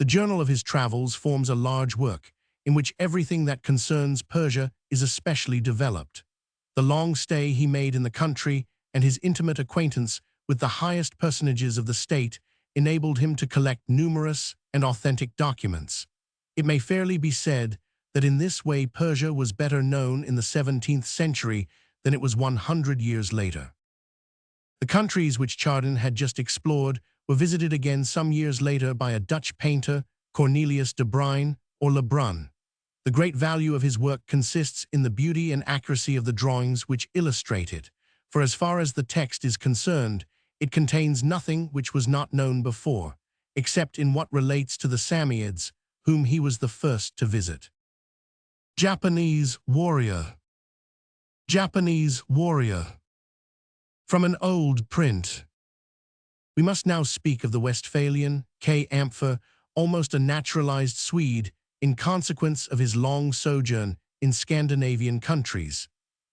The journal of his travels forms a large work, in which everything that concerns Persia is especially developed. The long stay he made in the country and his intimate acquaintance with the highest personages of the state enabled him to collect numerous and authentic documents. It may fairly be said that in this way Persia was better known in the 17th century than it was 100 years later. The countries which Chardin had just explored were visited again some years later by a Dutch painter, Cornelius de Bruyn or Lebrun. The great value of his work consists in the beauty and accuracy of the drawings which illustrate it, for as far as the text is concerned, it contains nothing which was not known before, except in what relates to the Samoyeds, whom he was the first to visit. Japanese warrior. Japanese warrior. From an old print. We must now speak of the Westphalian, K. Ampfer, almost a naturalized Swede, in consequence of his long sojourn in Scandinavian countries.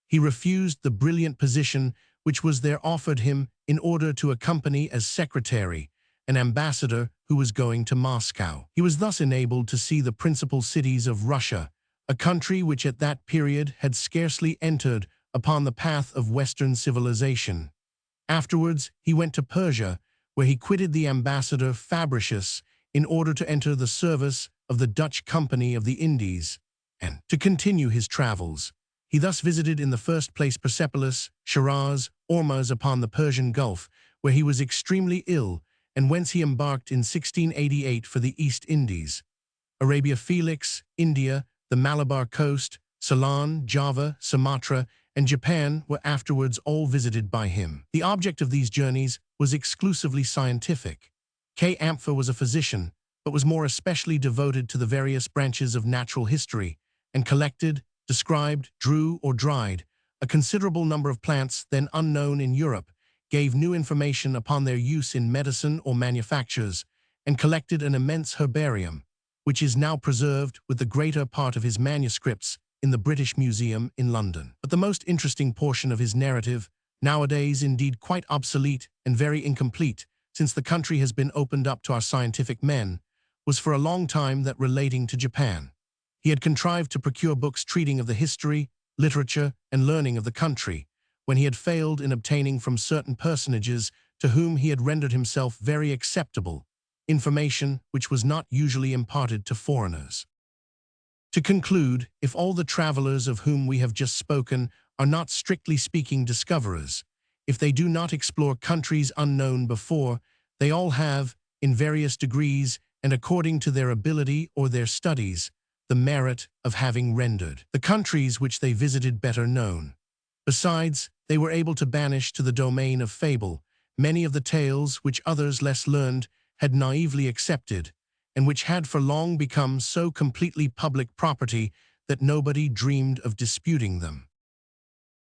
He refused the brilliant position which was there offered him in order to accompany as secretary an ambassador who was going to Moscow. He was thus enabled to see the principal cities of Russia, a country which at that period had scarcely entered upon the path of Western civilization. Afterwards, he went to Persia, where he quitted the ambassador Fabricius in order to enter the service of the Dutch Company of the Indies, and to continue his travels. He thus visited in the first place Persepolis, Shiraz, Ormuz upon the Persian Gulf, where he was extremely ill, and whence he embarked in 1688 for the East Indies. Arabia Felix, India, the Malabar coast, Ceylon, Java, Sumatra, and Japan were afterwards all visited by him. The object of these journeys was exclusively scientific. K. Ampfer was a physician, but was more especially devoted to the various branches of natural history, and collected, described, drew, or dried a considerable number of plants then unknown in Europe, gave new information upon their use in medicine or manufactures, and collected an immense herbarium, which is now preserved with the greater part of his manuscripts in the British Museum in London. But the most interesting portion of his narrative, nowadays indeed quite obsolete and very incomplete, since the country has been opened up to our scientific men, was for a long time that relating to Japan. He had contrived to procure books treating of the history, literature, and learning of the country, when he had failed in obtaining from certain personages to whom he had rendered himself very acceptable, information which was not usually imparted to foreigners. To conclude, if all the travelers of whom we have just spoken are not strictly speaking discoverers, if they do not explore countries unknown before, they all have, in various degrees and according to their ability or their studies, the merit of having rendered the countries which they visited better known. Besides, they were able to banish to the domain of fable many of the tales which others less learned had naively accepted, and which had for long become so completely public property that nobody dreamed of disputing them.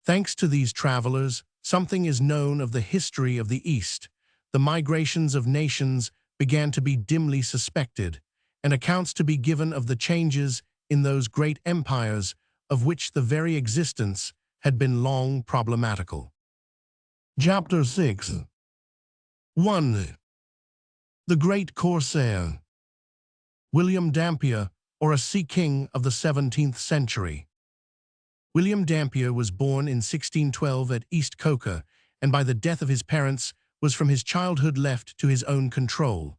Thanks to these travelers, something is known of the history of the East. The migrations of nations began to be dimly suspected, and accounts to be given of the changes in those great empires of which the very existence had been long problematical. Chapter 6. 1. The Great Corsair. William Dampier, or a sea king of the 17th century. William Dampier was born in 1612 at East Coker, and by the death of his parents was from his childhood left to his own control.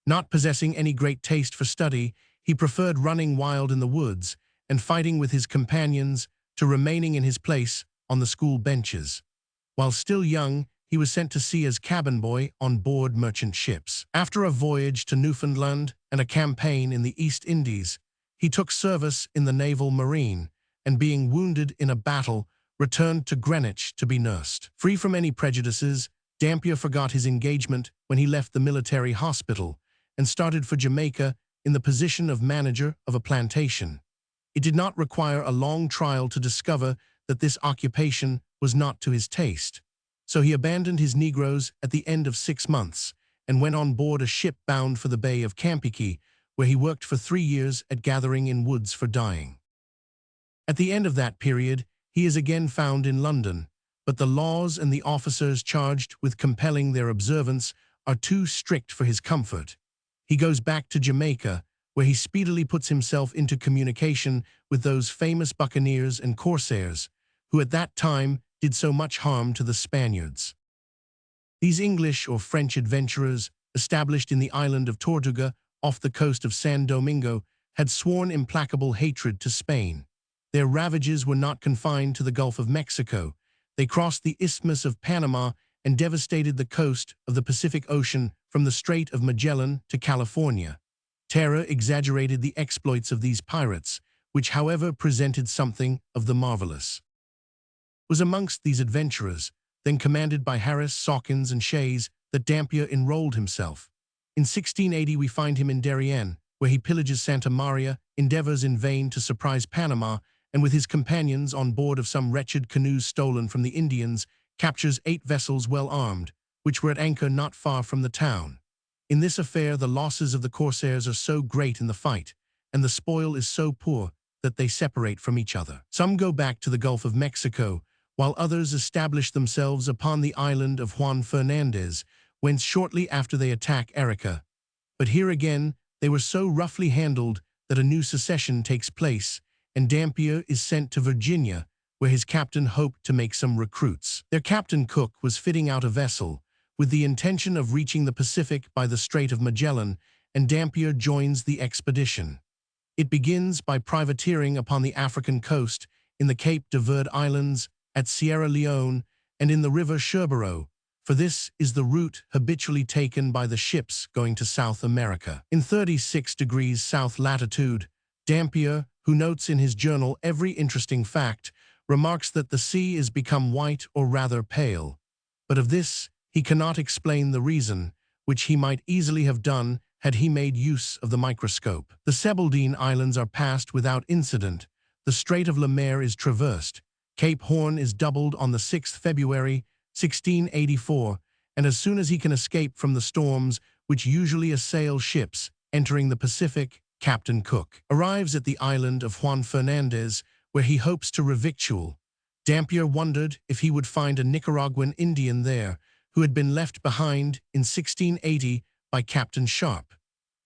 Not possessing any great taste for study, he preferred running wild in the woods and fighting with his companions to remaining in his place on the school benches. While still young, he was sent to sea as cabin boy on board merchant ships. After a voyage to Newfoundland and a campaign in the East Indies, he took service in the naval marine, and being wounded in a battle, returned to Greenwich to be nursed. Free from any prejudices, Dampier forgot his engagement when he left the military hospital and started for Jamaica in the position of manager of a plantation. It did not require a long trial to discover that this occupation was not to his taste. So he abandoned his Negroes at the end of 6 months and went on board a ship bound for the Bay of Kampiki, where he worked for 3 years at gathering in woods for dyeing. At the end of that period, he is again found in London, but the laws and the officers charged with compelling their observance are too strict for his comfort. he goes back to Jamaica, where he speedily puts himself into communication with those famous buccaneers and corsairs, who at that time did so much harm to the Spaniards. These English or French adventurers, established in the island of Tortuga off the coast of San Domingo, had sworn implacable hatred to Spain. Their ravages were not confined to the Gulf of Mexico. They crossed the Isthmus of Panama and devastated the coast of the Pacific Ocean from the Strait of Magellan to California. Terror exaggerated the exploits of these pirates, which however presented something of the marvelous. Was amongst these adventurers, then commanded by Harris, Sawkins, and Shays, that Dampier enrolled himself. In 1680 we find him in Darien, where he pillages Santa Maria, endeavors in vain to surprise Panama, and with his companions on board of some wretched canoes stolen from the Indians, captures 8 vessels well armed, which were at anchor not far from the town. In this affair the losses of the corsairs are so great in the fight, and the spoil is so poor, that they separate from each other. Some go back to the Gulf of Mexico, while others establish themselves upon the island of Juan Fernandez, whence shortly after they attack Arica. But here again they were so roughly handled that a new secession takes place, and Dampier is sent to Virginia, where his captain hoped to make some recruits. Their captain Cook was fitting out a vessel, with the intention of reaching the Pacific by the Strait of Magellan, and Dampier joins the expedition. It begins by privateering upon the African coast, in the Cape de Verde Islands, at Sierra Leone, and in the river Sherbero, for this is the route habitually taken by the ships going to South America. In 36 degrees south latitude, Dampier, who notes in his journal every interesting fact, remarks that the sea is become white or rather pale. But of this he cannot explain the reason, which he might easily have done had he made use of the microscope. The Sebaldine Islands are passed without incident, the Strait of Le Maire is traversed, Cape Horn is doubled on the 6th February, 1684, and as soon as he can escape from the storms which usually assail ships entering the Pacific, Captain Cook arrives at the island of Juan Fernandez, where he hopes to revictual. Dampier wondered if he would find a Nicaraguan Indian there, who had been left behind in 1680 by Captain Sharp.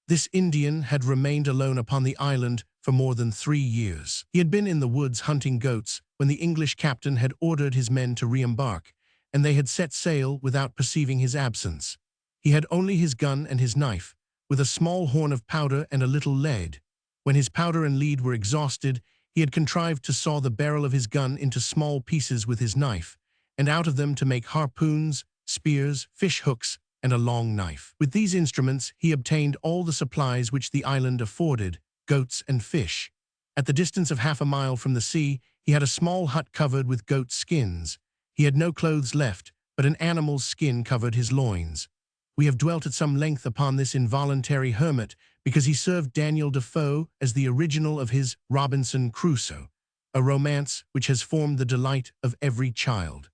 This Indian had remained alone upon the island for more than 3 years. He had been in the woods hunting goats when the English captain had ordered his men to re-embark, and they had set sail without perceiving his absence. He had only his gun and his knife, with a small horn of powder and a little lead. When his powder and lead were exhausted, he had contrived to saw the barrel of his gun into small pieces with his knife, and out of them to make harpoons, spears, fish hooks, and a long knife. With these instruments he obtained all the supplies which the island afforded, goats and fish. At the distance of half a mile from the sea, he had a small hut covered with goat skins. He had no clothes left, but an animal's skin covered his loins. We have dwelt at some length upon this involuntary hermit because he served Daniel Defoe as the original of his Robinson Crusoe, a romance which has formed the delight of every child.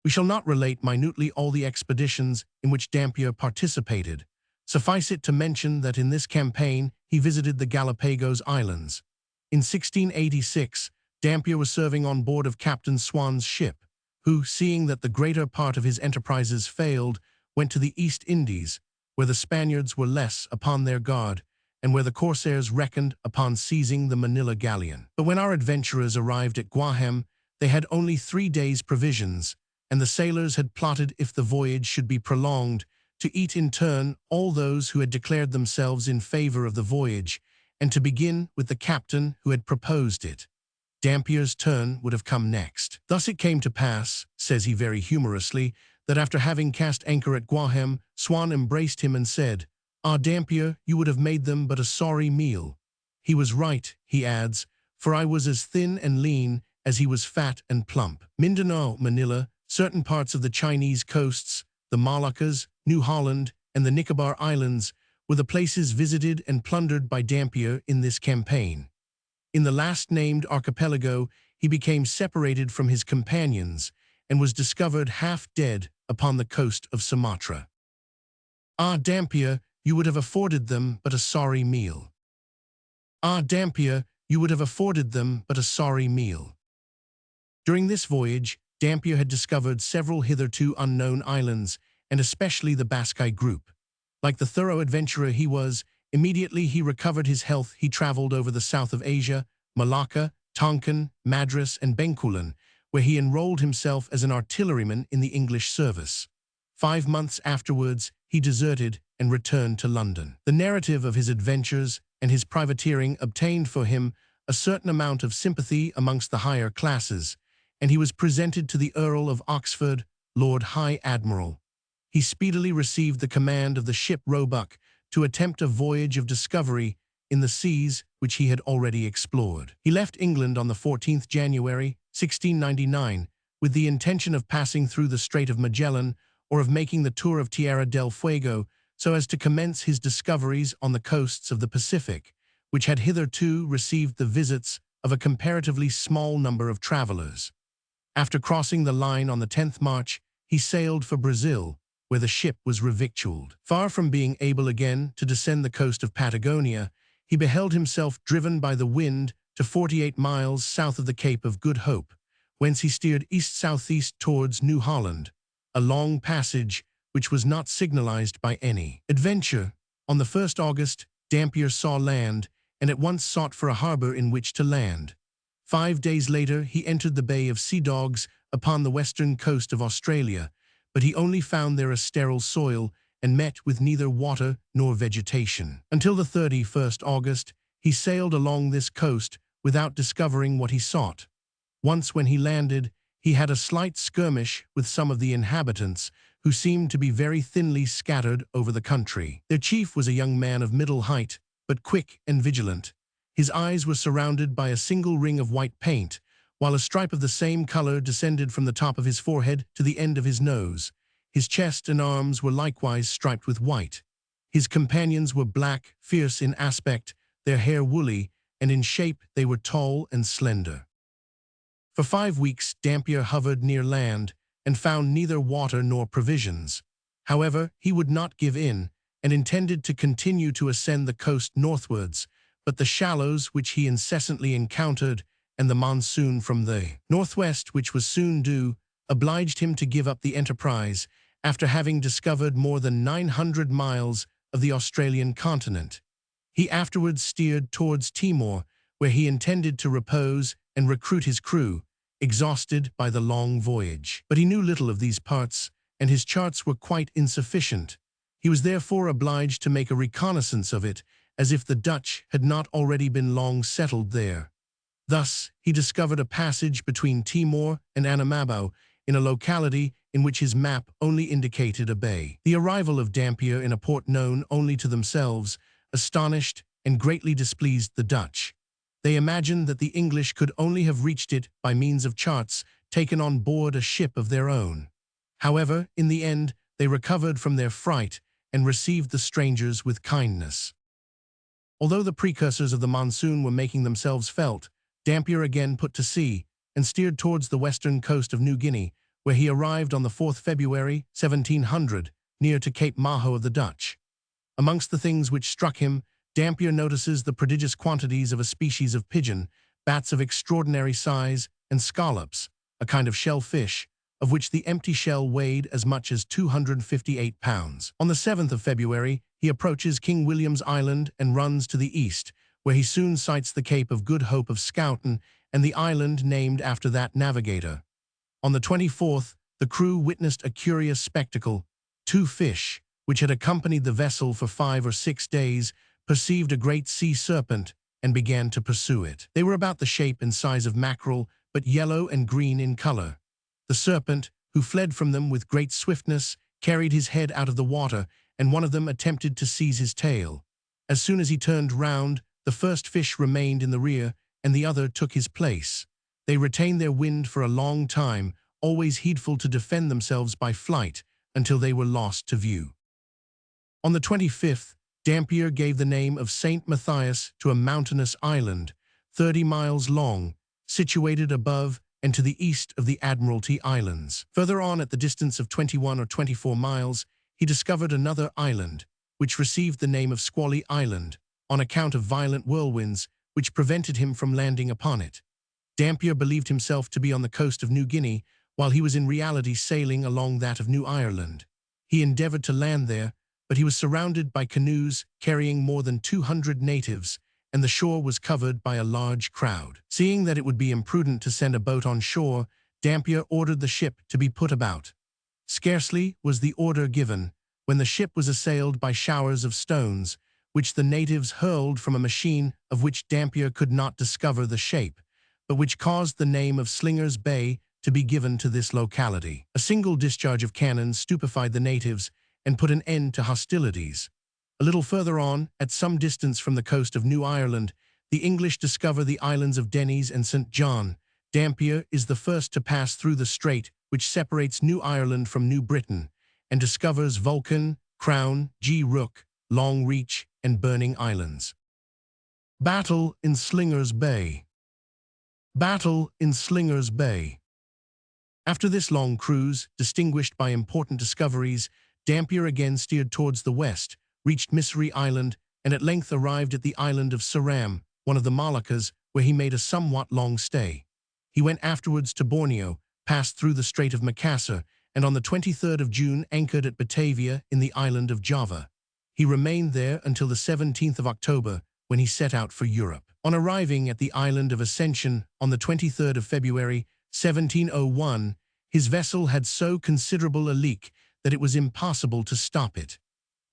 We shall not relate minutely all the expeditions in which Dampier participated. Suffice it to mention that in this campaign he visited the Galapagos Islands. In 1686, Dampier was serving on board of Captain Swan's ship, who, seeing that the greater part of his enterprises failed, went to the East Indies, where the Spaniards were less upon their guard, and where the corsairs reckoned upon seizing the Manila galleon. But when our adventurers arrived at Guaham, they had only 3 days' provisions, and the sailors had plotted, if the voyage should be prolonged, to eat in turn all those who had declared themselves in favor of the voyage, and to begin with the captain who had proposed it. Dampier's turn would have come next. Thus it came to pass, says he very humorously, that after having cast anchor at Guaham, Swan embraced him and said, "Ah, Dampier, you would have made them but a sorry meal." He was right, he adds, for I was as thin and lean as he was fat and plump. Mindanao, Manila, certain parts of the Chinese coasts, the Moluccas, New Holland, and the Nicobar Islands were the places visited and plundered by Dampier in this campaign. In the last-named archipelago, he became separated from his companions and was discovered half dead upon the coast of Sumatra. Ah, Dampier, you would have afforded them but a sorry meal. Ah, Dampier, you would have afforded them but a sorry meal. During this voyage, Dampier had discovered several hitherto unknown islands, and especially the Basque group. Like the thorough adventurer he was, immediately he recovered his health, he traveled over the south of Asia, Malacca, Tonkin, Madras, and Bencoolen, where he enrolled himself as an artilleryman in the English service. 5 months afterwards, he deserted and returned to London. The narrative of his adventures and his privateering obtained for him a certain amount of sympathy amongst the higher classes, and he was presented to the Earl of Oxford, Lord High Admiral. He speedily received the command of the ship Roebuck to attempt a voyage of discovery in the seas which he had already explored. He left England on the 14th January, 1699, with the intention of passing through the Strait of Magellan or of making the tour of Tierra del Fuego so as to commence his discoveries on the coasts of the Pacific, which had hitherto received the visits of a comparatively small number of travelers. After crossing the line on the 10th March, he sailed for Brazil, where the ship was revictualled. Far from being able again to descend the coast of Patagonia, he beheld himself driven by the wind to 48 miles south of the Cape of Good Hope, whence he steered east-southeast towards New Holland, a long passage which was not signalized by any adventure. On the 1st August, Dampier saw land and at once sought for a harbor in which to land. 5 days later, he entered the Bay of Sea Dogs upon the western coast of Australia, but he only found there a sterile soil and met with neither water nor vegetation. Until the 31st August, he sailed along this coast without discovering what he sought. Once when he landed, he had a slight skirmish with some of the inhabitants, who seemed to be very thinly scattered over the country. Their chief was a young man of middle height, but quick and vigilant. His eyes were surrounded by a single ring of white paint, while a stripe of the same color descended from the top of his forehead to the end of his nose. His chest and arms were likewise striped with white. His companions were black, fierce in aspect, their hair woolly, and in shape they were tall and slender. For 5 weeks Dampier hovered near land and found neither water nor provisions. However, he would not give in, and intended to continue to ascend the coast northwards, but the shallows which he incessantly encountered and the monsoon from the northwest, which was soon due, obliged him to give up the enterprise after having discovered more than 900 miles of the Australian continent. He afterwards steered towards Timor, where he intended to repose and recruit his crew, exhausted by the long voyage. But he knew little of these parts, and his charts were quite insufficient. He was therefore obliged to make a reconnaissance of it, as if the Dutch had not already been long settled there. Thus, he discovered a passage between Timor and Anamabo in a locality in which his map only indicated a bay. The arrival of Dampier in a port known only to themselves astonished and greatly displeased the Dutch. They imagined that the English could only have reached it by means of charts taken on board a ship of their own. However, in the end, they recovered from their fright and received the strangers with kindness. Although the precursors of the monsoon were making themselves felt, Dampier again put to sea and steered towards the western coast of New Guinea, where he arrived on the 4th February, 1700, near to Cape Maho of the Dutch. Amongst the things which struck him, Dampier notices the prodigious quantities of a species of pigeon, bats of extraordinary size, and scallops, a kind of shellfish, of which the empty shell weighed as much as 258 pounds. On the 7th of February, he approaches King William's Island and runs to the east, where he soon sights the Cape of Good Hope of Schouten and the island named after that navigator. On the 24th, the crew witnessed a curious spectacle. 2 fish, which had accompanied the vessel for 5 or 6 days, perceived a great sea serpent and began to pursue it. They were about the shape and size of mackerel, but yellow and green in color. The serpent, who fled from them with great swiftness, carried his head out of the water, and one of them attempted to seize his tail. As soon as he turned round, the first fish remained in the rear, and the other took his place. They retained their wind for a long time, always heedful to defend themselves by flight, until they were lost to view. On the 25th, Dampier gave the name of St. Matthias to a mountainous island, 30 miles long, situated above and to the east of the Admiralty Islands. Further on, at the distance of 21 or 24 miles, he discovered another island, which received the name of Squally Island, on account of violent whirlwinds which prevented him from landing upon it. Dampier believed himself to be on the coast of New Guinea, while he was in reality sailing along that of New Ireland. He endeavored to land there, but he was surrounded by canoes carrying more than 200 natives, and the shore was covered by a large crowd. Seeing that it would be imprudent to send a boat on shore, Dampier ordered the ship to be put about. Scarcely was the order given, when the ship was assailed by showers of stones, which the natives hurled from a machine of which Dampier could not discover the shape, but which caused the name of Slingers Bay to be given to this locality. A single discharge of cannon stupefied the natives and put an end to hostilities. A little further on, at some distance from the coast of New Ireland, the English discover the islands of Denny's and St. John. Dampier is the first to pass through the strait which separates New Ireland from New Britain, and discovers Vulcan, Crown, G. Rook, Long Reach, and Burning Islands. Battle in Slingers Bay. Battle in Slingers Bay. After this long cruise, distinguished by important discoveries, Dampier again steered towards the west, reached Misery Island, and at length arrived at the island of Ceram, one of the Moluccas, where he made a somewhat long stay. He went afterwards to Borneo, passed through the Strait of Macassar, and on the 23rd of June anchored at Batavia in the island of Java. He remained there until the 17th of October, when he set out for Europe. On arriving at the island of Ascension on the 23rd of February, 1701, his vessel had so considerable a leak that it was impossible to stop it.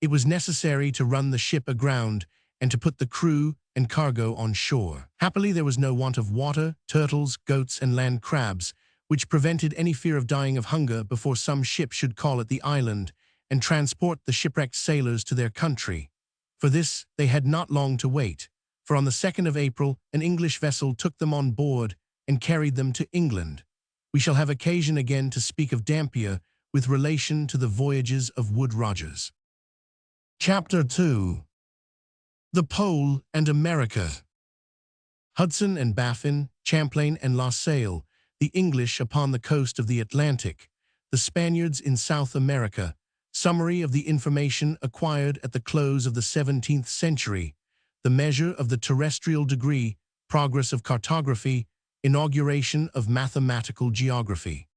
It was necessary to run the ship aground and to put the crew and cargo on shore. Happily, there was no want of water, turtles, goats, and land crabs, which prevented any fear of dying of hunger before some ship should call at the island and transport the shipwrecked sailors to their country. For this they had not long to wait, for on the 2nd of April an English vessel took them on board and carried them to England. We shall have occasion again to speak of Dampier with relation to the voyages of Wood Rogers. Chapter 2. The Pole and America. Hudson and Baffin, Champlain and La Salle, the English upon the coast of the Atlantic, the Spaniards in South America. Summary of the information acquired at the close of the 17th century, the measure of the terrestrial degree, progress of cartography, inauguration of mathematical geography.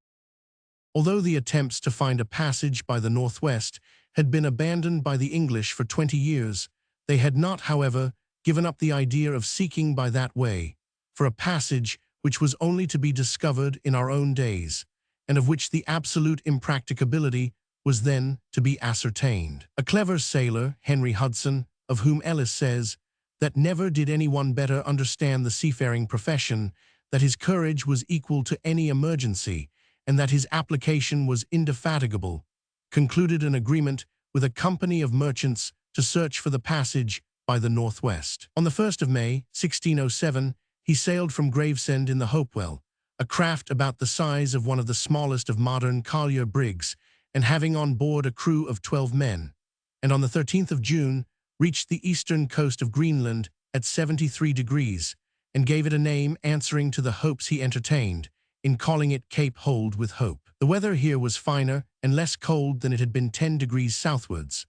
Although the attempts to find a passage by the northwest had been abandoned by the English for 20 years, they had not, however, given up the idea of seeking by that way for a passage which was only to be discovered in our own days, and of which the absolute impracticability was then to be ascertained. A clever sailor, Henry Hudson, of whom Ellis says that never did anyone better understand the seafaring profession, that his courage was equal to any emergency, and that his application was indefatigable, concluded an agreement with a company of merchants to search for the passage by the northwest. On the 1st of May, 1607, he sailed from Gravesend in the Hopewell, a craft about the size of one of the smallest of modern collier brigs, and having on board a crew of 12 men, and on the 13th of June reached the eastern coast of Greenland at 73 degrees, and gave it a name answering to the hopes he entertained, in calling it Cape Hold with Hope. The weather here was finer and less cold than it had been 10 degrees southwards.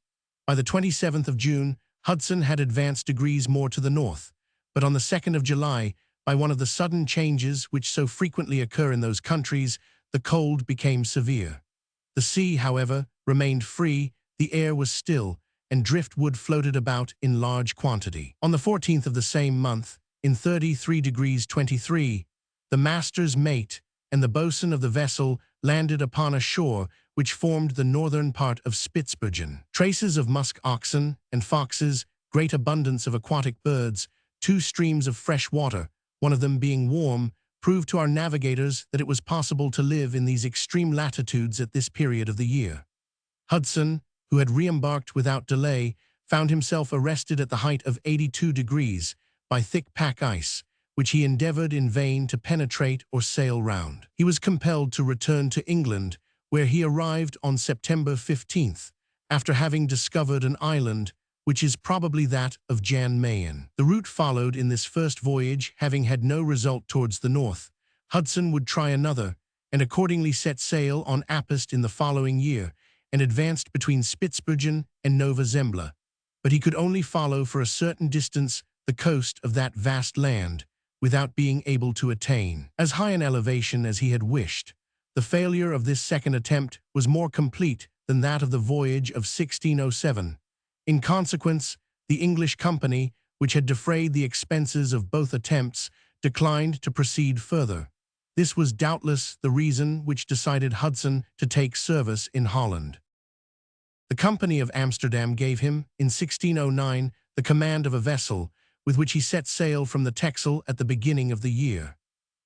By the 27th of June, Hudson had advanced degrees more to the north, but on the 2nd of July, by one of the sudden changes which so frequently occur in those countries, the cold became severe. The sea, however, remained free, the air was still, and driftwood floated about in large quantity. On the 14th of the same month, in 33 degrees 23, the master's mate and the boatswain of the vessel landed upon a shore which formed the northern part of Spitzbergen. Traces of musk oxen and foxes, great abundance of aquatic birds, 2 streams of fresh water, one of them being warm, proved to our navigators that it was possible to live in these extreme latitudes at this period of the year. Hudson, who had re-embarked without delay, found himself arrested at the height of 82 degrees by thick pack ice, which he endeavored in vain to penetrate or sail round. He was compelled to return to England, where he arrived on September 15th, after having discovered an island, which is probably that of Jan Mayen. The route followed in this first voyage having had no result towards the north, Hudson would try another, and accordingly set sail on Apist in the following year, and advanced between Spitzbergen and Nova Zembla. But he could only follow for a certain distance the coast of that vast land, without being able to attain as high an elevation as he had wished. The failure of this second attempt was more complete than that of the voyage of 1607. In consequence, the English company, which had defrayed the expenses of both attempts, declined to proceed further. This was doubtless the reason which decided Hudson to take service in Holland. The Company of Amsterdam gave him, in 1609, the command of a vessel, with which he set sail from the Texel at the beginning of the year.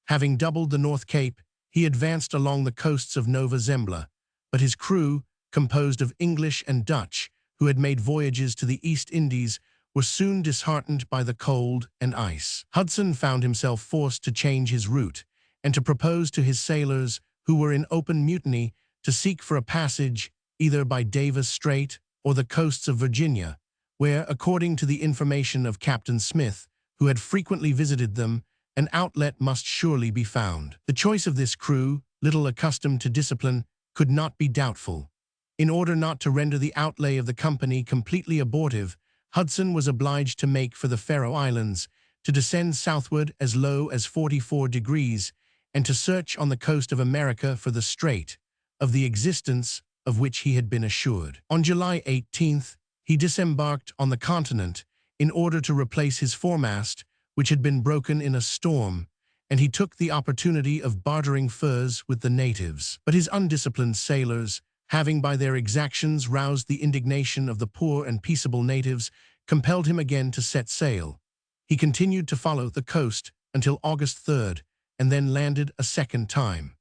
Having doubled the North Cape, he advanced along the coasts of Nova Zembla, but his crew, composed of English and Dutch, who had made voyages to the East Indies, were soon disheartened by the cold and ice. Hudson found himself forced to change his route, and to propose to his sailors, who were in open mutiny, to seek for a passage either by Davis Strait or the coasts of Virginia, where, according to the information of Captain Smith, who had frequently visited them, an outlet must surely be found. The choice of this crew, little accustomed to discipline, could not be doubtful. In order not to render the outlay of the company completely abortive, Hudson was obliged to make for the Faroe Islands, to descend southward as low as 44 degrees, and to search on the coast of America for the strait, of the existence of which he had been assured. On July 18th, he disembarked on the continent in order to replace his foremast, which had been broken in a storm, and he took the opportunity of bartering furs with the natives. But his undisciplined sailors, having by their exactions roused the indignation of the poor and peaceable natives, compelled him again to set sail. He continued to follow the coast until August 3rd, and then landed a second time.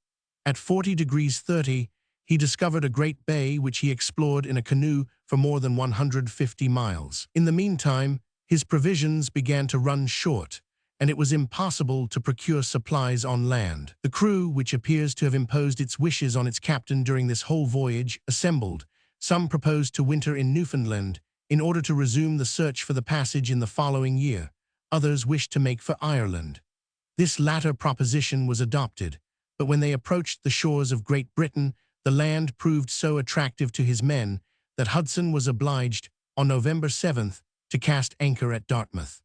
At 40 degrees 30, he discovered a great bay which he explored in a canoe for more than 150 miles. In the meantime, his provisions began to run short, and it was impossible to procure supplies on land. The crew, which appears to have imposed its wishes on its captain during this whole voyage, assembled. Some proposed to winter in Newfoundland in order to resume the search for the passage in the following year. Others wished to make for Ireland. This latter proposition was adopted, but when they approached the shores of Great Britain, the land proved so attractive to his men that Hudson was obliged, on November 7th, to cast anchor at Dartmouth.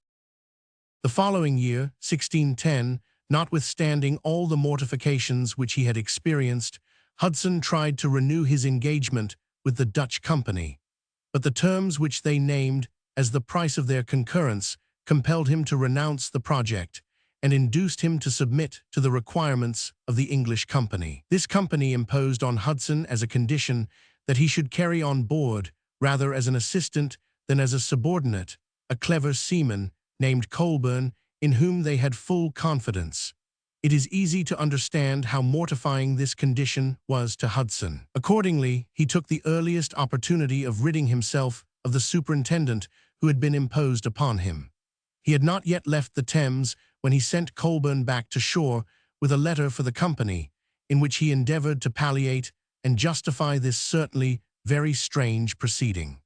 The following year, 1610, notwithstanding all the mortifications which he had experienced, Hudson tried to renew his engagement with the Dutch company, but the terms which they named as the price of their concurrence compelled him to renounce the project, and induced him to submit to the requirements of the English company. This company imposed on Hudson as a condition that he should carry on board, rather as an assistant than as a subordinate, a clever seaman named Colburn, in whom they had full confidence. It is easy to understand how mortifying this condition was to Hudson. Accordingly, he took the earliest opportunity of ridding himself of the superintendent who had been imposed upon him. He had not yet left the Thames when he sent Colburn back to shore with a letter for the company, in which he endeavored to palliate and justify this certainly very strange proceeding.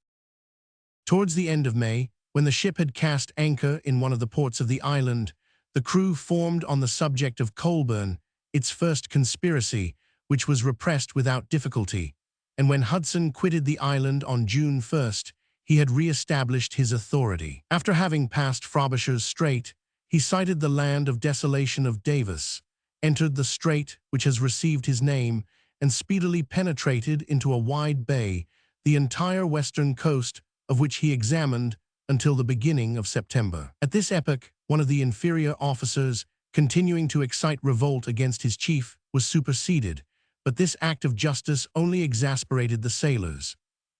Towards the end of May, when the ship had cast anchor in one of the ports of the island, the crew formed on the subject of Colburn its first conspiracy, which was repressed without difficulty, and when Hudson quitted the island on June 1st, he had re-established his authority. After having passed Frobisher's Strait, he sighted the land of desolation of Davis, entered the strait which has received his name, and speedily penetrated into a wide bay, the entire western coast of which he examined until the beginning of September. At this epoch, one of the inferior officers, continuing to excite revolt against his chief, was superseded, but this act of justice only exasperated the sailors.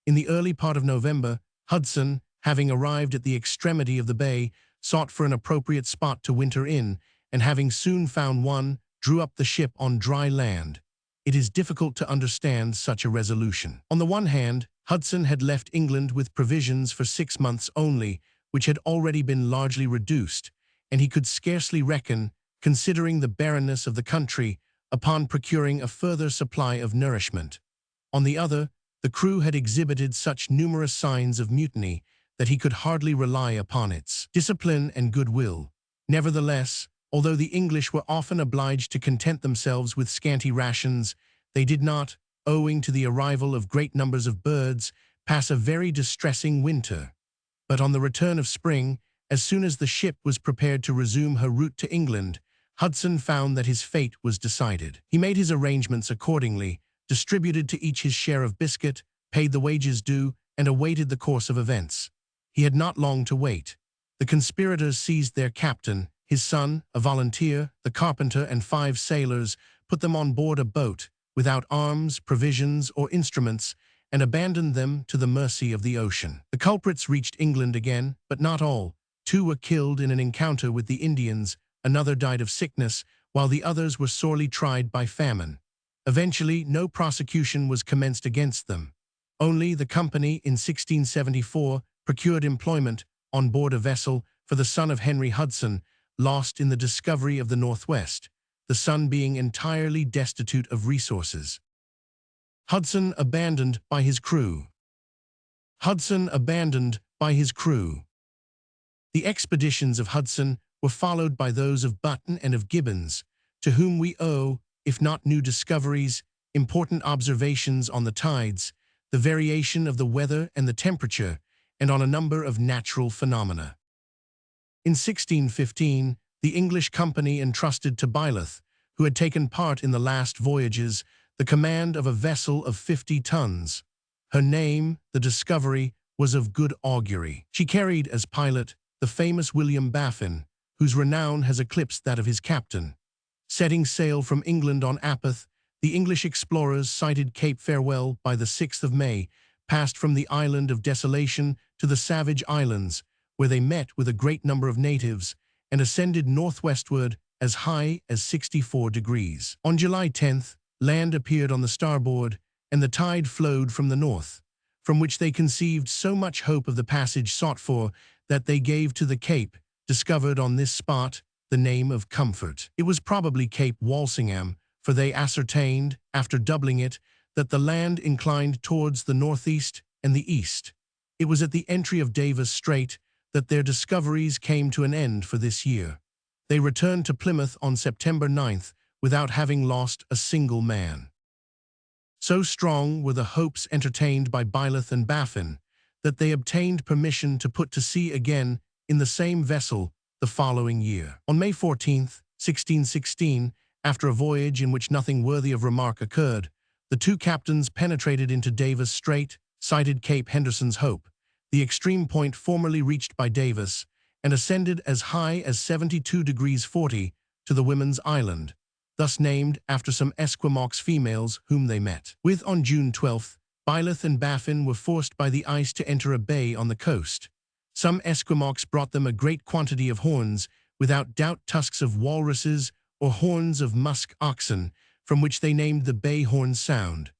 In the early part of November, Hudson, having arrived at the extremity of the bay, sought for an appropriate spot to winter in, and having soon found one, drew up the ship on dry land. It is difficult to understand such a resolution. On the one hand, Hudson had left England with provisions for 6 months only, which had already been largely reduced, and he could scarcely reckon, considering the barrenness of the country, upon procuring a further supply of nourishment. On the other, the crew had exhibited such numerous signs of mutiny that he could hardly rely upon its discipline and goodwill. Nevertheless, although the English were often obliged to content themselves with scanty rations, they did not, owing to the arrival of great numbers of birds, pass a very distressing winter. But on the return of spring, as soon as the ship was prepared to resume her route to England, Hudson found that his fate was decided. He made his arrangements accordingly, distributed to each his share of biscuit, paid the wages due, and awaited the course of events. He had not long to wait. The conspirators seized their captain, his son, a volunteer, the carpenter, and 5 sailors, put them on board a boat, without arms, provisions, or instruments, and abandoned them to the mercy of the ocean. The culprits reached England again, but not all. 2 were killed in an encounter with the Indians, another died of sickness, while the others were sorely tried by famine. Eventually, no prosecution was commenced against them. Only the company, in 1674, procured employment on board a vessel for the son of Henry Hudson, lost in the discovery of the Northwest, the son being entirely destitute of resources. Hudson abandoned by his crew. Hudson abandoned by his crew. The expeditions of Hudson were followed by those of Burton and of Gibbons, to whom we owe, if not new discoveries, important observations on the tides, the variation of the weather and the temperature, and on a number of natural phenomena. In 1615, the English company entrusted to Byleth, who had taken part in the last voyages, the command of a vessel of 50 tons. Her name, the Discovery, was of good augury. She carried as pilot the famous William Baffin, whose renown has eclipsed that of his captain. Setting sail from England on Apeth, the English explorers sighted Cape Farewell by the 6th of May, passed from the Island of Desolation to the Savage Islands, where they met with a great number of natives, and ascended northwestward as high as 64 degrees. On July 10th, land appeared on the starboard, and the tide flowed from the north, from which they conceived so much hope of the passage sought for that they gave to the cape, discovered on this spot, the name of Comfort. It was probably Cape Walsingham, for they ascertained, after doubling it, that the land inclined towards the northeast and the east. It was at the entry of Davis Strait that their discoveries came to an end for this year. They returned to Plymouth on September 9th without having lost a single man. So strong were the hopes entertained by Byleth and Baffin that they obtained permission to put to sea again in the same vessel the following year. On May 14th, 1616, after a voyage in which nothing worthy of remark occurred, the 2 captains penetrated into Davis Strait, sighted Cape Henderson's Hope, the extreme point formerly reached by Davis, and ascended as high as 72 degrees 40 to the Women's Island, thus named after some Esquimaux females whom they met with. On June 12th, Byleth and Baffin were forced by the ice to enter a bay on the coast. Some Esquimaux brought them a great quantity of horns, without doubt tusks of walruses or horns of musk oxen, from which they named the Bay Horn Sound.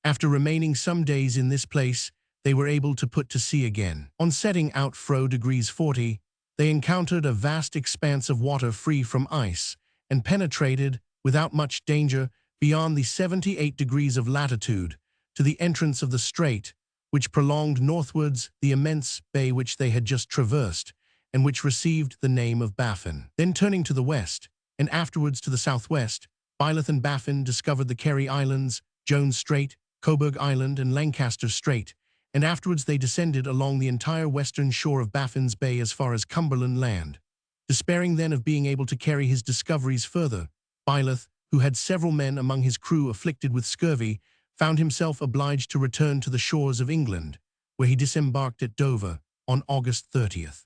After remaining some days in this place, they were able to put to sea again. On setting out fro degrees 40, they encountered a vast expanse of water free from ice, and penetrated, without much danger, beyond the 78 degrees of latitude, to the entrance of the strait, which prolonged northwards the immense bay which they had just traversed, and which received the name of Baffin. Then turning to the west, and afterwards to the southwest, Byleth and Baffin discovered the Carey Islands, Jones Strait, Coburg Island, and Lancaster Strait, and afterwards they descended along the entire western shore of Baffin's Bay as far as Cumberland Land. Despairing then of being able to carry his discoveries further, Byleth, who had several men among his crew afflicted with scurvy, found himself obliged to return to the shores of England, where he disembarked at Dover on August 30th.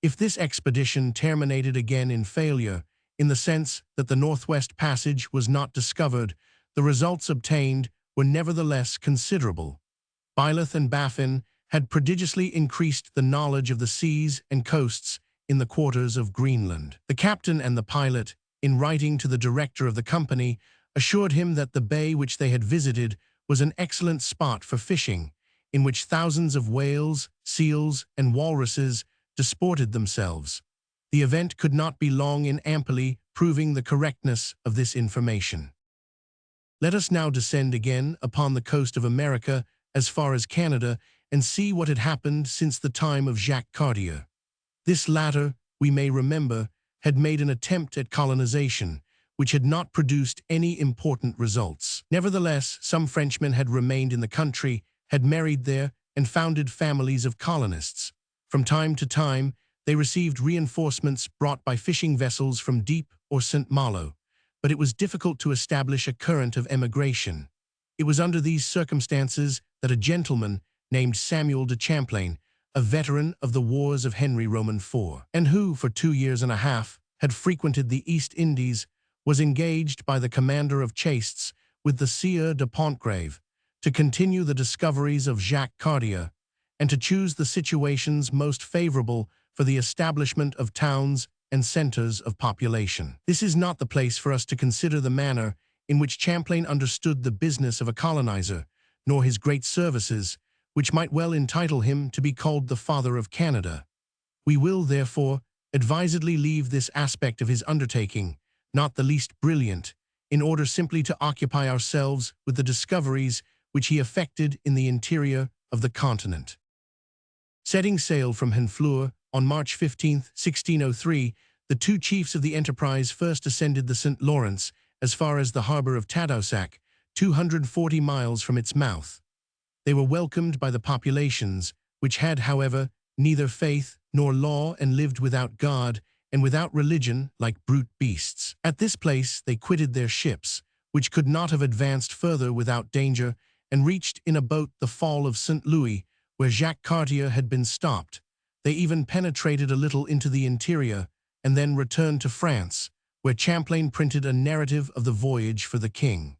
If this expedition terminated again in failure, in the sense that the Northwest Passage was not discovered, the results obtained were nevertheless considerable. Byleth and Baffin had prodigiously increased the knowledge of the seas and coasts in the quarters of Greenland. The captain and the pilot, in writing to the director of the company, assured him that the bay which they had visited was an excellent spot for fishing, in which thousands of whales, seals, and walruses disported themselves. The event could not be long in amply proving the correctness of this information. Let us now descend again upon the coast of America as far as Canada and see what had happened since the time of Jacques Cartier. This latter, we may remember, had made an attempt at colonization, which had not produced any important results. Nevertheless, some Frenchmen had remained in the country, had married there, and founded families of colonists. From time to time, they received reinforcements brought by fishing vessels from Dieppe or St. Malo, but it was difficult to establish a current of emigration. It was under these circumstances that a gentleman named Samuel de Champlain, a veteran of the wars of Henry Roman IV, and who, for 2 years and a half, had frequented the East Indies, was engaged by the commander of chastes with the Sieur de Pontgrave to continue the discoveries of Jacques Cartier and to choose the situations most favorable for the establishment of towns and centers of population. This is not the place for us to consider the manner in which Champlain understood the business of a colonizer, nor his great services, which might well entitle him to be called the father of Canada. We will, therefore, advisedly leave this aspect of his undertaking, not the least brilliant, in order simply to occupy ourselves with the discoveries which he effected in the interior of the continent. Setting sail from Honfleur on March 15, 1603, the two chiefs of the enterprise first ascended the St. Lawrence as far as the harbor of Tadoussac, 240 miles from its mouth. They were welcomed by the populations, which had, however, neither faith nor law and lived without God and without religion like brute beasts. At this place they quitted their ships, which could not have advanced further without danger, and reached in a boat the Fall of St. Louis, where Jacques Cartier had been stopped. They even penetrated a little into the interior, and then returned to France, where Champlain printed a narrative of the voyage for the king.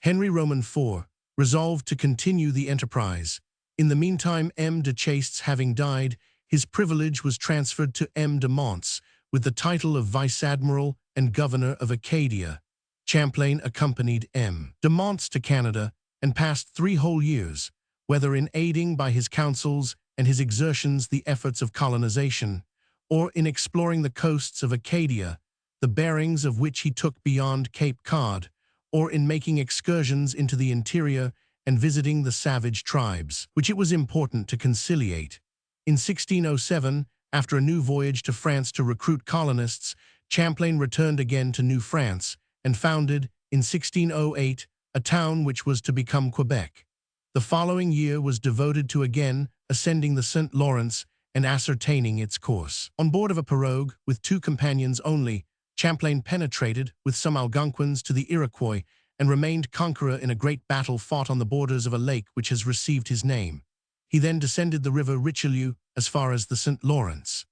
Henry Roman IV resolved to continue the enterprise. In the meantime, M. de Chastes having died, his privilege was transferred to M. de Monts, with the title of Vice-Admiral and Governor of Acadia. Champlain accompanied M. de Monts to Canada and passed 3 whole years, whether in aiding by his counsels and his exertions the efforts of colonization, or in exploring the coasts of Acadia, the bearings of which he took beyond Cape Cod, or in making excursions into the interior and visiting the savage tribes, which it was important to conciliate. In 1607, after a new voyage to France to recruit colonists, Champlain returned again to New France and founded, in 1608, a town which was to become Quebec. The following year was devoted to again ascending the St. Lawrence and ascertaining its course. On board of a pirogue, with 2 companions only, Champlain penetrated, with some Algonquins, to the Iroquois and remained conqueror in a great battle fought on the borders of a lake which has received his name. He then descended the river Richelieu as far as the St. Lawrence.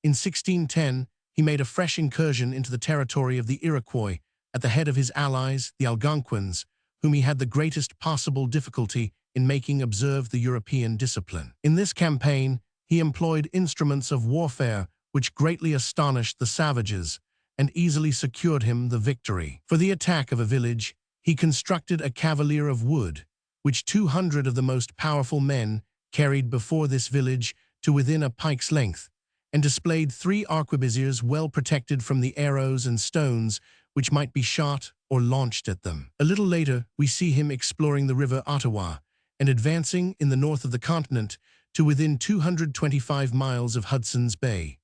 In 1610, he made a fresh incursion into the territory of the Iroquois at the head of his allies, the Algonquins, whom he had the greatest possible difficulty in making observe the European discipline. In this campaign, he employed instruments of warfare which greatly astonished the savages and easily secured him the victory. For the attack of a village, he constructed a cavalier of wood, which 200 of the most powerful men carried before this village to within a pike's length, and displayed 3 arquebusiers well protected from the arrows and stones which might be shot or launched at them. A little later, we see him exploring the river Ottawa and advancing in the north of the continent to within 225 miles of Hudson's Bay.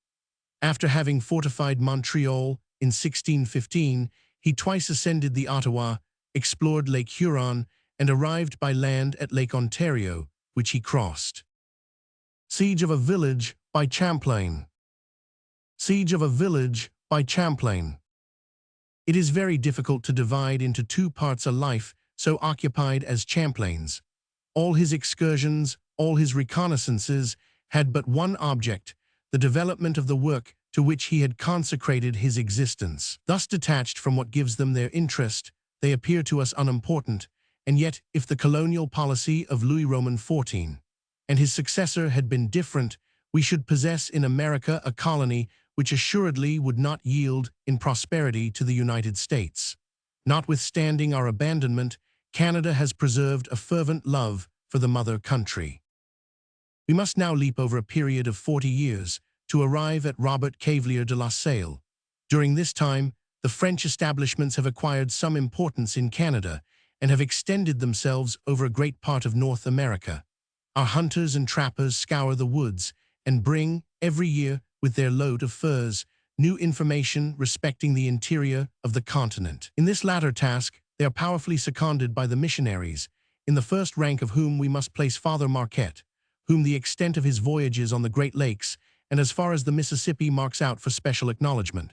After having fortified Montreal in 1615, he twice ascended the Ottawa, explored Lake Huron, and arrived by land at Lake Ontario, which he crossed. Siege of a Village by Champlain. Siege of a Village by Champlain. It is very difficult to divide into 2 parts a life so occupied as Champlain's. All his excursions, all his reconnaissances, had but one object: the development of the work to which he had consecrated his existence. Thus detached from what gives them their interest, they appear to us unimportant, and yet if the colonial policy of Louis Roman XIV and his successor had been different, we should possess in America a colony which assuredly would not yield in prosperity to the United States. Notwithstanding our abandonment, Canada has preserved a fervent love for the mother country. We must now leap over a period of 40 years to arrive at Robert Cavelier de la Salle. During this time, the French establishments have acquired some importance in Canada and have extended themselves over a great part of North America. Our hunters and trappers scour the woods and bring, every year, with their load of furs, new information respecting the interior of the continent. In this latter task, they are powerfully seconded by the missionaries, in the first rank of whom we must place Father Marquette, whom the extent of his voyages on the Great Lakes and as far as the Mississippi marks out for special acknowledgement.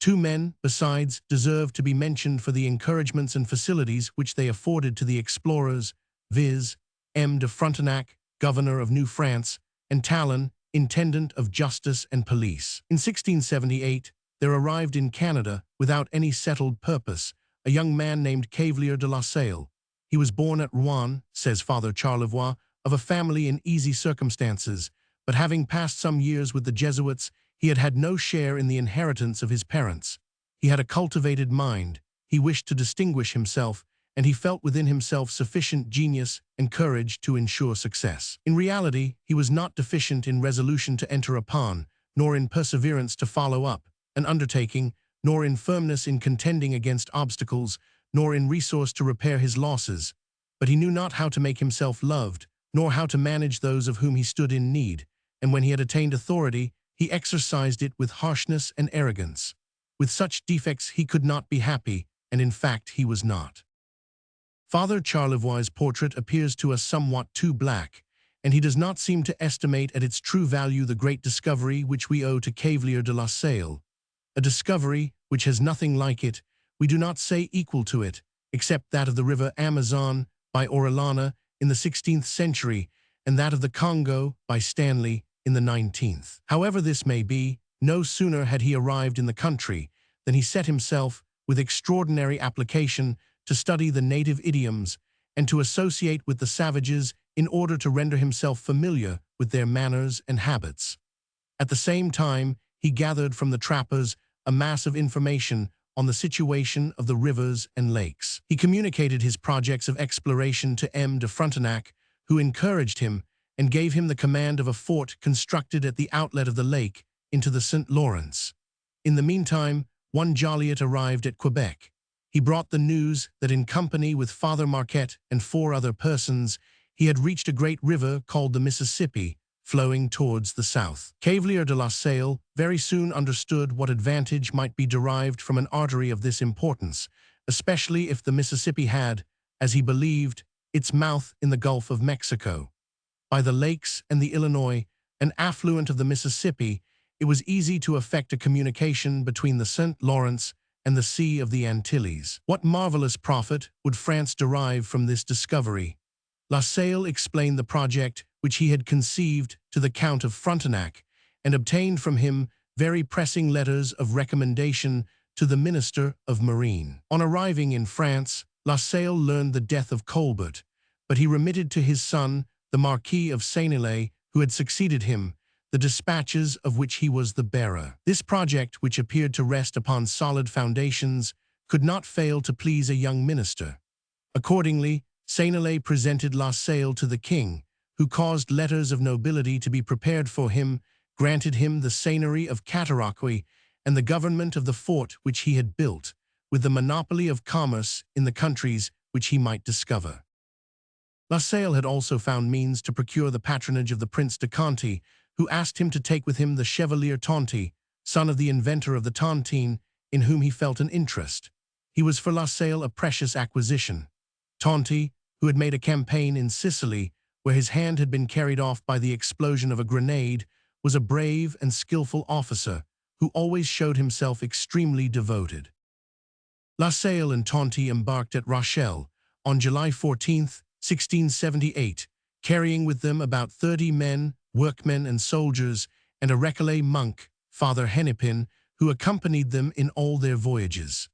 Two men, besides, deserve to be mentioned for the encouragements and facilities which they afforded to the explorers, viz. M. de Frontenac, governor of New France, and Talon, intendant of justice and police. In 1678, there arrived in Canada, without any settled purpose, a young man named Cavelier de la Salle. He was born at Rouen, says Father Charlevoix, of a family in easy circumstances, but having passed some years with the Jesuits, he had had no share in the inheritance of his parents. He had a cultivated mind, he wished to distinguish himself, and he felt within himself sufficient genius and courage to ensure success. In reality, he was not deficient in resolution to enter upon, nor in perseverance to follow up, an undertaking, nor in firmness in contending against obstacles, nor in resource to repair his losses. But he knew not how to make himself loved, nor how to manage those of whom he stood in need, and when he had attained authority, he exercised it with harshness and arrogance. With such defects he could not be happy, and in fact he was not. Father Charlevoix's portrait appears to us somewhat too black, and he does not seem to estimate at its true value the great discovery which we owe to Cavelier de la Salle. A discovery which has nothing like it, we do not say equal to it, except that of the river Amazon by Orellana in the 16th century, and that of the Congo by Stanley in the 19th. However this may be, no sooner had he arrived in the country than he set himself, with extraordinary application, to study the native idioms and to associate with the savages in order to render himself familiar with their manners and habits. At the same time, he gathered from the trappers a mass of information on the situation of the rivers and lakes. He communicated his projects of exploration to M. de Frontenac, who encouraged him and gave him the command of a fort constructed at the outlet of the lake into the St. Lawrence. In the meantime, one Joliet arrived at Quebec. He brought the news that in company with Father Marquette and 4 other persons, he had reached a great river called the Mississippi, flowing towards the south. Cavelier de la Salle very soon understood what advantage might be derived from an artery of this importance, especially if the Mississippi had, as he believed, its mouth in the Gulf of Mexico. By the lakes and the Illinois, an affluent of the Mississippi, it was easy to effect a communication between the St. Lawrence and the Sea of the Antilles. What marvelous profit would France derive from this discovery? La Salle explained the project which he had conceived to the Count of Frontenac, and obtained from him very pressing letters of recommendation to the Minister of Marine. On arriving in France, La Salle learned the death of Colbert, but he remitted to his son, the Marquis of Seignelay, who had succeeded him, the dispatches of which he was the bearer. This project, which appeared to rest upon solid foundations, could not fail to please a young minister. Accordingly, Seignelay presented La Salle to the king, who caused letters of nobility to be prepared for him, granted him the seigneury of Cataraqui and the government of the fort which he had built, with the monopoly of commerce in the countries which he might discover. La Salle had also found means to procure the patronage of the Prince de Conti, who asked him to take with him the Chevalier Tonty, son of the inventor of the tontine, in whom he felt an interest. He was for La Salle a precious acquisition. Tonty, who had made a campaign in Sicily, where his hand had been carried off by the explosion of a grenade, was a brave and skillful officer, who always showed himself extremely devoted. La Salle and Tonty embarked at Rochelle on July 14, 1678, carrying with them about 30 men, workmen and soldiers, and a Recollet monk, Father Hennepin, who accompanied them in all their voyages.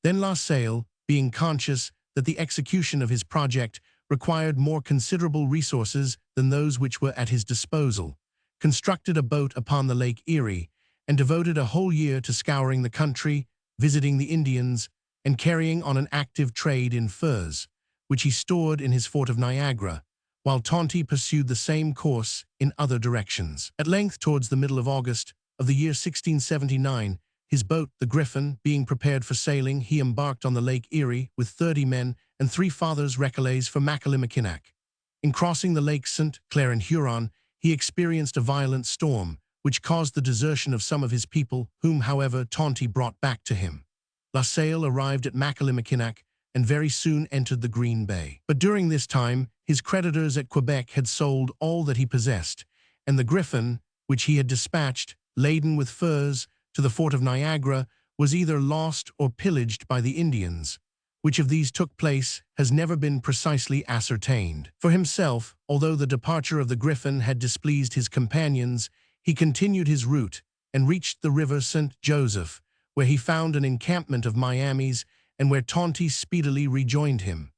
Then La Salle, being conscious that the execution of his project required more considerable resources than those which were at his disposal, constructed a boat upon the Lake Erie, and devoted a whole year to scouring the country, visiting the Indians, and carrying on an active trade in furs, which he stored in his fort of Niagara, while Tonty pursued the same course in other directions. At length, towards the middle of August of the year 1679, his boat, the Griffin, being prepared for sailing, he embarked on the Lake Erie with 30 men and 3 fathers Recollets for Mackillimickinac. In crossing the Lake St. Clair in Huron, he experienced a violent storm, which caused the desertion of some of his people, whom, however, Tonty brought back to him. La Salle arrived at Mackillimickinac and very soon entered the Green Bay. But during this time, his creditors at Quebec had sold all that he possessed, and the Griffin, which he had dispatched, laden with furs, to the fort of Niagara was either lost or pillaged by the Indians. Which of these took place has never been precisely ascertained. For himself, although the departure of the Griffin had displeased his companions, he continued his route and reached the river St. Joseph, where he found an encampment of Miamis and where Tonty speedily rejoined him.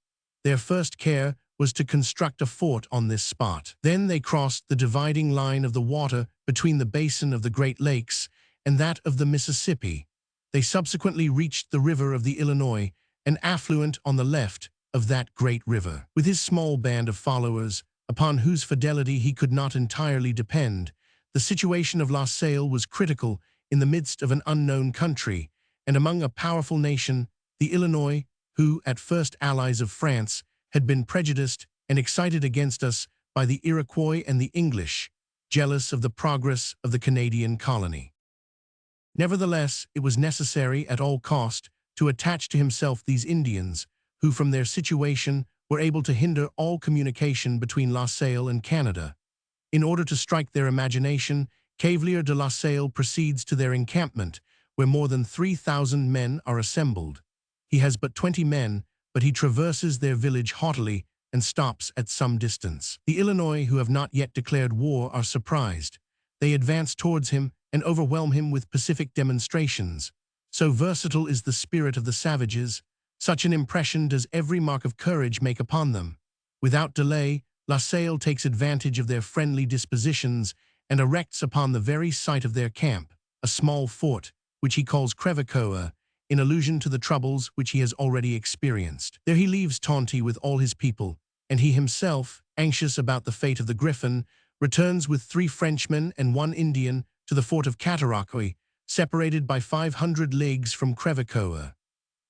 Their first care was to construct a fort on this spot. Then they crossed the dividing line of the water between the basin of the Great Lakes and that of the Mississippi. They subsequently reached the river of the Illinois, an affluent on the left of that great river. With his small band of followers, upon whose fidelity he could not entirely depend, the situation of La Salle was critical in the midst of an unknown country, and among a powerful nation, the Illinois, who, at first allies of France, had been prejudiced and excited against us by the Iroquois and the English, jealous of the progress of the Canadian colony. Nevertheless, it was necessary at all cost to attach to himself these Indians, who from their situation were able to hinder all communication between La Salle and Canada. In order to strike their imagination, Cavalier de La Salle proceeds to their encampment, where more than 3,000 men are assembled. He has but 20 men, but he traverses their village haughtily and stops at some distance. The Illinois, who have not yet declared war, are surprised. They advance towards him and overwhelm him with pacific demonstrations. So versatile is the spirit of the savages, such an impression does every mark of courage make upon them. Without delay, La Salle takes advantage of their friendly dispositions and erects upon the very site of their camp a small fort, which he calls Crevecoeur, in allusion to the troubles which he has already experienced. There he leaves Tonty with all his people, and he himself, anxious about the fate of the Griffin, returns with 3 Frenchmen and 1 Indian to the fort of Cataraqui, separated by 500 leagues from Crevecoeur.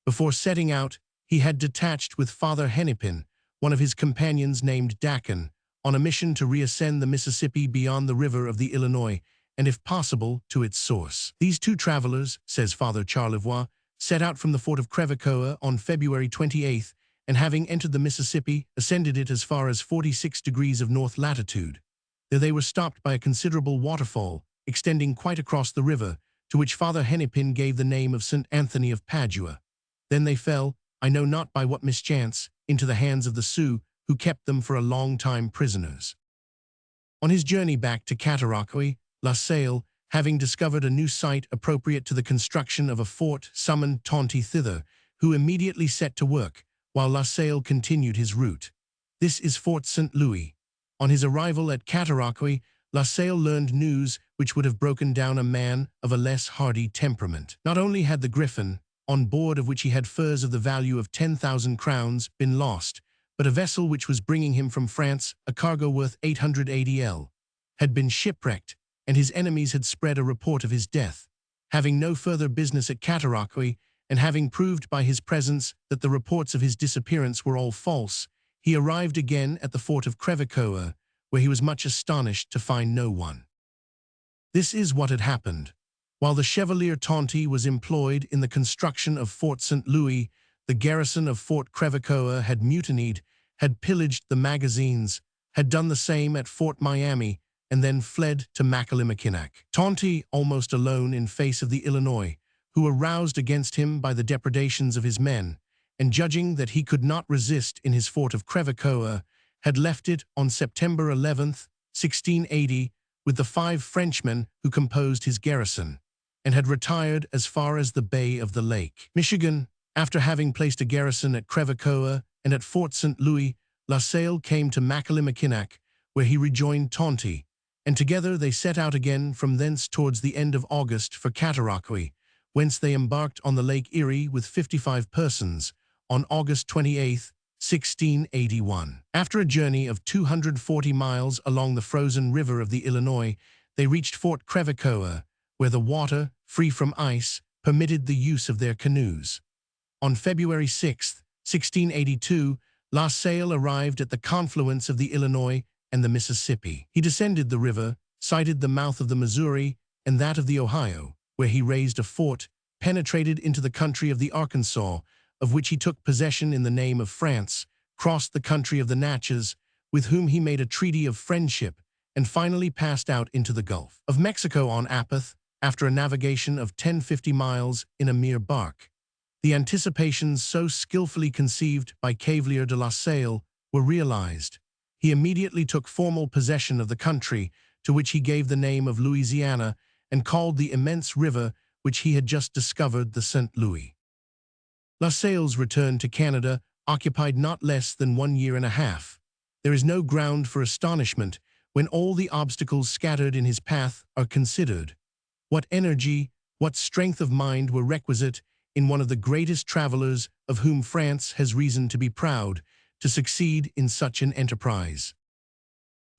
Before setting out, he had detached with Father Hennepin, one of his companions named Dakin, on a mission to reascend the Mississippi beyond the river of the Illinois, and if possible, to its source. These 2 travelers, says Father Charlevoix, set out from the fort of Crevecoeur on February 28th, and having entered the Mississippi, ascended it as far as 46 degrees of north latitude. There they were stopped by a considerable waterfall, extending quite across the river, to which Father Hennepin gave the name of St. Anthony of Padua. Then they fell, I know not by what mischance, into the hands of the Sioux, who kept them for a long time prisoners. On his journey back to Cataraqui, La Salle, having discovered a new site appropriate to the construction of a fort, summoned Tonty thither, who immediately set to work, while La Salle continued his route. This is Fort St. Louis. On his arrival at Cataraqui, La Salle learned news which would have broken down a man of a less hardy temperament. Not only had the Griffin, on board of which he had furs of the value of 10,000 crowns, been lost, but a vessel which was bringing him from France a cargo worth 880 L, had been shipwrecked, and his enemies had spread a report of his death. Having no further business at Cataraqui, and having proved by his presence that the reports of his disappearance were all false, he arrived again at the fort of Crevecoeur, where he was much astonished to find no one. This is what had happened. While the Chevalier Tonty was employed in the construction of Fort St. Louis, the garrison of Fort Crevecoeur had mutinied, had pillaged the magazines, had done the same at Fort Miami, and then fled to Macalimickinac. Tonty, almost alone in face of the Illinois, who were roused against him by the depredations of his men, and judging that he could not resist in his fort of Crevecoeur, had left it on September 11th, 1680, with the 5 Frenchmen who composed his garrison, and had retired as far as the Bay of the Lake. Michigan, after having placed a garrison at Crevecoeur and at Fort St. Louis, La Salle came to Macalimickinac, where he rejoined Tonty, and together they set out again from thence towards the end of August for Cataraqui, whence they embarked on the Lake Erie with 55 persons on August 28, 1681. After a journey of 240 miles along the frozen river of the Illinois, they reached Fort Crevecoeur, where the water, free from ice, permitted the use of their canoes. On February 6, 1682, La Salle arrived at the confluence of the Illinois and the Mississippi. He descended the river, sighted the mouth of the Missouri and that of the Ohio, where he raised a fort, penetrated into the country of the Arkansas, of which he took possession in the name of France, crossed the country of the Natchez, with whom he made a treaty of friendship, and finally passed out into the Gulf of Mexico on Apeth, after a navigation of 1050 miles in a mere bark. The anticipations so skillfully conceived by Cavalier de la Salle were realized. He immediately took formal possession of the country, to which he gave the name of Louisiana, and called the immense river which he had just discovered the St. Louis. La Salle's return to Canada occupied not less than 1 year and a half. There is no ground for astonishment when all the obstacles scattered in his path are considered. What energy, what strength of mind were requisite in one of the greatest travelers of whom France has reason to be proud, to succeed in such an enterprise.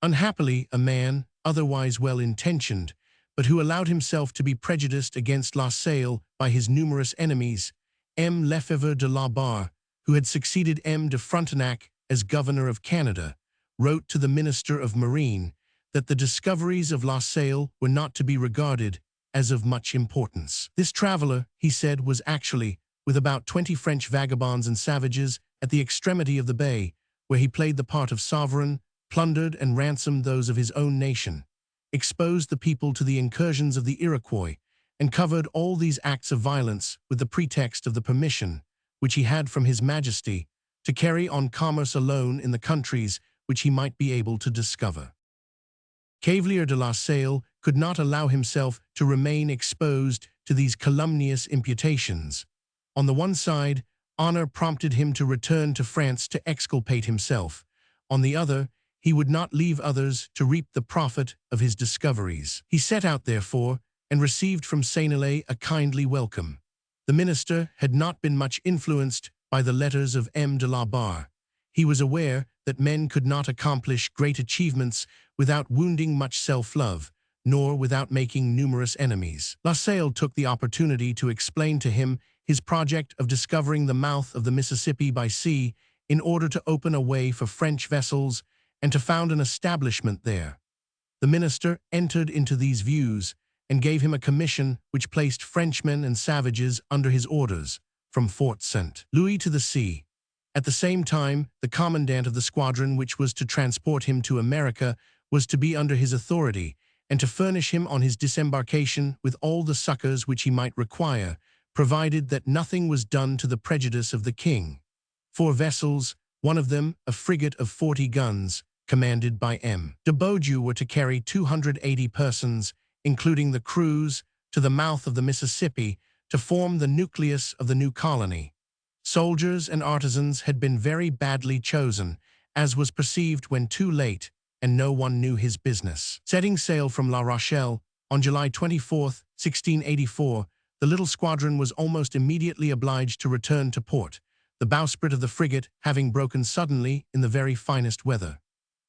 Unhappily, a man, otherwise well-intentioned, but who allowed himself to be prejudiced against La Salle by his numerous enemies, M. Lefebvre de la Barre, who had succeeded M. de Frontenac as governor of Canada, wrote to the Minister of Marine that the discoveries of La Salle were not to be regarded as of much importance. This traveler, he said, was actually, with about 20 French vagabonds and savages, at the extremity of the bay, where he played the part of sovereign, plundered and ransomed those of his own nation, exposed the people to the incursions of the Iroquois, and covered all these acts of violence with the pretext of the permission, which he had from his Majesty, to carry on commerce alone in the countries which he might be able to discover. Cavalier de la Salle could not allow himself to remain exposed to these calumnious imputations. On the one side, honor prompted him to return to France to exculpate himself. On the other, he would not leave others to reap the profit of his discoveries. He set out, therefore, and received from Seignelay a kindly welcome. The minister had not been much influenced by the letters of M. de la Barre. He was aware that men could not accomplish great achievements without wounding much self-love, nor without making numerous enemies. La Salle took the opportunity to explain to him his project of discovering the mouth of the Mississippi by sea in order to open a way for French vessels and to found an establishment there. The minister entered into these views and gave him a commission which placed Frenchmen and savages under his orders, from Fort St. Louis to the sea. At the same time, the commandant of the squadron which was to transport him to America was to be under his authority, and to furnish him on his disembarkation with all the succors which he might require, provided that nothing was done to the prejudice of the king. 4 vessels, one of them a frigate of 40 guns, commanded by M. de Beaujeu, were to carry 280 persons, including the crews, to the mouth of the Mississippi to form the nucleus of the new colony. Soldiers and artisans had been very badly chosen, as was perceived when too late, and no one knew his business. Setting sail from La Rochelle on July 24, 1684, the little squadron was almost immediately obliged to return to port, the bowsprit of the frigate having broken suddenly in the very finest weather.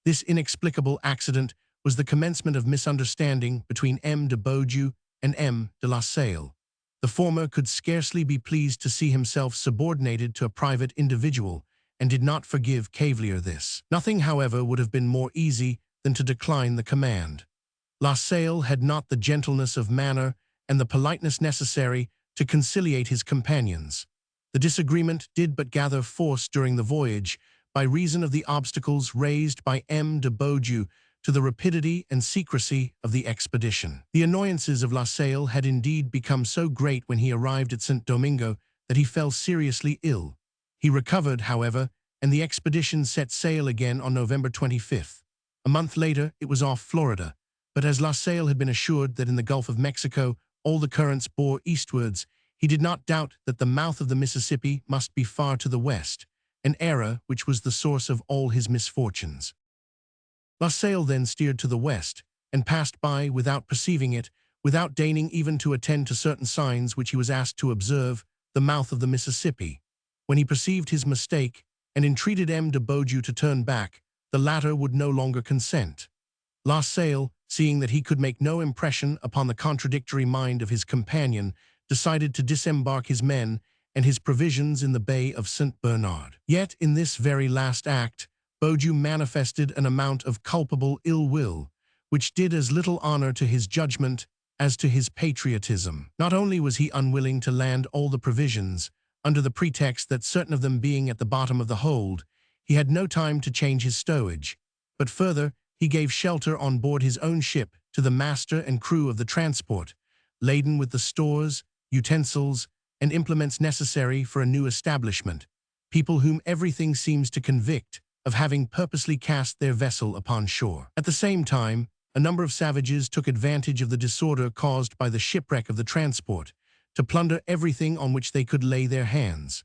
This inexplicable accident was the commencement of misunderstanding between M. de Beaujeu and M. de la Salle. The former could scarcely be pleased to see himself subordinated to a private individual, and did not forgive Cavalier this. Nothing, however, would have been more easy than to decline the command. La Salle had not the gentleness of manner and the politeness necessary to conciliate his companions. The disagreement did but gather force during the voyage, by reason of the obstacles raised by M. de Beaujeu to the rapidity and secrecy of the expedition. The annoyances of La Salle had indeed become so great when he arrived at St. Domingo that he fell seriously ill. He recovered, however, and the expedition set sail again on November 25th. A month later, it was off Florida, but as La Salle had been assured that in the Gulf of Mexico all the currents bore eastwards, he did not doubt that the mouth of the Mississippi must be far to the west, an error which was the source of all his misfortunes. La Salle then steered to the west, and passed by without perceiving it, without deigning even to attend to certain signs which he was asked to observe, the mouth of the Mississippi. When he perceived his mistake, and entreated M. de Beaujeu to turn back, the latter would no longer consent. La Salle, seeing that he could make no impression upon the contradictory mind of his companion, decided to disembark his men and his provisions in the Bay of St. Bernard. Yet in this very last act, Beaujeu manifested an amount of culpable ill will, which did as little honor to his judgment as to his patriotism. Not only was he unwilling to land all the provisions, under the pretext that certain of them being at the bottom of the hold, he had no time to change his stowage, but further, he gave shelter on board his own ship to the master and crew of the transport, laden with the stores, utensils, and implements necessary for a new establishment, people whom everything seems to convict of having purposely cast their vessel upon shore. At the same time, a number of savages took advantage of the disorder caused by the shipwreck of the transport to plunder everything on which they could lay their hands.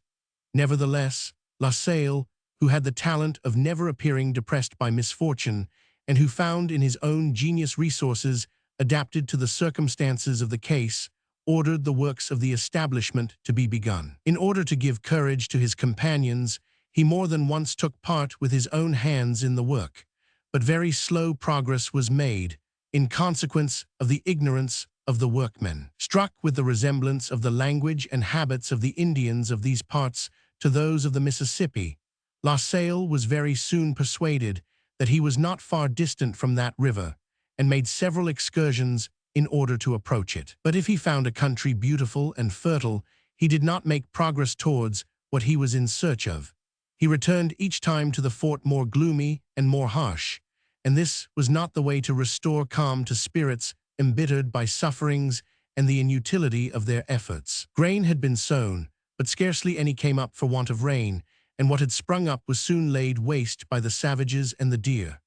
Nevertheless, La Salle, who had the talent of never appearing depressed by misfortune, and who found in his own genius resources adapted to the circumstances of the case, ordered the works of the establishment to be begun. In order to give courage to his companions, he more than once took part with his own hands in the work, but very slow progress was made, in consequence of the ignorance of the workmen. Struck with the resemblance of the language and habits of the Indians of these parts to those of the Mississippi, La Salle was very soon persuaded that he was not far distant from that river, and made several excursions in order to approach it. But if he found a country beautiful and fertile, he did not make progress towards what he was in search of. He returned each time to the fort more gloomy and more harsh, and this was not the way to restore calm to spirits embittered by sufferings and the inutility of their efforts. Grain had been sown, but scarcely any came up for want of rain, and what had sprung up was soon laid waste by the savages and the deer.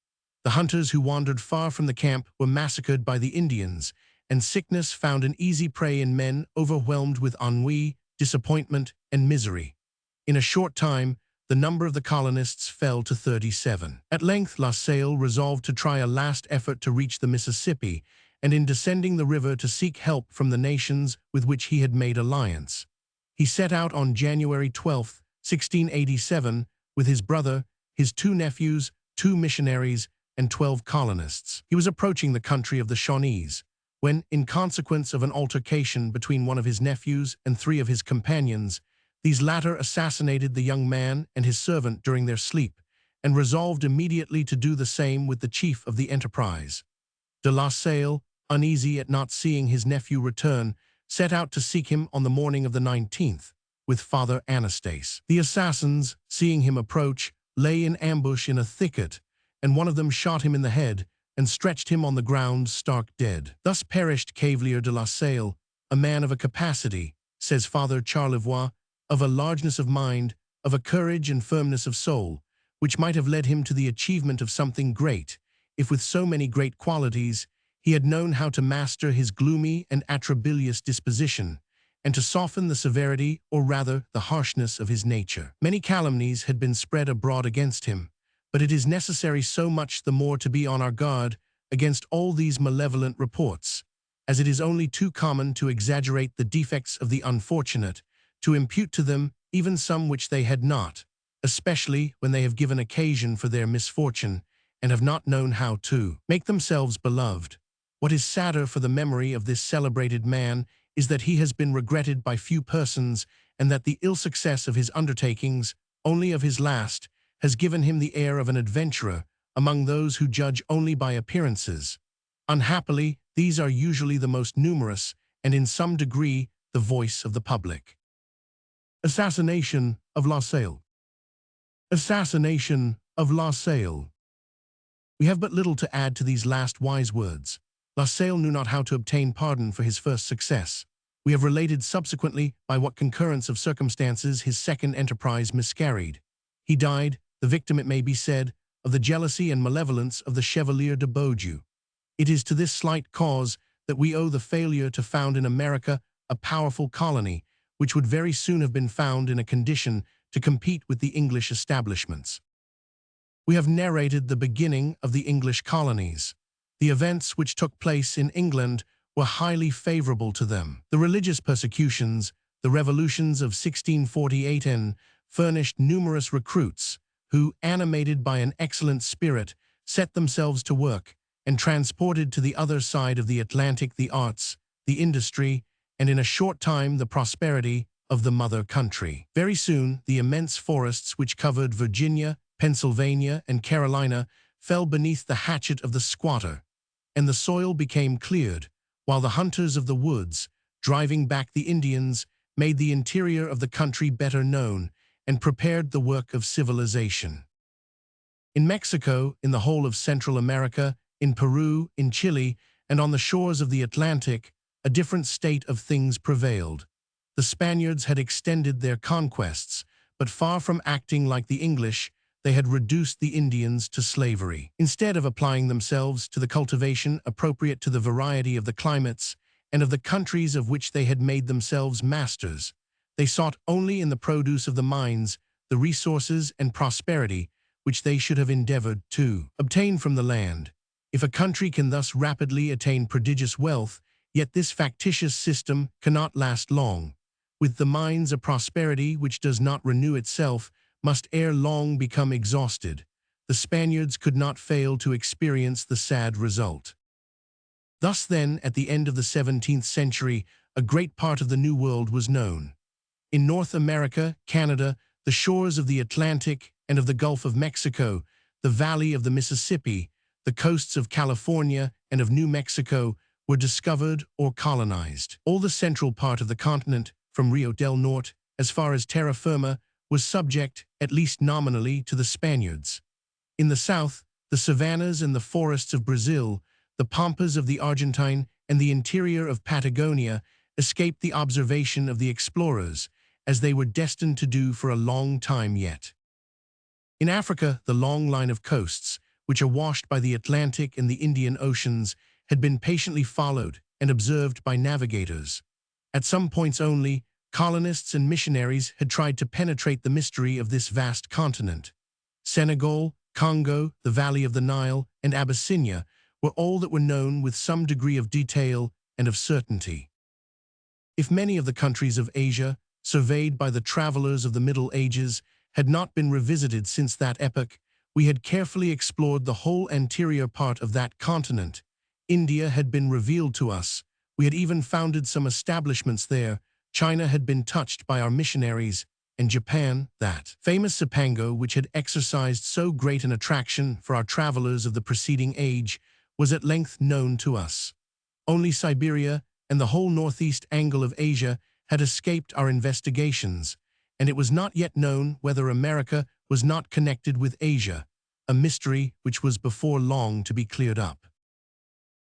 The hunters who wandered far from the camp were massacred by the Indians, and sickness found an easy prey in men overwhelmed with ennui, disappointment, and misery. In a short time, the number of the colonists fell to 37. At length, La Salle resolved to try a last effort to reach the Mississippi, and in descending the river to seek help from the nations with which he had made alliance. He set out on January 12, 1687, with his brother, his 2 nephews, 2 missionaries, and 12 colonists. He was approaching the country of the Shawnees, when, in consequence of an altercation between one of his nephews and 3 of his companions, these latter assassinated the young man and his servant during their sleep, and resolved immediately to do the same with the chief of the enterprise. De La Salle, uneasy at not seeing his nephew return, set out to seek him on the morning of the 19th, with Father Anastase. The assassins, seeing him approach, lay in ambush in a thicket, and one of them shot him in the head and stretched him on the ground stark dead. Thus perished Cavalier de La Salle, a man of a capacity, says Father Charlevoix, of a largeness of mind, of a courage and firmness of soul, which might have led him to the achievement of something great, if with so many great qualities he had known how to master his gloomy and atrabilious disposition, and to soften the severity, or rather the harshness of his nature. Many calumnies had been spread abroad against him, but it is necessary so much the more to be on our guard against all these malevolent reports, as it is only too common to exaggerate the defects of the unfortunate, to impute to them even some which they had not, especially when they have given occasion for their misfortune, and have not known how to make themselves beloved. What is sadder for the memory of this celebrated man is that he has been regretted by few persons, and that the ill success of his undertakings, only of his last, has given him the air of an adventurer among those who judge only by appearances. Unhappily, these are usually the most numerous, and in some degree the voice of the public. Assassination of La Salle. Assassination of La Salle. We have but little to add to these last wise words. La Salle knew not how to obtain pardon for his first success. We have related subsequently by what concurrence of circumstances his second enterprise miscarried. He died, the victim, it may be said, of the jealousy and malevolence of the Chevalier de Beaujeu. It is to this slight cause that we owe the failure to found in America a powerful colony, which would very soon have been found in a condition to compete with the English establishments. We have narrated the beginning of the English colonies. The events which took place in England were highly favorable to them. The religious persecutions, the revolutions of 1648 furnished numerous recruits, who, animated by an excellent spirit, set themselves to work, and transported to the other side of the Atlantic the arts, the industry, and in a short time the prosperity of the mother country. Very soon, the immense forests which covered Virginia, Pennsylvania, and Carolina fell beneath the hatchet of the squatter, and the soil became cleared, while the hunters of the woods, driving back the Indians, made the interior of the country better known, and prepared the work of civilization. In Mexico, in the whole of Central America, in Peru, in Chile, and on the shores of the Atlantic, a different state of things prevailed. The Spaniards had extended their conquests, but far from acting like the English, they had reduced the Indians to slavery. Instead of applying themselves to the cultivation appropriate to the variety of the climates and of the countries of which they had made themselves masters, they sought only in the produce of the mines the resources and prosperity which they should have endeavored to obtain from the land. If a country can thus rapidly attain prodigious wealth, yet this factitious system cannot last long. With the mines a prosperity which does not renew itself must ere long become exhausted. The Spaniards could not fail to experience the sad result. Thus then, at the end of the 17th century, a great part of the New World was known. In North America, Canada, the shores of the Atlantic and of the Gulf of Mexico, the valley of the Mississippi, the coasts of California and of New Mexico were discovered or colonized. All the central part of the continent, from Rio del Norte as far as terra firma, was subject, at least nominally, to the Spaniards. In the south, the savannas and the forests of Brazil, the pampas of the Argentine and the interior of Patagonia escaped the observation of the explorers, as they were destined to do for a long time yet. In Africa, the long line of coasts, which are washed by the Atlantic and the Indian Oceans, had been patiently followed and observed by navigators. At some points only, colonists and missionaries had tried to penetrate the mystery of this vast continent. Senegal, Congo, the valley of the Nile, and Abyssinia were all that were known with some degree of detail and of certainty. If many of the countries of Asia, surveyed by the travelers of the Middle Ages, had not been revisited since that epoch, we had carefully explored the whole anterior part of that continent. India had been revealed to us. We had even founded some establishments there. China had been touched by our missionaries, and Japan, that famous Cipango which had exercised so great an attraction for our travelers of the preceding age, was at length known to us. Only Siberia and the whole northeast angle of Asia had escaped our investigations, and it was not yet known whether America was not connected with Asia, a mystery which was before long to be cleared up.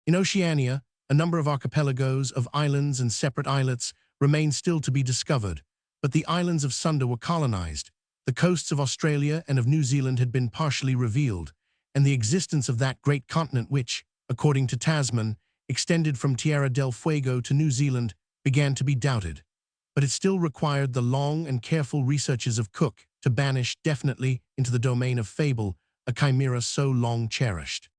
In Oceania, a number of archipelagos of islands and separate islets remained still to be discovered, but the islands of Sunda were colonized, the coasts of Australia and of New Zealand had been partially revealed, and the existence of that great continent which, according to Tasman, extended from Tierra del Fuego to New Zealand, began to be doubted. But it still required the long and careful researches of Cook to banish definitely into the domain of fable a chimera so long cherished.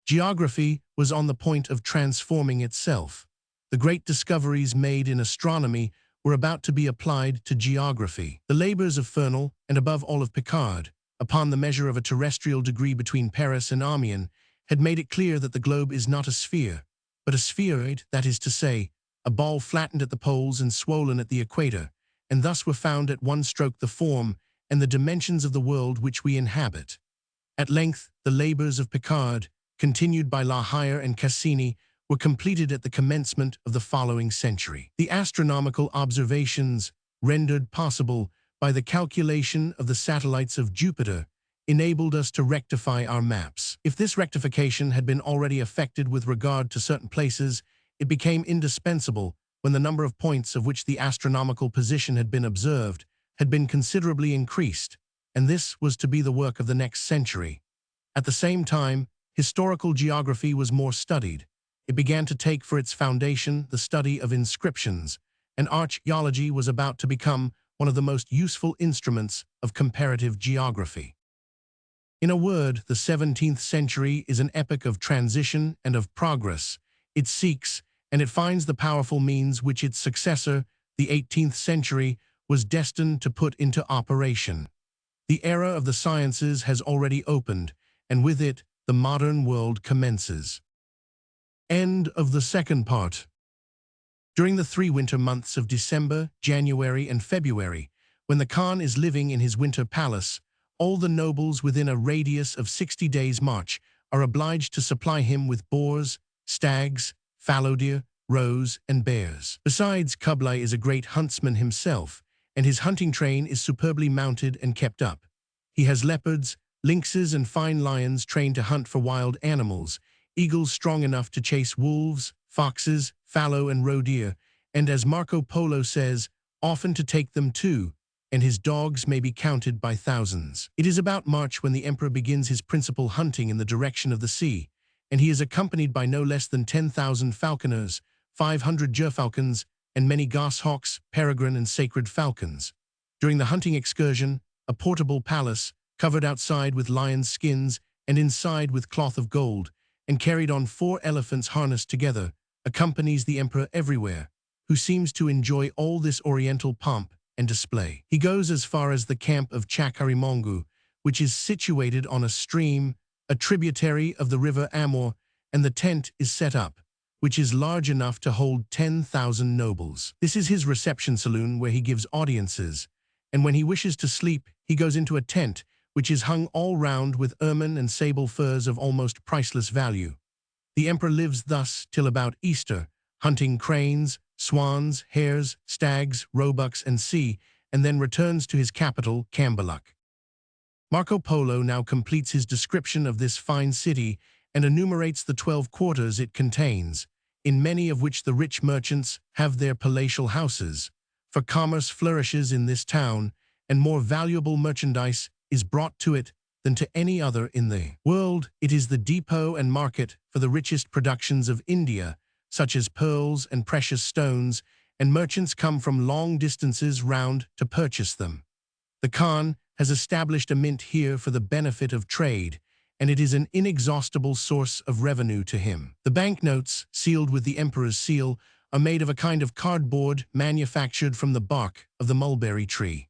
Geography was on the point of transforming itself. The great discoveries made in astronomy were about to be applied to geography. The labors of Verne, and above all of Picard, upon the measure of a terrestrial degree between Paris and Amiens, had made it clear that the globe is not a sphere, but a spheroid, that is to say, a ball flattened at the poles and swollen at the equator, and thus were found at one stroke the form and the dimensions of the world which we inhabit. At length, the labors of Picard, continued by La Hire and Cassini, were completed at the commencement of the following century. The astronomical observations, rendered possible by the calculation of the satellites of Jupiter, enabled us to rectify our maps. If this rectification had been already effected with regard to certain places, it became indispensable when the number of points of which the astronomical position had been observed had been considerably increased, and this was to be the work of the next century. At the same time, historical geography was more studied. It began to take for its foundation the study of inscriptions, and archaeology was about to become one of the most useful instruments of comparative geography. In a word, the 17th century is an epoch of transition and of progress. It seeks, and it finds the powerful means which its successor, the 18th century, was destined to put into operation. The era of the sciences has already opened, and with it, the modern world commences. End of the second part. During the 3 winter months of December, January, and February, when the Khan is living in his winter palace, all the nobles within a radius of 60 days' march are obliged to supply him with boars, stags, fallow deer, roes, and bears. Besides, Kublai is a great huntsman himself, and his hunting train is superbly mounted and kept up. He has leopards, lynxes, and fine lions trained to hunt for wild animals, eagles strong enough to chase wolves, foxes, fallow and roe deer, and as Marco Polo says, often to take them too, and his dogs may be counted by thousands. It is about March when the emperor begins his principal hunting in the direction of the sea, and he is accompanied by no less than 10,000 falconers, 500 gerfalcons, and many goshawks, peregrine and sacred falcons. During the hunting excursion, a portable palace, covered outside with lions' skins and inside with cloth of gold, and carried on 4 elephants harnessed together, accompanies the emperor everywhere, who seems to enjoy all this oriental pomp and display. He goes as far as the camp of Chakarimongu, which is situated on a stream, a tributary of the river Amur, and the tent is set up, which is large enough to hold 10,000 nobles. This is his reception saloon where he gives audiences, and when he wishes to sleep, he goes into a tent, which is hung all round with ermine and sable furs of almost priceless value. The emperor lives thus till about Easter, hunting cranes, swans, hares, stags, roebucks, and sea, and then returns to his capital, Cambaluc. Marco Polo now completes his description of this fine city and enumerates the 12 quarters it contains, in many of which the rich merchants have their palatial houses, for commerce flourishes in this town, and more valuable merchandise is brought to it than to any other in the world. It is the depot and market for the richest productions of India, such as pearls and precious stones, and merchants come from long distances round to purchase them. The Khan has established a mint here for the benefit of trade, and it is an inexhaustible source of revenue to him. The banknotes, sealed with the emperor's seal, are made of a kind of cardboard manufactured from the bark of the mulberry tree.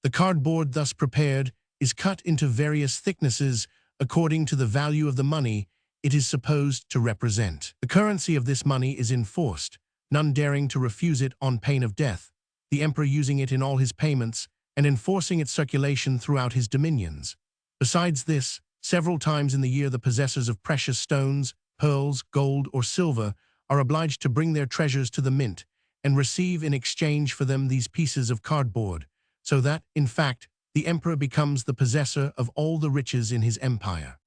The cardboard thus prepared is cut into various thicknesses according to the value of the money it is supposed to represent. The currency of this money is enforced, none daring to refuse it on pain of death, the emperor using it in all his payments and enforcing its circulation throughout his dominions. Besides this, several times in the year the possessors of precious stones, pearls, gold, or silver are obliged to bring their treasures to the mint and receive in exchange for them these pieces of cardboard, so that, in fact, the emperor becomes the possessor of all the riches in his empire.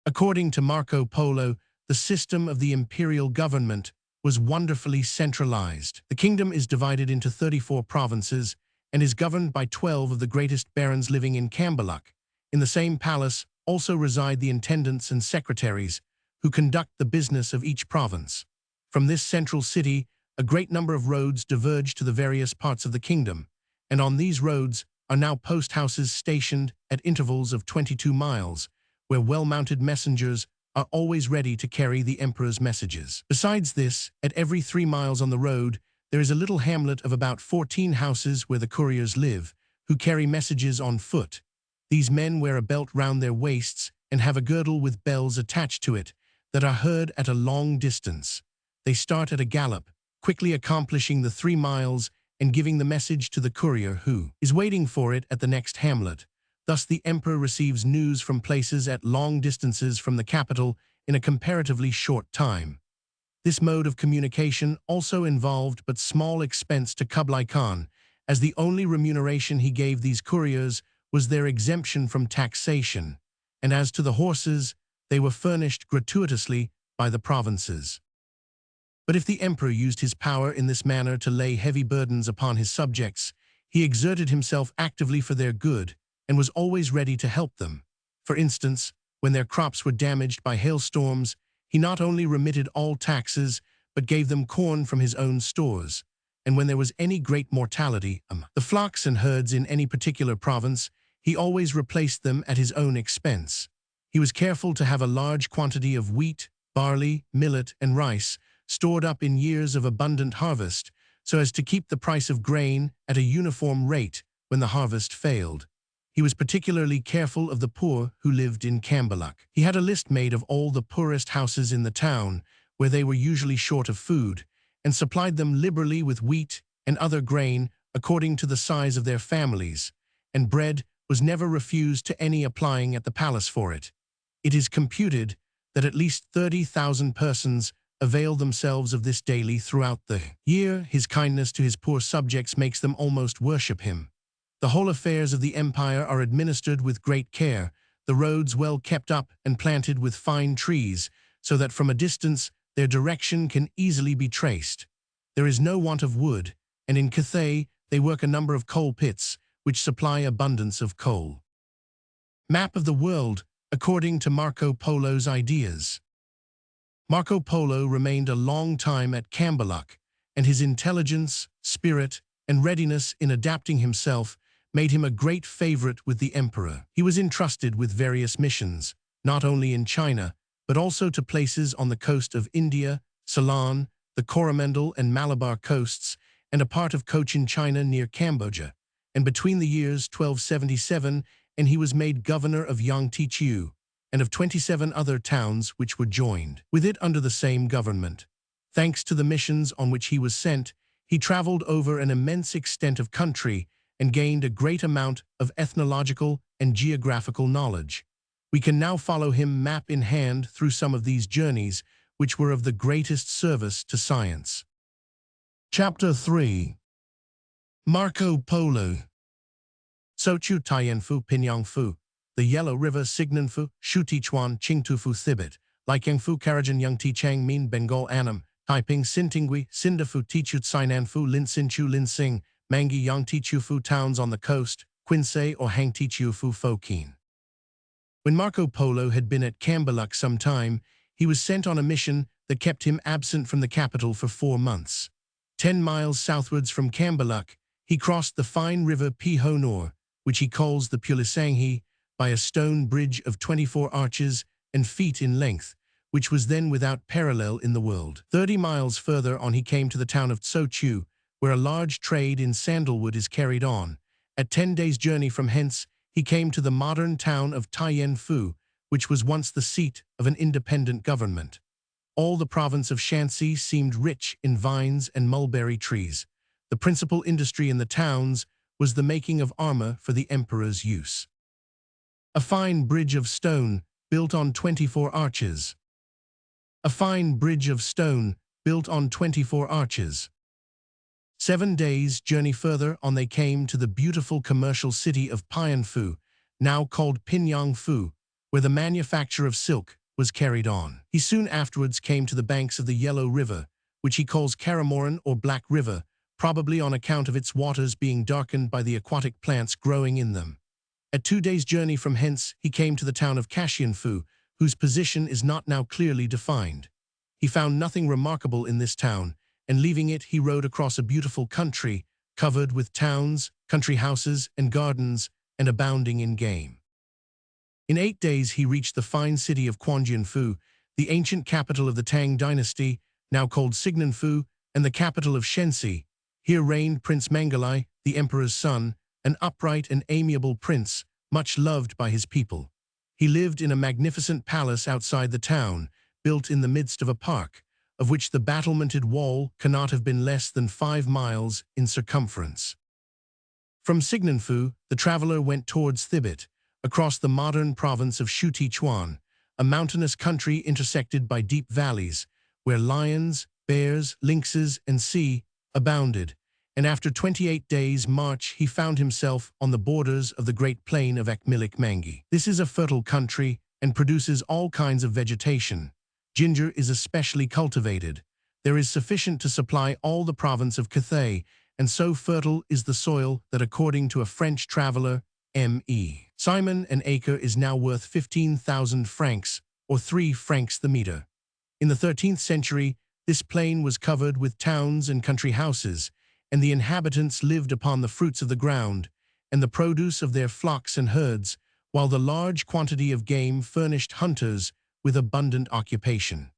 According to Marco Polo, the system of the imperial government was wonderfully centralized. The kingdom is divided into 34 provinces and is governed by 12 of the greatest barons living in Cambaluc. In the same palace also reside the intendants and secretaries who conduct the business of each province. From this central city, a great number of roads diverge to the various parts of the kingdom, and on these roads are now post houses stationed at intervals of 22 miles, where well-mounted messengers are always ready to carry the emperor's messages. Besides this, at every 3 miles on the road, there is a little hamlet of about 14 houses where the couriers live, who carry messages on foot. These men wear a belt round their waists and have a girdle with bells attached to it that are heard at a long distance. They start at a gallop, quickly accomplishing the 3 miles and giving the message to the courier who is waiting for it at the next hamlet. Thus the emperor receives news from places at long distances from the capital in a comparatively short time. This mode of communication also involved but small expense to Kublai Khan, as the only remuneration he gave these couriers was their exemption from taxation, and as to the horses, they were furnished gratuitously by the provinces. But if the emperor used his power in this manner to lay heavy burdens upon his subjects, he exerted himself actively for their good and was always ready to help them. For instance, when their crops were damaged by hailstorms, he not only remitted all taxes, but gave them corn from his own stores. And when there was any great mortality, the flocks and herds in any particular province, he always replaced them at his own expense. He was careful to have a large quantity of wheat, barley, millet, and rice stored up in years of abundant harvest, so as to keep the price of grain at a uniform rate when the harvest failed. He was particularly careful of the poor who lived in Cambaluc. He had a list made of all the poorest houses in the town, where they were usually short of food, and supplied them liberally with wheat and other grain according to the size of their families, and bread was never refused to any applying at the palace for it. It is computed that at least 30,000 persons avail themselves of this daily throughout the year. His kindness to his poor subjects makes them almost worship him. The whole affairs of the empire are administered with great care, the roads well kept up and planted with fine trees, so that from a distance their direction can easily be traced. There is no want of wood, and in Cathay they work a number of coal pits, which supply abundance of coal. Map of the world according to Marco Polo's ideas. Marco Polo remained a long time at Cambaluc, and his intelligence, spirit, and readiness in adapting himself made him a great favorite with the emperor. He was entrusted with various missions, not only in China, but also to places on the coast of India, Ceylon, the Coromandel and Malabar coasts, and a part of Cochin China near Cambodia. And between the years 1277 and he was made governor of Yangtze and of 27 other towns which were joined with it under the same government. Thanks to the missions on which he was sent, he traveled over an immense extent of country and gained a great amount of ethnological and geographical knowledge. We can now follow him map in hand through some of these journeys, which were of the greatest service to science. Chapter 3. Marco Polo. Sochu Tianfu Pinyangfu, the Yellow River Signanfu, Shutichuan Qingtufu Thibet, Likiangfu Karajan Yangti Changmin Bengal Annam, Taiping Sintingui, Sindafu Tichut Sinanfu Linsinchu Linsing, Mangi Yangtichufu towns on the coast, Quinsay or Hangtichufu Fokin. When Marco Polo had been at Cambaluc some time, he was sent on a mission that kept him absent from the capital for 4 months. 10 miles southwards from Cambaluc, he crossed the fine river Pihonor, which he calls the Pulisanghe, by a stone bridge of 24 arches and feet in length, which was then without parallel in the world. 30 miles further on he came to the town of Tsochu, where a large trade in sandalwood is carried on. At 10 days' journey from hence, he came to the modern town of Tianfu, which was once the seat of an independent government. All the province of Shanxi seemed rich in vines and mulberry trees. The principal industry in the towns was the making of armor for the emperor's use. A fine bridge of stone built on 24 arches. A fine bridge of stone built on 24 arches. 7 days' journey further on they came to the beautiful commercial city of Pianfu, now called Pinyangfu, where the manufacture of silk was carried on. He soon afterwards came to the banks of the Yellow River, which he calls Karamoran or Black River, probably on account of its waters being darkened by the aquatic plants growing in them. At 2 days' journey from hence, he came to the town of Kashianfu, whose position is not now clearly defined. He found nothing remarkable in this town, and leaving it, he rode across a beautiful country, covered with towns, country houses, and gardens, and abounding in game. In 8 days he reached the fine city of Quanjianfu, the ancient capital of the Tang dynasty, now called Signanfu, and the capital of Shenxi. Here reigned Prince Mangalai, the emperor's son, an upright and amiable prince, much loved by his people. He lived in a magnificent palace outside the town, built in the midst of a park, of which the battlemented wall cannot have been less than 5 miles in circumference. From Signanfu, the traveler went towards Thibet, across the modern province of Shutichuan, a mountainous country intersected by deep valleys, where lions, bears, lynxes, and sea abounded, and after 28 days' march he found himself on the borders of the great plain of Akmilik Mangi. This is a fertile country and produces all kinds of vegetation. Ginger is especially cultivated. There is sufficient to supply all the province of Cathay, and so fertile is the soil that, according to a French traveler, M.E. Simon, an acre is now worth 15,000 francs, or 3 francs the meter. In the 13th century, this plain was covered with towns and country houses, and the inhabitants lived upon the fruits of the ground and the produce of their flocks and herds, while the large quantity of game furnished hunters with abundant occupation.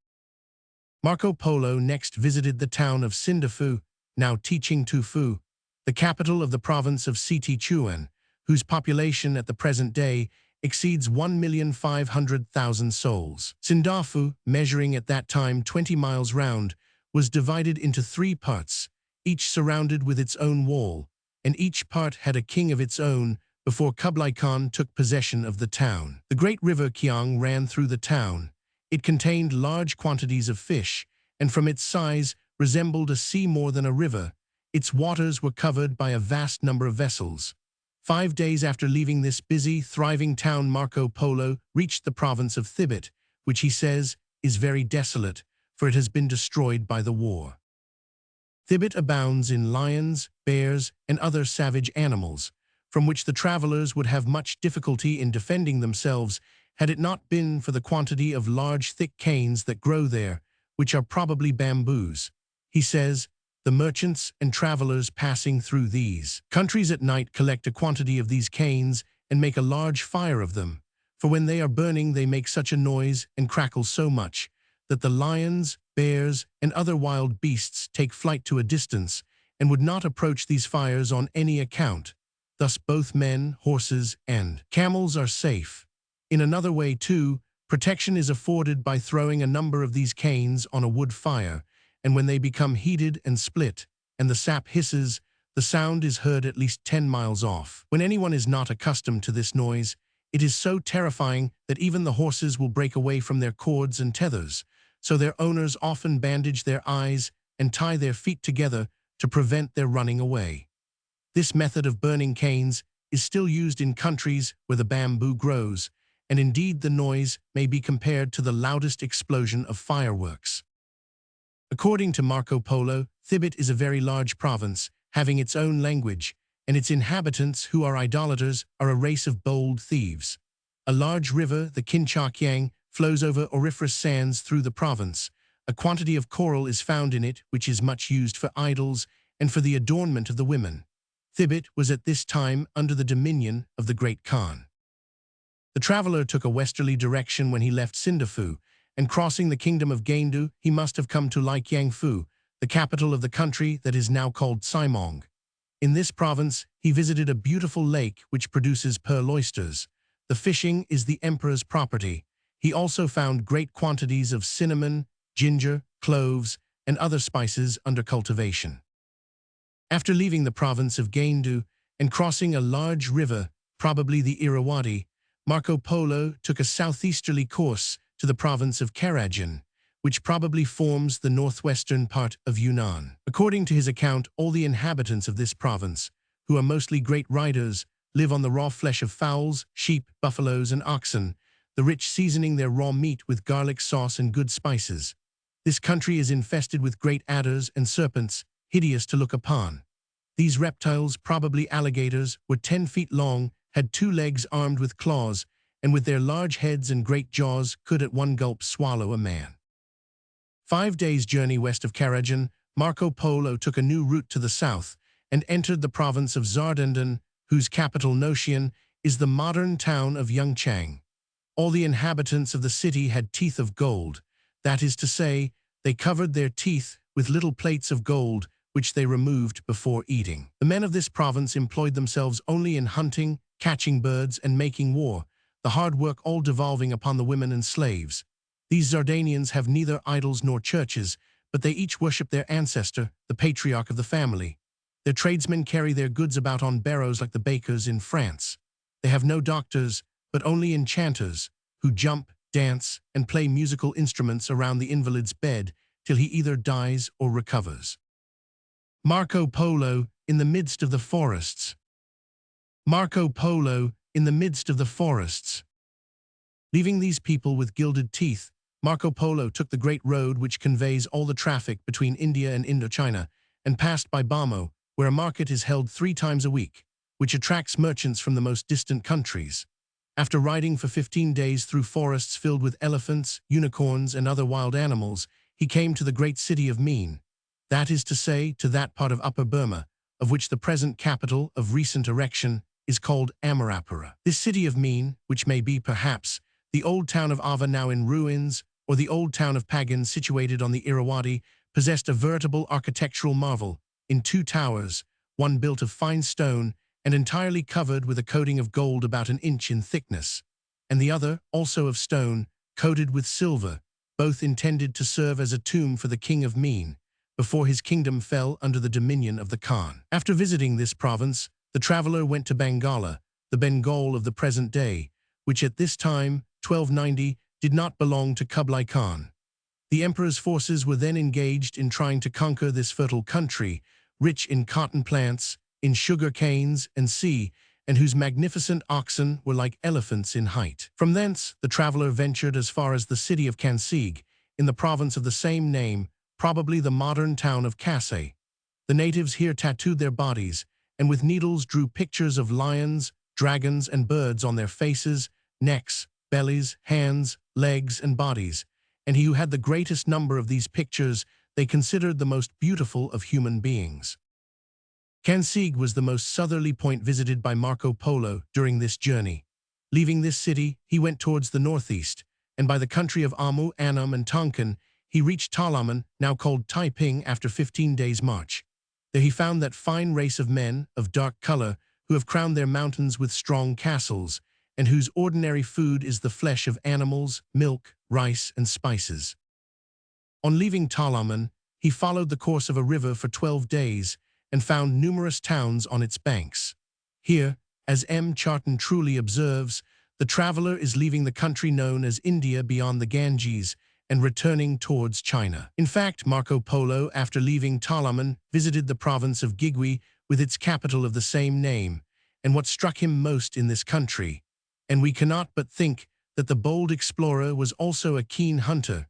Marco Polo next visited the town of Sindafu, now Tiqingtufu, the capital of the province of Sichuan, whose population at the present day exceeds 1,500,000 souls. Sindafu, measuring at that time 20 miles round, was divided into 3 parts, each surrounded with its own wall, and each part had a king of its own before Kublai Khan took possession of the town. The great river Kiang ran through the town. It contained large quantities of fish, and from its size resembled a sea more than a river. Its waters were covered by a vast number of vessels. 5 days after leaving this busy, thriving town, Marco Polo reached the province of Thibet, which he says is very desolate, for it has been destroyed by the war. Thibet abounds in lions, bears, and other savage animals, from which the travelers would have much difficulty in defending themselves had it not been for the quantity of large thick canes that grow there, which are probably bamboos. He says, the merchants and travelers passing through these countries at night collect a quantity of these canes and make a large fire of them, for when they are burning they make such a noise and crackle so much that the lions, bears, and other wild beasts take flight to a distance and would not approach these fires on any account. Thus both men, horses, and camels are safe. In another way, too, protection is afforded by throwing a number of these canes on a wood fire, and when they become heated and split, and the sap hisses, the sound is heard at least 10 miles off. When anyone is not accustomed to this noise, it is so terrifying that even the horses will break away from their cords and tethers, so their owners often bandage their eyes and tie their feet together to prevent their running away. This method of burning canes is still used in countries where the bamboo grows, and indeed the noise may be compared to the loudest explosion of fireworks. According to Marco Polo, Thibet is a very large province, having its own language, and its inhabitants, who are idolaters, are a race of bold thieves. A large river, the Kinchakyang, flows over auriferous sands through the province. A quantity of coral is found in it, which is much used for idols and for the adornment of the women. Thibet was at this time under the dominion of the Great Khan. The traveler took a westerly direction when he left Sindafu, and crossing the kingdom of Gaindu, he must have come to Likyangfu, the capital of the country that is now called Simong. In this province, he visited a beautiful lake which produces pearl oysters. The fishing is the emperor's property. He also found great quantities of cinnamon, ginger, cloves, and other spices under cultivation. After leaving the province of Gaindu and crossing a large river, probably the Irrawaddy, Marco Polo took a southeasterly course to the province of Karajan, which probably forms the northwestern part of Yunnan. According to his account, all the inhabitants of this province, who are mostly great riders, live on the raw flesh of fowls, sheep, buffaloes, and oxen, the rich seasoning their raw meat with garlic sauce and good spices. This country is infested with great adders and serpents, hideous to look upon. These reptiles, probably alligators, were 10 feet long, had 2 legs armed with claws, and with their large heads and great jaws could at one gulp swallow a man. 5 days' journey west of Karajan, Marco Polo took a new route to the south and entered the province of Zardandan, whose capital Notian is the modern town of Yungchang. All the inhabitants of the city had teeth of gold, that is to say, they covered their teeth with little plates of gold, which they removed before eating. The men of this province employed themselves only in hunting, catching birds, and making war, the hard work all devolving upon the women and slaves. These Zardanians have neither idols nor churches, but they each worship their ancestor, the patriarch of the family. Their tradesmen carry their goods about on barrows like the bakers in France. They have no doctors, but only enchanters, who jump, dance, and play musical instruments around the invalid's bed till he either dies or recovers. Marco Polo in the midst of the forests. Marco Polo in the midst of the forests. Leaving these people with gilded teeth, Marco Polo took the great road which conveys all the traffic between India and Indochina, and passed by Bamo, where a market is held 3 times a week, which attracts merchants from the most distant countries. After riding for 15 days through forests filled with elephants, unicorns, and other wild animals, he came to the great city of Meen, that is to say, to that part of Upper Burma, of which the present capital of recent erection is called Amarapura. This city of Meen, which may be, perhaps, the old town of Ava now in ruins, or the old town of Pagan situated on the Irrawaddy, possessed a veritable architectural marvel, in 2 towers, one built of fine stone and entirely covered with a coating of gold about an inch in thickness, and the other, also of stone, coated with silver, both intended to serve as a tomb for the king of Meen, before his kingdom fell under the dominion of the Khan. After visiting this province, the traveler went to Bangala, the Bengal of the present day, which at this time, 1290, did not belong to Kublai Khan. The emperor's forces were then engaged in trying to conquer this fertile country, rich in cotton plants, in sugar canes and sea, and whose magnificent oxen were like elephants in height. From thence, the traveler ventured as far as the city of Kanseeg, in the province of the same name, probably the modern town of Kasay. The natives here tattooed their bodies, and with needles drew pictures of lions, dragons, and birds on their faces, necks, bellies, hands, legs, and bodies, and he who had the greatest number of these pictures they considered the most beautiful of human beings. Kansiig was the most southerly point visited by Marco Polo during this journey. Leaving this city, he went towards the northeast, and by the country of Amu, Annam, and Tonkin, he reached Talaman, now called Taiping, after 15 days' march. There he found that fine race of men, of dark color, who have crowned their mountains with strong castles, and whose ordinary food is the flesh of animals, milk, rice, and spices. On leaving Talaman, he followed the course of a river for 12 days and found numerous towns on its banks. Here, as M. Charton truly observes, the traveler is leaving the country known as India beyond the Ganges and returning towards China. In fact, Marco Polo, after leaving Talaman, visited the province of Gigwi with its capital of the same name, and what struck him most in this country, and we cannot but think that the bold explorer was also a keen hunter,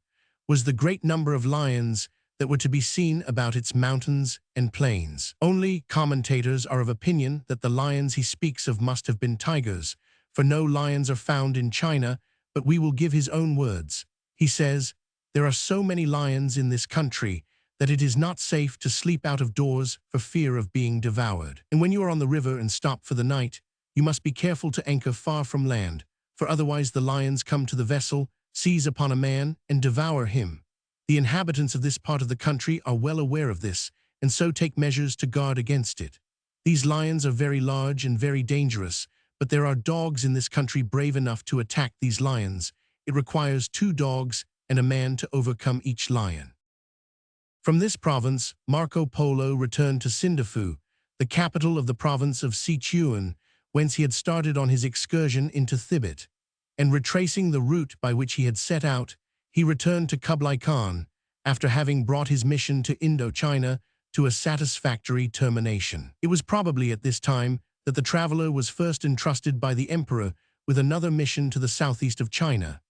was the great number of lions that were to be seen about its mountains and plains. Only commentators are of opinion that the lions he speaks of must have been tigers, for no lions are found in China, but we will give his own words. He says, "There are so many lions in this country that it is not safe to sleep out of doors for fear of being devoured. And when you are on the river and stop for the night, you must be careful to anchor far from land, for otherwise the lions come to the vessel, seize upon a man, and devour him. The inhabitants of this part of the country are well aware of this, and so take measures to guard against it. These lions are very large and very dangerous, but there are dogs in this country brave enough to attack these lions. It requires 2 dogs and a man to overcome each lion." From this province, Marco Polo returned to Sindafu, the capital of the province of Sichuan, whence he had started on his excursion into Thibet, and retracing the route by which he had set out, he returned to Kublai Khan, after having brought his mission to Indochina to a satisfactory termination. It was probably at this time that the traveler was first entrusted by the emperor with another mission to the southeast of China.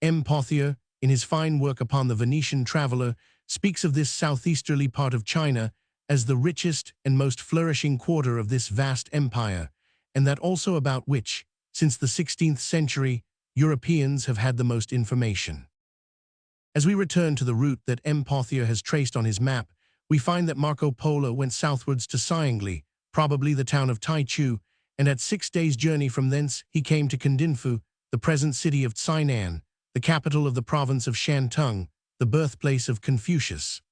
M. Pothier, in his fine work upon the Venetian traveler, speaks of this southeasterly part of China as the richest and most flourishing quarter of this vast empire, and that also about which, since the 16th century, Europeans have had the most information. As we return to the route that M. Pothier has traced on his map, we find that Marco Polo went southwards to Siangli, probably the town of Taichu, and at 6 days' journey from thence he came to Kandinfu, the present city of Tainan, the capital of the province of Shantung, the birthplace of Confucius.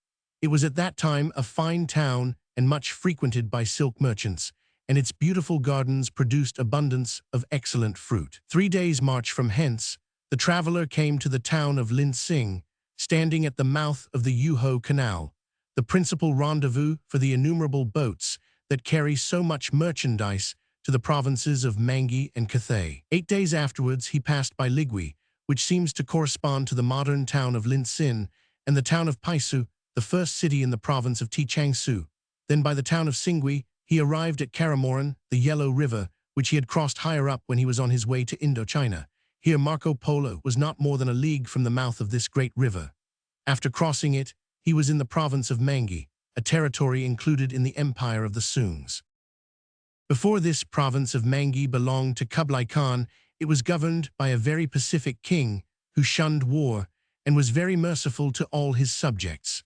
It was at that time a fine town and much frequented by silk merchants, and its beautiful gardens produced abundance of excellent fruit. 3 days' march from hence, the traveler came to the town of Linsing, standing at the mouth of the Yuho Canal, the principal rendezvous for the innumerable boats that carry so much merchandise to the provinces of Mangi and Cathay. 8 days afterwards he passed by Ligui, which seems to correspond to the modern town of Linsin, and the town of Paisu, the first city in the province of Tichangsu. Then by the town of Singui, he arrived at Karamoran, the Yellow River, which he had crossed higher up when he was on his way to Indochina. Here Marco Polo was not more than a league from the mouth of this great river. After crossing it, he was in the province of Mangi, a territory included in the empire of the Soongs. Before this province of Mangi belonged to Kublai Khan, it was governed by a very pacific king who shunned war and was very merciful to all his subjects.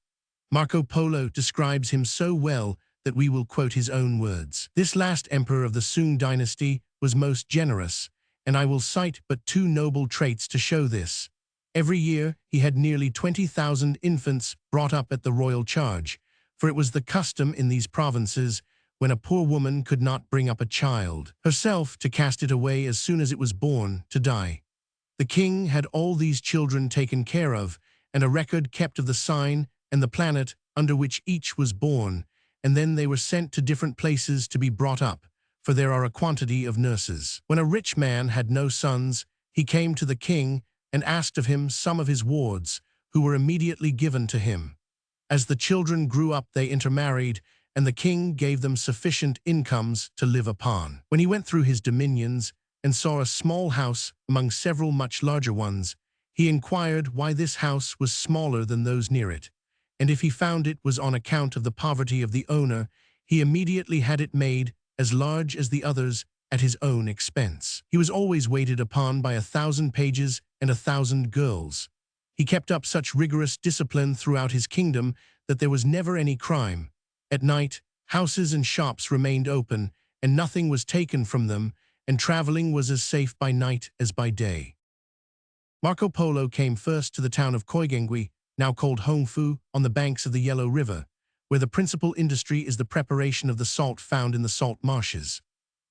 Marco Polo describes him so well that we will quote his own words. "This last emperor of the Sung dynasty was most generous, and I will cite but 2 noble traits to show this. Every year he had nearly 20,000 infants brought up at the royal charge, for it was the custom in these provinces, when a poor woman could not bring up a child herself, to cast it away as soon as it was born, to die. The king had all these children taken care of, and a record kept of the sign and the planet under which each was born, and then they were sent to different places to be brought up, for there are a quantity of nurses. When a rich man had no sons, he came to the king and asked of him some of his wards, who were immediately given to him. As the children grew up they intermarried, and the king gave them sufficient incomes to live upon. When he went through his dominions and saw a small house among several much larger ones, He inquired why this house was smaller than those near it, and if he found it was on account of the poverty of the owner, he immediately had it made as large as the others at his own expense. He was always waited upon by 1,000 pages and 1,000 girls. He kept up such rigorous discipline throughout his kingdom that there was never any crime. At night, houses and shops remained open, and nothing was taken from them, and traveling was as safe by night as by day. Marco Polo came first to the town of Koigengui, now called Hongfu, on the banks of the Yellow River, where the principal industry is the preparation of the salt found in the salt marshes.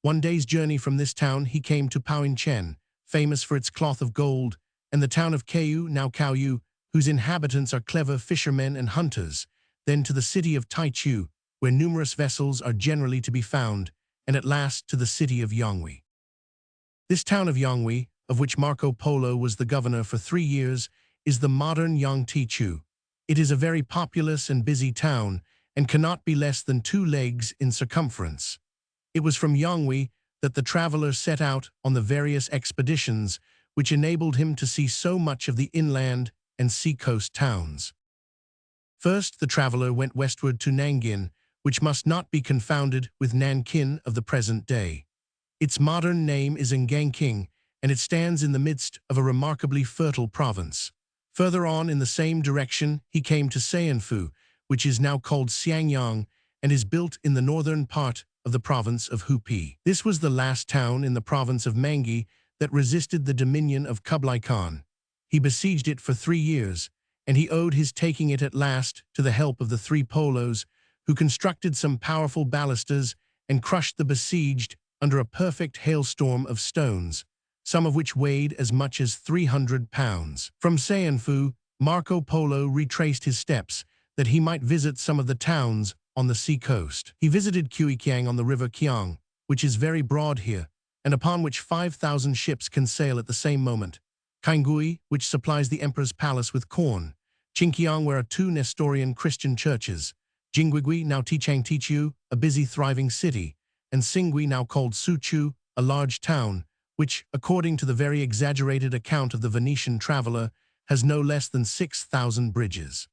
One day's journey from this town he came to Paoinchen, famous for its cloth of gold, and the town of Keiyu, now Kaoyu, whose inhabitants are clever fishermen and hunters, then to the city of Taichu, where numerous vessels are generally to be found, and at last to the city of Yonghui. This town of Yonghui, of which Marco Polo was the governor for 3 years, is the modern Yangtichu. It is a very populous and busy town, and cannot be less than 2 leagues in circumference. It was from Yonghui that the traveler set out on the various expeditions which enabled him to see so much of the inland and seacoast towns. First, the traveler went westward to Nangin, which must not be confounded with Nankin of the present day. Its modern name is Ngangking, and it stands in the midst of a remarkably fertile province. Further on in the same direction, he came to Saianfu, which is now called Xiangyang, and is built in the northern part of the province of Hupi. This was the last town in the province of Mangi that resisted the dominion of Kublai Khan. He besieged it for 3 years, and he owed his taking it at last to the help of the 3 Polos, who constructed some powerful balusters and crushed the besieged under a perfect hailstorm of stones, some of which weighed as much as 300 pounds. From Saianfu, Marco Polo retraced his steps that he might visit some of the towns on the sea-coast. He visited Cuikiang on the river Kiang, which is very broad here, and upon which 5,000 ships can sail at the same moment. Kaingui, which supplies the emperor's palace with corn. Qingqiang, where are 2 Nestorian Christian churches. Jingguigui, now Tichangtichu, a busy, thriving city. And Singui, now called Suchu, a large town, which, according to the very exaggerated account of the Venetian traveler, has no less than 6,000 bridges.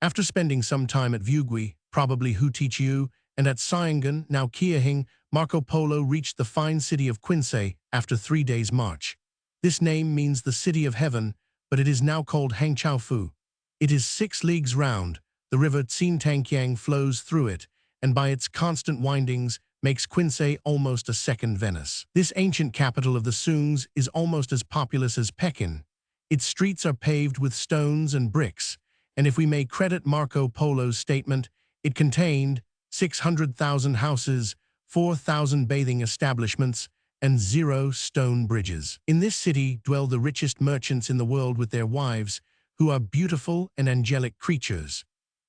After spending some time at Viugui, probably Hutichiu, and at Sayangan, now Kiahing, Marco Polo reached the fine city of Quinsay after 3 days' march. This name means the city of heaven, but it is now called Hangchaofu. It is 6 leagues round, the river Tsintangkiang flows through it, and by its constant windings makes Quinsay almost a second Venice. This ancient capital of the Sungs is almost as populous as Pekin. Its streets are paved with stones and bricks, and if we may credit Marco Polo's statement, it contained 600,000 houses, 4,000 bathing establishments, and 0 stone bridges. In this city dwell the richest merchants in the world with their wives, who are beautiful and angelic creatures.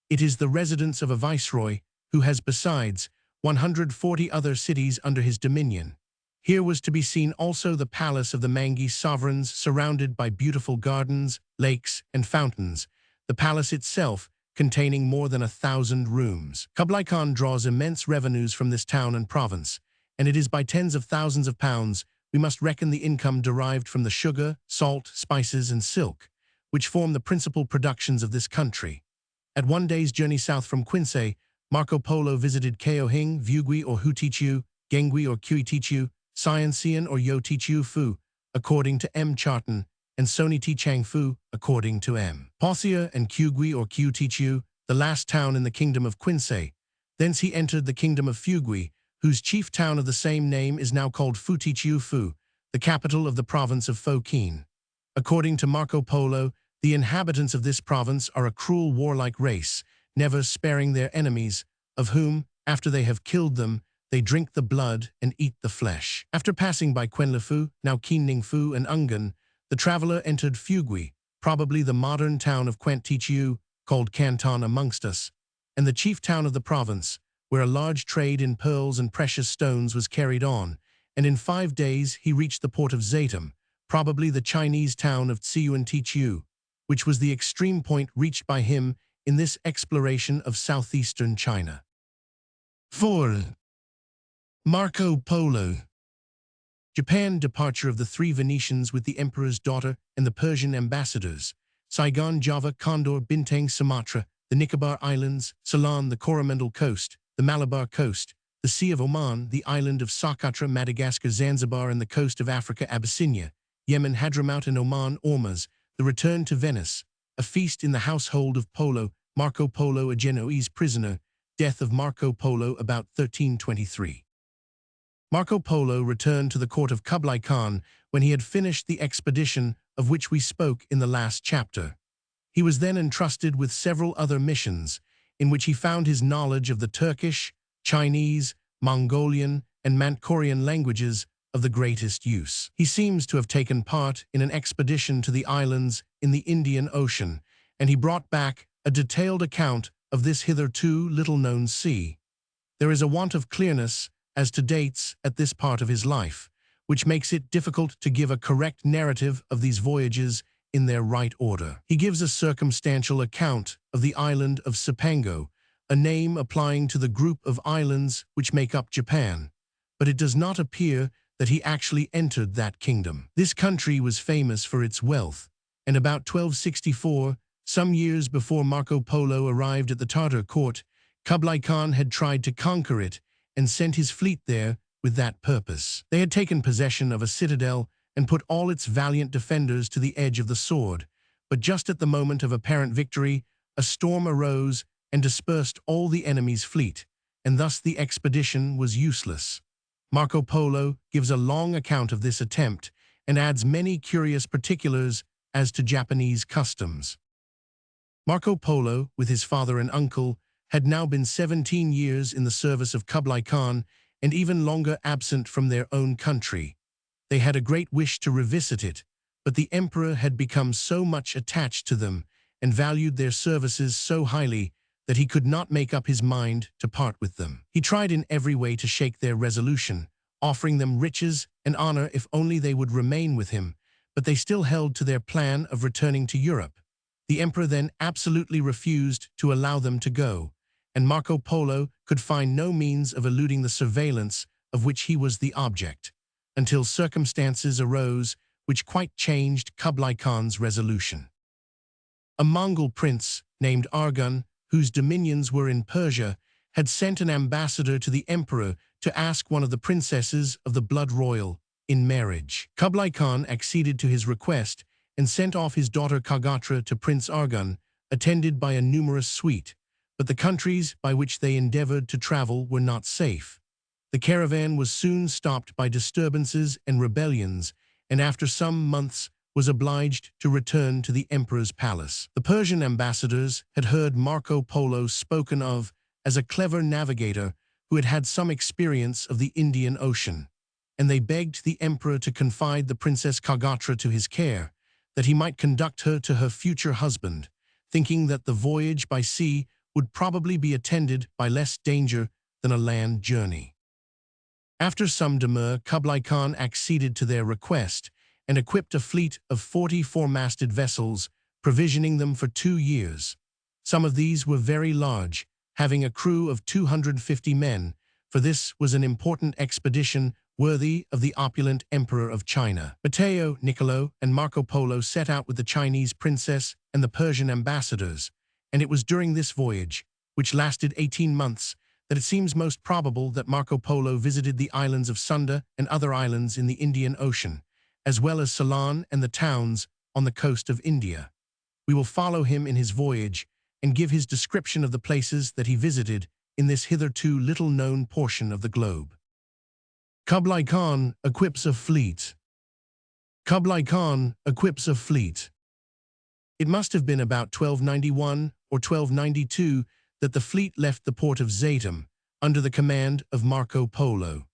It is the residence of a viceroy, who has besides 140 other cities under his dominion. Here was to be seen also the palace of the Mangi sovereigns, surrounded by beautiful gardens, lakes, and fountains, the palace itself containing more than 1,000 rooms. Kublai Khan draws immense revenues from this town and province, and it is by tens of thousands of pounds we must reckon the income derived from the sugar, salt, spices, and silk, which form the principal productions of this country. At 1 day's journey south from Quinsay, Marco Polo visited Kaohing, Viugui or Hutichu, Gengui or Kuitichu, Xianxian or Yotichu Fu, according to M. Charton, and Soni Tichang Fu, according to M. Possia and Kugui or Kiutichu, the last town in the kingdom of Quinsay. Thence he entered the kingdom of Fugui, whose chief town of the same name is now called Futichu Fu, the capital of the province of Fokien. According to Marco Polo, the inhabitants of this province are a cruel warlike race, never sparing their enemies, of whom, after they have killed them, they drink the blood and eat the flesh. After passing by Quenlefu, now Qinningfu and Ungan, the traveler entered Fugui, probably the modern town of Quantichiu, called Canton amongst us, and the chief town of the province, where a large trade in pearls and precious stones was carried on, and in 5 days he reached the port of Zatum, probably the Chinese town of Tsiuantichiu, which was the extreme point reached by him in this exploration of southeastern China. 4. Marco Polo. Japan, departure of the 3 Venetians with the emperor's daughter and the Persian ambassadors. Saigon, Java, Condor, Bintang, Sumatra, the Nicobar Islands, Ceylon, the Coromandel Coast, the Malabar Coast, the Sea of Oman, the island of Socotra, Madagascar, Zanzibar, and the coast of Africa, Abyssinia, Yemen, Hadramaut, and Oman, Ormuz, the return to Venice, a feast in the household of Polo, Marco Polo, a Genoese prisoner, death of Marco Polo about 1323. Marco Polo returned to the court of Kublai Khan when he had finished the expedition of which we spoke in the last chapter. He was then entrusted with several other missions, in which he found his knowledge of the Turkish, Chinese, Mongolian, and Manchurian languages of the greatest use. He seems to have taken part in an expedition to the islands in the Indian Ocean, and he brought back a detailed account of this hitherto little-known sea. There is a want of clearness as to dates at this part of his life, which makes it difficult to give a correct narrative of these voyages in their right order. He gives a circumstantial account of the island of Cipango, a name applying to the group of islands which make up Japan, but it does not appear that he actually entered that kingdom. This country was famous for its wealth, and about 1264, some years before Marco Polo arrived at the Tartar court, Kublai Khan had tried to conquer it and sent his fleet there with that purpose. They had taken possession of a citadel and put all its valiant defenders to the edge of the sword, but just at the moment of apparent victory, a storm arose and dispersed all the enemy's fleet, and thus the expedition was useless. Marco Polo gives a long account of this attempt and adds many curious particulars as to Japanese customs. Marco Polo, with his father and uncle, had now been 17 years in the service of Kublai Khan and even longer absent from their own country. They had a great wish to revisit it, but the emperor had become so much attached to them and valued their services so highly that he could not make up his mind to part with them. He tried in every way to shake their resolution, offering them riches and honor if only they would remain with him, but they still held to their plan of returning to Europe. The emperor then absolutely refused to allow them to go, and Marco Polo could find no means of eluding the surveillance of which he was the object, until circumstances arose which quite changed Kublai Khan's resolution. A Mongol prince named Arghun, whose dominions were in Persia, had sent an ambassador to the emperor to ask one of the princesses of the blood royal in marriage. Kublai Khan acceded to his request and sent off his daughter Kagatra to Prince Arghun, attended by a numerous suite, but the countries by which they endeavored to travel were not safe. The caravan was soon stopped by disturbances and rebellions, and after some months was obliged to return to the emperor's palace. The Persian ambassadors had heard Marco Polo spoken of as a clever navigator who had had some experience of the Indian Ocean, and they begged the emperor to confide the Princess Kagatra to his care, that he might conduct her to her future husband, thinking that the voyage by sea would probably be attended by less danger than a land journey. After some demur, Kublai Khan acceded to their request and equipped a fleet of 40 four-masted vessels, provisioning them for 2 years. Some of these were very large, having a crew of 250 men, for this was an important expedition worthy of the opulent Emperor of China. Matteo, Niccolo, and Marco Polo set out with the Chinese princess and the Persian ambassadors, and it was during this voyage, which lasted 18 months, that it seems most probable that Marco Polo visited the islands of Sunda and other islands in the Indian Ocean, as well as Ceylon and the towns on the coast of India. We will follow him in his voyage and give his description of the places that he visited in this hitherto little-known portion of the globe. Kublai Khan equips a fleet. Kublai Khan equips a fleet. It must have been about 1291 or 1292 that the fleet left the port of Zatem under the command of Marco Polo.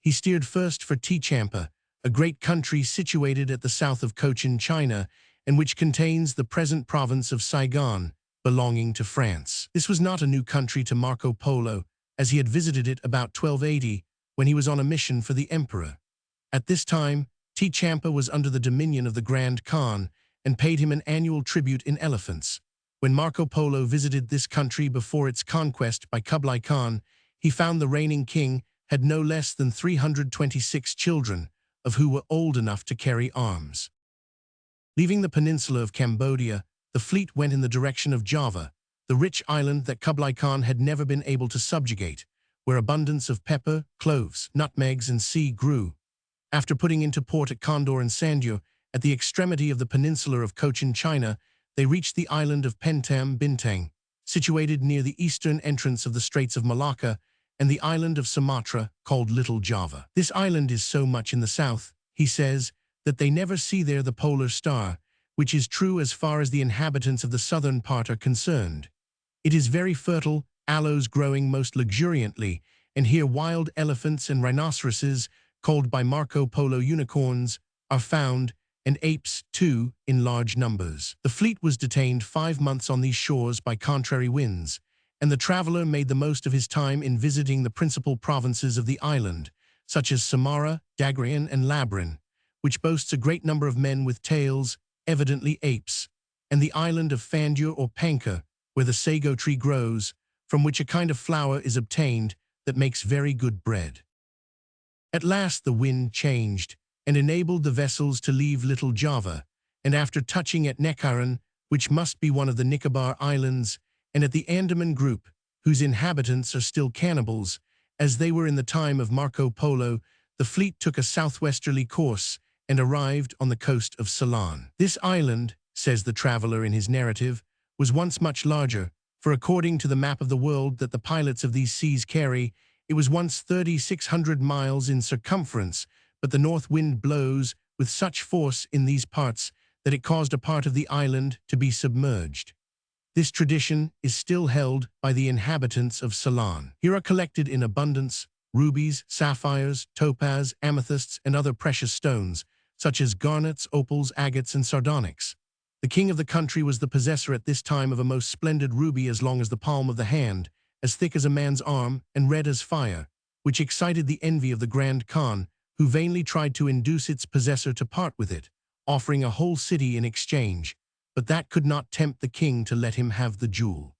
He steered first for Tichampa, a great country situated at the south of Cochin, China, and which contains the present province of Saigon, belonging to France. This was not a new country to Marco Polo, as he had visited it about 1280 when he was on a mission for the emperor. At this time, Tichampa was under the dominion of the Grand Khan and paid him an annual tribute in elephants. When Marco Polo visited this country before its conquest by Kublai Khan, he found the reigning king had no less than 326 children, of who were old enough to carry arms. Leaving the peninsula of Cambodia, the fleet went in the direction of Java, the rich island that Kublai Khan had never been able to subjugate, where abundance of pepper, cloves, nutmegs, and sea grew. After putting into port at Condor and Sandur, at the extremity of the peninsula of Cochin China, they reached the island of Pentam Bintang, situated near the eastern entrance of the Straits of Malacca, and the island of Sumatra, called Little Java. This island is so much in the south, he says, that they never see there the polar star, which is true as far as the inhabitants of the southern part are concerned. It is very fertile, aloes growing most luxuriantly, and here wild elephants and rhinoceroses, called by Marco Polo unicorns, are found, and apes, too, in large numbers. The fleet was detained 5 months on these shores by contrary winds, and the traveler made the most of his time in visiting the principal provinces of the island, such as Samara, Dagrian, and Labrin, which boasts a great number of men with tails, evidently apes, and the island of Fandur or Panka, where the sago tree grows, from which a kind of flour is obtained that makes very good bread. At last the wind changed, and enabled the vessels to leave Little Java, and after touching at Nekaran, which must be one of the Nicobar Islands, and at the Andaman group, whose inhabitants are still cannibals, as they were in the time of Marco Polo, the fleet took a southwesterly course and arrived on the coast of Ceylon. This island, says the traveler in his narrative, was once much larger, for according to the map of the world that the pilots of these seas carry, it was once 3,600 miles in circumference, but the north wind blows with such force in these parts that it caused a part of the island to be submerged. This tradition is still held by the inhabitants of Ceylon. Here are collected in abundance rubies, sapphires, topaz, amethysts, and other precious stones, such as garnets, opals, agates, and sardonyx. The king of the country was the possessor at this time of a most splendid ruby as long as the palm of the hand, as thick as a man's arm, and red as fire, which excited the envy of the Grand Khan, who vainly tried to induce its possessor to part with it, offering a whole city in exchange, but that could not tempt the king to let him have the jewel.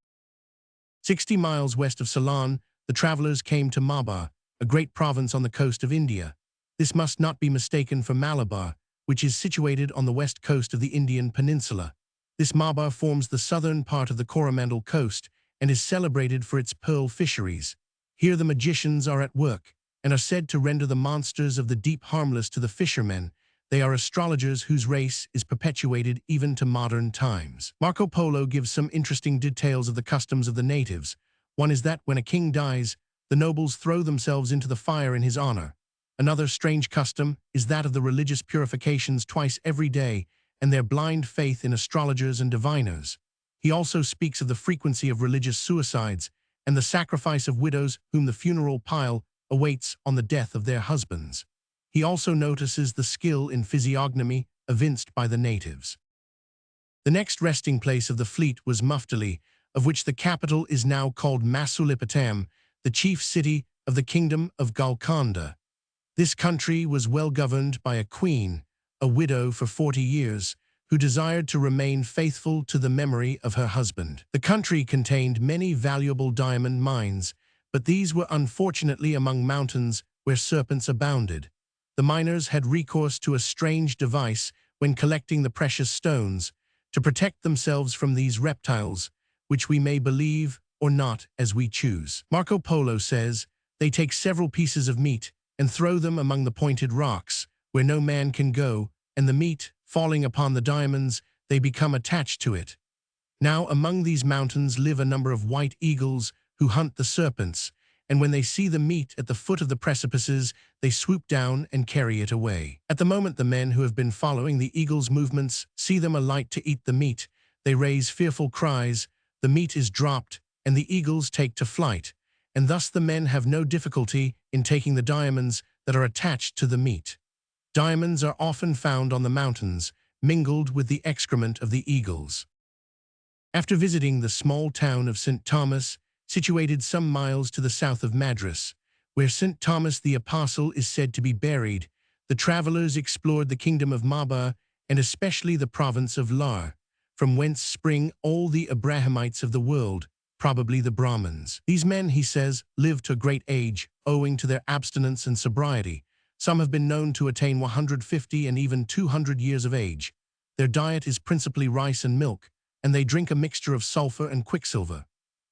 60 miles west of Ceylon, the travelers came to Malabar, a great province on the coast of India. This must not be mistaken for Malabar, which is situated on the west coast of the Indian peninsula. This Malabar forms the southern part of the Coromandel coast and is celebrated for its pearl fisheries. Here the magicians are at work, and are said to render the monsters of the deep harmless to the fishermen. They are astrologers whose race is perpetuated even to modern times. Marco Polo gives some interesting details of the customs of the natives. One is that when a king dies, the nobles throw themselves into the fire in his honor. Another strange custom is that of the religious purifications twice every day and their blind faith in astrologers and diviners. He also speaks of the frequency of religious suicides and the sacrifice of widows whom the funeral pile awaits on the death of their husbands. He also notices the skill in physiognomy evinced by the natives. The next resting place of the fleet was Muftali, of which the capital is now called Masulipatam, the chief city of the kingdom of Golconda. This country was well governed by a queen, a widow for 40 years, who desired to remain faithful to the memory of her husband. The country contained many valuable diamond mines, but these were unfortunately among mountains where serpents abounded. The miners had recourse to a strange device when collecting the precious stones to protect themselves from these reptiles, which we may believe or not as we choose. Marco Polo says they take several pieces of meat and throw them among the pointed rocks where no man can go, and the meat, falling upon the diamonds, they become attached to it. Now among these mountains live a number of white eagles who hunt the serpents, and when they see the meat at the foot of the precipices, they swoop down and carry it away. At the moment the men who have been following the eagles' movements see them alight to eat the meat, they raise fearful cries, the meat is dropped, and the eagles take to flight, and thus the men have no difficulty in taking the diamonds that are attached to the meat. Diamonds are often found on the mountains, mingled with the excrement of the eagles. After visiting the small town of St. Thomas, situated some miles to the south of Madras, where St. Thomas the Apostle is said to be buried, the travelers explored the kingdom of Malabar and especially the province of Lar, from whence spring all the Abrahamites of the world, probably the Brahmins. These men, he says, lived to a great age, owing to their abstinence and sobriety, Some have been known to attain 150 and even 200 years of age. Their diet is principally rice and milk, and they drink a mixture of sulfur and quicksilver.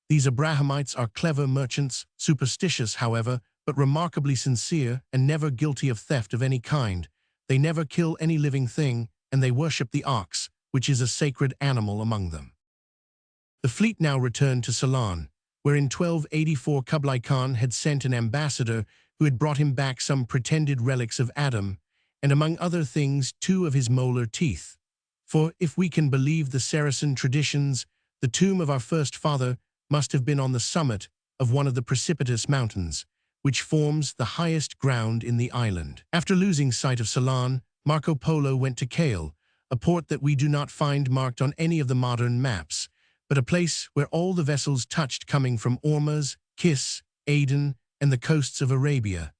These Abrahamites are clever merchants, superstitious, however, but remarkably sincere and never guilty of theft of any kind. They never kill any living thing, and they worship the ox, which is a sacred animal among them. The fleet now returned to Ceylon, where in 1284 Kublai Khan had sent an ambassador who had brought him back some pretended relics of Adam, and among other things 2 of his molar teeth. For, if we can believe the Saracen traditions, the tomb of our first father must have been on the summit of one of the precipitous mountains, which forms the highest ground in the island. After losing sight of Ceylon, Marco Polo went to Kale, a port that we do not find marked on any of the modern maps, but a place where all the vessels touched coming from Ormuz, Kis, Aden, and the coasts of Arabia.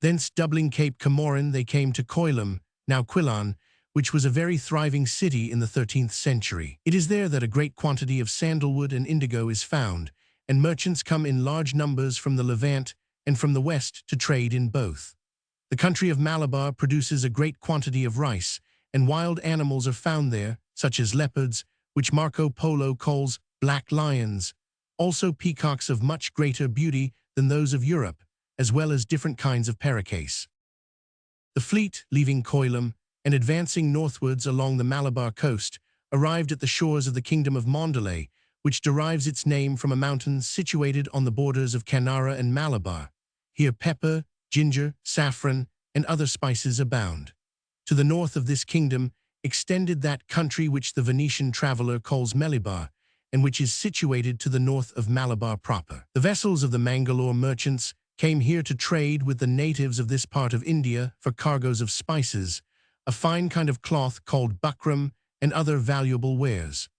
Thence doubling Cape Comorin they came to Coilum, now Quilon, which was a very thriving city in the 13th century. It is there that a great quantity of sandalwood and indigo is found, and merchants come in large numbers from the Levant and from the west to trade in both. The country of Malabar produces a great quantity of rice, and wild animals are found there, such as leopards, which Marco Polo calls black lions, also peacocks of much greater beauty than those of Europe, as well as different kinds of parakeets. The fleet, leaving Coilum and advancing northwards along the Malabar coast, arrived at the shores of the kingdom of Mandalay, which derives its name from a mountain situated on the borders of Kanara and Malabar. Here pepper, ginger, saffron, and other spices abound. To the north of this kingdom extended that country which the Venetian traveller calls Melibar, and which is situated to the north of Malabar proper. The vessels of the Mangalore merchants came here to trade with the natives of this part of India for cargoes of spices, a fine kind of cloth called buckram, and other valuable wares.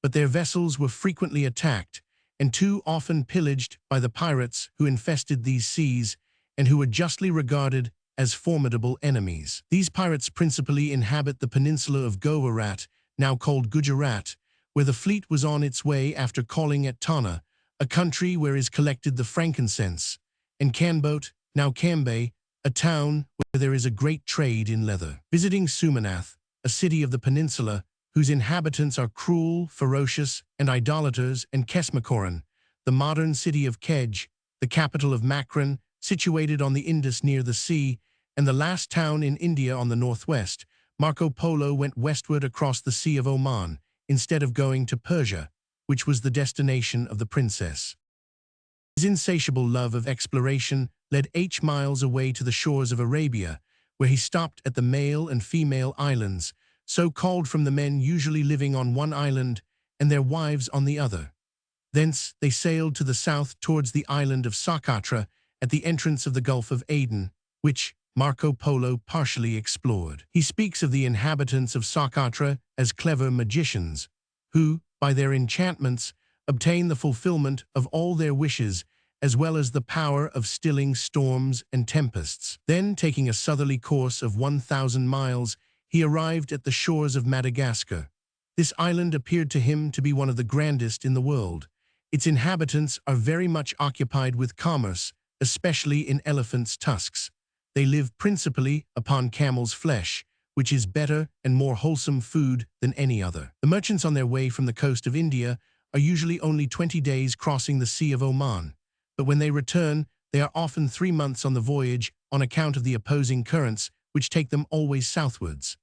But their vessels were frequently attacked, and too often pillaged by the pirates who infested these seas, and who were justly regarded as formidable enemies. These pirates principally inhabit the peninsula of Gujarat, now called Gujarat, where the fleet was on its way after calling at Tana, a country where is collected the frankincense, and Canboat, now Cambay, a town where there is a great trade in leather. Visiting Sumanath, a city of the peninsula, whose inhabitants are cruel, ferocious, and idolaters, and Kesmacoran, the modern city of Kedj, the capital of Makran, situated on the Indus near the sea, and the last town in India on the northwest, Marco Polo went westward across the Sea of Oman, instead of going to Persia, which was the destination of the princess. His insatiable love of exploration led 8 miles away to the shores of Arabia, where he stopped at the male and female islands, so called from the men usually living on one island and their wives on the other. Thence they sailed to the south towards the island of Socotra at the entrance of the Gulf of Aden, which Marco Polo partially explored. He speaks of the inhabitants of Socotra as clever magicians, who, by their enchantments, obtain the fulfillment of all their wishes, as well as the power of stilling storms and tempests. Then, taking a southerly course of 1,000 miles, he arrived at the shores of Madagascar. This island appeared to him to be one of the grandest in the world. Its inhabitants are very much occupied with commerce, especially in elephants' tusks. They live principally upon camel's flesh, which is better and more wholesome food than any other. The merchants on their way from the coast of India are usually only 20 days crossing the Sea of Oman, but when they return, they are often 3 months on the voyage on account of the opposing currents which take them always southwards.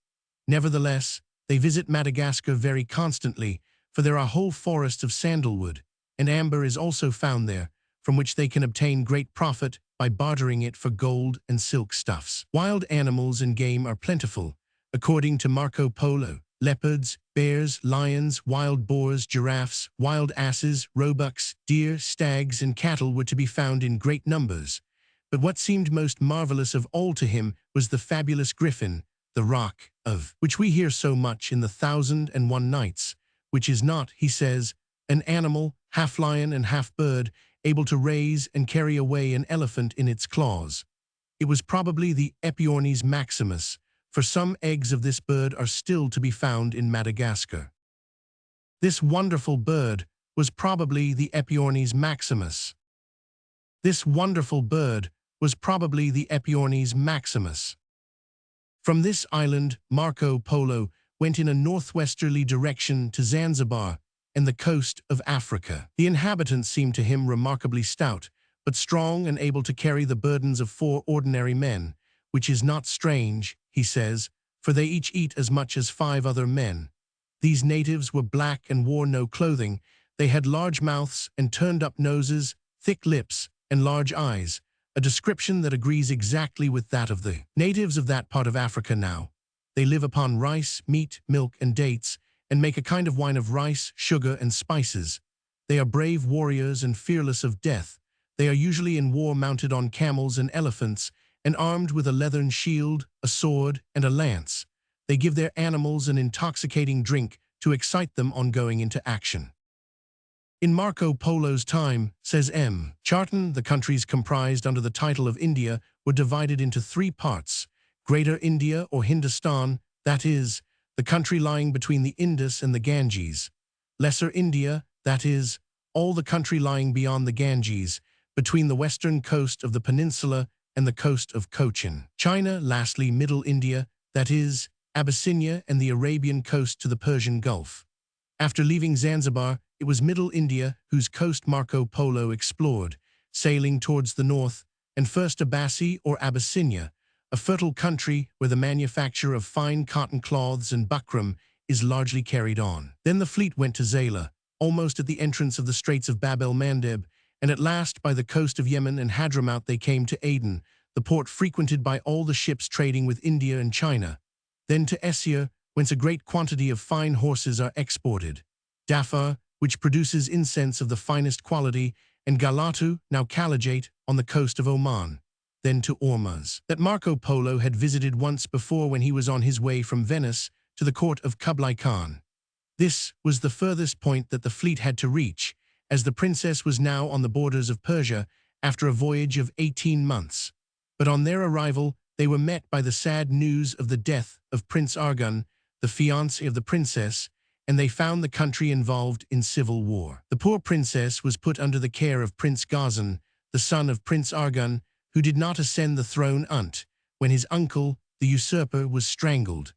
Nevertheless, they visit Madagascar very constantly, for there are whole forests of sandalwood, and amber is also found there, from which they can obtain great profit by bartering it for gold and silk stuffs. Wild animals and game are plentiful, according to Marco Polo. Leopards, bears, lions, wild boars, giraffes, wild asses, roebucks, deer, stags, and cattle were to be found in great numbers. But what seemed most marvelous of all to him was the fabulous griffin, the rock of which we hear so much in the 1001 Nights, which is not, he says, an animal, half lion and half bird, able to raise and carry away an elephant in its claws. It was probably the Epiornis maximus, for some eggs of this bird are still to be found in Madagascar. This wonderful bird was probably the Epiornis maximus. This wonderful bird was probably the Epiornes Maximus. From this island, Marco Polo went in a northwesterly direction to Zanzibar and the coast of Africa. The inhabitants seemed to him remarkably stout, but strong and able to carry the burdens of 4 ordinary men, which is not strange, he says, for they each eat as much as 5 other men. These natives were black and wore no clothing. They had large mouths and turned-up noses, thick lips, and large eyes, a description that agrees exactly with that of the natives of that part of Africa now. They live upon rice, meat, milk, and dates, and make a kind of wine of rice, sugar, and spices. They are brave warriors and fearless of death. They are usually in war mounted on camels and elephants, and armed with a leathern shield, a sword, and a lance. They give their animals an intoxicating drink to excite them on going into action. In Marco Polo's time, says M. Charton, the countries comprised under the title of India were divided into 3 parts: Greater India or Hindustan, that is, the country lying between the Indus and the Ganges; Lesser India, that is, all the country lying beyond the Ganges, between the western coast of the peninsula and the coast of Cochin; China; lastly, Middle India, that is, Abyssinia and the Arabian coast to the Persian Gulf. After leaving Zanzibar, it was Middle India whose coast Marco Polo explored, sailing towards the north, and first Abassi or Abyssinia, a fertile country where the manufacture of fine cotton cloths and buckram is largely carried on. Then the fleet went to Zayla, almost at the entrance of the Straits of Bab el-Mandeb, and at last by the coast of Yemen and Hadramaut they came to Aden, the port frequented by all the ships trading with India and China. Then to Essia, whence a great quantity of fine horses are exported; Dhafar, which produces incense of the finest quality; and Galatu, now Calicut, on the coast of Oman. Then to Ormuz, that Marco Polo had visited once before when he was on his way from Venice to the court of Kublai Khan. This was the furthest point that the fleet had to reach, as the princess was now on the borders of Persia after a voyage of 18 months. But on their arrival, they were met by the sad news of the death of Prince Arghun, the fiancé of the princess, and they found the country involved in civil war. The poor princess was put under the care of Prince Ghazan, the son of Prince Arghun, who did not ascend the throne when his uncle, the usurper, was strangled.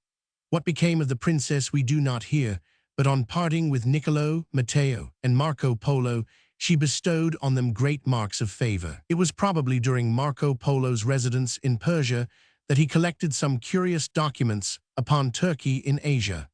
What became of the princess we do not hear, but on parting with Niccolo, Matteo, and Marco Polo, she bestowed on them great marks of favor. It was probably during Marco Polo's residence in Persia that he collected some curious documents upon Turkey in Asia.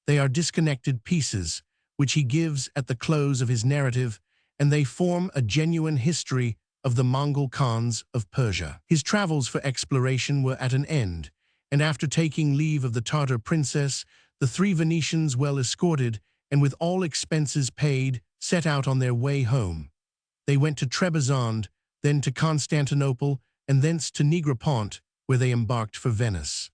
They are disconnected pieces, which he gives at the close of his narrative, and they form a genuine history of the Mongol Khans of Persia. His travels for exploration were at an end, and after taking leave of the Tartar princess, the 3 Venetians, well escorted, and with all expenses paid, set out on their way home. They went to Trebizond, then to Constantinople, and thence to Negropont, where they embarked for Venice.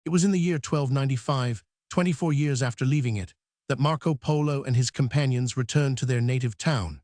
It was in the year 1295, 24 years after leaving it, that Marco Polo and his companions returned to their native town.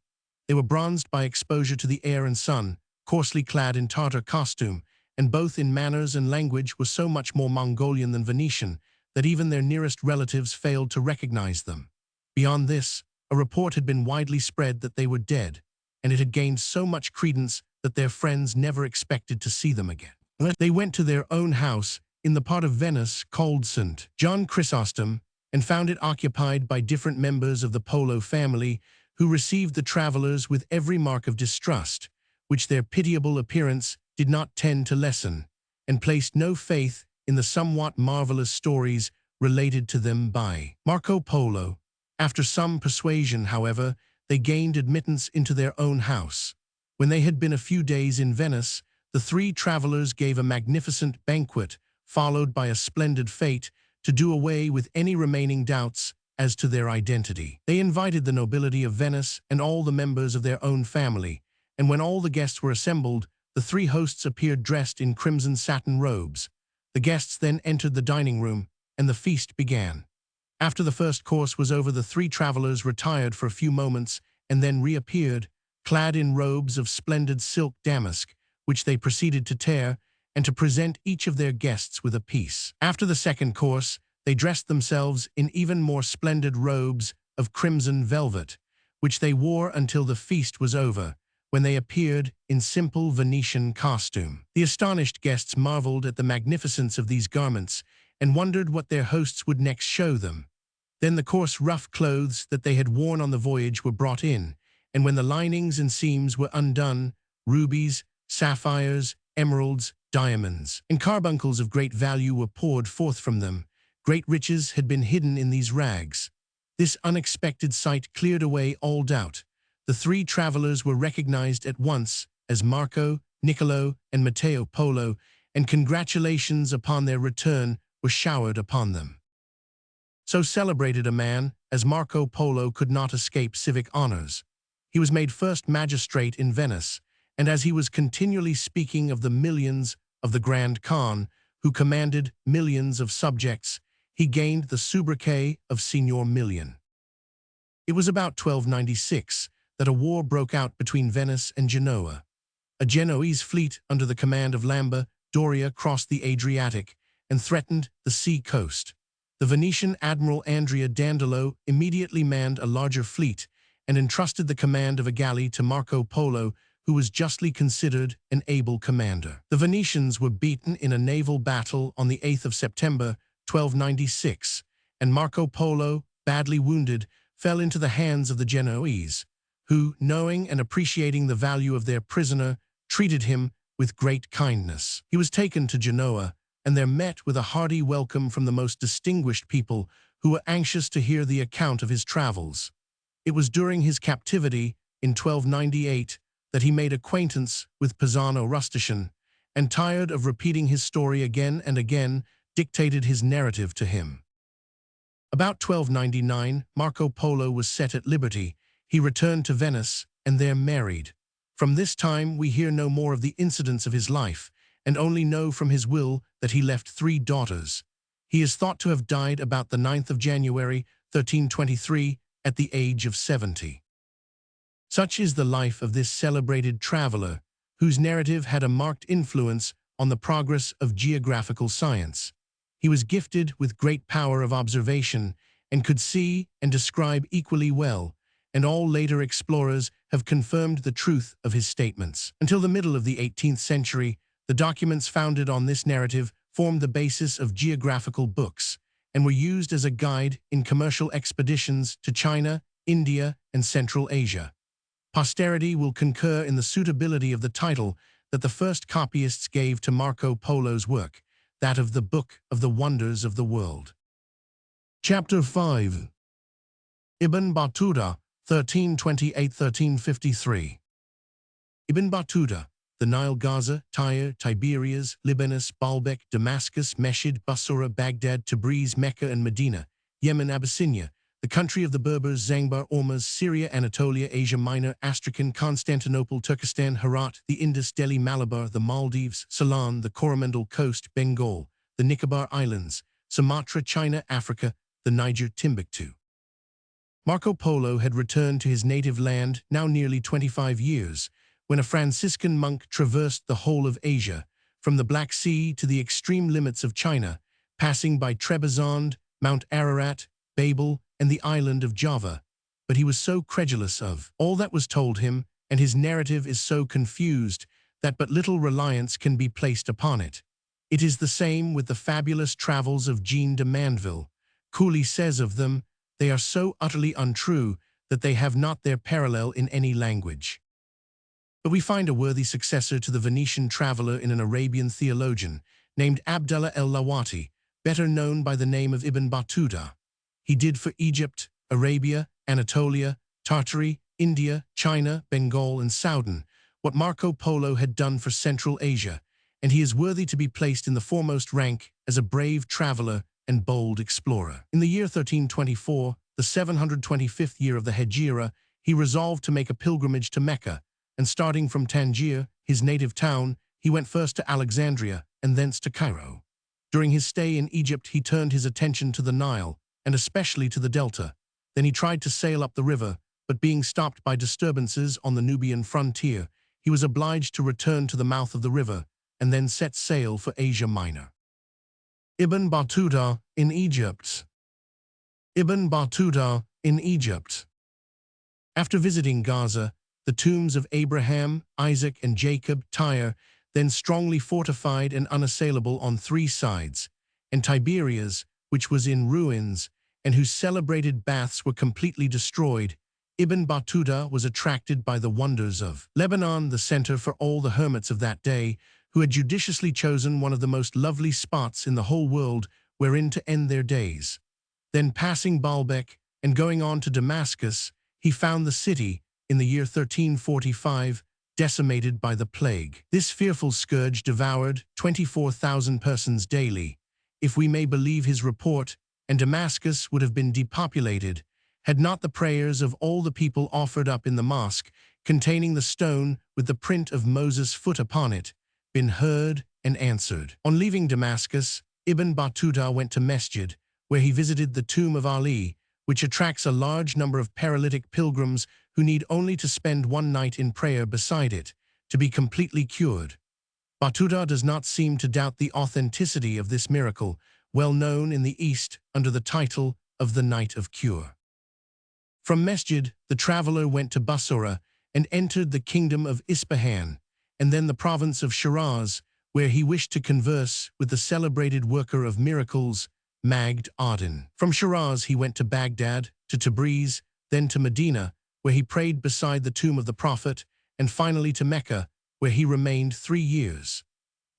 They were bronzed by exposure to the air and sun, coarsely clad in Tartar costume, and both in manners and language were so much more Mongolian than Venetian that even their nearest relatives failed to recognize them. Beyond this, a report had been widely spread that they were dead, and it had gained so much credence that their friends never expected to see them again. They went to their own house in the part of Venice called St. John Chrysostom, and found it occupied by different members of the Polo family, who received the travelers with every mark of distrust, which their pitiable appearance did not tend to lessen, and placed no faith in the somewhat marvelous stories related to them by Marco Polo. After some persuasion, however, they gained admittance into their own house. When they had been a few days in Venice, the 3 travelers gave a magnificent banquet, followed by a splendid fete, to do away with any remaining doubts as to their identity. They invited the nobility of Venice and all the members of their own family, and when all the guests were assembled, the 3 hosts appeared dressed in crimson satin robes. The guests then entered the dining room, and the feast began. After the first course was over, the 3 travelers retired for a few moments and then reappeared, clad in robes of splendid silk damask, which they proceeded to tear, and to present each of their guests with a piece. After the second course, they dressed themselves in even more splendid robes of crimson velvet, which they wore until the feast was over, when they appeared in simple Venetian costume. The astonished guests marveled at the magnificence of these garments and wondered what their hosts would next show them. Then the coarse, rough clothes that they had worn on the voyage were brought in, and when the linings and seams were undone, rubies, sapphires, emeralds, diamonds, and carbuncles of great value were poured forth from them. Great riches had been hidden in these rags. This unexpected sight cleared away all doubt. The three travelers were recognized at once as Marco, Niccolo, and Matteo Polo, and congratulations upon their return were showered upon them. So celebrated a man as Marco Polo could not escape civic honors. He was made first magistrate in Venice, and as he was continually speaking of the millions of the Grand Khan, who commanded millions of subjects, he gained the sobriquet of Signor Million. It was about 1296 that a war broke out between Venice and Genoa. A Genoese fleet under the command of Lamba Doria crossed the Adriatic and threatened the sea coast. The Venetian Admiral Andrea Dandolo immediately manned a larger fleet and entrusted the command of a galley to Marco Polo, who was justly considered an able commander. The Venetians were beaten in a naval battle on the 8th of September, 1296, and Marco Polo, badly wounded, fell into the hands of the Genoese, who, knowing and appreciating the value of their prisoner, treated him with great kindness. He was taken to Genoa, and there met with a hearty welcome from the most distinguished people who were anxious to hear the account of his travels. It was during his captivity, in 1298, that he made acquaintance with Pisano Rusticien, and tired of repeating his story again and again, dictated his narrative to him. About 1299, Marco Polo was set at liberty. He returned to Venice and there married. From this time we hear no more of the incidents of his life, and only know from his will that he left 3 daughters. He is thought to have died about the 9th of January, 1323, at the age of 70. Such is the life of this celebrated traveler, whose narrative had a marked influence on the progress of geographical science. He was gifted with great power of observation and could see and describe equally well, and all later explorers have confirmed the truth of his statements. Until the middle of the 18th century, the documents founded on this narrative formed the basis of geographical books and were used as a guide in commercial expeditions to China, India, and Central Asia. Posterity will concur in the suitability of the title that the first copyists gave to Marco Polo's work, that of the Book of the Wonders of the World. Chapter 5. Ibn Battuta, 1328–1353. Ibn Battuta, the Nile, Gaza, Tyre, Tiberias, Libanus, Baalbek, Damascus, Meshid, Basra, Baghdad, Tabriz, Mecca and Medina, Yemen, Abyssinia, the country of the Berbers, Zangbar, Ormuz, Syria, Anatolia, Asia Minor, Astrakhan, Constantinople, Turkestan, Herat, the Indus, Delhi, Malabar, the Maldives, Ceylon, the Coromandel Coast, Bengal, the Nicobar Islands, Sumatra, China, Africa, the Niger, Timbuktu. Marco Polo had returned to his native land now nearly 25 years, when a Franciscan monk traversed the whole of Asia, from the Black Sea to the extreme limits of China, passing by Trebizond, Mount Ararat, Babel, and the island of Java. But he was so credulous of all that was told him, and his narrative is so confused, that but little reliance can be placed upon it. It is the same with the fabulous travels of Jean de Mandeville. Cooley says of them, they are so utterly untrue that they have not their parallel in any language. But we find a worthy successor to the Venetian traveler in an Arabian theologian named Abdullah el-Lawati, better known by the name of Ibn Battuta. He did for Egypt, Arabia, Anatolia, Tartary, India, China, Bengal, and Soudan what Marco Polo had done for Central Asia, and he is worthy to be placed in the foremost rank as a brave traveler and bold explorer. In the year 1324, the 725th year of the Hejira, he resolved to make a pilgrimage to Mecca, and starting from Tangier, his native town, he went first to Alexandria and thence to Cairo. During his stay in Egypt, he turned his attention to the Nile, and especially to the Delta. Then he tried to sail up the river, but being stopped by disturbances on the Nubian frontier, he was obliged to return to the mouth of the river, and then set sail for Asia Minor. Ibn Battuta in Egypt. Ibn Battuta in Egypt. After visiting Gaza, the tombs of Abraham, Isaac, and Jacob, Tyre, then strongly fortified and unassailable on three sides, and Tiberias, which was in ruins, and whose celebrated baths were completely destroyed. Ibn Battuta was attracted by the wonders of Lebanon, the center for all the hermits of that day, who had judiciously chosen one of the most lovely spots in the whole world wherein to end their days. Then passing Baalbek and going on to Damascus, he found the city, in the year 1345, decimated by the plague. This fearful scourge devoured 24,000 persons daily, if we may believe his report, and Damascus would have been depopulated, had not the prayers of all the people offered up in the mosque, containing the stone with the print of Moses' foot upon it, been heard and answered. On leaving Damascus, Ibn Battuta went to Masjid, where he visited the tomb of Ali, which attracts a large number of paralytic pilgrims who need only to spend one night in prayer beside it to be completely cured. Battuta does not seem to doubt the authenticity of this miracle, well known in the East under the title of the Night of Cure. From Masjid, the traveler went to Basora and entered the kingdom of Ispahan, and then the province of Shiraz, where he wished to converse with the celebrated worker of miracles, Magd Aden. From Shiraz he went to Baghdad, to Tabriz, then to Medina, where he prayed beside the tomb of the Prophet, and finally to Mecca, where he remained 3 years.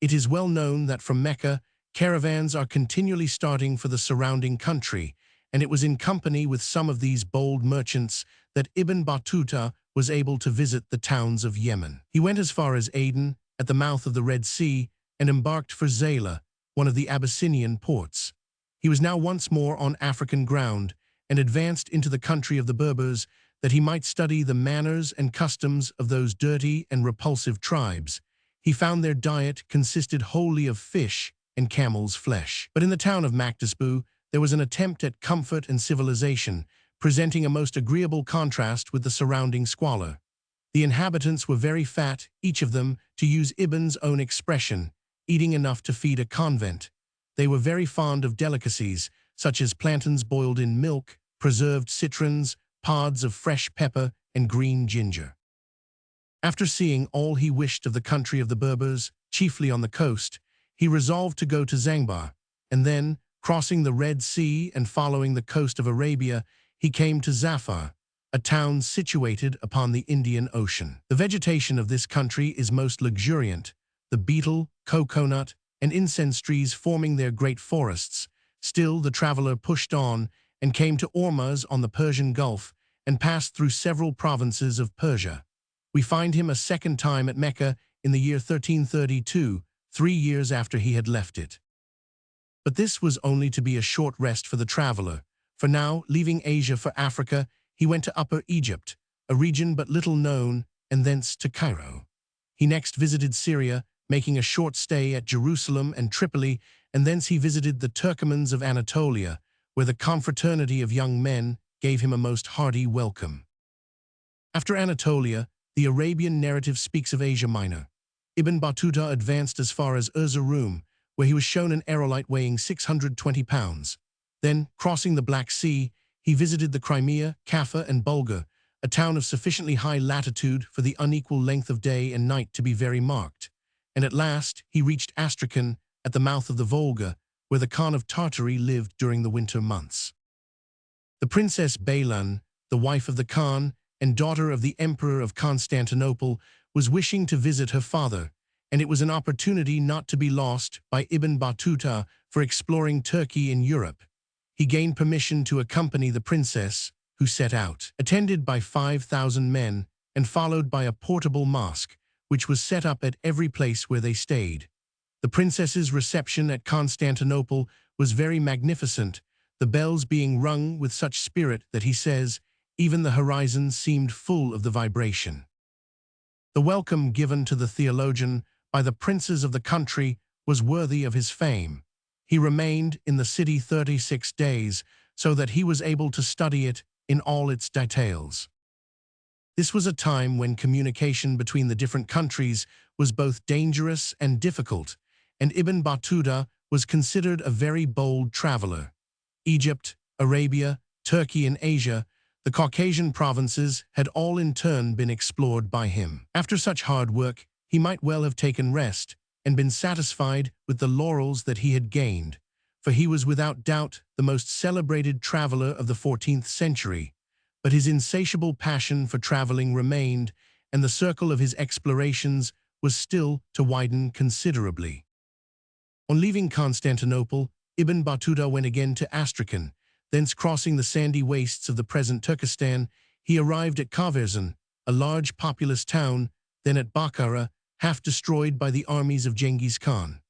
It is well known that from Mecca, caravans are continually starting for the surrounding country, and it was in company with some of these bold merchants that Ibn Battuta was able to visit the towns of Yemen. He went as far as Aden, at the mouth of the Red Sea, and embarked for Zayla, one of the Abyssinian ports. He was now once more on African ground, and advanced into the country of the Berbers, that he might study the manners and customs of those dirty and repulsive tribes. He found their diet consisted wholly of fish and camel's flesh. But in the town of Makdisbu, there was an attempt at comfort and civilization, presenting a most agreeable contrast with the surrounding squalor. The inhabitants were very fat, each of them, to use Ibn's own expression, eating enough to feed a convent. They were very fond of delicacies, such as plantains boiled in milk, preserved citrons, pods of fresh pepper, and green ginger. After seeing all he wished of the country of the Berbers, chiefly on the coast, he resolved to go to Zanzibar, and then, crossing the Red Sea and following the coast of Arabia, he came to Zafar, a town situated upon the Indian Ocean. The vegetation of this country is most luxuriant, the betel, coconut, and incense trees forming their great forests. Still, the traveler pushed on and came to Ormuz on the Persian Gulf and passed through several provinces of Persia. We find him a second time at Mecca in the year 1332, 3 years after he had left it. But this was only to be a short rest for the traveler, for now, leaving Asia for Africa, he went to Upper Egypt, a region but little known, and thence to Cairo. He next visited Syria, making a short stay at Jerusalem and Tripoli, and thence he visited the Turkomans of Anatolia, where the confraternity of young men gave him a most hearty welcome. After Anatolia, the Arabian narrative speaks of Asia Minor. Ibn Battuta advanced as far as Erzurum, where he was shown an aerolite weighing 620 pounds. Then, crossing the Black Sea, he visited the Crimea, Kaffa, and Bulgar, a town of sufficiently high latitude for the unequal length of day and night to be very marked. And at last, he reached Astrakhan, at the mouth of the Volga, where the Khan of Tartary lived during the winter months. The Princess Baylan, the wife of the Khan and daughter of the Emperor of Constantinople, was wishing to visit her father, and it was an opportunity not to be lost by Ibn Battuta for exploring Turkey in Europe. He gained permission to accompany the princess, who set out, attended by 5,000 men and followed by a portable mosque, which was set up at every place where they stayed. The princess's reception at Constantinople was very magnificent, the bells being rung with such spirit that he says, even the horizon seemed full of the vibration. The welcome given to the theologian by the princes of the country was worthy of his fame. He remained in the city 36 days, so that he was able to study it in all its details. This was a time when communication between the different countries was both dangerous and difficult, and Ibn Battuta was considered a very bold traveler. Egypt, Arabia, Turkey, and Asia, The Caucasian provinces had all in turn been explored by him. After such hard work, he might well have taken rest and been satisfied with the laurels that he had gained, for he was without doubt the most celebrated traveler of the 14th century. But his insatiable passion for traveling remained, and the circle of his explorations was still to widen considerably. On leaving Constantinople, Ibn Battuta went again to Astrakhan. Thence, crossing the sandy wastes of the present Turkestan, he arrived at Kaverzan, a large populous town, then at Bakhara, half destroyed by the armies of Genghis Khan.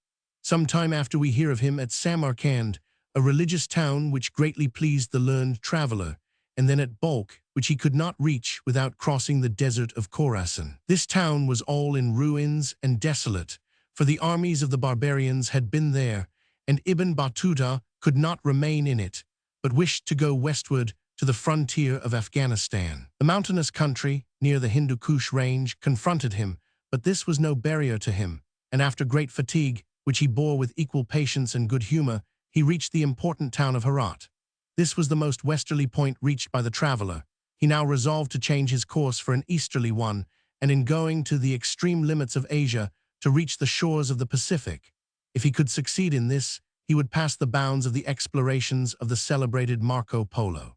Some time after we hear of him at Samarkand, a religious town which greatly pleased the learned traveler, and then at Balkh, which he could not reach without crossing the desert of Khorasan. This town was all in ruins and desolate, for the armies of the barbarians had been there, and Ibn Battuta could not remain in it, but wished to go westward to the frontier of Afghanistan. The mountainous country, near the Hindu Kush range, confronted him, but this was no barrier to him, and after great fatigue, which he bore with equal patience and good humor, he reached the important town of Herat. This was the most westerly point reached by the traveler. He now resolved to change his course for an easterly one, and in going to the extreme limits of Asia, to reach the shores of the Pacific. If he could succeed in this, he would pass the bounds of the explorations of the celebrated Marco Polo.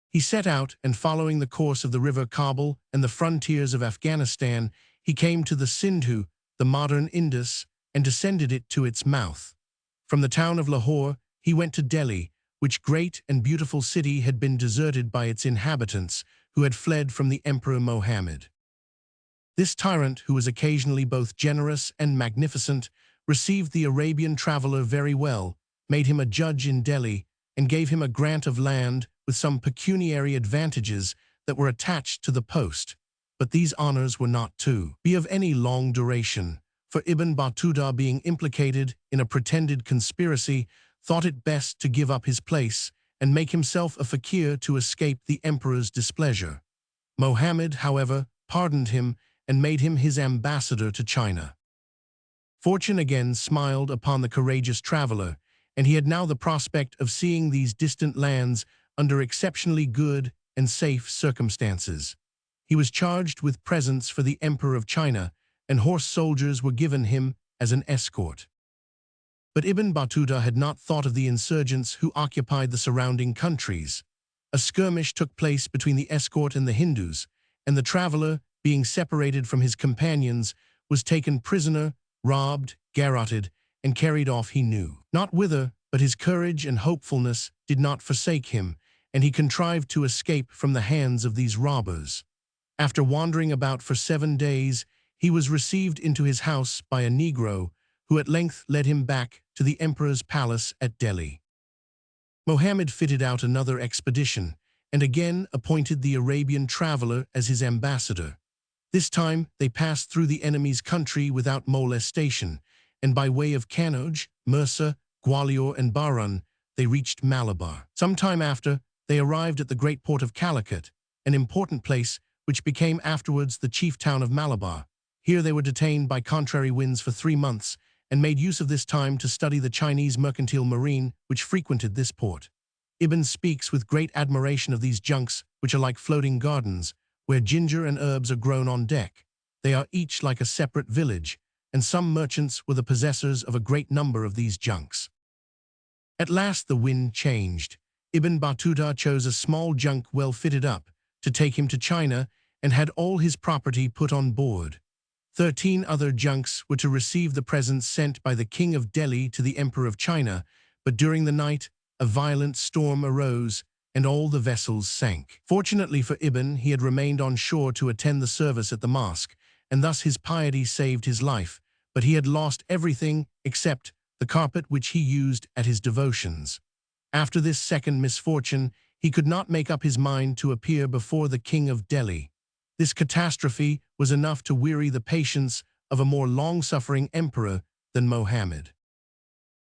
He set out, and following the course of the river Kabul and the frontiers of Afghanistan, he came to the Sindhu, the modern Indus, and descended it to its mouth. From the town of Lahore, he went to Delhi, which great and beautiful city had been deserted by its inhabitants, who had fled from the Emperor Mohammed. This tyrant, who was occasionally both generous and magnificent, received the Arabian traveler very well, made him a judge in Delhi, and gave him a grant of land with some pecuniary advantages that were attached to the post. But these honors were not to be of any long duration, for Ibn Battuta, being implicated in a pretended conspiracy, thought it best to give up his place and make himself a fakir to escape the emperor's displeasure. Mohammed, however, pardoned him and made him his ambassador to China. Fortune again smiled upon the courageous traveler, and he had now the prospect of seeing these distant lands under exceptionally good and safe circumstances. He was charged with presents for the Emperor of China, and horse soldiers were given him as an escort. But Ibn Battuta had not thought of the insurgents who occupied the surrounding countries. A skirmish took place between the escort and the Hindus, and the traveler, being separated from his companions, was taken prisoner, robbed, garroted, and carried off he knew not whither, but his courage and hopefulness did not forsake him, and he contrived to escape from the hands of these robbers. After wandering about for 7 days, he was received into his house by a Negro, who at length led him back to the emperor's palace at Delhi. Mohammed fitted out another expedition, and again appointed the Arabian traveler as his ambassador. This time they passed through the enemy's country without molestation, and by way of Kanauj, Mersa, Gwalior, and Bahran, they reached Malabar. Some time after, they arrived at the great port of Calicut, an important place which became afterwards the chief town of Malabar. Here they were detained by contrary winds for 3 months, and made use of this time to study the Chinese mercantile marine which frequented this port. Ibn speaks with great admiration of these junks, which are like floating gardens, where ginger and herbs are grown on deck. They are each like a separate village, and some merchants were the possessors of a great number of these junks. At last the wind changed. Ibn Battuta chose a small junk well fitted up to take him to China, and had all his property put on board. 13 other junks were to receive the presents sent by the King of Delhi to the Emperor of China, but during the night a violent storm arose, and all the vessels sank. Fortunately for Ibn, he had remained on shore to attend the service at the mosque, and thus his piety saved his life, but he had lost everything except the carpet which he used at his devotions. After this second misfortune, he could not make up his mind to appear before the King of Delhi. This catastrophe was enough to weary the patience of a more long-suffering emperor than Mohammed.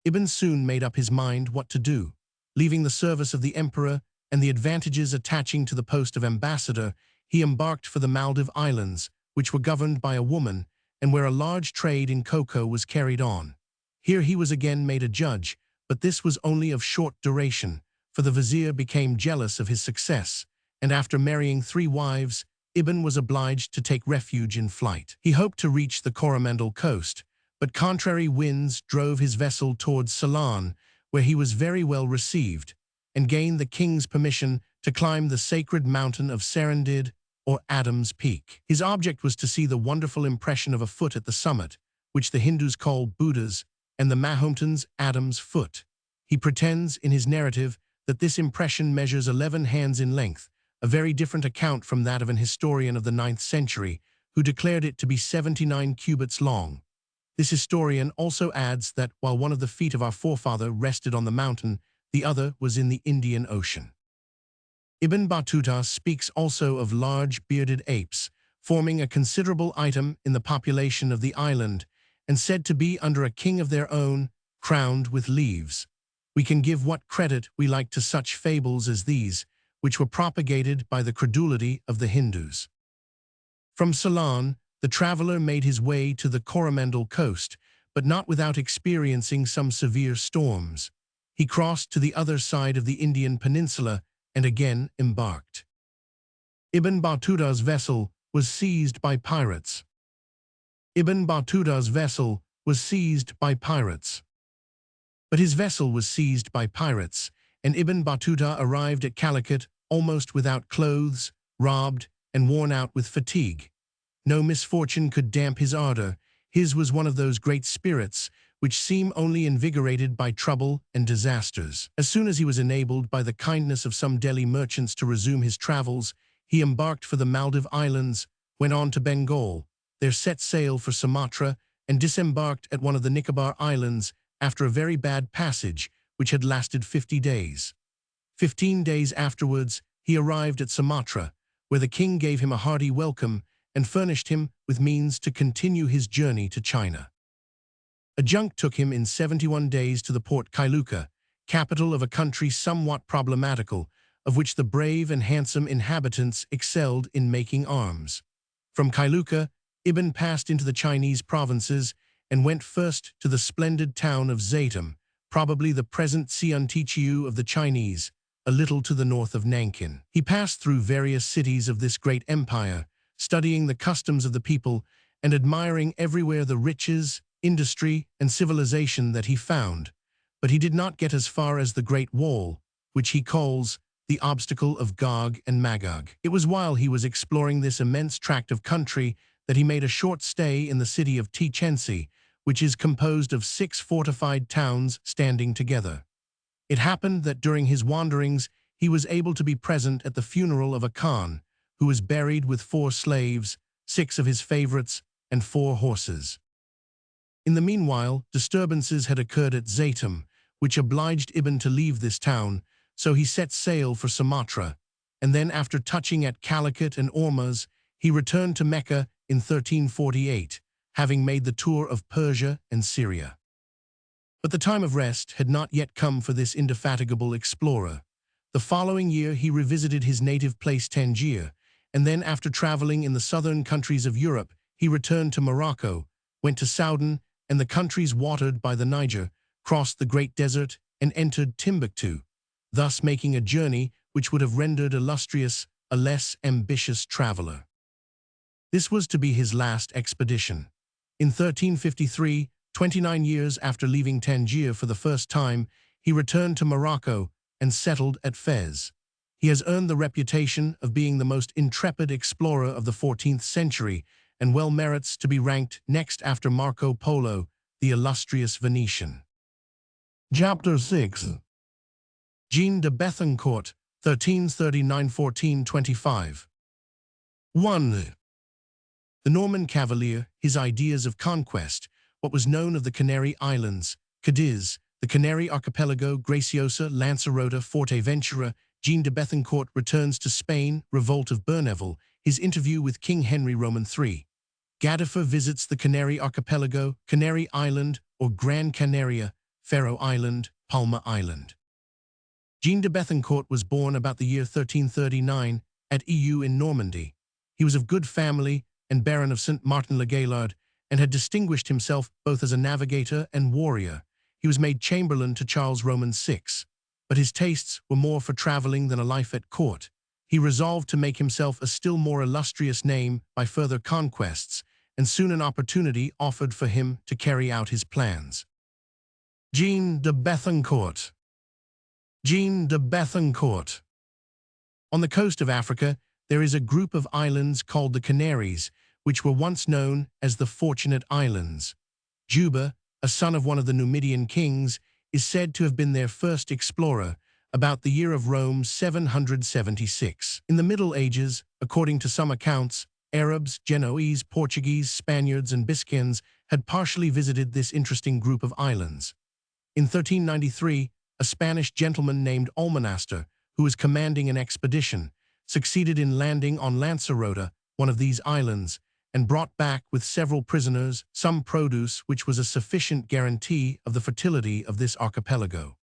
Ibn soon made up his mind what to do. Leaving the service of the emperor and the advantages attaching to the post of ambassador, he embarked for the Maldive Islands, which were governed by a woman, and where a large trade in cocoa was carried on. Here he was again made a judge, but this was only of short duration, for the vizier became jealous of his success, and after marrying 3 wives, Ibn was obliged to take refuge in flight. He hoped to reach the Coromandel coast, but contrary winds drove his vessel towards Ceylon, where he was very well received, and gained the king's permission to climb the sacred mountain of Serendid, or Adam's Peak. His object was to see the wonderful impression of a foot at the summit, which the Hindus call Buddha's, and the Mahometans Adam's foot. He pretends in his narrative that this impression measures 11 hands in length, a very different account from that of an historian of the 9th century, who declared it to be 79 cubits long. This historian also adds that while one of the feet of our forefather rested on the mountain, the other was in the Indian Ocean. Ibn Battuta speaks also of large bearded apes, forming a considerable item in the population of the island, and said to be under a king of their own, crowned with leaves. We can give what credit we like to such fables as these, which were propagated by the credulity of the Hindus. From Ceylon, the traveler made his way to the Coromandel coast, but not without experiencing some severe storms. He crossed to the other side of the Indian peninsula and again embarked. Ibn Battuta's vessel was seized by pirates. Ibn Battuta's vessel was seized by pirates. But his vessel was seized by pirates, and Ibn Battuta arrived at Calicut almost without clothes, robbed, and worn out with fatigue. No misfortune could damp his ardor. His was one of those great spirits which seem only invigorated by trouble and disasters. As soon as he was enabled by the kindness of some Delhi merchants to resume his travels, he embarked for the Maldive Islands, went on to Bengal, there set sail for Sumatra, and disembarked at one of the Nicobar Islands after a very bad passage which had lasted 50 days. 15 days afterwards, he arrived at Sumatra, where the king gave him a hearty welcome and furnished him with means to continue his journey to China. A junk took him in 71 days to the port Kailuka, capital of a country somewhat problematical, of which the brave and handsome inhabitants excelled in making arms. From Kailuka, Ibn passed into the Chinese provinces and went first to the splendid town of Zaitum, probably the present Xiantiqiu of the Chinese, a little to the north of Nankin. He passed through various cities of this great empire, studying the customs of the people and admiring everywhere the riches, industry, and civilization that he found, but he did not get as far as the Great Wall, which he calls the obstacle of Gog and Magog. It was while he was exploring this immense tract of country that he made a short stay in the city of Tichensi, which is composed of 6 fortified towns standing together. It happened that during his wanderings he was able to be present at the funeral of a Khan, who was buried with 4 slaves, 6 of his favorites, and 4 horses. In the meanwhile, disturbances had occurred at Zaitum, which obliged Ibn to leave this town, so he set sail for Sumatra, and then after touching at Calicut and Ormuz, he returned to Mecca in 1348, having made the tour of Persia and Syria. But the time of rest had not yet come for this indefatigable explorer. The following year he revisited his native place Tangier, and then after traveling in the southern countries of Europe, he returned to Morocco, went to Soudan and the countries watered by the Niger, crossed the Great Desert, and entered Timbuktu, thus making a journey which would have rendered illustrious a less ambitious traveler. This was to be his last expedition. In 1353, 29 years after leaving Tangier for the first time, he returned to Morocco and settled at Fez. He has earned the reputation of being the most intrepid explorer of the 14th century and well merits to be ranked next after Marco Polo, the illustrious Venetian. Chapter 6. Jean de Bethencourt, 1339–1425. 1. The Norman cavalier, his ideas of conquest, what was known of the Canary Islands, Cadiz, the Canary Archipelago, Graciosa, Lancerota, Forteventura. Jean de Bethencourt returns to Spain, revolt of Berneville, his interview with King Henry Roman III. Gadifer visits the Canary Archipelago, Canary Island, or Gran Canaria, Faroe Island, Palma Island. Jean de Bethencourt was born about the year 1339 at Eu in Normandy. He was of good family and Baron of St. Martin-le-Gaillard, and had distinguished himself both as a navigator and warrior. He was made chamberlain to Charles Roman VI, but his tastes were more for traveling than a life at court. he resolved to make himself a still more illustrious name by further conquests, and soon an opportunity offered for him to carry out his plans. Jean de Bethencourt. Jean de Bethencourt. On the coast of Africa, there is a group of islands called the Canaries, which were once known as the Fortunate Islands. Juba, a son of one of the Numidian kings, is said to have been their first explorer, about the year of Rome 776. In the Middle Ages, according to some accounts, Arabs, Genoese, Portuguese, Spaniards, and Biscayans had partially visited this interesting group of islands. In 1393, a Spanish gentleman named Almonaster, who was commanding an expedition, succeeded in landing on Lancerota, one of these islands, and brought back with several prisoners some produce which was a sufficient guarantee of the fertility of this archipelago.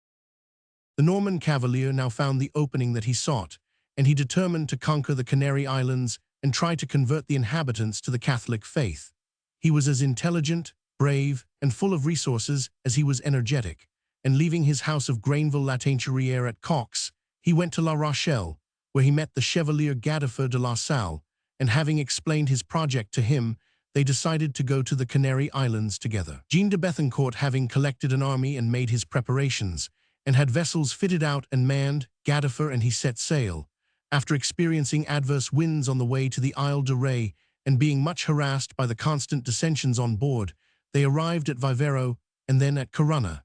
The Norman cavalier now found the opening that he sought, and he determined to conquer the Canary Islands and try to convert the inhabitants to the Catholic faith. He was as intelligent, brave, and full of resources as he was energetic, and leaving his house of Grainville-la-Teinturière at Cox, he went to La Rochelle, where he met the Chevalier Gadifer de la Salle, and having explained his project to him, they decided to go to the Canary Islands together. Jean de Bethencourt, having collected an army and made his preparations, and had vessels fitted out and manned, Gadifer and he set sail. After experiencing adverse winds on the way to the Isle de Ré and being much harassed by the constant dissensions on board, they arrived at Vivero and then at Corunna.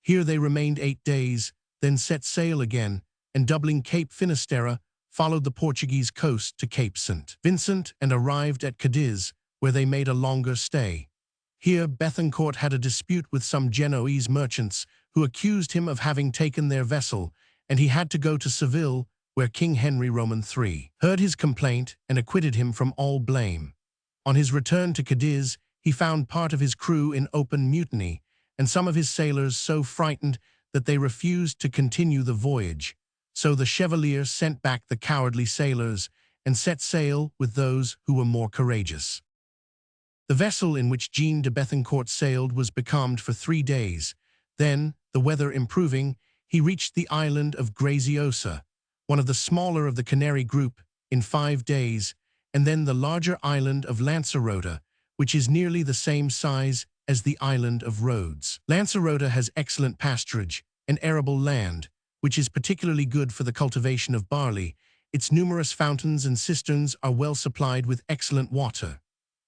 Here they remained 8 days, then set sail again, and doubling Cape Finisterre, followed the Portuguese coast to Cape St. Vincent and arrived at Cadiz, where they made a longer stay. Here Bethencourt had a dispute with some Genoese merchants who accused him of having taken their vessel, and he had to go to Seville, where King Henry Roman III heard his complaint and acquitted him from all blame. On his return to Cadiz, he found part of his crew in open mutiny, and some of his sailors so frightened that they refused to continue the voyage. So the Chevalier sent back the cowardly sailors and set sail with those who were more courageous. The vessel in which Jean de Bethencourt sailed was becalmed for 3 days. Then, the weather improving, he reached the island of Graziosa, one of the smaller of the Canary group, in 5 days, and then the larger island of Lancerota, which is nearly the same size as the island of Rhodes. Lancerota has excellent pasturage and arable land, which is particularly good for the cultivation of barley. Its numerous fountains and cisterns are well supplied with excellent water.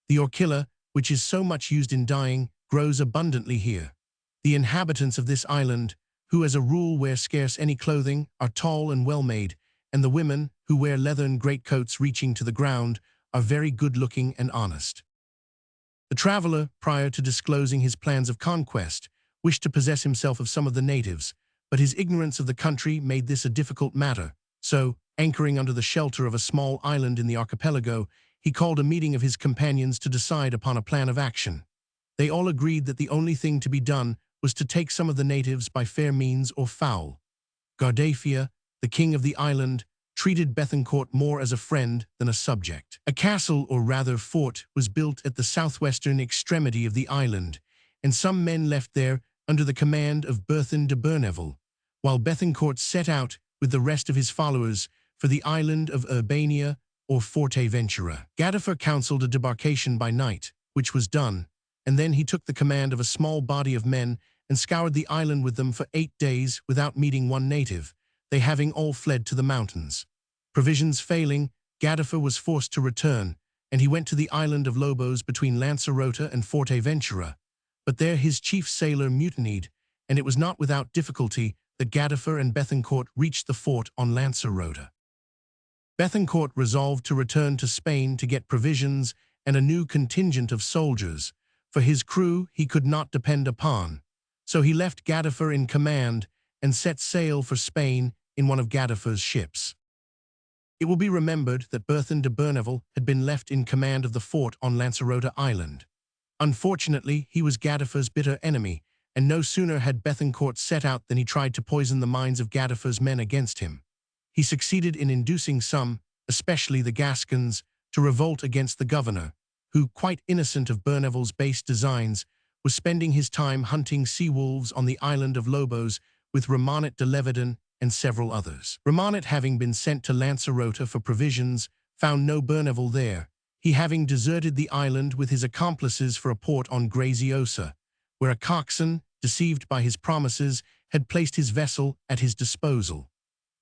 The orchilla, which is so much used in dyeing, grows abundantly here. The inhabitants of this island, who as a rule wear scarce any clothing, are tall and well-made, and the women, who wear leathern greatcoats reaching to the ground, are very good-looking and honest. The traveler, prior to disclosing his plans of conquest, wished to possess himself of some of the natives, but his ignorance of the country made this a difficult matter. So, anchoring under the shelter of a small island in the archipelago, he called a meeting of his companions to decide upon a plan of action. They all agreed that the only thing to be done was to take some of the natives by fair means or foul. Guardafia, the king of the island, treated Bethencourt more as a friend than a subject. A castle, or rather fort, was built at the southwestern extremity of the island, and some men left there under the command of Berthun de Berneville, while Bethencourt set out with the rest of his followers for the island of Urbania or Forteventura. Gadifer counseled a debarkation by night, which was done, and then he took the command of a small body of men and scoured the island with them for 8 days without meeting one native, they having all fled to the mountains. Provisions failing, Gadifer was forced to return, and he went to the island of Lobos between Lancerota and Forteventura. But there his chief sailor mutinied, and it was not without difficulty that Gadifer and Bethencourt reached the fort on Lancerota. Bethencourt resolved to return to Spain to get provisions and a new contingent of soldiers, for his crew he could not depend upon. So he left Gadifer in command and set sail for Spain in one of Gadifer's ships. It will be remembered that Berthun de Berneville had been left in command of the fort on Lancerota Island. Unfortunately, he was Gadifer's bitter enemy, and no sooner had Bethencourt set out than he tried to poison the minds of Gadifer's men against him. He succeeded in inducing some, especially the Gascons, to revolt against the governor, who, quite innocent of Berneville's base designs, was spending his time hunting sea-wolves on the island of Lobos with Romanet de Levedon and several others. Remannet, having been sent to Lancerota for provisions, found no Burneville there, he having deserted the island with his accomplices for a port on Graziosa, where a coxswain, deceived by his promises, had placed his vessel at his disposal.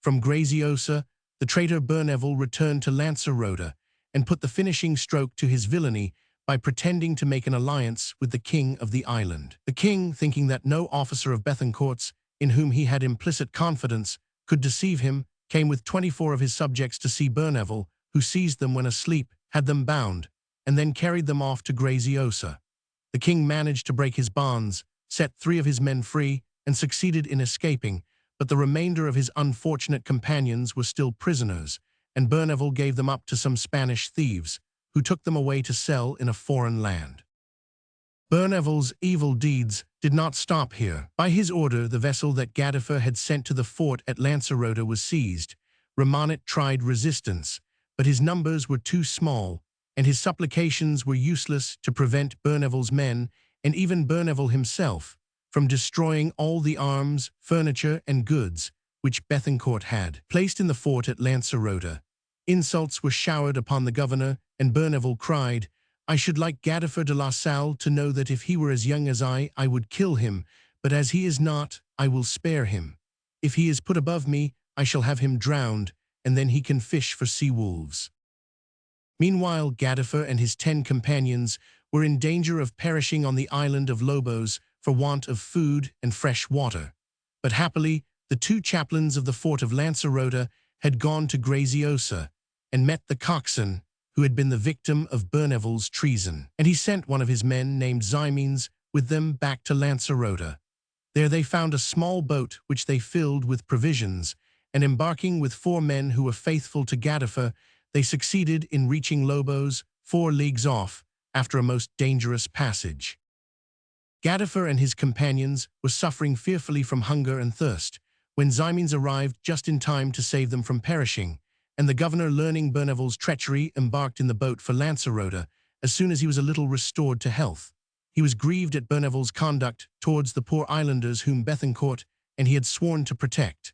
From Graziosa, the traitor Burneville returned to Lancerota and put the finishing stroke to his villainy by pretending to make an alliance with the king of the island. The king, thinking that no officer of Bethencourt's, in whom he had implicit confidence, could deceive him, came with 24 of his subjects to see Burneville, who seized them when asleep, had them bound, and then carried them off to Graziosa. The king managed to break his bonds, set 3 of his men free, and succeeded in escaping, but the remainder of his unfortunate companions were still prisoners, and Burneville gave them up to some Spanish thieves, who took them away to sell in a foreign land. Burneville's evil deeds did not stop here. By his order, the vessel that Gadifer had sent to the fort at Lancerota was seized. Remannet tried resistance, but his numbers were too small, and his supplications were useless to prevent Burneville's men, and even Burneville himself, from destroying all the arms, furniture, and goods which Bethencourt had placed in the fort at Lancerota. Insults were showered upon the governor, and Burneville cried, "I should like Gadifer de la Salle to know that if he were as young as I would kill him, but as he is not, I will spare him. If he is put above me, I shall have him drowned, and then he can fish for sea-wolves." Meanwhile, Gadifer and his 10 companions were in danger of perishing on the island of Lobos for want of food and fresh water. But happily, the 2 chaplains of the fort of Lancerota had gone to Graziosa and met the coxswain who had been the victim of Burneville's treason, and he sent one of his men named Ximenes with them back to Lancerota. There they found a small boat which they filled with provisions, and embarking with 4 men who were faithful to Gadifer, they succeeded in reaching Lobos 4 leagues off after a most dangerous passage. Gadifer and his companions were suffering fearfully from hunger and thirst, when Ximenes arrived just in time to save them from perishing, and the governor, learning Burneville's treachery, embarked in the boat for Lancerota as soon as he was a little restored to health. He was grieved at Burneville's conduct towards the poor islanders whom Bethencourt and he had sworn to protect.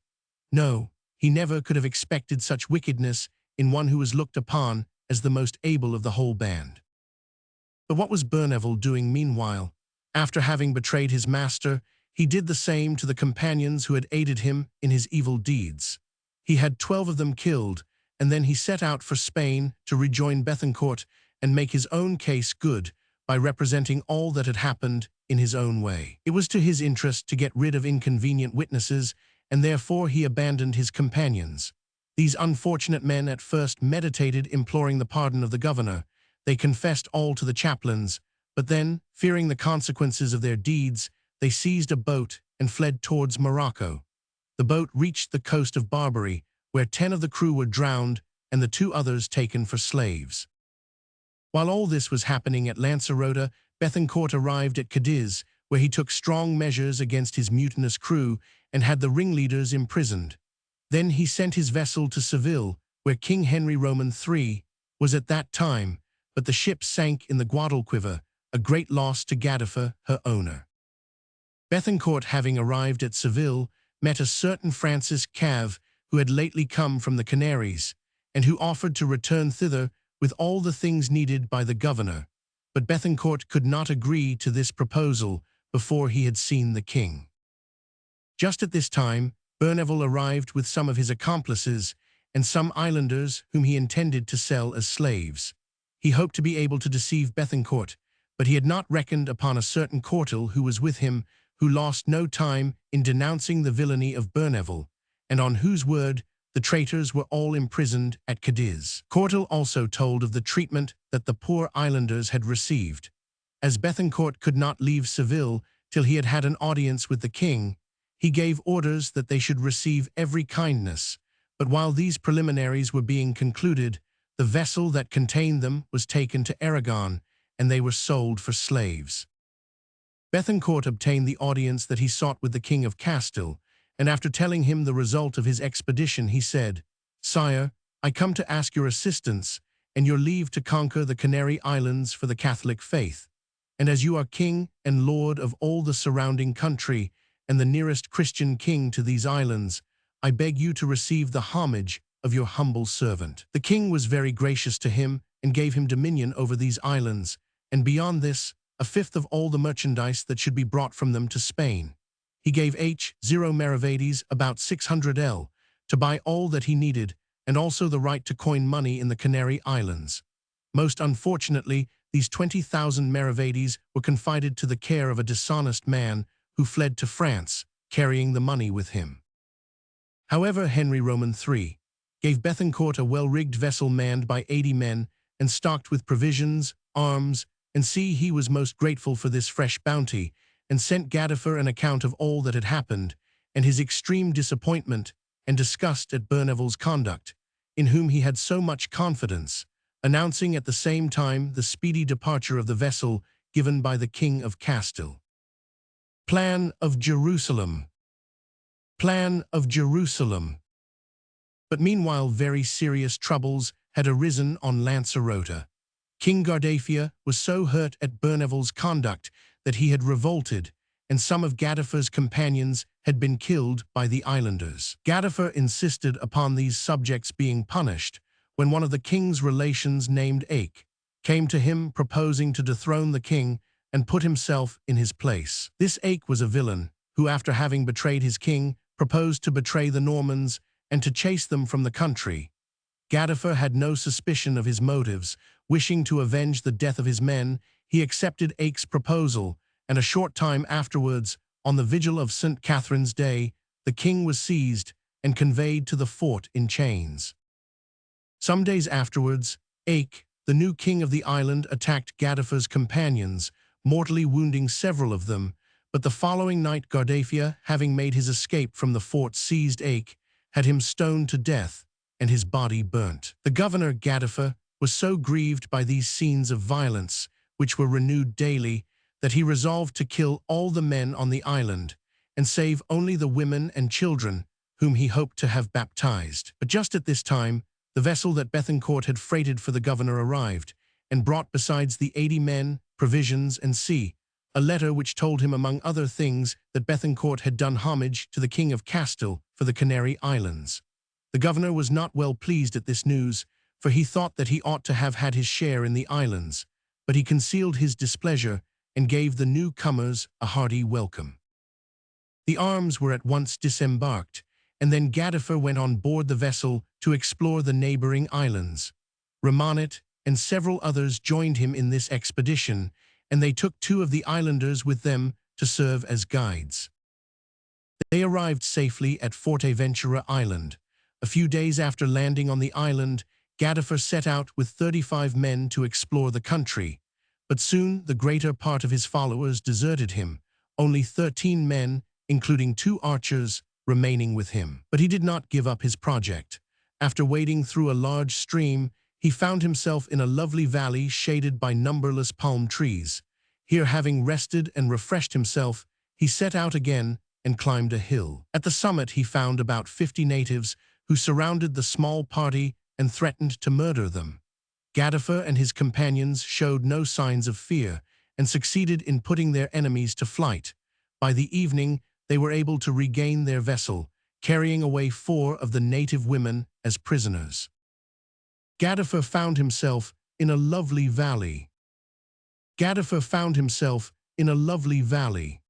No, he never could have expected such wickedness in one who was looked upon as the most able of the whole band. But what was Burneville doing meanwhile? After having betrayed his master, he did the same to the companions who had aided him in his evil deeds. He had 12 of them killed, and then he set out for Spain to rejoin Bethencourt and make his own case good by representing all that had happened in his own way. It was to his interest to get rid of inconvenient witnesses, and therefore he abandoned his companions. These unfortunate men at first meditated imploring the pardon of the governor. They confessed all to the chaplains, but then, fearing the consequences of their deeds, they seized a boat and fled towards Morocco. The boat reached the coast of Barbary, where 10 of the crew were drowned and the 2 others taken for slaves. While all this was happening at Lancerota, Bethencourt arrived at Cadiz, where he took strong measures against his mutinous crew and had the ringleaders imprisoned. Then he sent his vessel to Seville, where King Henry Roman III was at that time, but the ship sank in the Guadalquivir, a great loss to Gadifer, her owner. Bethencourt, having arrived at Seville, met a certain Francis Cave, who had lately come from the Canaries, and who offered to return thither with all the things needed by the governor. But Bethencourt could not agree to this proposal before he had seen the king. Just at this time, Burneville arrived with some of his accomplices and some islanders whom he intended to sell as slaves. He hoped to be able to deceive Bethencourt, but he had not reckoned upon a certain Courtil who was with him, who lost no time in denouncing the villainy of Burneville, and on whose word the traitors were all imprisoned at Cadiz. Courtil also told of the treatment that the poor islanders had received. As Bethencourt could not leave Seville till he had had an audience with the king, he gave orders that they should receive every kindness, but while these preliminaries were being concluded, the vessel that contained them was taken to Aragon, and they were sold for slaves. Bethencourt obtained the audience that he sought with the King of Castile, and after telling him the result of his expedition, he said, "Sire, I come to ask your assistance and your leave to conquer the Canary Islands for the Catholic faith. And as you are king and lord of all the surrounding country and the nearest Christian king to these islands, I beg you to receive the homage of your humble servant." The king was very gracious to him and gave him dominion over these islands, and beyond this, a fifth of all the merchandise that should be brought from them to Spain. He gave H0 maravedis, about 600 L, to buy all that he needed, and also the right to coin money in the Canary Islands. Most unfortunately, these 20,000 maravedis were confided to the care of a dishonest man who fled to France, carrying the money with him. However, Henry Roman III gave Bethencourt a well-rigged vessel manned by 80 men and stocked with provisions, arms, and sea. He was most grateful for this fresh bounty, and sent Gadifer an account of all that had happened, and his extreme disappointment and disgust at Berneval's conduct, in whom he had so much confidence, announcing at the same time the speedy departure of the vessel given by the King of Castile. Plan of Jerusalem. Plan of Jerusalem. But meanwhile very serious troubles had arisen on Lancerota. King Guardafia was so hurt at Berneval's conduct that he had revolted, and some of Gadifer's companions had been killed by the islanders. Gadifer insisted upon these subjects being punished when one of the king's relations named Ake came to him proposing to dethrone the king and put himself in his place. This Ake was a villain who, after having betrayed his king, proposed to betray the Normans and to chase them from the country. Gadifer had no suspicion of his motives. Wishing to avenge the death of his men, he accepted Ake's proposal, and a short time afterwards, on the vigil of St. Catherine's Day, the king was seized and conveyed to the fort in chains. Some days afterwards, Ake, the new king of the island, attacked Gadifer's companions, mortally wounding several of them, but the following night Guardafia, having made his escape from the fort, seized Ake, had him stoned to death, and his body burnt. The governor, Gadifer, was so grieved by these scenes of violence, which were renewed daily, that he resolved to kill all the men on the island, and save only the women and children, whom he hoped to have baptized. But just at this time, the vessel that Bethencourt had freighted for the governor arrived, and brought besides the 80 men, provisions, and sea, a letter which told him, among other things, that Bethencourt had done homage to the King of Castile for the Canary Islands. The governor was not well pleased at this news, for he thought that he ought to have had his share in the islands, but he concealed his displeasure and gave the newcomers a hearty welcome. The arms were at once disembarked, and then Gadifer went on board the vessel to explore the neighboring islands. Remanit and several others joined him in this expedition, and they took 2 of the islanders with them to serve as guides. They arrived safely at Forteventura Island. A few days after landing on the island, Gadifer set out with 35 men to explore the country, but soon the greater part of his followers deserted him, only 13 men, including 2 archers, remaining with him. But he did not give up his project. After wading through a large stream, he found himself in a lovely valley shaded by numberless palm trees. Here, having rested and refreshed himself, he set out again and climbed a hill. At the summit he found about 50 natives who surrounded the small party and threatened to murder them. Gadifer and his companions showed no signs of fear and succeeded in putting their enemies to flight. By the evening, they were able to regain their vessel, carrying away 4 of the native women as prisoners. Gadifer found himself in a lovely valley. Gadifer found himself in a lovely valley.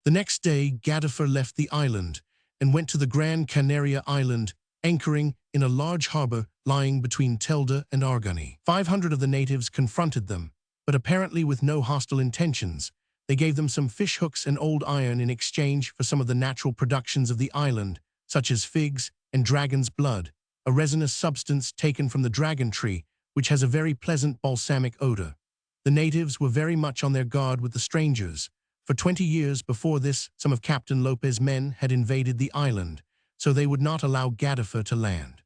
The next day, Gadifer left the island and went to the Gran Canaria island, anchoring in a large harbor lying between Telda and Argony. 500 of the natives confronted them, but apparently with no hostile intentions. They gave them some fish hooks and old iron in exchange for some of the natural productions of the island, such as figs and dragon's blood, a resinous substance taken from the dragon tree, which has a very pleasant balsamic odor. The natives were very much on their guard with the strangers. For 20 years before this, some of Captain Lopez's men had invaded the island, so they would not allow Gadifer to land.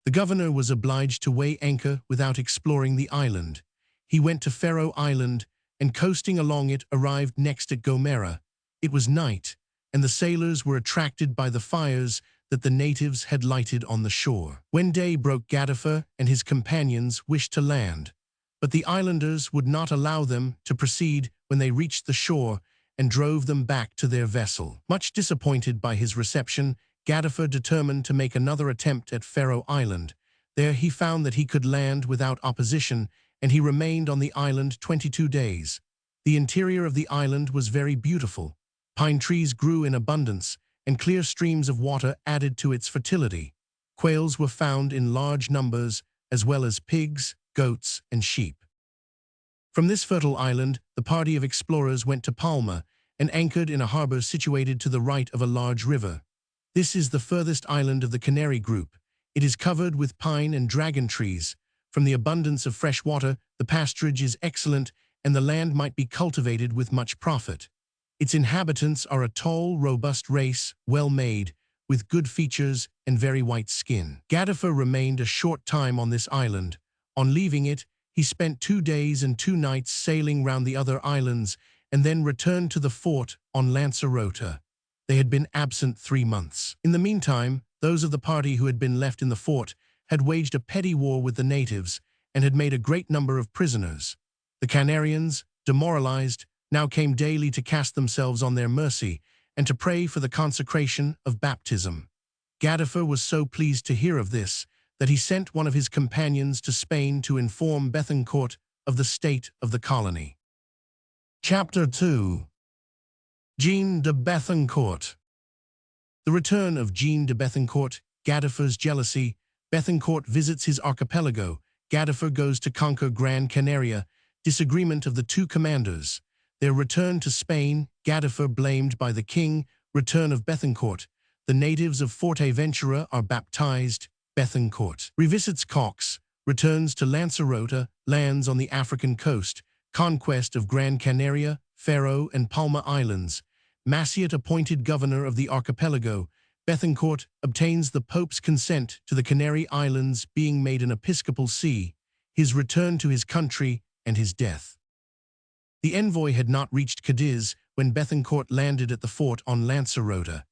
The governor was obliged to weigh anchor without exploring the island. He went to Ferro Island, and coasting along it arrived next at Gomera. It was night, and the sailors were attracted by the fires that the natives had lighted on the shore. When day broke, Gadifer and his companions wished to land, but the islanders would not allow them to proceed when they reached the shore and drove them back to their vessel. Much disappointed by his reception, Gadifer determined to make another attempt at Faroe Island. There he found that he could land without opposition, and he remained on the island 22 days. The interior of the island was very beautiful. Pine trees grew in abundance, and clear streams of water added to its fertility. Quails were found in large numbers, as well as pigs, goats, and sheep. From this fertile island, the party of explorers went to Palma and anchored in a harbor situated to the right of a large river. This is the furthest island of the Canary group. It is covered with pine and dragon trees. From the abundance of fresh water, the pasturage is excellent, and the land might be cultivated with much profit. Its inhabitants are a tall, robust race, well-made, with good features and very white skin. Gadifer remained a short time on this island. On leaving it, he spent 2 days and 2 nights sailing round the other islands and then returned to the fort on Lancerota. They had been absent 3 months. In the meantime, those of the party who had been left in the fort had waged a petty war with the natives and had made a great number of prisoners. The Canarians, demoralized, now came daily to cast themselves on their mercy and to pray for the consecration of baptism. Gadifer was so pleased to hear of this that he sent one of his companions to Spain to inform Bethencourt of the state of the colony. Chapter 2. Jean de Bethencourt. The return of Jean de Bethencourt, Gadifer's jealousy. Bethencourt visits his archipelago. Gadifer goes to conquer Gran Canaria. Disagreement of the two commanders. Their return to Spain. Gadifer blamed by the king. Return of Bethencourt. The natives of Forteventura are baptized. Bethencourt revisits Cox. Returns to Lancerota. Lands on the African coast. Conquest of Gran Canaria, Faroe, and Palma Islands. Maciot appointed governor of the archipelago. Bethencourt obtains the Pope's consent to the Canary Islands being made an episcopal see. His return to his country and his death. The envoy had not reached Cadiz when Bethencourt landed at the fort on Lancerota.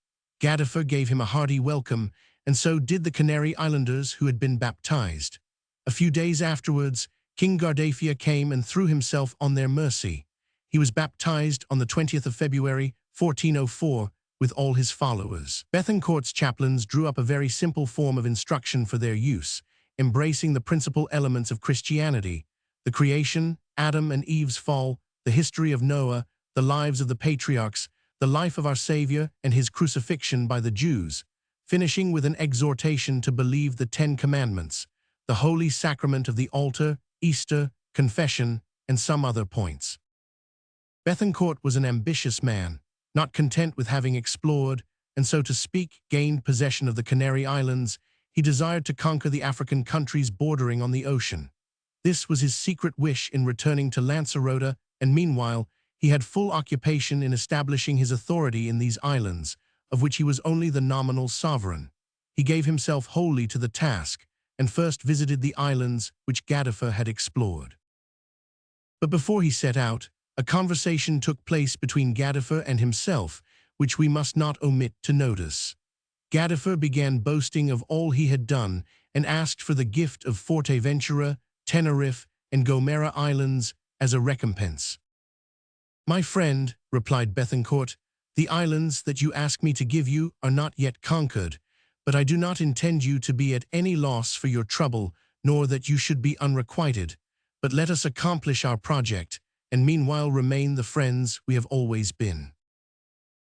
Gadifer gave him a hearty welcome, and so did the Canary Islanders who had been baptized. A few days afterwards, King Gardafia came and threw himself on their mercy. He was baptized on the 20th of February, 1404, with all his followers. Bethencourt's chaplains drew up a very simple form of instruction for their use, embracing the principal elements of Christianity: the creation, Adam and Eve's fall, the history of Noah, the lives of the patriarchs, the life of our Savior and his crucifixion by the Jews, finishing with an exhortation to believe the 10 Commandments, the holy sacrament of the altar, Easter, confession, and some other points. Bethencourt was an ambitious man, not content with having explored, and so to speak, gained possession of the Canary Islands. He desired to conquer the African countries bordering on the ocean. This was his secret wish in returning to Lancerota, and meanwhile, he had full occupation in establishing his authority in these islands, of which he was only the nominal sovereign. He gave himself wholly to the task, and first visited the islands which Gadifer had explored. But before he set out, a conversation took place between Gadifer and himself, which we must not omit to notice. Gadifer began boasting of all he had done and asked for the gift of Forteventura, Tenerife, and Gomera Islands as a recompense. "My friend," replied Bethencourt, "the islands that you ask me to give you are not yet conquered, but I do not intend you to be at any loss for your trouble, nor that you should be unrequited. But let us accomplish our project, and meanwhile remain the friends we have always been."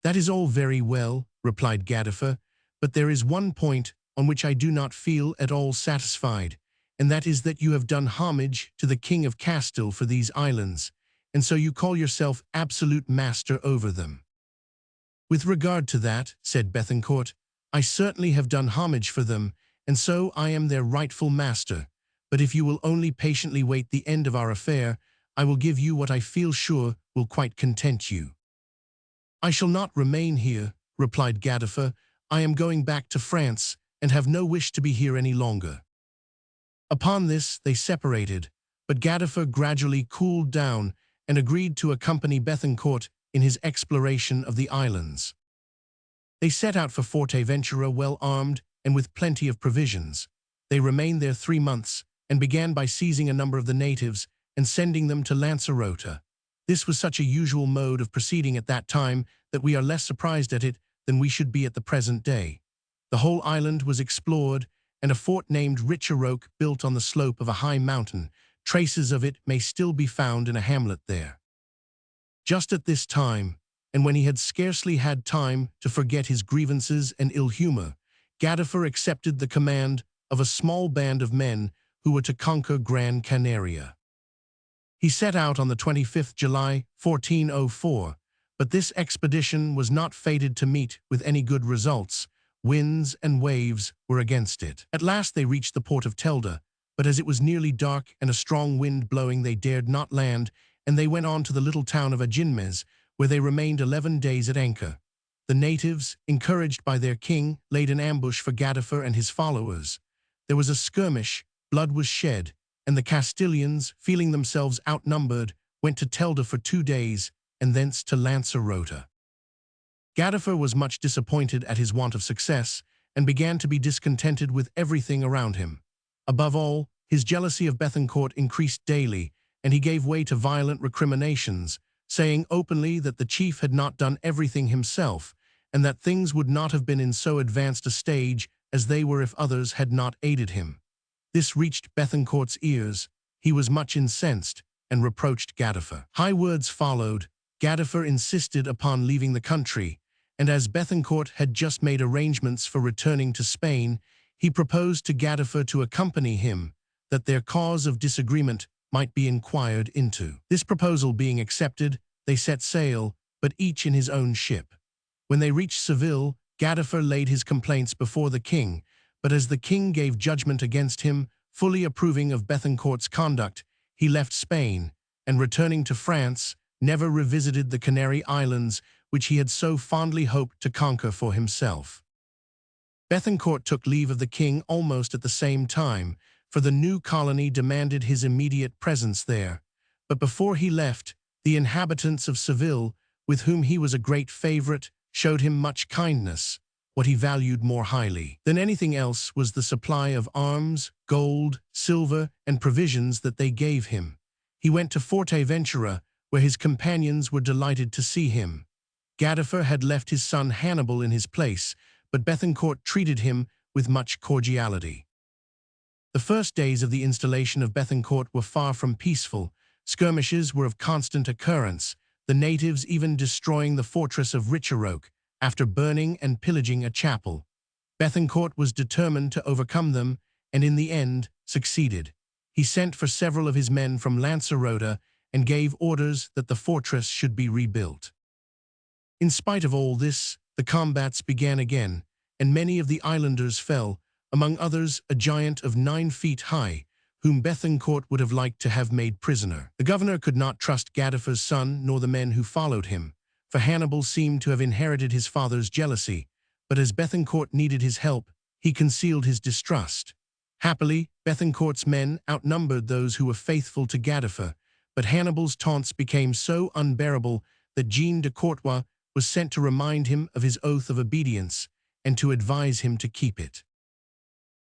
"That is all very well," replied Gadifer, "but there is one point on which I do not feel at all satisfied, and that is that you have done homage to the King of Castile for these islands, and so you call yourself absolute master over them." "With regard to that," said Bethencourt, "I certainly have done homage for them, and so I am their rightful master. But if you will only patiently wait the end of our affair, I will give you what I feel sure will quite content you." "I shall not remain here," replied Gadifer. "I am going back to France, and have no wish to be here any longer." Upon this they separated, but Gadifer gradually cooled down and agreed to accompany Bethencourt in his exploration of the islands. They set out for Forteventura well armed and with plenty of provisions. They remained there 3 months, and began by seizing a number of the natives and sending them to Lancerota. This was such a usual mode of proceeding at that time that we are less surprised at it than we should be at the present day. The whole island was explored, and a fort named Richeroque built on the slope of a high mountain. Traces of it may still be found in a hamlet there. Just at this time, and when he had scarcely had time to forget his grievances and ill humor, Gadifer accepted the command of a small band of men who were to conquer Gran Canaria. He set out on the 25th July, 1404, but this expedition was not fated to meet with any good results. Winds and waves were against it. At last they reached the port of Telda, but as it was nearly dark and a strong wind blowing, they dared not land, and they went on to the little town of Aginmes, where they remained 11 days at anchor. The natives, encouraged by their king, laid an ambush for Gadifer and his followers. There was a skirmish, blood was shed, and the Castilians, feeling themselves outnumbered, went to Telda for 2 days, and thence to Lancerota. Gadifer was much disappointed at his want of success, and began to be discontented with everything around him. Above all, his jealousy of Bethencourt increased daily, and he gave way to violent recriminations, saying openly that the chief had not done everything himself, and that things would not have been in so advanced a stage as they were if others had not aided him. This reached Bethencourt's ears. He was much incensed, and reproached Gadifer. High words followed. Gadifer insisted upon leaving the country, and as Bethencourt had just made arrangements for returning to Spain, he proposed to Gadifer to accompany him, that their cause of disagreement might be inquired into. This proposal being accepted, they set sail, but each in his own ship. When they reached Seville, Gadifer laid his complaints before the king, but as the king gave judgment against him, fully approving of Bethencourt's conduct, he left Spain, and returning to France, never revisited the Canary Islands, which he had so fondly hoped to conquer for himself. Bethencourt took leave of the king almost at the same time, for the new colony demanded his immediate presence there. But before he left, the inhabitants of Seville, with whom he was a great favorite, showed him much kindness. What he valued more highly than anything else was the supply of arms, gold, silver, and provisions that they gave him. He went to Forteventura, where his companions were delighted to see him. Gadifer had left his son Hannibal in his place, but Bethencourt treated him with much cordiality. The first days of the installation of Bethencourt were far from peaceful. Skirmishes were of constant occurrence, the natives even destroying the fortress of Richeroque after burning and pillaging a chapel. Bethencourt was determined to overcome them, and in the end succeeded. He sent for several of his men from Lancerota and gave orders that the fortress should be rebuilt. In spite of all this, the combats began again, and many of the islanders fell, among others a giant of 9 feet high, whom Bethencourt would have liked to have made prisoner. The governor could not trust Gadifer's son nor the men who followed him, for Hannibal seemed to have inherited his father's jealousy, but as Bethencourt needed his help, he concealed his distrust. Happily, Bethencourt's men outnumbered those who were faithful to Gadifer, but Hannibal's taunts became so unbearable that Jean de Courtois was sent to remind him of his oath of obedience and to advise him to keep it.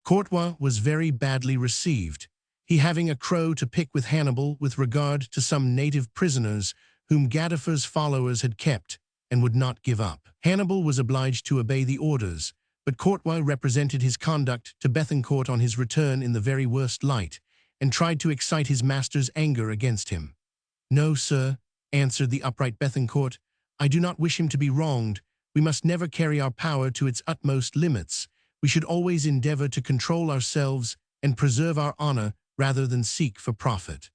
Courtois was very badly received, he having a crow to pick with Hannibal with regard to some native prisoners whom Gadifer's followers had kept and would not give up. Hannibal was obliged to obey the orders, but Courtois represented his conduct to Bethencourt on his return in the very worst light, and tried to excite his master's anger against him. "No, sir," answered the upright Bethencourt, "I do not wish him to be wronged. We must never carry our power to its utmost limits. We should always endeavor to control ourselves and preserve our honor rather than seek for profit."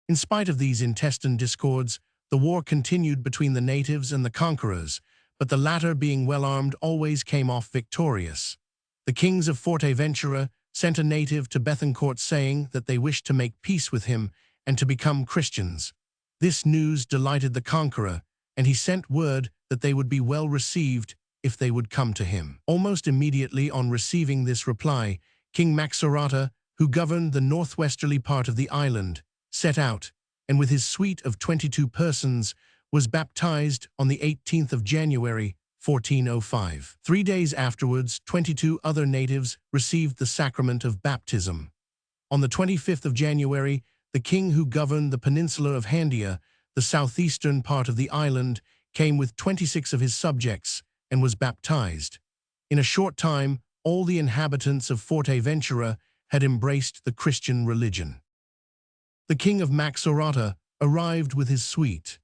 In spite of these intestine discords, the war continued between the natives and the conquerors, but the latter, being well armed, always came off victorious. The kings of Forteventura sent a native to Bethencourt saying that they wished to make peace with him and to become Christians. This news delighted the conqueror, and he sent word that they would be well received if they would come to him. Almost immediately on receiving this reply, King Maxorata, who governed the northwesterly part of the island, set out, and with his suite of 22 persons, was baptized on the 18th of January, 1405. 3 days afterwards, 22 other natives received the sacrament of baptism. On the 25th of January, the king who governed the peninsula of Handia, the southeastern part of the island, came with 26 of his subjects and was baptized. In a short time, all the inhabitants of Forteventura had embraced the Christian religion. The king of Maxorata arrived with his suite.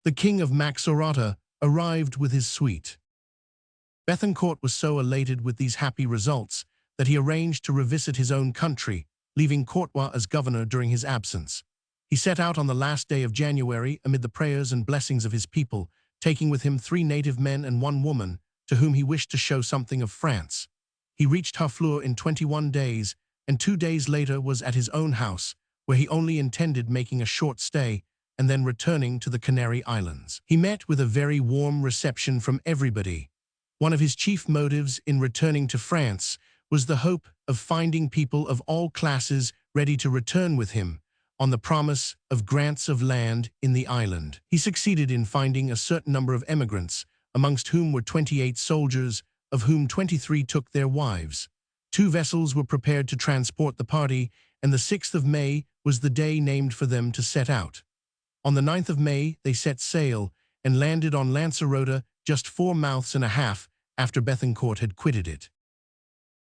The king of Maxorata arrived with his suite. Bethencourt was so elated with these happy results that he arranged to revisit his own country, leaving Courtois as governor during his absence. He set out on the last day of January amid the prayers and blessings of his people, taking with him 3 native men and 1 woman, to whom he wished to show something of France. He reached Harfleur in 21 days, and 2 days later was at his own house, where he only intended making a short stay and then returning to the Canary Islands. He met with a very warm reception from everybody. One of his chief motives in returning to France was the hope of finding people of all classes ready to return with him, on the promise of grants of land in the island. He succeeded in finding a certain number of emigrants, amongst whom were 28 soldiers, of whom 23 took their wives. 2 vessels were prepared to transport the party, and the 6th of May was the day named for them to set out. On the 9th of May, they set sail and landed on Lancerota just 4 mouths and a half after Bethencourt had quitted it.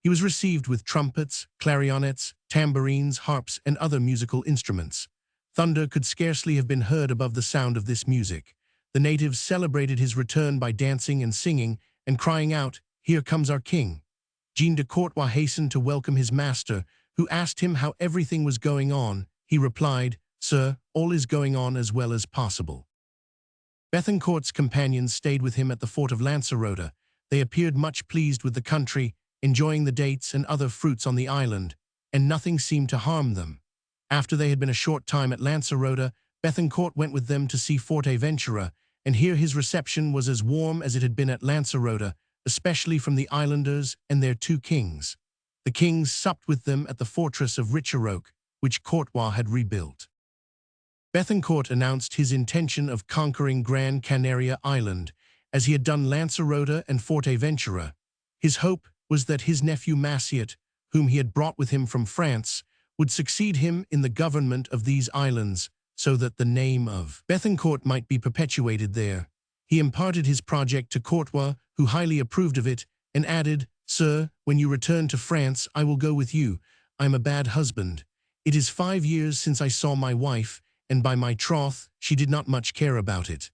He was received with trumpets, clarionets, tambourines, harps, and other musical instruments. Thunder could scarcely have been heard above the sound of this music. The natives celebrated his return by dancing and singing and crying out, "Here comes our king." Jean de Courtois hastened to welcome his master, who asked him how everything was going on. He replied, "Sir, all is going on as well as possible." Bethencourt's companions stayed with him at the fort of Lancerota. They appeared much pleased with the country, enjoying the dates and other fruits on the island, and nothing seemed to harm them. After they had been a short time at Lancerota, Bethencourt went with them to see Forteventura, and here his reception was as warm as it had been at Lancerota, especially from the islanders and their 2 kings. The kings supped with them at the fortress of Richeroque, which Courtois had rebuilt. Bethencourt announced his intention of conquering Gran Canaria Island, as he had done Lancerota and Forteventura. His hope was that his nephew Massiot, whom he had brought with him from France, would succeed him in the government of these islands, so that the name of Bethencourt might be perpetuated there. He imparted his project to Courtois, who highly approved of it, and added, "Sir, when you return to France, I will go with you. I am a bad husband. It is 5 years since I saw my wife, and by my troth, she did not much care about it."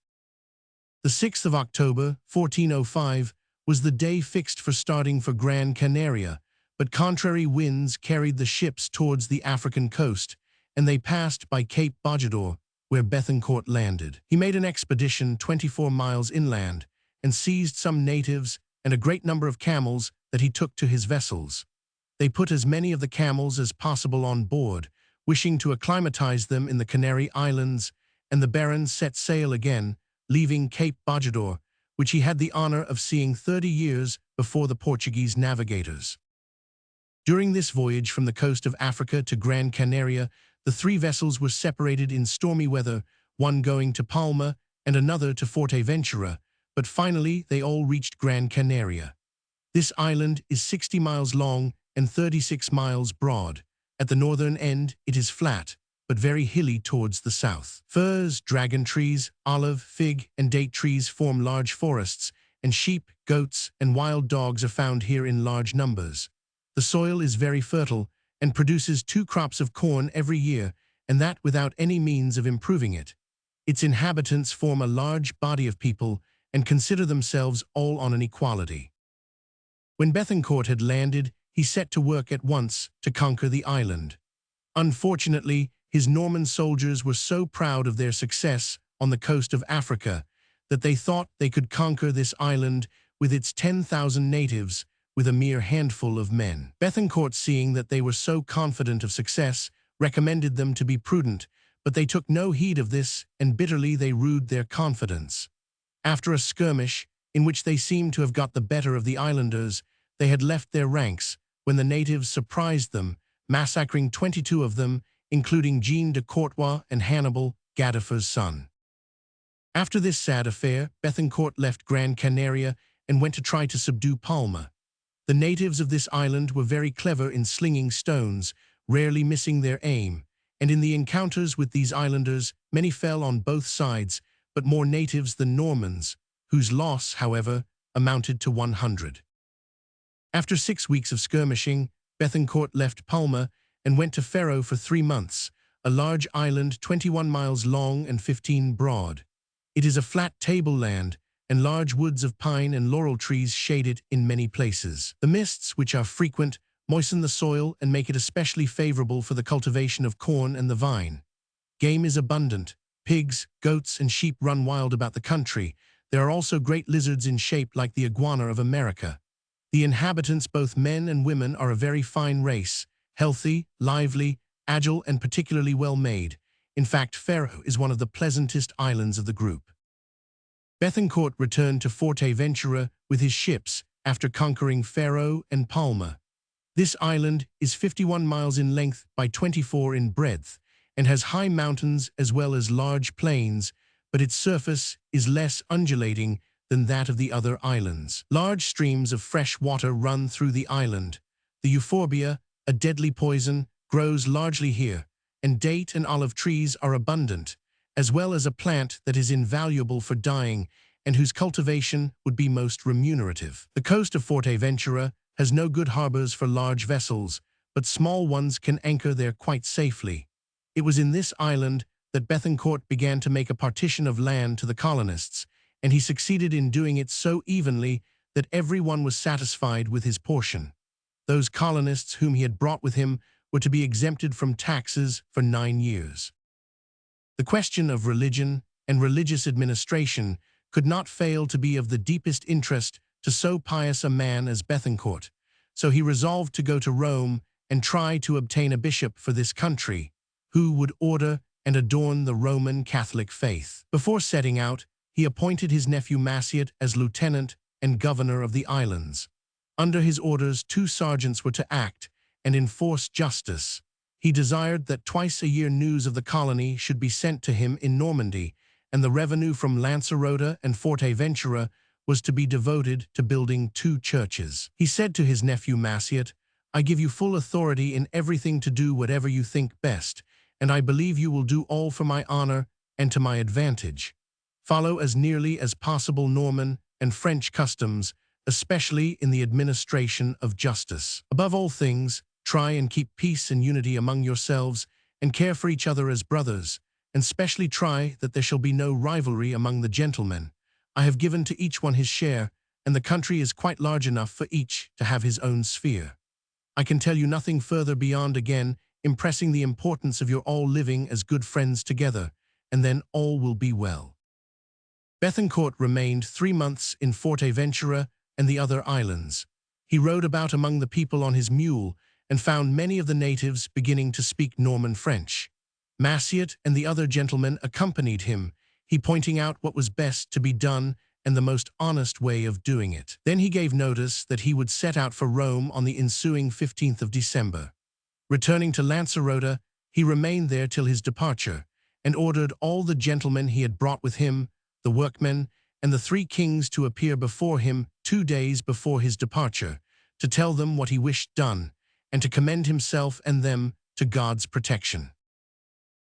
The 6th of October, 1405, was the day fixed for starting for Gran Canaria, but contrary winds carried the ships towards the African coast, and they passed by Cape Bojador, where Bethencourt landed. He made an expedition 24 miles inland, and seized some natives and a great number of camels that he took to his vessels. They put as many of the camels as possible on board, wishing to acclimatize them in the Canary Islands, and the Baron set sail again, leaving Cape Bojador, which he had the honor of seeing 30 years before the Portuguese navigators. During this voyage from the coast of Africa to Gran Canaria, the 3 vessels were separated in stormy weather, one going to Palma and another to Forteventura, but finally they all reached Gran Canaria. This island is 60 miles long and 36 miles broad. At the northern end, it is flat, but very hilly towards the south. Firs, dragon trees, olive, fig, and date trees form large forests, and sheep, goats, and wild dogs are found here in large numbers. The soil is very fertile and produces 2 crops of corn every year, and that without any means of improving it. Its inhabitants form a large body of people and consider themselves all on an equality. When Bethencourt had landed, he set to work at once to conquer the island. Unfortunately, his Norman soldiers were so proud of their success on the coast of Africa that they thought they could conquer this island with its 10,000 natives with a mere handful of men. Bethencourt, seeing that they were so confident of success, recommended them to be prudent, but they took no heed of this, and bitterly they rued their confidence. After a skirmish, in which they seemed to have got the better of the islanders, they had left their ranks, when the natives surprised them, massacring 22 of them, including Jean de Courtois and Hannibal, Gadifer's son. After this sad affair, Bethencourt left Gran Canaria and went to try to subdue Palma. The natives of this island were very clever in slinging stones, rarely missing their aim, and in the encounters with these islanders, many fell on both sides, but more natives than Normans, whose loss, however, amounted to 100. After 6 weeks of skirmishing, Bethencourt left Palma and went to Ferro for 3 months, a large island 21 miles long and 15 broad. It is a flat tableland, and large woods of pine and laurel trees shade it in many places. The mists, which are frequent, moisten the soil and make it especially favorable for the cultivation of corn and the vine. Game is abundant. Pigs, goats, and sheep run wild about the country. There are also great lizards in shape like the iguana of America. The inhabitants, both men and women, are a very fine race, healthy, lively, agile, and particularly well-made. In fact, Ferro is one of the pleasantest islands of the group. Bethencourt returned to Forteventura with his ships after conquering Ferro and Palma. This island is 51 miles in length by 24 in breadth and has high mountains as well as large plains, but its surface is less undulating than that of the other islands. Large streams of fresh water run through the island. The euphorbia, a deadly poison, grows largely here, and date and olive trees are abundant, as well as a plant that is invaluable for dyeing and whose cultivation would be most remunerative. The coast of Forteventura has no good harbors for large vessels, but small ones can anchor there quite safely. It was in this island that Bethencourt began to make a partition of land to the colonists, and he succeeded in doing it so evenly that everyone was satisfied with his portion. Those colonists whom he had brought with him were to be exempted from taxes for 9 years. The question of religion and religious administration could not fail to be of the deepest interest to so pious a man as Bethencourt, so he resolved to go to Rome and try to obtain a bishop for this country, who would order and adorn the Roman Catholic faith. Before setting out, he appointed his nephew Maciot as lieutenant and governor of the islands. Under his orders, 2 sergeants were to act and enforce justice. He desired that twice a year news of the colony should be sent to him in Normandy, and the revenue from Lancerota and Forteventura was to be devoted to building 2 churches. He said to his nephew Maciot, "I give you full authority in everything to do whatever you think best, and I believe you will do all for my honor and to my advantage. Follow as nearly as possible Norman and French customs, especially in the administration of justice. Above all things, try and keep peace and unity among yourselves, and care for each other as brothers, and specially try that there shall be no rivalry among the gentlemen. I have given to each one his share, and the country is quite large enough for each to have his own sphere. I can tell you nothing further beyond again impressing the importance of your all living as good friends together, and then all will be well." Bethencourt remained 3 months in Forteventura and the other islands. He rode about among the people on his mule and found many of the natives beginning to speak Norman French. Maciot and the other gentlemen accompanied him, he pointing out what was best to be done and the most honest way of doing it. Then he gave notice that he would set out for Rome on the ensuing 15th of December. Returning to Lancerota, he remained there till his departure, and ordered all the gentlemen he had brought with him, the workmen, and the 3 kings to appear before him 2 days before his departure, to tell them what he wished done, and to commend himself and them to God's protection.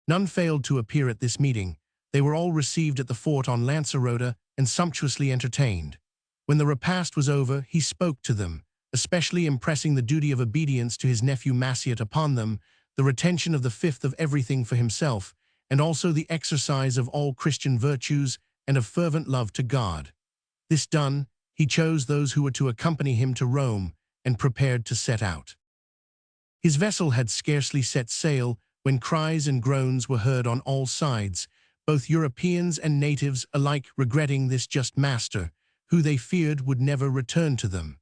None failed to appear at this meeting. They were all received at the fort on Lancerota and sumptuously entertained. When the repast was over, he spoke to them, especially impressing the duty of obedience to his nephew Maciot upon them, the retention of the 5th of everything for himself, and also the exercise of all Christian virtues and of fervent love to God. This done, he chose those who were to accompany him to Rome and prepared to set out. His vessel had scarcely set sail when cries and groans were heard on all sides, both Europeans and natives alike regretting this just master, who they feared would never return to them.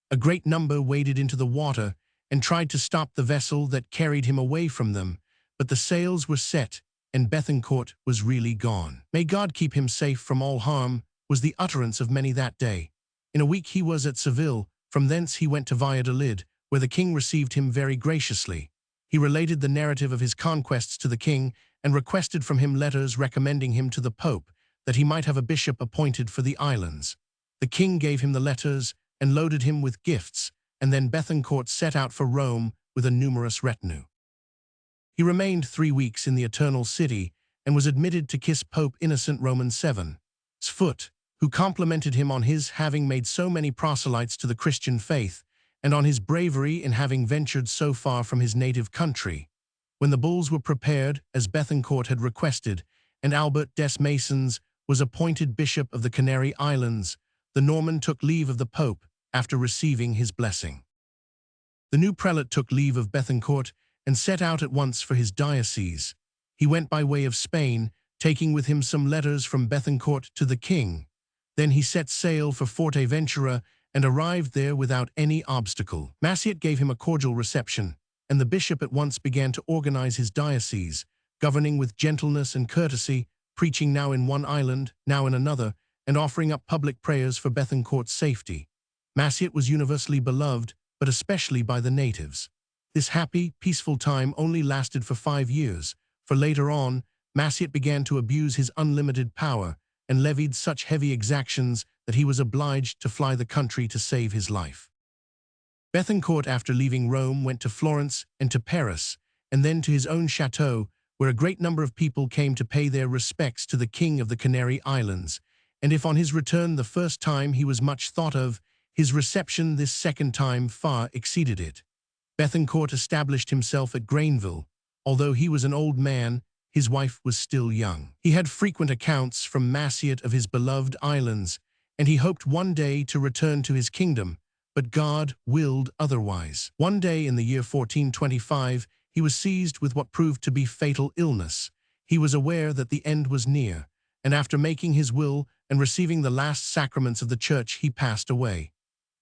A great number waded into the water and tried to stop the vessel that carried him away from them, but the sails were set and Bethencourt was really gone. "May God keep him safe from all harm," was the utterance of many that day. In a week he was at Seville. From thence he went to Valladolid, where the king received him very graciously. He related the narrative of his conquests to the king and requested from him letters recommending him to the Pope, that he might have a bishop appointed for the islands. The king gave him the letters and loaded him with gifts, and then Bethencourt set out for Rome with a numerous retinue. He remained 3 weeks in the Eternal City and was admitted to kiss Pope Innocent Roman VII's foot, who complimented him on his having made so many proselytes to the Christian faith and on his bravery in having ventured so far from his native country. When the bulls were prepared, as Bethencourt had requested, and Albert des Masons was appointed Bishop of the Canary Islands, the Norman took leave of the Pope after receiving his blessing. The new prelate took leave of Bethencourt and set out at once for his diocese. He went by way of Spain, taking with him some letters from Bethencourt to the king. Then he set sail for Forteventura and arrived there without any obstacle. Massiot gave him a cordial reception, and the bishop at once began to organize his diocese, governing with gentleness and courtesy, preaching now in one island, now in another, and offering up public prayers for Bethencourt's safety. Massiot was universally beloved, but especially by the natives. This happy, peaceful time only lasted for 5 years, for later on, Massiot began to abuse his unlimited power and levied such heavy exactions that he was obliged to fly the country to save his life. Bethencourt, after leaving Rome, went to Florence and to Paris, and then to his own chateau, where a great number of people came to pay their respects to the King of the Canary Islands, and if on his return the first time he was much thought of, his reception this second time far exceeded it. Bethencourt established himself at Grainville. Although he was an old man, his wife was still young. He had frequent accounts from Massiot of his beloved islands, and he hoped one day to return to his kingdom, but God willed otherwise. One day in the year 1425, he was seized with what proved to be fatal illness. He was aware that the end was near, and after making his will and receiving the last sacraments of the Church, he passed away.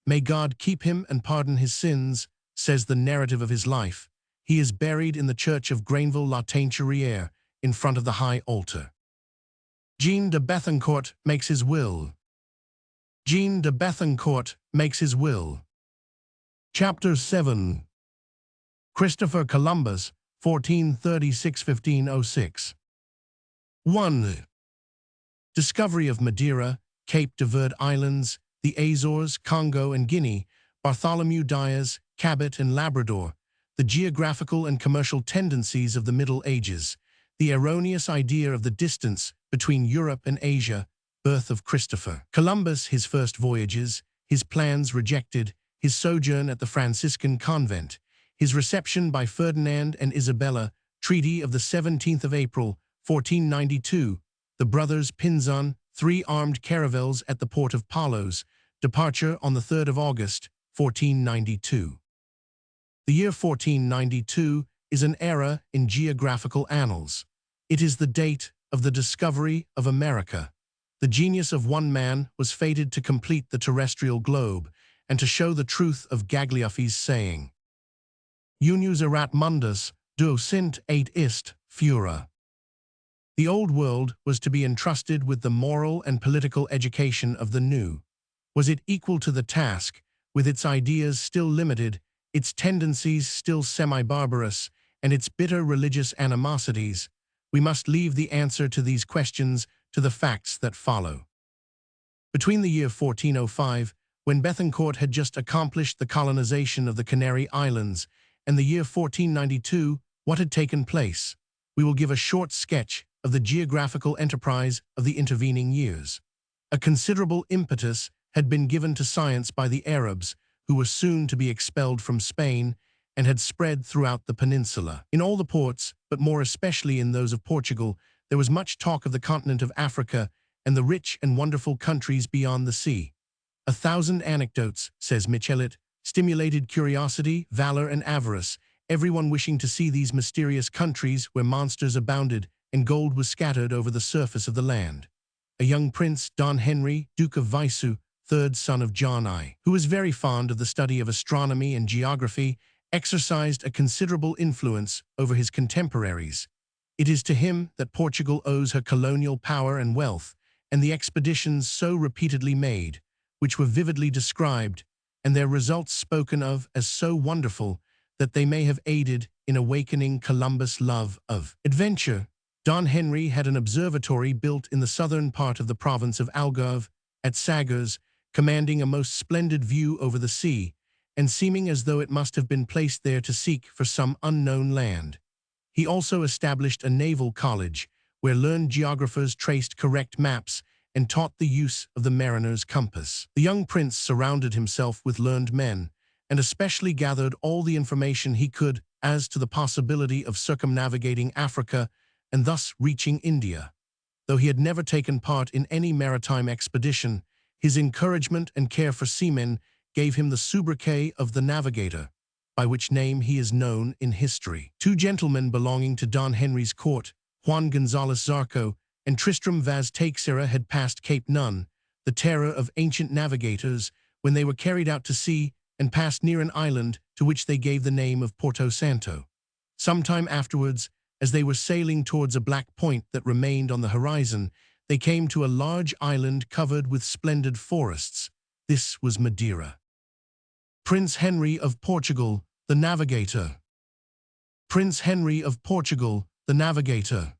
May God keep him and pardon his sins, says the narrative of his life. He is buried in the church of Grainville-la-Teinturière, in front of the high altar. Jean de Bethencourt makes his will. Jean de Bethencourt makes his will. Chapter 7. Christopher Columbus, 1436–1506. 1. Discovery of Madeira, Cape de Verde Islands, the Azores, Congo and Guinea, Bartholomew Dias, Cabot and Labrador, the geographical and commercial tendencies of the Middle Ages, the erroneous idea of the distance between Europe and Asia, birth of Christopher Columbus, his first voyages, his plans rejected, his sojourn at the Franciscan convent, his reception by Ferdinand and Isabella, treaty of the 17th of April, 1492, the brothers Pinzon, 3 armed caravels at the port of Palos, departure on the 3rd of August, 1492. The year 1492 is an era in geographical annals. It is the date of the discovery of America. The genius of one man was fated to complete the terrestrial globe and to show the truth of Gaglioffi's saying, Unus erat mundus, duo sint et ist, fura. The old world was to be entrusted with the moral and political education of the new. Was it equal to the task, with its ideas still limited, its tendencies still semi-barbarous, and its bitter religious animosities? We must leave the answer to these questions to the facts that follow. Between the year 1405, when Bethencourt had just accomplished the colonization of the Canary Islands, and the year 1492, what had taken place? We will give a short sketch of the geographical enterprise of the intervening years. A considerable impetus had been given to science by the Arabs, who were soon to be expelled from Spain and had spread throughout the peninsula. In all the ports, but more especially in those of Portugal, there was much talk of the continent of Africa and the rich and wonderful countries beyond the sea. 1,000 anecdotes, says Michelet, stimulated curiosity, valor, and avarice, everyone wishing to see these mysterious countries where monsters abounded and gold was scattered over the surface of the land. A young prince, Don Henry, Duke of Viseu, third son of John I, who was very fond of the study of astronomy and geography, exercised a considerable influence over his contemporaries. It is to him that Portugal owes her colonial power and wealth, and the expeditions so repeatedly made, which were vividly described, and their results spoken of as so wonderful that they may have aided in awakening Columbus' love of adventure. Don Henry had an observatory built in the southern part of the province of Algarve, at Sagres, commanding a most splendid view over the sea, and seeming as though it must have been placed there to seek for some unknown land. He also established a naval college, where learned geographers traced correct maps and taught the use of the mariner's compass. The young prince surrounded himself with learned men, and especially gathered all the information he could as to the possibility of circumnavigating Africa and thus reaching India. Though he had never taken part in any maritime expedition, his encouragement and care for seamen gave him the sobriquet of the Navigator, by which name he is known in history. Two gentlemen belonging to Don Henry's court, Juan González Zarco and Tristram Vaz Teixeira, had passed Cape Nun, the terror of ancient navigators, when they were carried out to sea and passed near an island to which they gave the name of Porto Santo. Some time afterwards, as they were sailing towards a black point that remained on the horizon, they came to a large island covered with splendid forests. This was Madeira. Prince Henry of Portugal, the Navigator. Prince Henry of Portugal, the Navigator.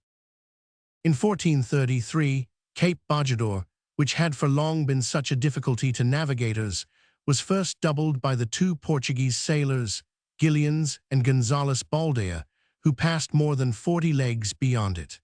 In 1433, Cape Bajador, which had for long been such a difficulty to navigators, was first doubled by the two Portuguese sailors, Gillians and González Baldea, who passed more than 40 leagues beyond it.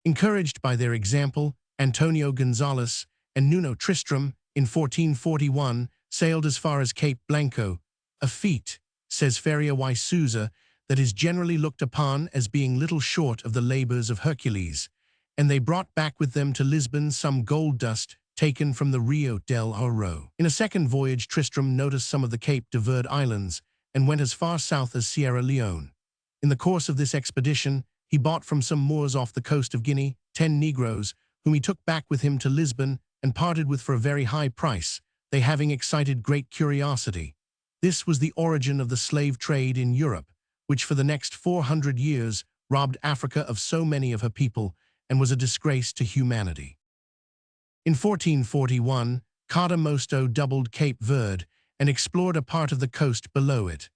Encouraged by their example, Antonio González and Nuno Tristram, in 1441, sailed as far as Cape Blanco, a feat, says Ferreira y Sousa, that is generally looked upon as being little short of the labors of Hercules, and they brought back with them to Lisbon some gold dust taken from the Rio del Oro. In a second voyage, Tristram noticed some of the Cape de Verde Islands and went as far south as Sierra Leone. In the course of this expedition, he bought from some Moors off the coast of Guinea 10 Negroes, whom he took back with him to Lisbon and parted with for a very high price, they having excited great curiosity. This was the origin of the slave trade in Europe, which for the next 400 years robbed Africa of so many of her people and was a disgrace to humanity. In 1441, Cada Mosto doubled Cape Verde and explored a part of the coast below it.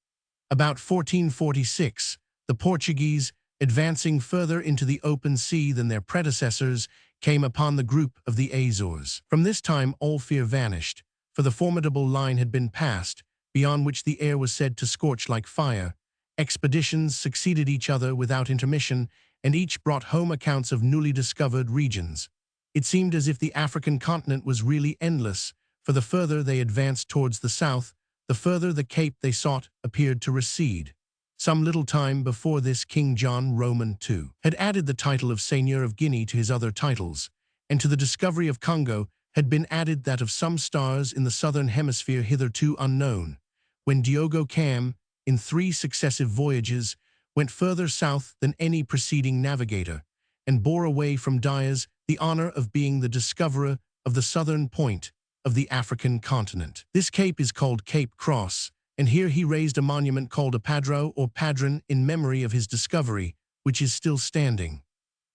About 1446, the Portuguese, advancing further into the open sea than their predecessors, came upon the group of the Azores. From this time all fear vanished, for the formidable line had been passed, beyond which the air was said to scorch like fire. Expeditions succeeded each other without intermission, and each brought home accounts of newly discovered regions. It seemed as if the African continent was really endless, for the further they advanced towards the south, the further the cape they sought appeared to recede. Some little time before this, King John Roman II had added the title of Seigneur of Guinea to his other titles, and to the discovery of Congo had been added that of some stars in the southern hemisphere hitherto unknown, when Diogo Cam, in 3 successive voyages, went further south than any preceding navigator, and bore away from Dias the honor of being the discoverer of the southern point of the African continent. This cape is called Cape Cross, and here he raised a monument called a padro or padron in memory of his discovery, which is still standing.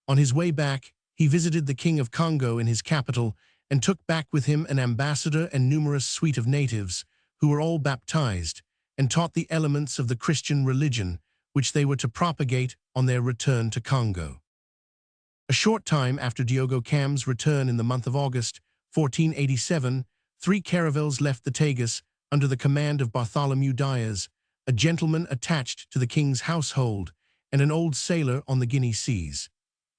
On his way back, he visited the King of Congo in his capital and took back with him an ambassador and numerous suite of natives, who were all baptized, and taught the elements of the Christian religion, which they were to propagate on their return to Congo. A short time after Diogo Cam's return in the month of August, 1487, 3 caravels left the Tagus under the command of Bartholomew Dias, a gentleman attached to the king's household and an old sailor on the Guinea seas.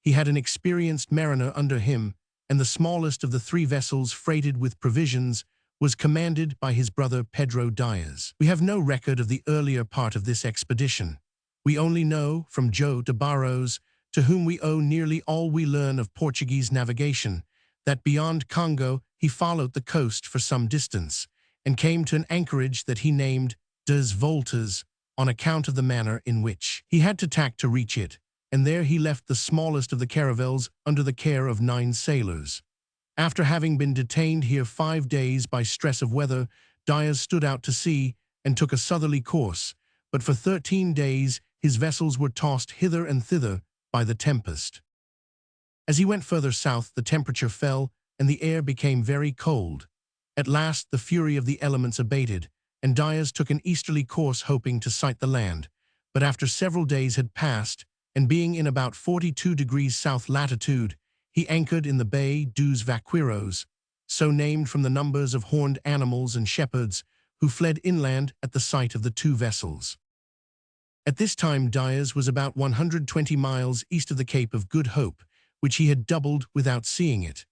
He had an experienced mariner under him, and the smallest of the 3 vessels freighted with provisions was commanded by his brother Pedro Dias. We have no record of the earlier part of this expedition. We only know from João de Barros, to whom we owe nearly all we learn of Portuguese navigation, that beyond Congo he followed the coast for some distance, and came to an anchorage that he named Des Voltas on account of the manner in which he had to tack to reach it, and there he left the smallest of the caravels under the care of 9 sailors. After having been detained here 5 days by stress of weather, Dias stood out to sea and took a southerly course, but for 13 days his vessels were tossed hither and thither by the tempest. As he went further south, the temperature fell and the air became very cold. At last the fury of the elements abated, and Dias took an easterly course hoping to sight the land, but after several days had passed, and being in about 42 degrees south latitude, he anchored in the Bay dos Vaqueiros, so named from the numbers of horned animals and shepherds who fled inland at the sight of the 2 vessels. At this time Dias was about 120 miles east of the Cape of Good Hope, which he had doubled without seeing it.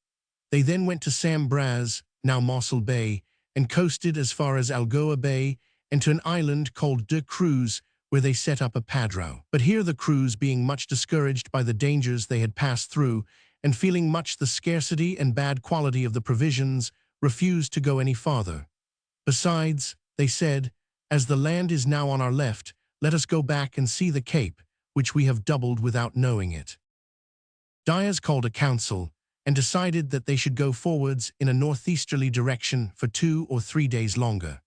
They then went to Sam Braz, now Mossel Bay, and coasted as far as Algoa Bay, and to an island called De Cruz, where they set up a padrow. But here the crews, being much discouraged by the dangers they had passed through, and feeling much the scarcity and bad quality of the provisions, refused to go any farther. Besides, they said, as the land is now on our left, let us go back and see the cape, which we have doubled without knowing it. Diaz called a council, and decided that they should go forwards in a northeasterly direction for 2 or 3 days longer.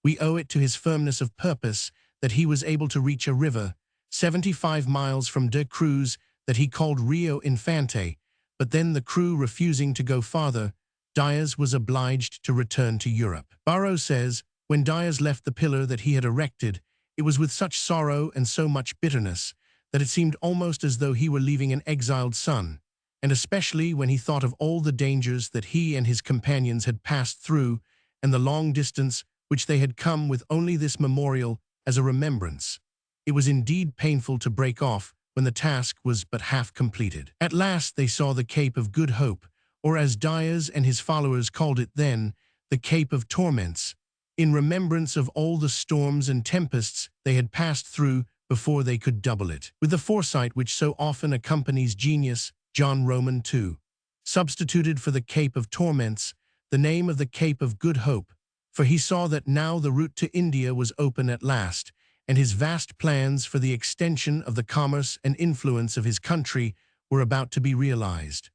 We owe it to his firmness of purpose that he was able to reach a river, 75 miles from De Cruz, that he called Rio Infante, but then the crew refusing to go farther, Diaz was obliged to return to Europe. Burrows says, when Diaz left the pillar that he had erected, it was with such sorrow and so much bitterness that it seemed almost as though he were leaving an exiled son, and especially when he thought of all the dangers that he and his companions had passed through, and the long distance which they had come with only this memorial as a remembrance. It was indeed painful to break off when the task was but half completed. At last they saw the Cape of Good Hope, or as Diaz and his followers called it then, the Cape of Torments, in remembrance of all the storms and tempests they had passed through before they could double it. With the foresight which so often accompanies genius, John Roman II substituted for the Cape of Torments the name of the Cape of Good Hope, for he saw that now the route to India was open at last, and his vast plans for the extension of the commerce and influence of his country were about to be realized.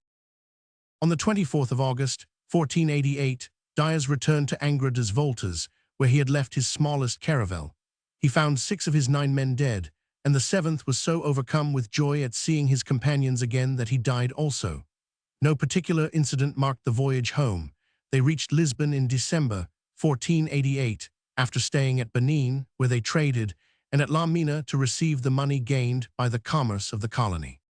On the 24th of August, 1488, Diaz returned to Angra das Voltas, where he had left his smallest caravel. He found 6 of his 9 men dead, and the 7th was so overcome with joy at seeing his companions again that he died also. No particular incident marked the voyage home. They reached Lisbon in December 1488, after staying at Benin, where they traded, and at La Mina to receive the money gained by the commerce of the colony.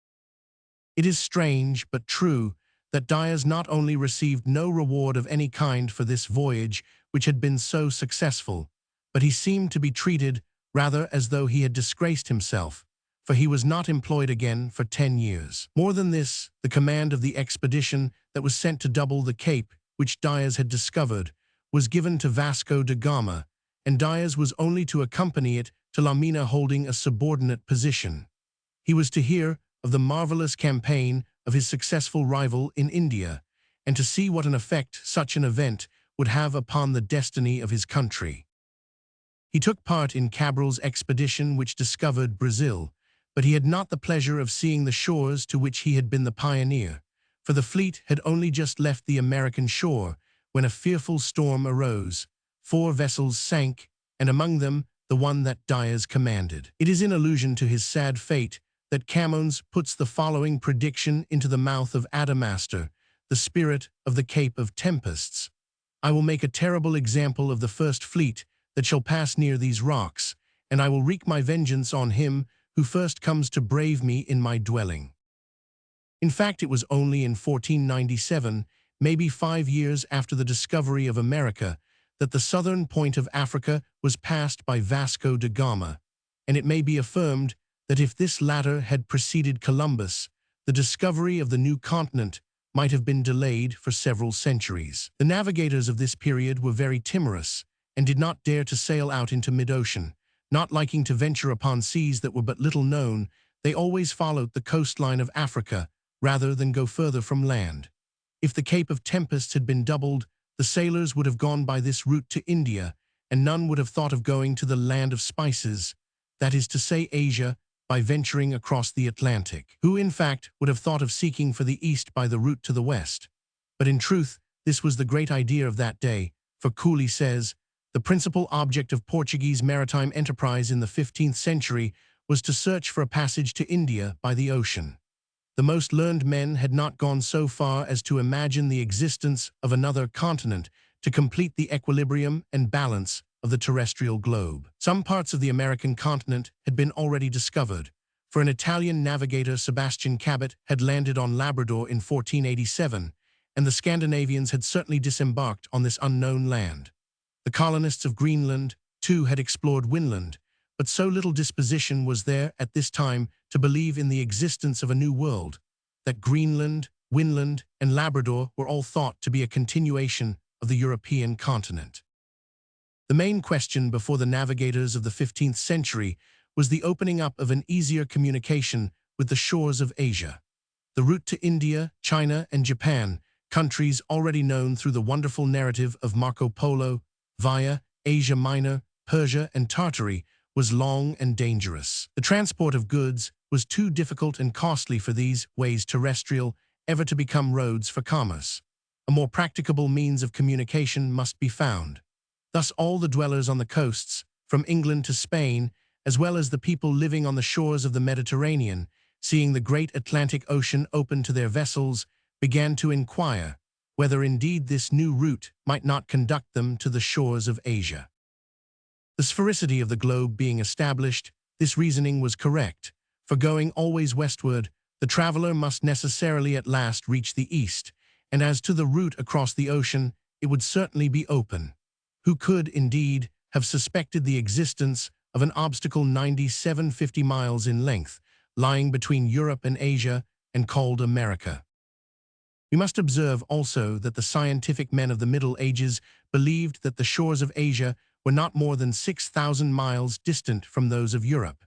It is strange, but true, that Diaz not only received no reward of any kind for this voyage, which had been so successful, but he seemed to be treated rather as though he had disgraced himself, for he was not employed again for 10 years. More than this, the command of the expedition that was sent to double the Cape, which Diaz had discovered, was given to Vasco da Gama, and Diaz was only to accompany it to La Mina, holding a subordinate position. He was to hear of the marvelous campaign of his successful rival in India, and to see what an effect such an event would have upon the destiny of his country. He took part in Cabral's expedition which discovered Brazil, but he had not the pleasure of seeing the shores to which he had been the pioneer, for the fleet had only just left the American shore when a fearful storm arose. 4 vessels sank, and among them the one that Diaz commanded. It is in allusion to his sad fate that Camoens puts the following prediction into the mouth of Adamastor, the spirit of the Cape of Tempests. I will make a terrible example of the first fleet that shall pass near these rocks, and I will wreak my vengeance on him who first comes to brave me in my dwelling. In fact, it was only in 1497, maybe 5 years after the discovery of America, that the southern point of Africa was passed by Vasco da Gama, and it may be affirmed that if this latter had preceded Columbus, the discovery of the new continent might have been delayed for several centuries. The navigators of this period were very timorous, and did not dare to sail out into mid-ocean. Not liking to venture upon seas that were but little known, they always followed the coastline of Africa rather than go further from land. If the Cape of Tempests had been doubled, the sailors would have gone by this route to India, and none would have thought of going to the land of spices, that is to say Asia, by venturing across the Atlantic. Who, in fact, would have thought of seeking for the east by the route to the west? But in truth, this was the great idea of that day, for Cooley says, the principal object of Portuguese maritime enterprise in the 15th century was to search for a passage to India by the ocean. The most learned men had not gone so far as to imagine the existence of another continent to complete the equilibrium and balance of the terrestrial globe. Some parts of the American continent had been already discovered, for an Italian navigator, Sebastian Cabot, had landed on Labrador in 1487, and the Scandinavians had certainly disembarked on this unknown land. The colonists of Greenland, too, had explored Winland, but so little disposition was there at this time to believe in the existence of a new world, that Greenland, Winland, and Labrador were all thought to be a continuation of the European continent. The main question before the navigators of the 15th century was the opening up of an easier communication with the shores of Asia. The route to India, China, and Japan, countries already known through the wonderful narrative of Marco Polo, via Asia Minor, Persia, and Tartary, was long and dangerous. The transport of goods was too difficult and costly for these ways terrestrial ever to become roads for commerce. A more practicable means of communication must be found. Thus all the dwellers on the coasts, from England to Spain, as well as the people living on the shores of the Mediterranean, seeing the great Atlantic Ocean open to their vessels, began to inquire whether indeed this new route might not conduct them to the shores of Asia. The sphericity of the globe being established, this reasoning was correct, for going always westward, the traveler must necessarily at last reach the east, and as to the route across the ocean, it would certainly be open. Who could, indeed, have suspected the existence of an obstacle 9750 miles in length, lying between Europe and Asia, and called America? We must observe also that the scientific men of the Middle Ages believed that the shores of Asia were not more than 6,000 miles distant from those of Europe.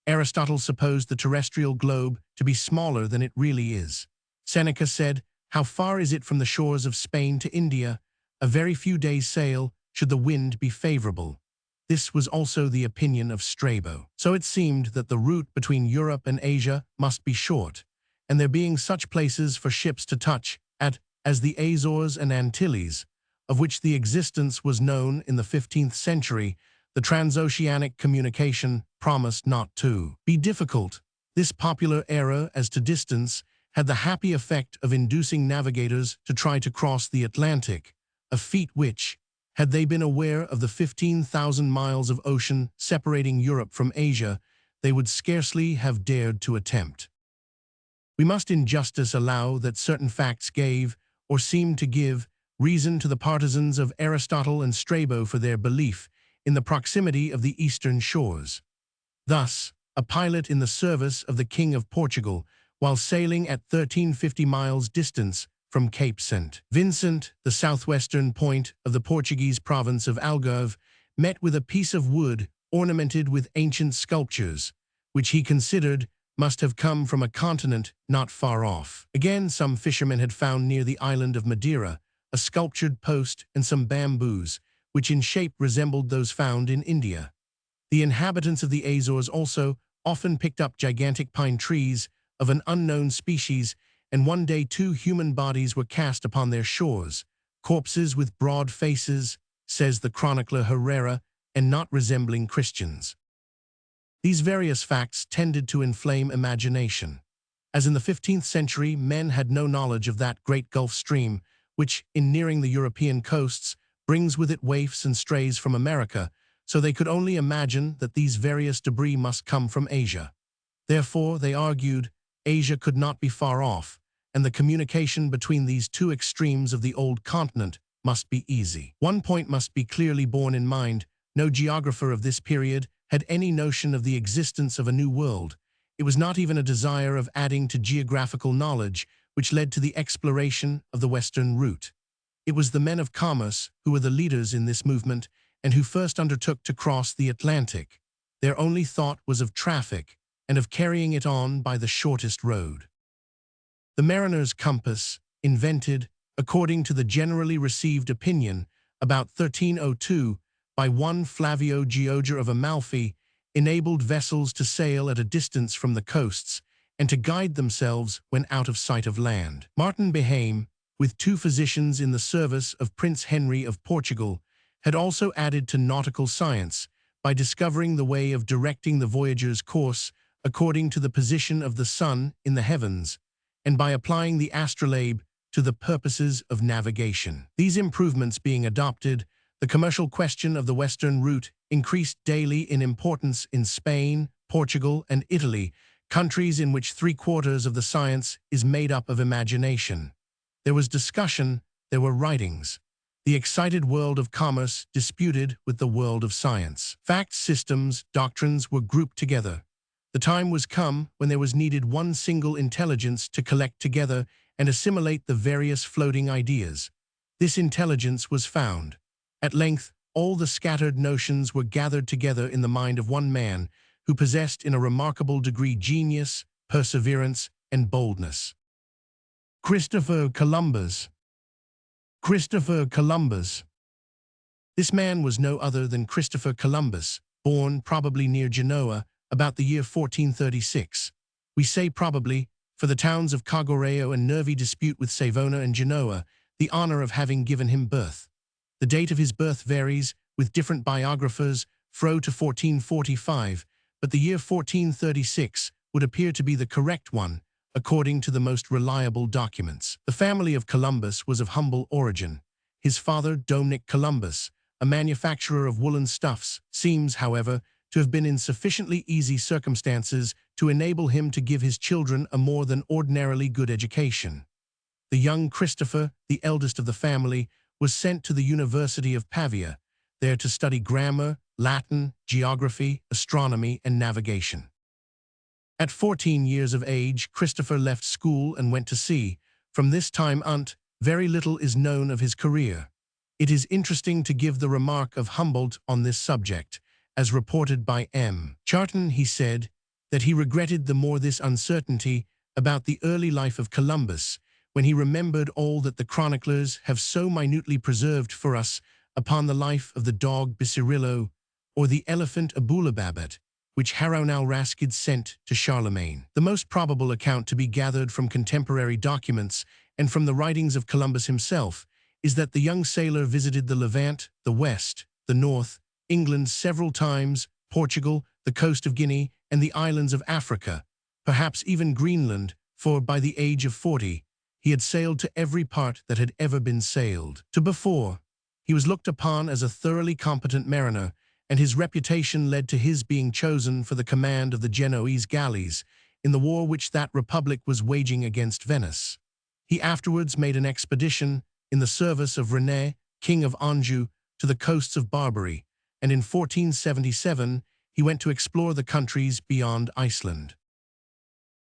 Aristotle supposed the terrestrial globe to be smaller than it really is. Seneca said, "How far is it from the shores of Spain to India? A very few days' sail, should the wind be favorable." This was also the opinion of Strabo. So it seemed that the route between Europe and Asia must be short, and there being such places for ships to touch at as the Azores and Antilles, of which the existence was known in the 15th century, the transoceanic communication promised not to be difficult. This popular error as to distance had the happy effect of inducing navigators to try to cross the Atlantic, a feat which, had they been aware of the 15,000 miles of ocean separating Europe from Asia, they would scarcely have dared to attempt. We must in justice allow that certain facts gave, or seemed to give, reason to the partisans of Aristotle and Strabo for their belief in the proximity of the eastern shores. Thus, a pilot in the service of the King of Portugal, while sailing at 1350 miles distance from Cape St. Vincent, the southwestern point of the Portuguese province of Algarve, met with a piece of wood ornamented with ancient sculptures, which he considered must have come from a continent not far off. Again, some fishermen had found near the island of Madeira a sculptured post and some bamboos, which in shape resembled those found in India. The inhabitants of the Azores also often picked up gigantic pine trees of an unknown species, and one day 2 human bodies were cast upon their shores, corpses with broad faces, says the chronicler Herrera, and not resembling Christians. These various facts tended to inflame imagination. As in the 15th century, men had no knowledge of that great Gulf Stream, which, in nearing the European coasts, brings with it waifs and strays from America, so they could only imagine that these various debris must come from Asia. Therefore, they argued, Asia could not be far off, and the communication between these 2 extremes of the old continent must be easy. One point must be clearly borne in mind: no geographer of this period had any notion of the existence of a new world. It was not even a desire of adding to geographical knowledge which led to the exploration of the western route. It was the men of commerce who were the leaders in this movement and who first undertook to cross the Atlantic. Their only thought was of traffic and of carrying it on by the shortest road. The mariner's compass, invented, according to the generally received opinion, about 1302 by one Flavio Gioja of Amalfi, enabled vessels to sail at a distance from the coasts and to guide themselves when out of sight of land. Martin Behaim, with 2 physicians in the service of Prince Henry of Portugal, had also added to nautical science by discovering the way of directing the voyager's course according to the position of the sun in the heavens, and by applying the astrolabe to the purposes of navigation. These improvements being adopted, the commercial question of the western route increased daily in importance in Spain, Portugal, and Italy, countries in which 3/4 of the science is made up of imagination. There was discussion, there were writings. The excited world of commerce disputed with the world of science. Facts, systems, doctrines were grouped together. The time was come when there was needed one single intelligence to collect together and assimilate the various floating ideas. This intelligence was found. At length, all the scattered notions were gathered together in the mind of one man who possessed in a remarkable degree genius, perseverance, and boldness. Christopher Columbus. Christopher Columbus. This man was no other than Christopher Columbus, born probably near Genoa, about the year 1436. We say probably, for the towns of Cagorio and Nervi dispute with Savona and Genoa the honor of having given him birth. The date of his birth varies, with different biographers, fro to 1445, but the year 1436 would appear to be the correct one, according to the most reliable documents. The family of Columbus was of humble origin. His father, Dominic Columbus, a manufacturer of woolen stuffs, seems, however, to have been in sufficiently easy circumstances to enable him to give his children a more than ordinarily good education. The young Christopher, the eldest of the family, was sent to the University of Pavia, there to study grammar, Latin, geography, astronomy, and navigation. At 14 years of age, Christopher left school and went to sea. From this time on, very little is known of his career. It is interesting to give the remark of Humboldt on this subject. As reported by M. Charton, he said that he regretted the more this uncertainty about the early life of Columbus, when he remembered all that the chroniclers have so minutely preserved for us upon the life of the dog Bisirillo, or the elephant Abulababat, which Haroun-al-Raschid sent to Charlemagne. The most probable account to be gathered from contemporary documents and from the writings of Columbus himself is that the young sailor visited the Levant, the West, the North, England several times, Portugal, the coast of Guinea, and the islands of Africa, perhaps even Greenland, for by the age of 40, he had sailed to every part that had ever been sailed to before. He was looked upon as a thoroughly competent mariner, and his reputation led to his being chosen for the command of the Genoese galleys in the war which that republic was waging against Venice. He afterwards made an expedition in the service of Rene, King of Anjou, to the coasts of Barbary, and in 1477 he went to explore the countries beyond Iceland.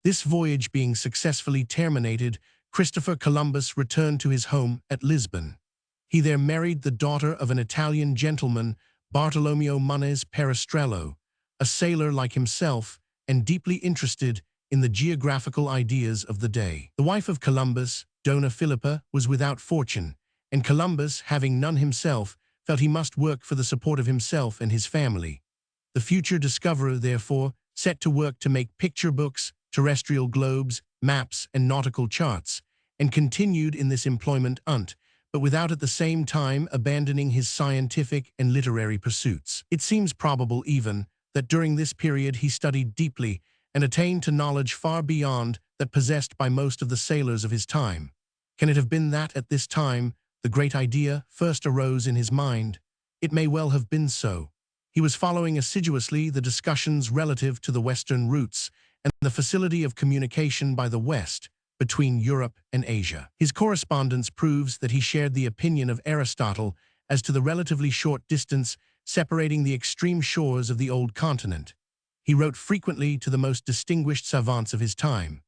This voyage being successfully terminated, Christopher Columbus returned to his home at Lisbon. He there married the daughter of an Italian gentleman, Bartolomeo Manes Perestrello, a sailor like himself and deeply interested in the geographical ideas of the day. The wife of Columbus, Dona Philippa, was without fortune, and Columbus, having none himself, felt he must work for the support of himself and his family. The future discoverer, therefore, set to work to make picture books, terrestrial globes, maps, and nautical charts, and continued in this employment but without at the same time abandoning his scientific and literary pursuits. It seems probable even that during this period he studied deeply and attained to knowledge far beyond that possessed by most of the sailors of his time. Can it have been that at this time the great idea first arose in his mind? It may well have been so. He was following assiduously the discussions relative to the Western routes and the facility of communication by the West between Europe and Asia. His correspondence proves that he shared the opinion of Aristotle as to the relatively short distance separating the extreme shores of the old continent. He wrote frequently to the most distinguished savants of his time.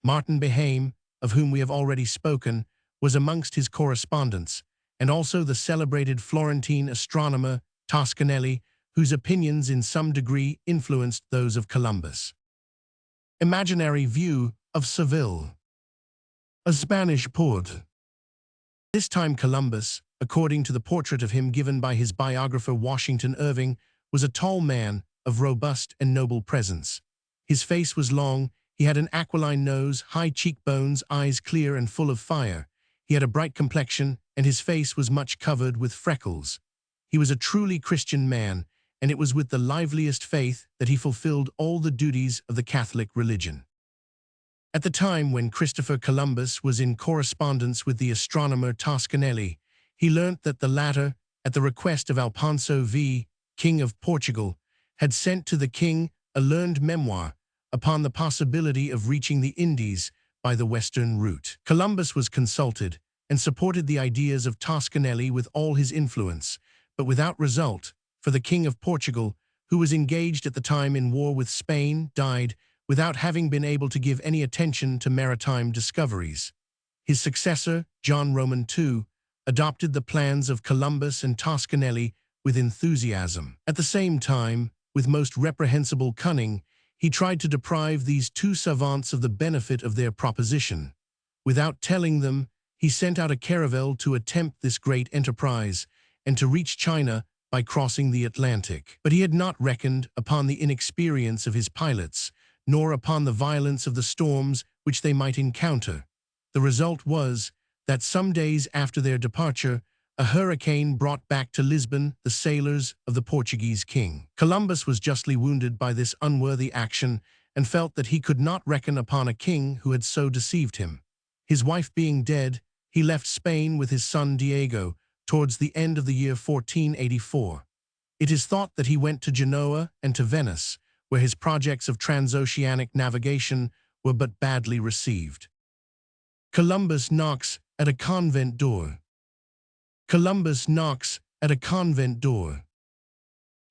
Martin Behaim, of whom we have already spoken, was amongst his correspondents, and also the celebrated Florentine astronomer Toscanelli, whose opinions in some degree influenced those of Columbus. Imaginary view of Seville. A Spanish port. This time Columbus, according to the portrait of him given by his biographer Washington Irving, was a tall man of robust and noble presence. His face was long, he had an aquiline nose, high cheekbones, eyes clear and full of fire. He had a bright complexion, and his face was much covered with freckles. He was a truly Christian man, and it was with the liveliest faith that he fulfilled all the duties of the Catholic religion. At the time when Christopher Columbus was in correspondence with the astronomer Toscanelli, he learnt that the latter, at the request of Alfonso V, King of Portugal, had sent to the king a learned memoir upon the possibility of reaching the Indies by the western route. Columbus was consulted and supported the ideas of Toscanelli with all his influence, but without result, for the King of Portugal, who was engaged at the time in war with Spain, died without having been able to give any attention to maritime discoveries. His successor, John Roman II, adopted the plans of Columbus and Toscanelli with enthusiasm. At the same time, with most reprehensible cunning, he tried to deprive these two savants of the benefit of their proposition. Without telling them, he sent out a caravel to attempt this great enterprise and to reach China by crossing the Atlantic. But he had not reckoned upon the inexperience of his pilots, nor upon the violence of the storms which they might encounter. The result was that some days after their departure, a hurricane brought back to Lisbon the sailors of the Portuguese king. Columbus was justly wounded by this unworthy action and felt that he could not reckon upon a king who had so deceived him. His wife being dead, he left Spain with his son Diego towards the end of the year 1484. It is thought that he went to Genoa and to Venice, where his projects of transoceanic navigation were but badly received. Columbus knocks at a convent door. Columbus knocks at a convent door.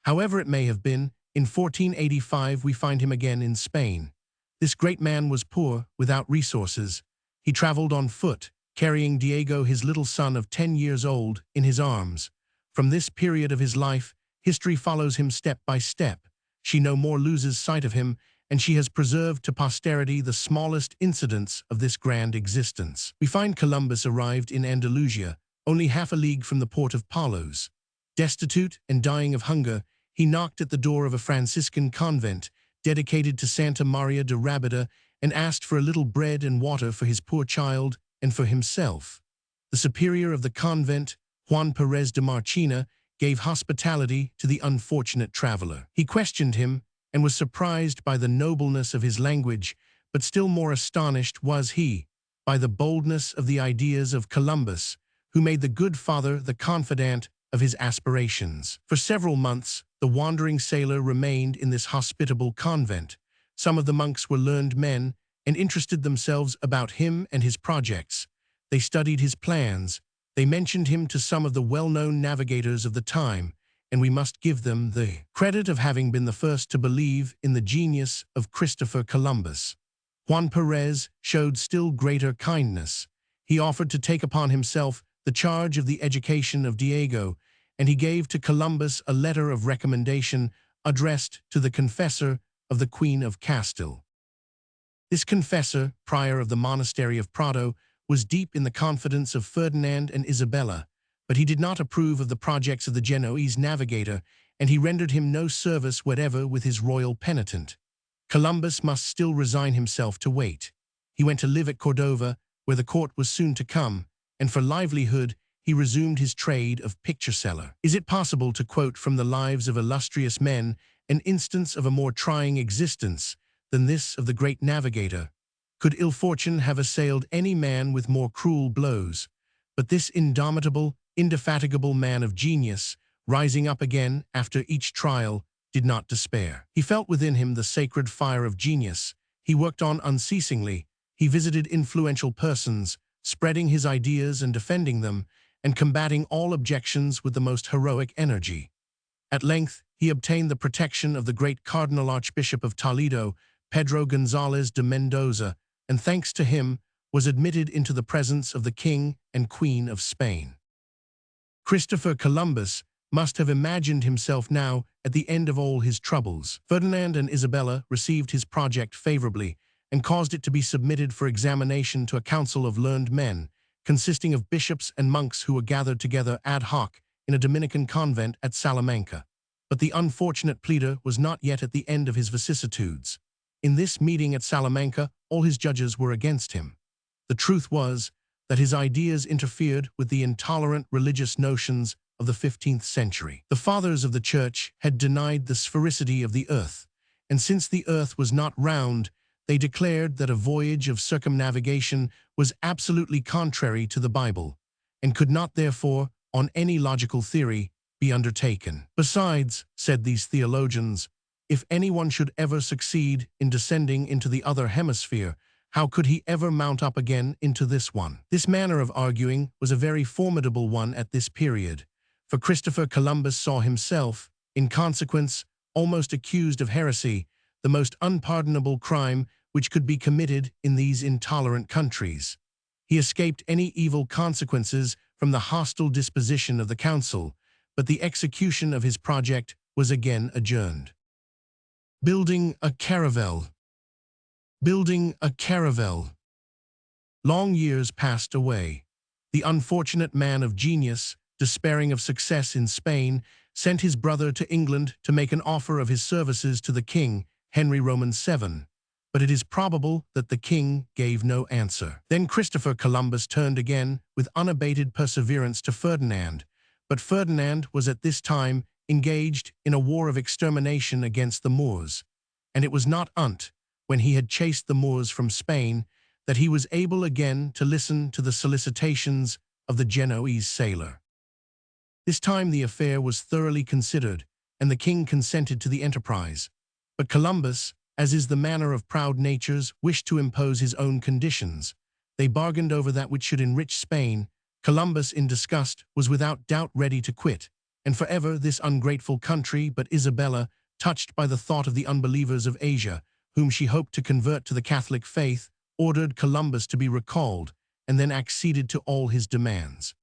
However it may have been, in 1485 we find him again in Spain. This great man was poor, without resources. He traveled on foot, carrying Diego, his little son of 10 years old, in his arms. From this period of his life, history follows him step by step. She no more loses sight of him, and she has preserved to posterity the smallest incidents of this grand existence. We find Columbus arrived in Andalusia, only half a league from the port of Palos. Destitute and dying of hunger, he knocked at the door of a Franciscan convent dedicated to Santa Maria de Rabida and asked for a little bread and water for his poor child and for himself. The superior of the convent, Juan Perez de Marchena, gave hospitality to the unfortunate traveler. He questioned him and was surprised by the nobleness of his language, but still more astonished was he by the boldness of the ideas of Columbus, who made the good father the confidant of his aspirations. For several months, the wandering sailor remained in this hospitable convent. Some of the monks were learned men and interested themselves about him and his projects. They studied his plans. They mentioned him to some of the well-known navigators of the time, and we must give them the credit of having been the first to believe in the genius of Christopher Columbus. Juan Perez showed still greater kindness. He offered to take upon himself the charge of the education of Diego, and he gave to Columbus a letter of recommendation addressed to the confessor of the Queen of Castile. This confessor, prior of the monastery of Prado, was deep in the confidence of Ferdinand and Isabella, but he did not approve of the projects of the Genoese navigator, and he rendered him no service whatever with his royal penitent. Columbus must still resign himself to wait. He went to live at Cordova, where the court was soon to come, and for livelihood he resumed his trade of picture seller. Is it possible to quote from the lives of illustrious men an instance of a more trying existence than this of the great navigator? Could ill fortune have assailed any man with more cruel blows? But this indomitable, indefatigable man of genius, rising up again after each trial, did not despair. He felt within him the sacred fire of genius. He worked on unceasingly. He visited influential persons, spreading his ideas and defending them, and combating all objections with the most heroic energy. At length, he obtained the protection of the great Cardinal Archbishop of Toledo, Pedro González de Mendoza, and thanks to him, was admitted into the presence of the King and Queen of Spain. Christopher Columbus must have imagined himself now at the end of all his troubles. Ferdinand and Isabella received his project favorably and caused it to be submitted for examination to a council of learned men, consisting of bishops and monks who were gathered together ad hoc in a Dominican convent at Salamanca. But the unfortunate pleader was not yet at the end of his vicissitudes. In this meeting at Salamanca, all his judges were against him. The truth was that his ideas interfered with the intolerant religious notions of the 15th century. The fathers of the Church had denied the sphericity of the earth, and since the earth was not round, they declared that a voyage of circumnavigation was absolutely contrary to the Bible, and could not therefore, on any logical theory, be undertaken. Besides, said these theologians, if anyone should ever succeed in descending into the other hemisphere, how could he ever mount up again into this one? This manner of arguing was a very formidable one at this period, for Christopher Columbus saw himself, in consequence, almost accused of heresy, the most unpardonable crime which could be committed in these intolerant countries. He escaped any evil consequences from the hostile disposition of the council, but the execution of his project was again adjourned. Building a caravel. Building a caravel. Long years passed away. The unfortunate man of genius, despairing of success in Spain, sent his brother to England to make an offer of his services to the king, Henry Roman VII, but it is probable that the king gave no answer. Then Christopher Columbus turned again with unabated perseverance to Ferdinand, but Ferdinand was at this time engaged in a war of extermination against the Moors, and it was not when he had chased the Moors from Spain, that he was able again to listen to the solicitations of the Genoese sailor. This time the affair was thoroughly considered, and the king consented to the enterprise. But Columbus, as is the manner of proud natures, wished to impose his own conditions. They bargained over that which should enrich Spain. Columbus, in disgust, was without doubt ready to quit, and forever this ungrateful country, but Isabella, touched by the thought of the unbelievers of Asia, whom she hoped to convert to the Catholic faith, ordered Columbus to be recalled, and then acceded to all his demands.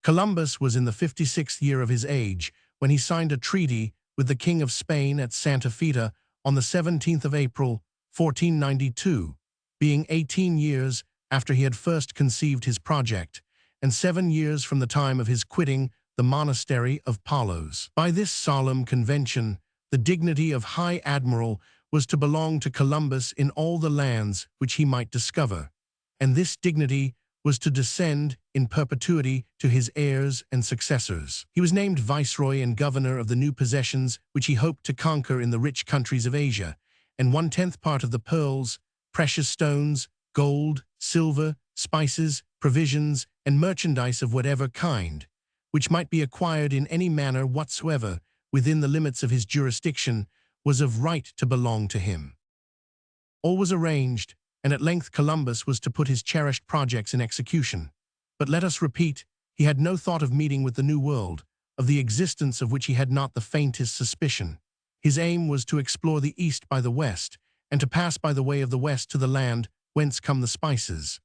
Columbus was in the 56th year of his age when he signed a treaty with the King of Spain at Santa Fita on the 17th of April, 1492, being 18 years after he had first conceived his project, and 7 years from the time of his quitting the monastery of Palos. By this solemn convention, the dignity of High Admiral was to belong to Columbus in all the lands which he might discover, and this dignity was to descend in perpetuity to his heirs and successors. He was named viceroy and governor of the new possessions which he hoped to conquer in the rich countries of Asia, and 1/10 part of the pearls, precious stones, gold, silver, spices, provisions, and merchandise of whatever kind, which might be acquired in any manner whatsoever within the limits of his jurisdiction, was of right to belong to him. All was arranged, and at length Columbus was to put his cherished projects in execution. But let us repeat, he had no thought of meeting with the New World, of the existence of which he had not the faintest suspicion. His aim was to explore the East by the West, and to pass by the way of the West to the land whence come the spices.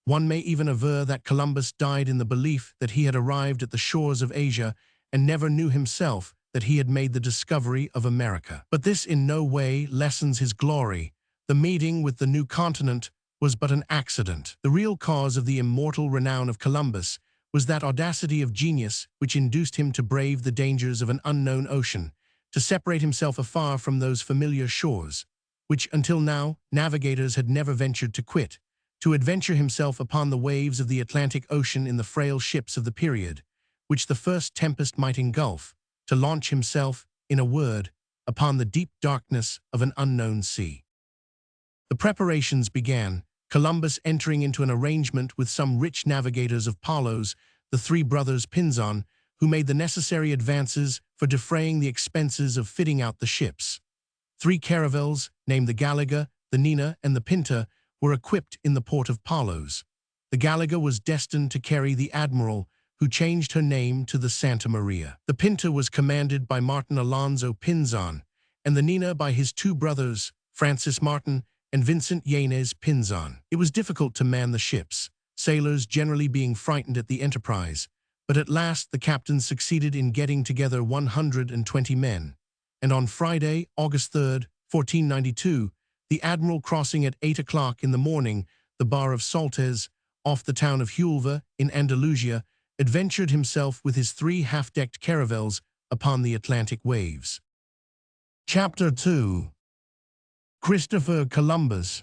One may even aver that Columbus died in the belief that he had arrived at the shores of Asia and never knew himself that he had made the discovery of America. But this in no way lessens his glory. The meeting with the new continent was but an accident. The real cause of the immortal renown of Columbus was that audacity of genius which induced him to brave the dangers of an unknown ocean, to separate himself afar from those familiar shores, which until now navigators had never ventured to quit, to adventure himself upon the waves of the Atlantic Ocean in the frail ships of the period, which the first tempest might engulf, to launch himself, in a word, upon the deep darkness of an unknown sea. The preparations began, Columbus entering into an arrangement with some rich navigators of Palos, the three brothers Pinzon, who made the necessary advances for defraying the expenses of fitting out the ships. 3 caravels, named the Gallega, the Nina, and the Pinta, were equipped in the port of Palos. The Gallega was destined to carry the admiral, who changed her name to the Santa Maria. The Pinta was commanded by Martin Alonso Pinzon, and the Nina by his 2 brothers, Francis Martin and Vincent Yanez Pinzon. It was difficult to man the ships, sailors generally being frightened at the enterprise, but at last the captains succeeded in getting together 120 men, and on Friday, August 3rd, 1492, the admiral, crossing at 8 o'clock in the morning the bar of Saltes, off the town of Huelva in Andalusia, adventured himself with his 3 half-decked caravels upon the Atlantic waves. Chapter 2. Christopher Columbus.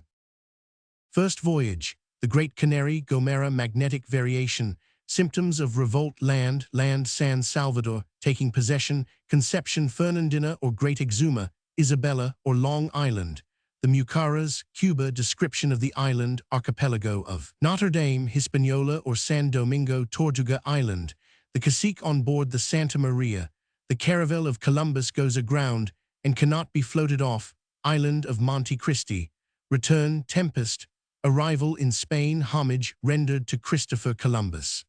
First voyage, the Great Canary, Gomera magnetic variation, symptoms of revolt, land San Salvador, taking possession, Conception Fernandina or Great Exuma, Isabella or Long Island, the Mucaras, Cuba, description of the island archipelago of Notre Dame, Hispaniola or San Domingo, Tortuga Island, the cacique on board the Santa Maria, the caravel of Columbus goes aground and cannot be floated off, island of Monte Cristi, return, tempest, arrival in Spain, homage rendered to Christopher Columbus.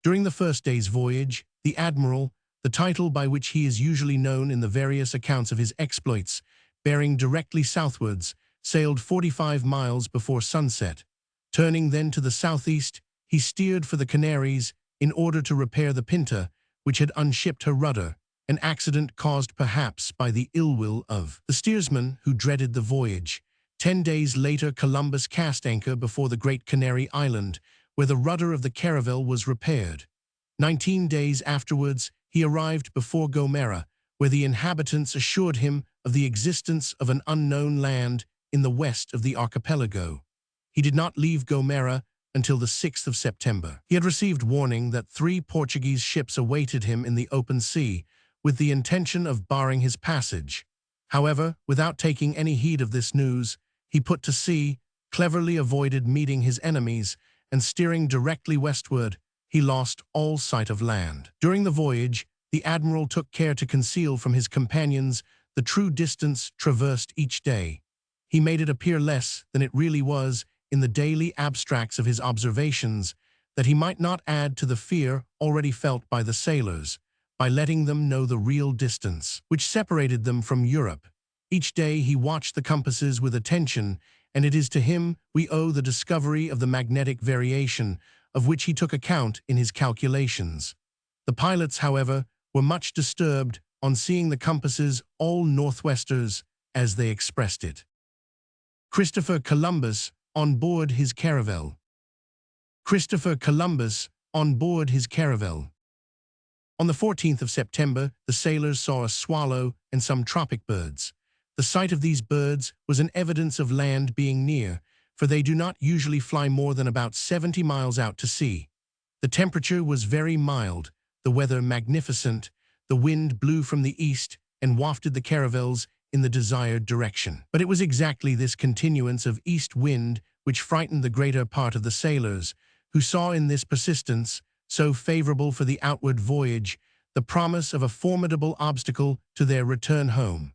During the first day's voyage, the admiral, the title by which he is usually known in the various accounts of his exploits, bearing directly southwards, sailed 45 miles before sunset. Turning then to the southeast, he steered for the Canaries in order to repair the Pinta, which had unshipped her rudder, an accident caused perhaps by the ill will of the steersman who dreaded the voyage. 10 days later, Columbus cast anchor before the Great Canary Island, where the rudder of the caravel was repaired. 19 days afterwards, he arrived before Gomera, where the inhabitants assured him of the existence of an unknown land in the west of the archipelago. He did not leave Gomera until the 6th of September. He had received warning that 3 Portuguese ships awaited him in the open sea, with the intention of barring his passage. However, without taking any heed of this news, he put to sea, cleverly avoided meeting his enemies, and steering directly westward, he lost all sight of land. During the voyage, the admiral took care to conceal from his companions the true distance traversed each day. He made it appear less than it really was in the daily abstracts of his observations, that he might not add to the fear already felt by the sailors, by letting them know the real distance which separated them from Europe. Each day he watched the compasses with attention, and it is to him we owe the discovery of the magnetic variation, of which he took account in his calculations. The pilots, however, were much disturbed on seeing the compasses all northwesters, as they expressed it. Christopher Columbus on board his caravel. Christopher Columbus on board his caravel. On the 14th of September, the sailors saw a swallow and some tropic birds. The sight of these birds was an evidence of land being near, for they do not usually fly more than about 70 miles out to sea. The temperature was very mild, the weather magnificent, the wind blew from the east and wafted the caravels in the desired direction. But it was exactly this continuance of east wind which frightened the greater part of the sailors, who saw in this persistence, so favorable for the outward voyage, the promise of a formidable obstacle to their return home.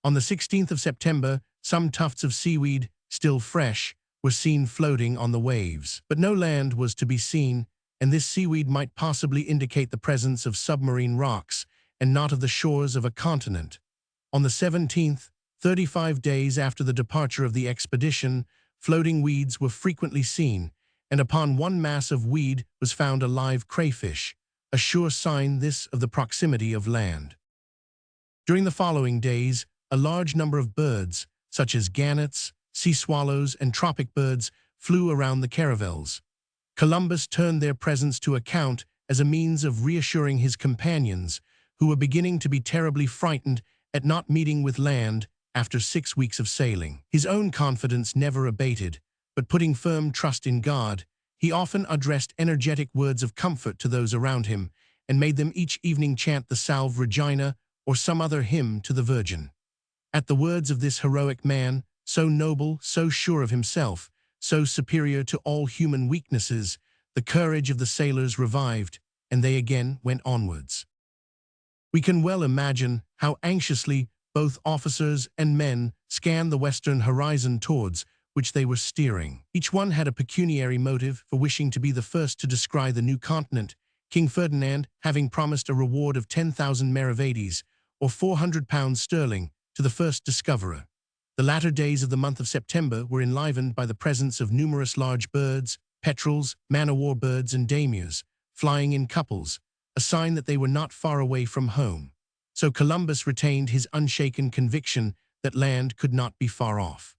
On the 16th of September, some tufts of seaweed, still fresh, were seen floating on the waves. But no land was to be seen, and this seaweed might possibly indicate the presence of submarine rocks, and not of the shores of a continent. On the 17th, 35 days after the departure of the expedition, floating weeds were frequently seen, and upon one mass of weed was found a live crayfish, a sure sign this of the proximity of land. During the following days, a large number of birds, such as gannets, sea swallows, and tropic birds, flew around the caravels. Columbus turned their presence to account as a means of reassuring his companions, who were beginning to be terribly frightened at not meeting with land after 6 weeks of sailing. His own confidence never abated, but putting firm trust in God, he often addressed energetic words of comfort to those around him, and made them each evening chant the Salve Regina or some other hymn to the Virgin. At the words of this heroic man, so noble, so sure of himself, so superior to all human weaknesses, the courage of the sailors revived, and they again went onwards. We can well imagine how anxiously both officers and men scanned the western horizon towards which they were steering. Each one had a pecuniary motive for wishing to be the first to descry the new continent, King Ferdinand having promised a reward of 10,000 maravedis, or £400 sterling, to the first discoverer. The latter days of the month of September were enlivened by the presence of numerous large birds, petrels, man-o'-war birds, and daimios, flying in couples, a sign that they were not far away from home. So Columbus retained his unshaken conviction that land could not be far off.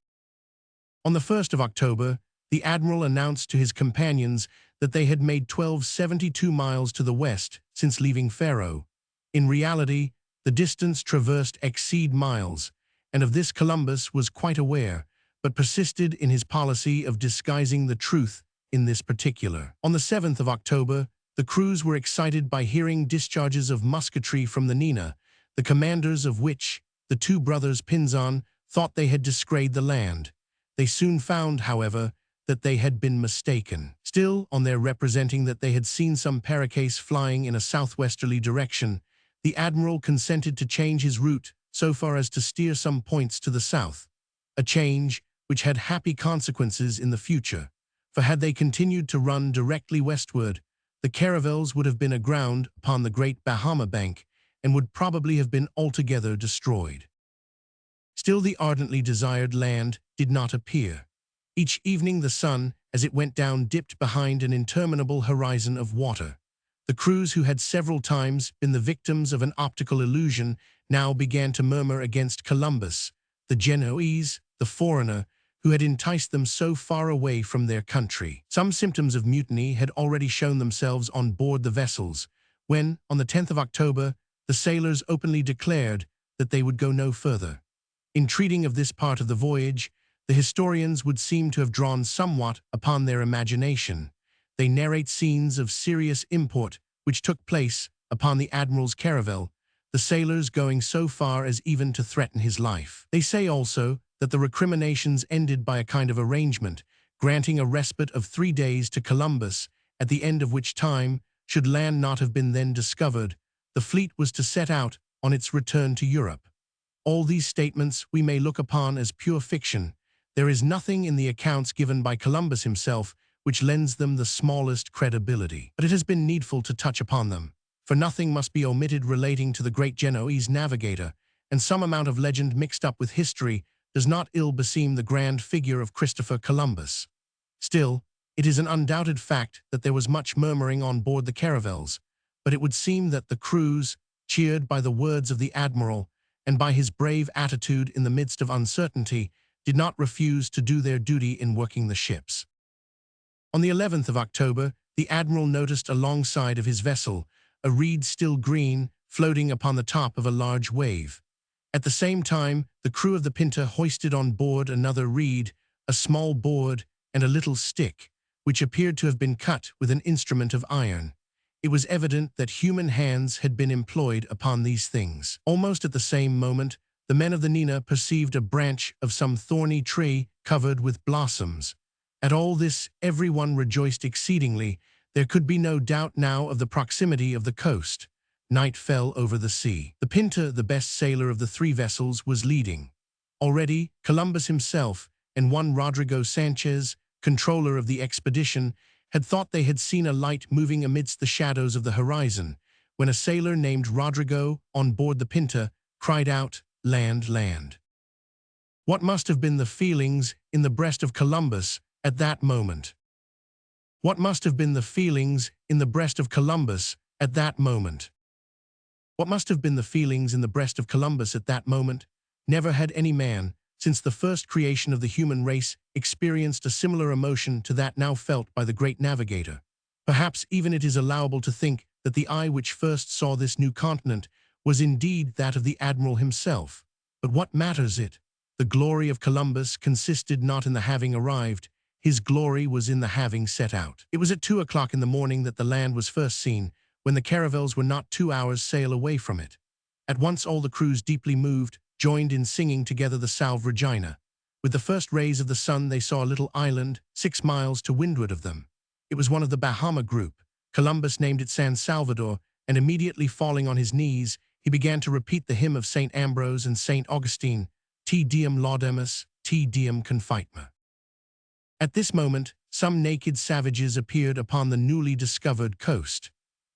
On the 1st of October, the admiral announced to his companions that they had made 1272 miles to the west since leaving Faro. In reality, the distance traversed exceeded miles, and of this Columbus was quite aware, but persisted in his policy of disguising the truth in this particular. On the 7th of October, the crews were excited by hearing discharges of musketry from the Nina, the commanders of which, the 2 brothers Pinzon, thought they had descried the land. They soon found, however, that they had been mistaken. Still, on their representing that they had seen some paracases flying in a southwesterly direction, the admiral consented to change his route so far as to steer some points to the south, a change which had happy consequences in the future, for had they continued to run directly westward, the caravels would have been aground upon the great Bahama bank and would probably have been altogether destroyed. Still, the ardently desired land did not appear. Each evening the sun, as it went down, dipped behind an interminable horizon of water. The crews, who had several times been the victims of an optical illusion, now began to murmur against Columbus, the Genoese, the foreigner, who had enticed them so far away from their country. Some symptoms of mutiny had already shown themselves on board the vessels, when, on the 10th of October, the sailors openly declared that they would go no further. In treating of this part of the voyage, the historians would seem to have drawn somewhat upon their imagination. They narrate scenes of serious import which took place upon the admiral's caravel, the sailors going so far as even to threaten his life. They say also that the recriminations ended by a kind of arrangement, granting a respite of 3 days to Columbus, at the end of which time, should land not have been then discovered, the fleet was to set out on its return to Europe. All these statements we may look upon as pure fiction. There is nothing in the accounts given by Columbus himself which lends them the smallest credibility. But it has been needful to touch upon them, for nothing must be omitted relating to the great Genoese navigator, and some amount of legend mixed up with history does not ill beseem the grand figure of Christopher Columbus. Still, it is an undoubted fact that there was much murmuring on board the caravels, but it would seem that the crews, cheered by the words of the admiral and by his brave attitude in the midst of uncertainty, did not refuse to do their duty in working the ships. On the 11th of October, the admiral noticed alongside of his vessel a reed still green floating upon the top of a large wave. At the same time, the crew of the Pinta hoisted on board another reed, a small board, and a little stick, which appeared to have been cut with an instrument of iron. It was evident that human hands had been employed upon these things. Almost at the same moment, the men of the Nina perceived a branch of some thorny tree covered with blossoms. At all this, everyone rejoiced exceedingly. There could be no doubt now of the proximity of the coast. Night fell over the sea. The Pinta, the best sailor of the 3 vessels, was leading. Already, Columbus himself and one Rodrigo Sanchez, controller of the expedition, had thought they had seen a light moving amidst the shadows of the horizon, when a sailor named Rodrigo, on board the Pinta, cried out, "Land, land!" What must have been the feelings in the breast of Columbus at that moment? What must have been the feelings in the breast of Columbus at that moment? What must have been the feelings in the breast of Columbus at that moment? Never had any man, since the first creation of the human race, experienced a similar emotion to that now felt by the great navigator. Perhaps even it is allowable to think that the eye which first saw this new continent was indeed that of the admiral himself. But what matters it? The glory of Columbus consisted not in the having arrived. His glory was in the having set out. It was at 2 o'clock in the morning that the land was first seen, when the caravels were not 2 hours' sail away from it. At once all the crews, deeply moved, joined in singing together the Salve Regina. With the first rays of the sun they saw a little island 6 miles to windward of them. It was one of the Bahama group. Columbus named it San Salvador, and immediately falling on his knees, he began to repeat the hymn of St. Ambrose and St. Augustine, Te Deum laudamus, Te Deum confitema. At this moment, some naked savages appeared upon the newly discovered coast.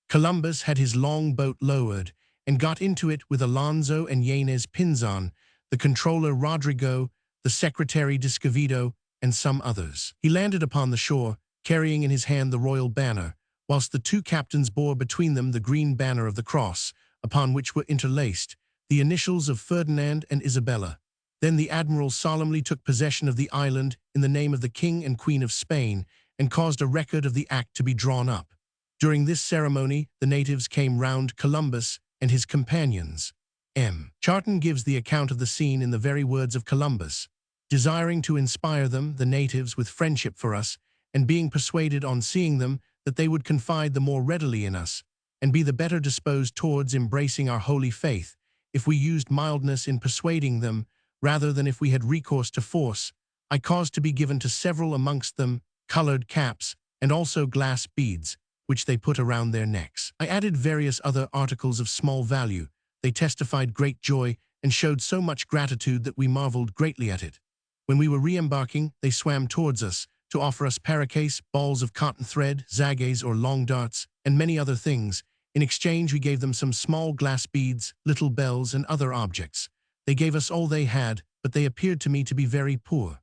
Columbus had his long boat lowered, and got into it with Alonso and Yanez Pinzon, the controller Rodrigo, the secretary Discavido, and some others. He landed upon the shore, carrying in his hand the royal banner, whilst the 2 captains bore between them the green banner of the cross, upon which were interlaced the initials of Ferdinand and Isabella. Then the admiral solemnly took possession of the island in the name of the King and Queen of Spain, and caused a record of the act to be drawn up. During this ceremony, the natives came round Columbus and his companions. M. Charton gives the account of the scene in the very words of Columbus. Desiring to inspire them, the natives, with friendship for us, and being persuaded on seeing them that they would confide the more readily in us, and be the better disposed towards embracing our holy faith, if we used mildness in persuading them, rather than if we had recourse to force, I caused to be given to several amongst them colored caps, and also glass beads, which they put around their necks. I added various other articles of small value. They testified great joy, and showed so much gratitude that we marveled greatly at it. When we were re-embarking, they swam towards us, to offer us paraquets, balls of cotton thread, zagues or long darts, and many other things. In exchange we gave them some small glass beads, little bells, and other objects. They gave us all they had, but they appeared to me to be very poor.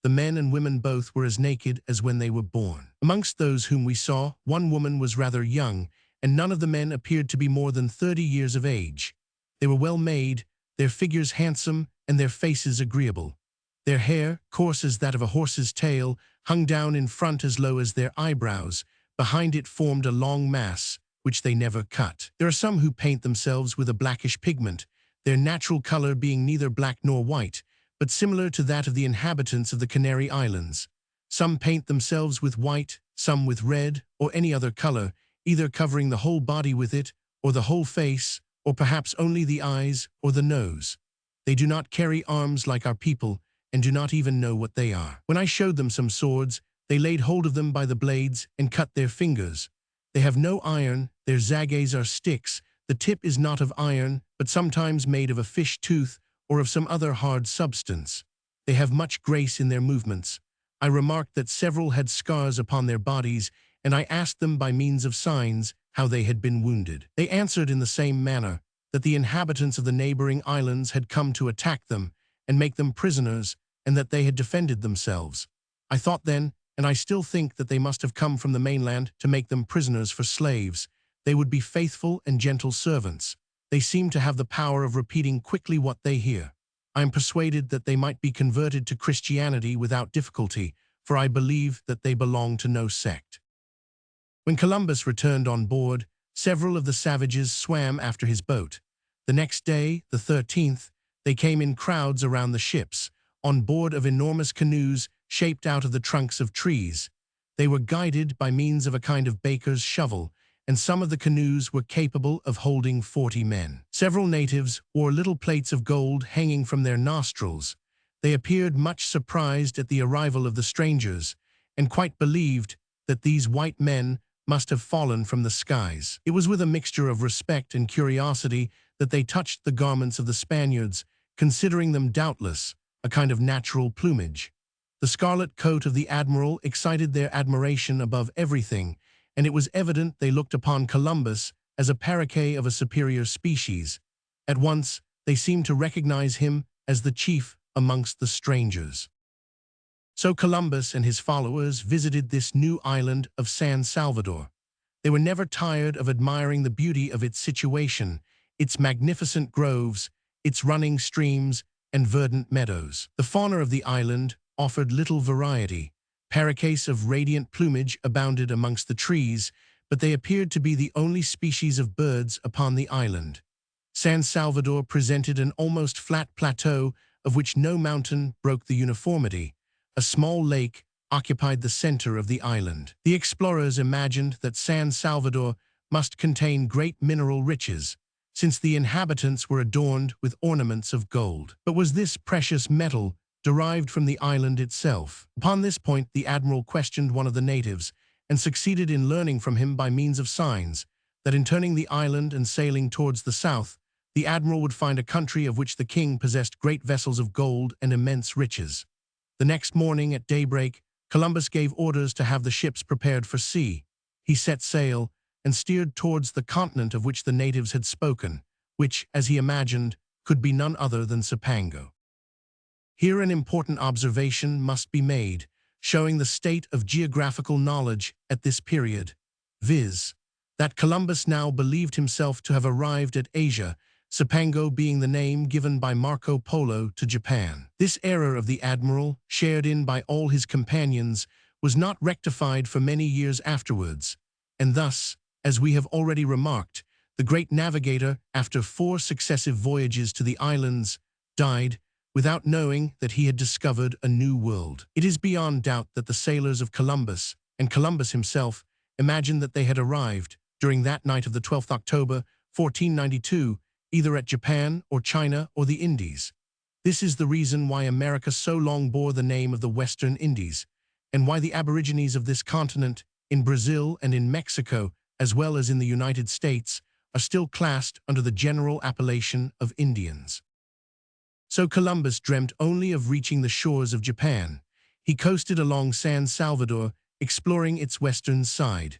The men and women both were as naked as when they were born. Amongst those whom we saw, one woman was rather young, and none of the men appeared to be more than 30 years of age. They were well made, their figures handsome, and their faces agreeable. Their hair, coarse as that of a horse's tail, hung down in front as low as their eyebrows. Behind it formed a long mass, which they never cut. There are some who paint themselves with a blackish pigment, their natural color being neither black nor white, but similar to that of the inhabitants of the Canary Islands. Some paint themselves with white, some with red, or any other color, either covering the whole body with it, or the whole face, or perhaps only the eyes or the nose. They do not carry arms like our people, and do not even know what they are. When I showed them some swords, they laid hold of them by the blades and cut their fingers. They have no iron, their zages are sticks, the tip is not of iron, but sometimes made of a fish tooth or of some other hard substance. They have much grace in their movements. I remarked that several had scars upon their bodies, and I asked them by means of signs how they had been wounded. They answered in the same manner, that the inhabitants of the neighboring islands had come to attack them and make them prisoners, and that they had defended themselves. I thought then, and I still think, that they must have come from the mainland to make them prisoners for slaves. They would be faithful and gentle servants. They seem to have the power of repeating quickly what they hear. I am persuaded that they might be converted to Christianity without difficulty, for I believe that they belong to no sect. When Columbus returned on board, several of the savages swam after his boat. The next day, the 13th, they came in crowds around the ships, on board of enormous canoes shaped out of the trunks of trees. They were guided by means of a kind of baker's shovel, and some of the canoes were capable of holding 40 men. Several natives wore little plates of gold hanging from their nostrils. They appeared much surprised at the arrival of the strangers, and quite believed that these white men must have fallen from the skies. It was with a mixture of respect and curiosity that they touched the garments of the Spaniards, considering them doubtless a kind of natural plumage. The scarlet coat of the admiral excited their admiration above everything, and it was evident they looked upon Columbus as a paraquet of a superior species. At once, they seemed to recognize him as the chief amongst the strangers. So Columbus and his followers visited this new island of San Salvador. They were never tired of admiring the beauty of its situation, its magnificent groves, its running streams, and verdant meadows. The fauna of the island offered little variety. Parakeets of radiant plumage abounded amongst the trees, but they appeared to be the only species of birds upon the island. San Salvador presented an almost flat plateau of which no mountain broke the uniformity. A small lake occupied the center of the island. The explorers imagined that San Salvador must contain great mineral riches, since the inhabitants were adorned with ornaments of gold. But was this precious metal derived from the island itself? Upon this point, the admiral questioned one of the natives, and succeeded in learning from him by means of signs that in turning the island and sailing towards the south, the admiral would find a country of which the king possessed great vessels of gold and immense riches. The next morning at daybreak, Columbus gave orders to have the ships prepared for sea. He set sail and steered towards the continent of which the natives had spoken, which, as he imagined, could be none other than Cipango. Here an important observation must be made, showing the state of geographical knowledge at this period, viz., that Columbus now believed himself to have arrived at Asia, Cipango being the name given by Marco Polo to Japan. This error of the admiral, shared in by all his companions, was not rectified for many years afterwards, and thus, as we have already remarked, the great navigator, after 4 successive voyages to the islands, died without knowing that he had discovered a new world. It is beyond doubt that the sailors of Columbus, and Columbus himself, imagined that they had arrived, during that night of the 12th October, 1492, either at Japan or China or the Indies. This is the reason why America so long bore the name of the Western Indies, and why the aborigines of this continent, in Brazil and in Mexico, as well as in the United States, are still classed under the general appellation of Indians. So Columbus dreamt only of reaching the shores of Japan. He coasted along San Salvador, exploring its western side.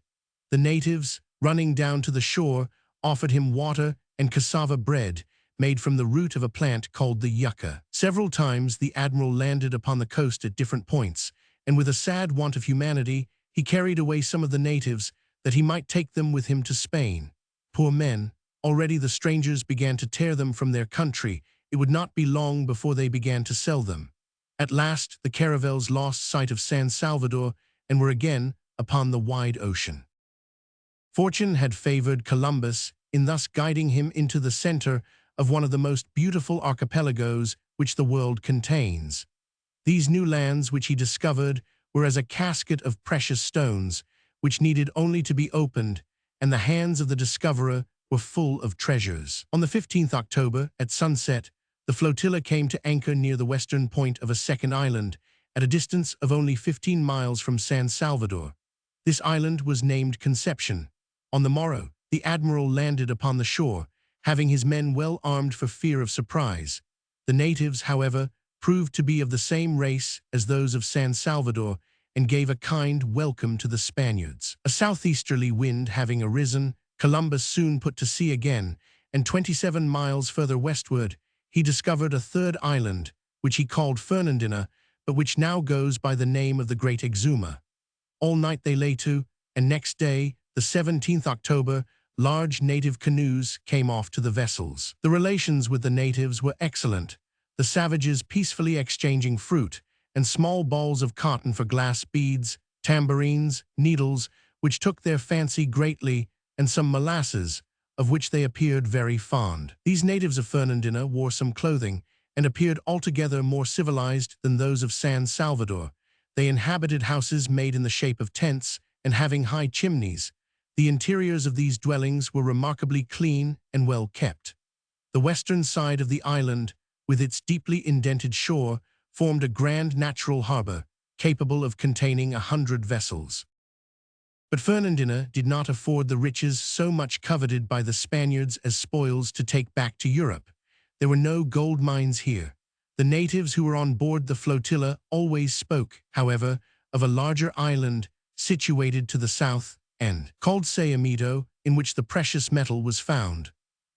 The natives, running down to the shore, offered him water and cassava bread, made from the root of a plant called the yucca. Several times the admiral landed upon the coast at different points, and with a sad want of humanity, he carried away some of the natives, that he might take them with him to Spain. Poor men, already the strangers began to tear them from their country. It would not be long before they began to sell them. At last, the caravels lost sight of San Salvador and were again upon the wide ocean. Fortune had favored Columbus in thus guiding him into the center of one of the most beautiful archipelagos which the world contains. These new lands which he discovered were as a casket of precious stones, which needed only to be opened, and the hands of the discoverer were full of treasures. On the 15th October, at sunset, the flotilla came to anchor near the western point of a second island, at a distance of only 15 miles from San Salvador. This island was named Conception. On the morrow, the admiral landed upon the shore, having his men well armed for fear of surprise. The natives, however, proved to be of the same race as those of San Salvador and gave a kind welcome to the Spaniards. A southeasterly wind having arisen, Columbus soon put to sea again, and 27 miles further westward, he discovered a third island, which he called Fernandina, but which now goes by the name of the Great Exuma. All night they lay to, and next day, the 17th October, large native canoes came off to the vessels. The relations with the natives were excellent, the savages peacefully exchanging fruit and small balls of cotton for glass beads, tambourines, needles, which took their fancy greatly, and some molasses, of which they appeared very fond. These natives of Fernandina wore some clothing and appeared altogether more civilized than those of San Salvador. They inhabited houses made in the shape of tents and having high chimneys. The interiors of these dwellings were remarkably clean and well kept. The western side of the island, with its deeply indented shore, formed a grand natural harbor, capable of containing 100 vessels. But Fernandina did not afford the riches so much coveted by the Spaniards as spoils to take back to Europe. There were no gold mines here. The natives who were on board the flotilla always spoke, however, of a larger island situated to the south end, called Sayamito, in which the precious metal was found.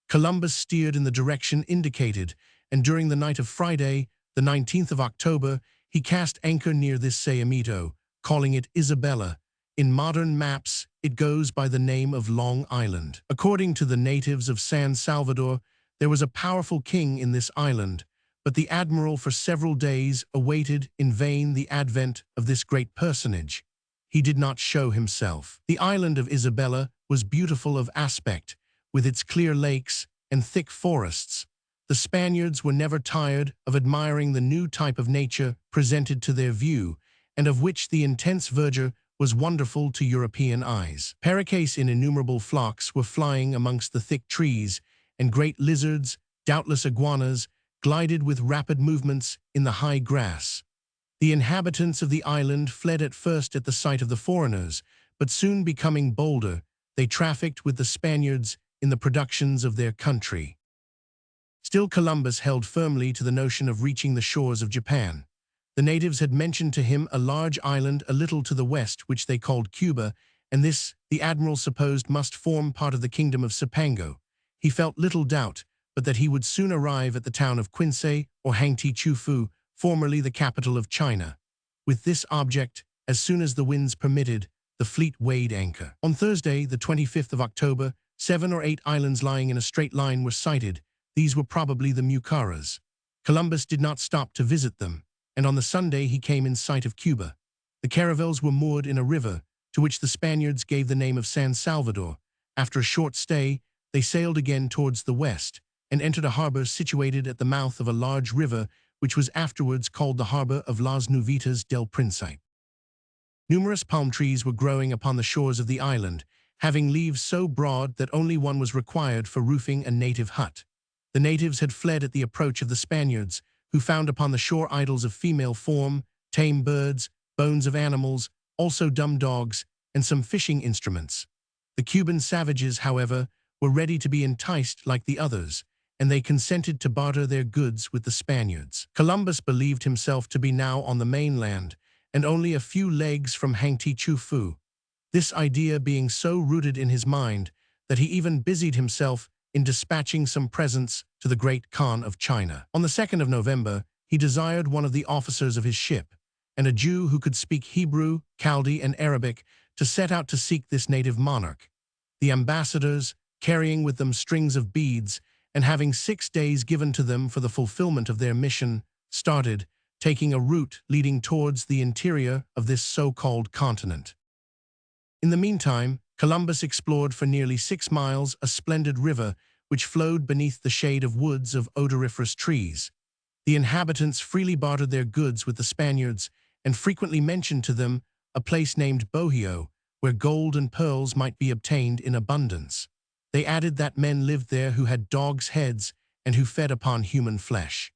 Columbus steered in the direction indicated, and during the night of Friday, the 19th of October, he cast anchor near this Sayamito, calling it Isabella. In modern maps, it goes by the name of Long Island. According to the natives of San Salvador, there was a powerful king in this island, but the admiral for several days awaited in vain the advent of this great personage. He did not show himself. The island of Isabella was beautiful of aspect, with its clear lakes and thick forests. The Spaniards were never tired of admiring the new type of nature presented to their view, and of which the intense verdure was wonderful to European eyes. Paroquets in innumerable flocks were flying amongst the thick trees, and great lizards, doubtless iguanas, glided with rapid movements in the high grass. The inhabitants of the island fled at first at the sight of the foreigners, but soon becoming bolder, they trafficked with the Spaniards in the productions of their country. Still Columbus held firmly to the notion of reaching the shores of Japan. The natives had mentioned to him a large island a little to the west which they called Cuba, and this, the admiral supposed, must form part of the kingdom of Cipango. He felt little doubt but that he would soon arrive at the town of Quinsay or Hangti-Chufu, formerly the capital of China. With this object, as soon as the winds permitted, the fleet weighed anchor. On Thursday, the 25th of October, 7 or 8 islands lying in a straight line were sighted. These were probably the Mucaras. Columbus did not stop to visit them, and on the Sunday he came in sight of Cuba. The caravels were moored in a river, to which the Spaniards gave the name of San Salvador. After a short stay, they sailed again towards the west, and entered a harbor situated at the mouth of a large river, which was afterwards called the harbor of Las Nuvitas del Príncipe. Numerous palm trees were growing upon the shores of the island, having leaves so broad that only one was required for roofing a native hut. The natives had fled at the approach of the Spaniards, who found upon the shore idols of female form, tame birds, bones of animals, also dumb dogs, and some fishing instruments. The Cuban savages, however, were ready to be enticed like the others, and they consented to barter their goods with the Spaniards. Columbus believed himself to be now on the mainland, and only a few leagues from Hangti-Chufu, this idea being so rooted in his mind that he even busied himself in dispatching some presents to the great Khan of China. On the 2nd of November, he desired one of the officers of his ship, and a Jew who could speak Hebrew, Chaldee, and Arabic, to set out to seek this native monarch. The ambassadors, carrying with them strings of beads, and having 6 days given to them for the fulfillment of their mission, started, taking a route leading towards the interior of this so-called continent. In the meantime, Columbus explored for nearly 6 miles a splendid river which flowed beneath the shade of woods of odoriferous trees. The inhabitants freely bartered their goods with the Spaniards and frequently mentioned to them a place named Bohio, where gold and pearls might be obtained in abundance. They added that men lived there who had dogs' heads and who fed upon human flesh.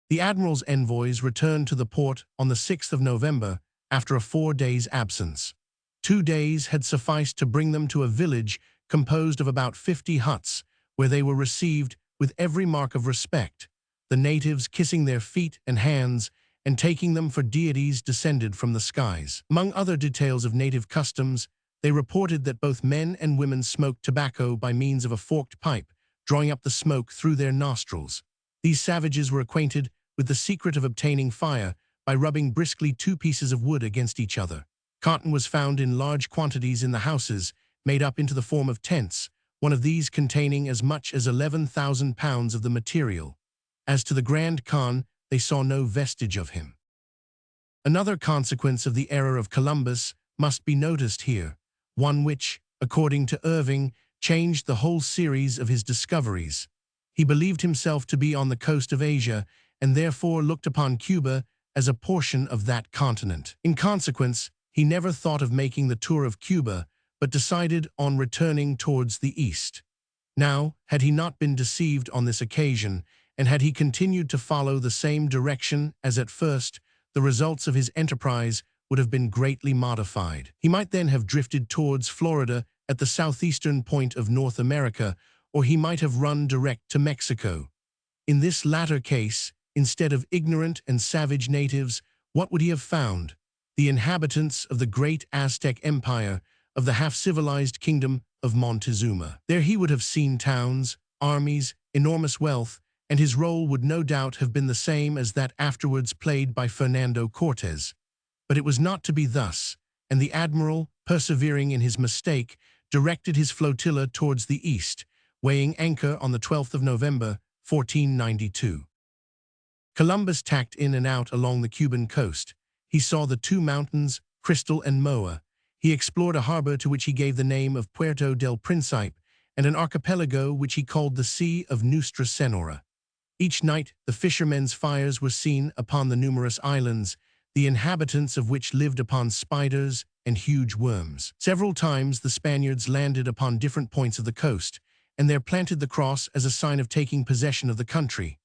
The admiral's envoys returned to the port on the 6th of November after a 4 days' absence. 2 days had sufficed to bring them to a village composed of about 50 huts, where they were received with every mark of respect, the natives kissing their feet and hands and taking them for deities descended from the skies. Among other details of native customs, they reported that both men and women smoked tobacco by means of a forked pipe, drawing up the smoke through their nostrils. These savages were acquainted with the secret of obtaining fire by rubbing briskly 2 pieces of wood against each other. Cotton was found in large quantities in the houses, made up into the form of tents, one of these containing as much as 11,000 pounds of the material. As to the Grand Khan, they saw no vestige of him. Another consequence of the error of Columbus must be noticed here, one which, according to Irving, changed the whole series of his discoveries. He believed himself to be on the coast of Asia and therefore looked upon Cuba as a portion of that continent. In consequence, he never thought of making the tour of Cuba, but decided on returning towards the east. Now, had he not been deceived on this occasion, and had he continued to follow the same direction as at first, the results of his enterprise would have been greatly modified. He might then have drifted towards Florida at the southeastern point of North America, or he might have run direct to Mexico. In this latter case, instead of ignorant and savage natives, what would he have found? The inhabitants of the great Aztec Empire, of the half-civilized kingdom of Montezuma. There he would have seen towns, armies, enormous wealth, and his role would no doubt have been the same as that afterwards played by Fernando Cortes. But it was not to be thus, and the admiral, persevering in his mistake, directed his flotilla towards the east, weighing anchor on the 12th of November, 1492. Columbus tacked in and out along the Cuban coast. He saw the 2 mountains, Crystal and Moa. He explored a harbor to which he gave the name of Puerto del Principe, and an archipelago which he called the Sea of Nuestra Senora. Each night the fishermen's fires were seen upon the numerous islands, the inhabitants of which lived upon spiders and huge worms. Several times the Spaniards landed upon different points of the coast, and there planted the cross as a sign of taking possession of the country.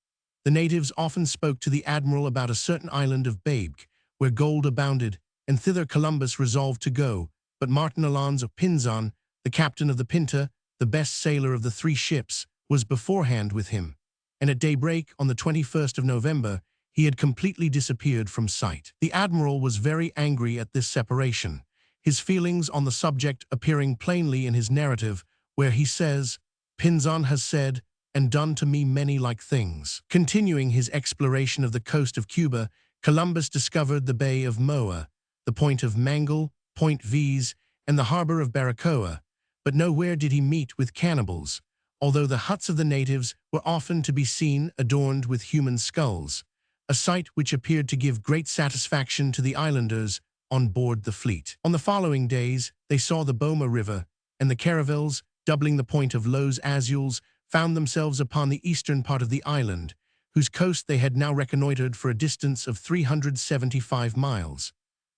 The natives often spoke to the admiral about a certain island of Babe, where gold abounded, and thither Columbus resolved to go, but Martin Alonso Pinzon, the captain of the Pinta, the best sailor of the 3 ships, was beforehand with him, and at daybreak on the 21st of November, he had completely disappeared from sight. The admiral was very angry at this separation, his feelings on the subject appearing plainly in his narrative, where he says, "Pinzon has said and done to me many like things." Continuing his exploration of the coast of Cuba, Columbus discovered the Bay of Moa, the Point of Mangle, Point V's, and the harbor of Baracoa, but nowhere did he meet with cannibals, although the huts of the natives were often to be seen adorned with human skulls, a sight which appeared to give great satisfaction to the islanders on board the fleet. On the following days, they saw the Boma River, and the caravels, doubling the point of Los Azules, found themselves upon the eastern part of the island, whose coast they had now reconnoitered for a distance of 375 miles.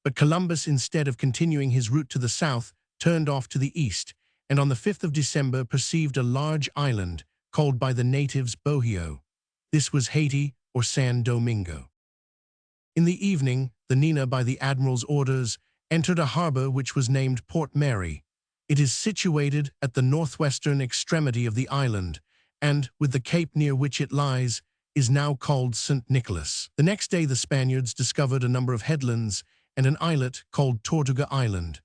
But Columbus, instead of continuing his route to the south, turned off to the east, and on the 5th of December perceived a large island, called by the natives Bohio. This was Haiti, or San Domingo. In the evening, the Nina, by the admiral's orders, entered a harbor which was named Port Mary. It is situated at the northwestern extremity of the island, and, with the cape near which it lies, is now called St. Nicholas. The next day the Spaniards discovered a number of headlands and an islet called Tortuga Island.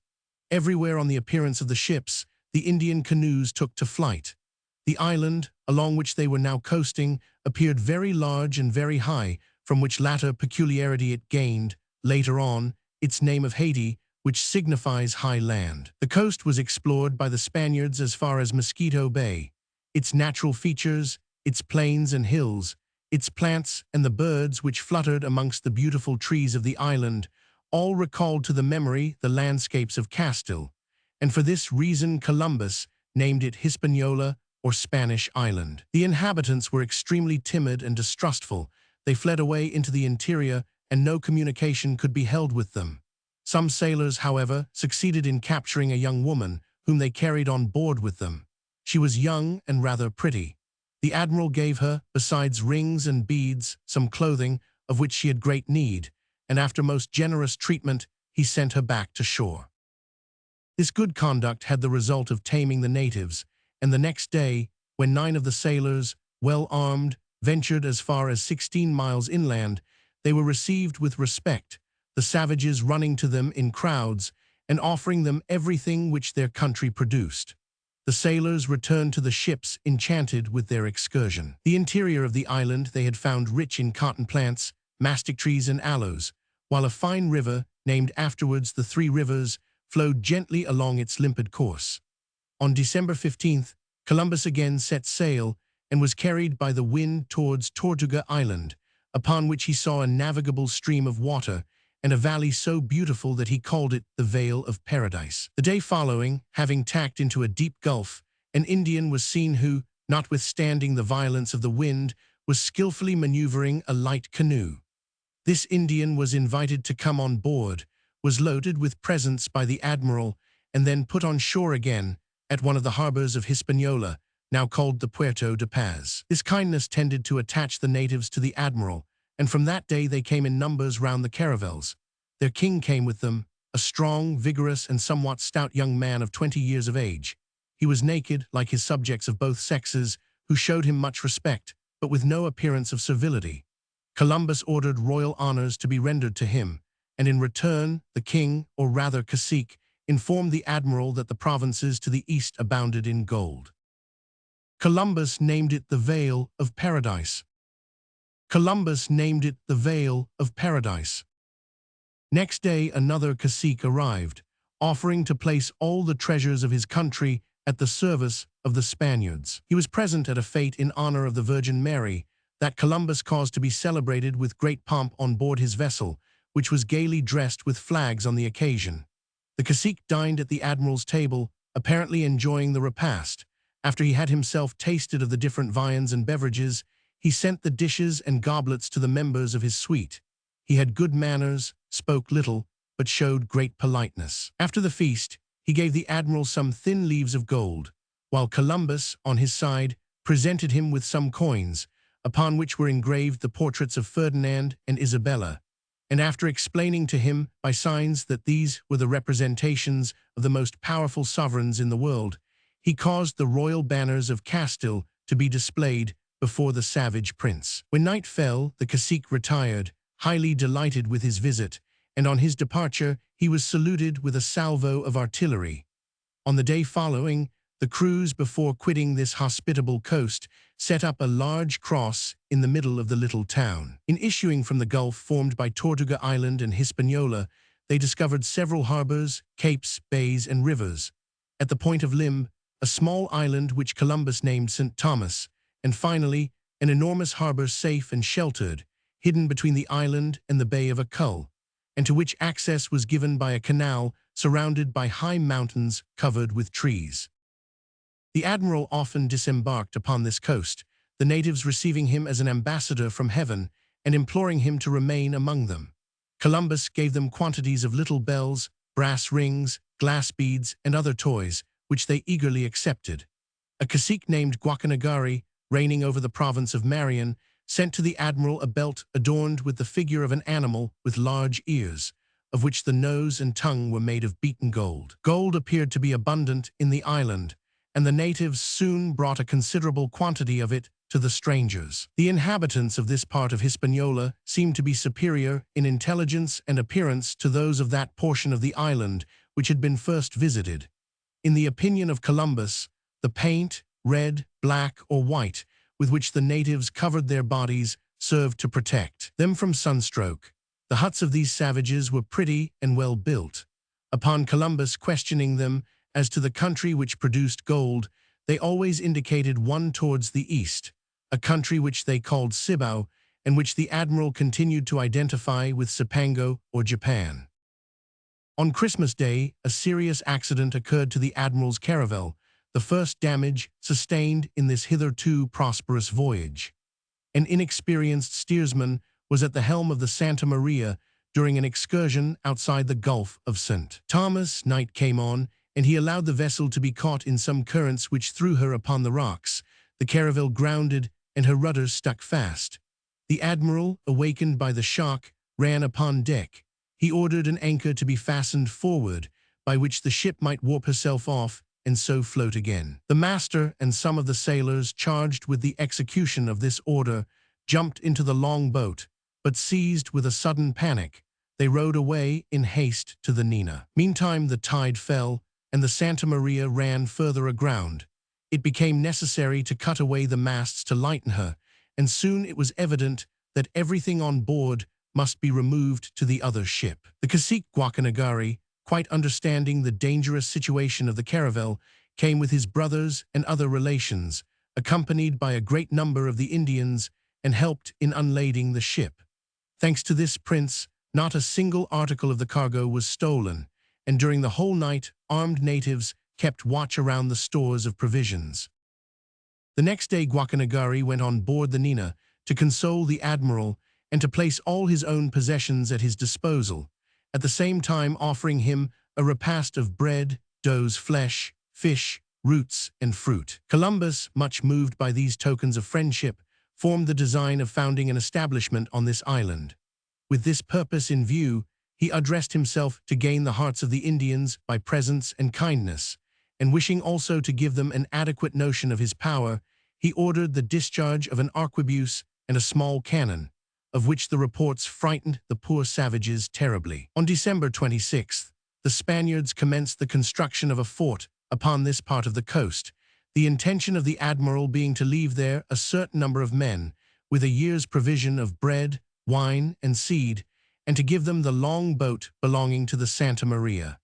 Everywhere on the appearance of the ships, the Indian canoes took to flight. The island, along which they were now coasting, appeared very large and very high, from which latter peculiarity it gained, later on, its name of Haiti, which signifies high land. The coast was explored by the Spaniards as far as Mosquito Bay. Its natural features, its plains and hills, its plants and the birds which fluttered amongst the beautiful trees of the island, all recalled to the memory the landscapes of Castile, and for this reason Columbus named it Hispaniola, or Spanish Island. The inhabitants were extremely timid and distrustful. They fled away into the interior, and no communication could be held with them. Some sailors, however, succeeded in capturing a young woman, whom they carried on board with them. She was young and rather pretty. The admiral gave her, besides rings and beads, some clothing, of which she had great need, and after most generous treatment, he sent her back to shore. This good conduct had the result of taming the natives, and the next day, when 9 of the sailors, well armed, ventured as far as 16 miles inland, they were received with respect, the savages running to them in crowds and offering them everything which their country produced. The sailors returned to the ships enchanted with their excursion. The interior of the island they had found rich in cotton plants, mastic trees and aloes, while a fine river, named afterwards the Three Rivers, flowed gently along its limpid course. On December 15th, Columbus again set sail and was carried by the wind towards Tortuga Island, upon which he saw a navigable stream of water and a valley so beautiful that he called it the Vale of Paradise. The day following, having tacked into a deep gulf, an Indian was seen who, notwithstanding the violence of the wind, was skillfully maneuvering a light canoe. This Indian was invited to come on board, was loaded with presents by the admiral, and then put on shore again at one of the harbors of Hispaniola, now called the Puerto de Paz. This kindness tended to attach the natives to the admiral, and from that day they came in numbers round the caravels. Their king came with them, a strong, vigorous, and somewhat stout young man of 20 years of age. He was naked, like his subjects of both sexes, who showed him much respect, but with no appearance of servility. Columbus ordered royal honors to be rendered to him, and in return the king, or rather cacique, informed the admiral that the provinces to the east abounded in gold. Columbus named it the Vale of Paradise. Columbus named it the Vale of Paradise. Next day another cacique arrived, offering to place all the treasures of his country at the service of the Spaniards. He was present at a fete in honor of the Virgin Mary that Columbus caused to be celebrated with great pomp on board his vessel, which was gaily dressed with flags on the occasion. The cacique dined at the admiral's table, apparently enjoying the repast. After he had himself tasted of the different viands and beverages, he sent the dishes and goblets to the members of his suite. He had good manners, spoke little, but showed great politeness. After the feast, he gave the admiral some thin leaves of gold, while Columbus, on his side, presented him with some coins, upon which were engraved the portraits of Ferdinand and Isabella, and after explaining to him by signs that these were the representations of the most powerful sovereigns in the world, he caused the royal banners of Castile to be displayed before the savage prince. When night fell, the cacique retired, highly delighted with his visit, and on his departure he was saluted with a salvo of artillery. On the day following, the crews, before quitting this hospitable coast, set up a large cross in the middle of the little town. In issuing from the gulf formed by Tortuga Island and Hispaniola, they discovered several harbors, capes, bays, and rivers. At the point of Limb, a small island which Columbus named St. Thomas, and finally, an enormous harbor safe and sheltered, hidden between the island and the Bay of Acull, and to which access was given by a canal surrounded by high mountains covered with trees. The admiral often disembarked upon this coast, the natives receiving him as an ambassador from heaven and imploring him to remain among them. Columbus gave them quantities of little bells, brass rings, glass beads, and other toys, which they eagerly accepted. A cacique named Guacanagari, reigning over the province of Marion, sent to the admiral a belt adorned with the figure of an animal with large ears, of which the nose and tongue were made of beaten gold. Gold appeared to be abundant in the island, and the natives soon brought a considerable quantity of it to the strangers. The inhabitants of this part of Hispaniola seemed to be superior in intelligence and appearance to those of that portion of the island which had been first visited. In the opinion of Columbus, the paint, red, black, or white, with which the natives covered their bodies served to protect them from sunstroke. The huts of these savages were pretty and well built. Upon Columbus questioning them as to the country which produced gold, they always indicated one towards the east, a country which they called Cibao, and which the admiral continued to identify with Cipango or Japan. On Christmas Day, a serious accident occurred to the admiral's caravel, the first damage sustained in this hitherto prosperous voyage. An inexperienced steersman was at the helm of the Santa Maria during an excursion outside the Gulf of St. Thomas. Night came on, and he allowed the vessel to be caught in some currents which threw her upon the rocks. The caravel grounded, and her rudders stuck fast. The admiral, awakened by the shock, ran upon deck. He ordered an anchor to be fastened forward, by which the ship might warp herself off and so float again. The master and some of the sailors charged with the execution of this order jumped into the long boat, but seized with a sudden panic, they rowed away in haste to the Nina. Meantime the tide fell, and the Santa Maria ran further aground. It became necessary to cut away the masts to lighten her, and soon it was evident that everything on board must be removed to the other ship. The cacique Guacanagari, quite understanding the dangerous situation of the caravel, came with his brothers and other relations, accompanied by a great number of the Indians, and helped in unlading the ship. Thanks to this prince, not a single article of the cargo was stolen, and during the whole night armed natives kept watch around the stores of provisions. The next day Guacanagari went on board the Nina to console the admiral and to place all his own possessions at his disposal, at the same time offering him a repast of bread, doe's flesh, fish, roots, and fruit. Columbus, much moved by these tokens of friendship, formed the design of founding an establishment on this island. With this purpose in view, he addressed himself to gain the hearts of the Indians by presents and kindness, and wishing also to give them an adequate notion of his power, he ordered the discharge of an arquebuse and a small cannon, of which the reports frightened the poor savages terribly. On December 26th, the Spaniards commenced the construction of a fort upon this part of the coast, the intention of the admiral being to leave there a certain number of men, with a year's provision of bread, wine, and seed, and to give them the long boat belonging to the Santa Maria.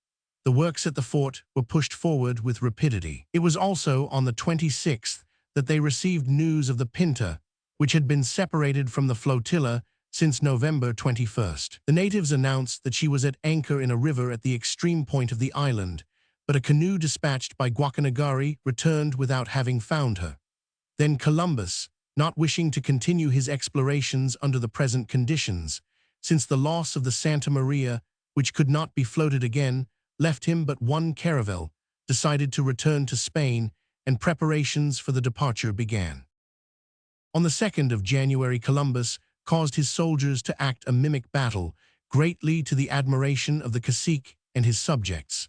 The works at the fort were pushed forward with rapidity. It was also on the 26th that they received news of the Pinta, which had been separated from the flotilla since November 21st. The natives announced that she was at anchor in a river at the extreme point of the island, but a canoe dispatched by Guacanagari returned without having found her. Then Columbus, not wishing to continue his explorations under the present conditions, since the loss of the Santa Maria, which could not be floated again, left him but one caravel, decided to return to Spain, and preparations for the departure began. On the 2nd of January, Columbus caused his soldiers to act a mimic battle, greatly to the admiration of the cacique and his subjects.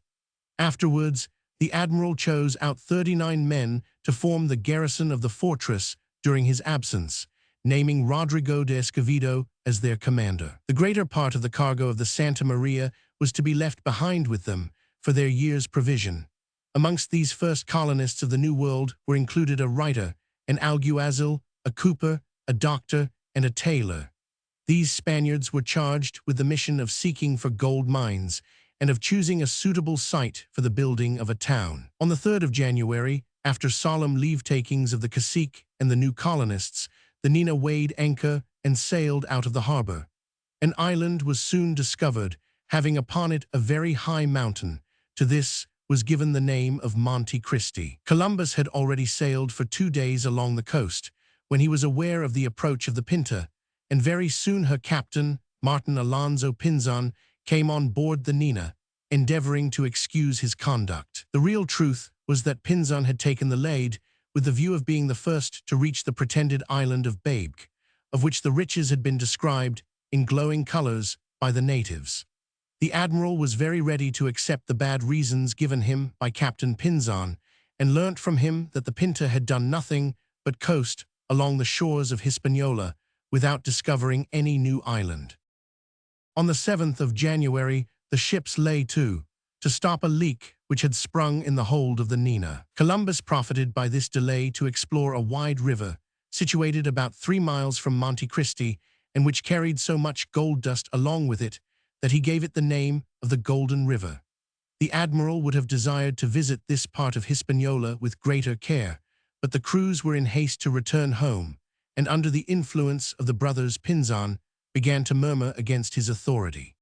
Afterwards, the admiral chose out 39 men to form the garrison of the fortress during his absence, naming Rodrigo de Escovedo as their commander. The greater part of the cargo of the Santa Maria was to be left behind with them for their year's provision. Amongst these first colonists of the New World were included a writer, an alguazil, a cooper, a doctor, and a tailor. These Spaniards were charged with the mission of seeking for gold mines and of choosing a suitable site for the building of a town. On the 3rd of January, after solemn leave-takings of the cacique and the new colonists, the Nina weighed anchor and sailed out of the harbor. An island was soon discovered, having upon it a very high mountain. To this was given the name of Monte Cristi. Columbus had already sailed for 2 days along the coast, when he was aware of the approach of the Pinta, and very soon her captain, Martin Alonso Pinzon, came on board the Nina, endeavoring to excuse his conduct. The real truth was that Pinzon had taken the lead with the view of being the first to reach the pretended island of Babek, of which the riches had been described in glowing colors by the natives. The admiral was very ready to accept the bad reasons given him by Captain Pinzon, and learnt from him that the Pinta had done nothing but coast along the shores of Hispaniola without discovering any new island. On the 7th of January, the ships lay to stop a leak which had sprung in the hold of the Nina. Columbus profited by this delay to explore a wide river, situated about 3 miles from Monte Cristi, and which carried so much gold dust along with it that he gave it the name of the Golden River. The admiral would have desired to visit this part of Hispaniola with greater care, but the crews were in haste to return home, and under the influence of the brothers Pinzon, began to murmur against his authority.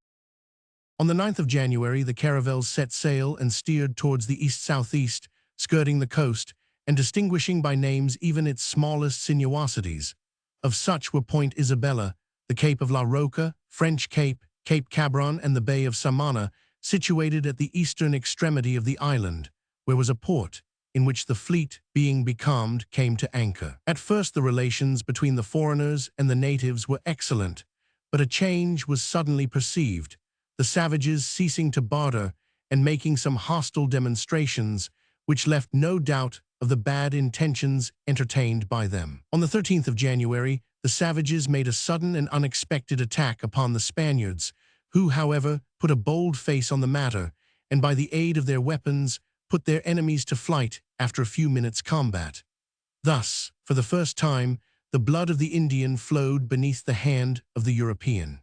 On the 9th of January, the caravels set sail and steered towards the east-southeast, skirting the coast, and distinguishing by names even its smallest sinuosities. Of such were Point Isabella, the Cape of La Roca, French Cape, Cape Cabron, and the Bay of Samana, situated at the eastern extremity of the island, where was a port, in which the fleet, being becalmed, came to anchor. At first the relations between the foreigners and the natives were excellent, but a change was suddenly perceived, the savages ceasing to barter and making some hostile demonstrations, which left no doubt of the bad intentions entertained by them. On the 13th of January, the savages made a sudden and unexpected attack upon the Spaniards, who, however, put a bold face on the matter, and by the aid of their weapons, put their enemies to flight after a few minutes' combat. Thus, for the first time, the blood of the Indian flowed beneath the hand of the European.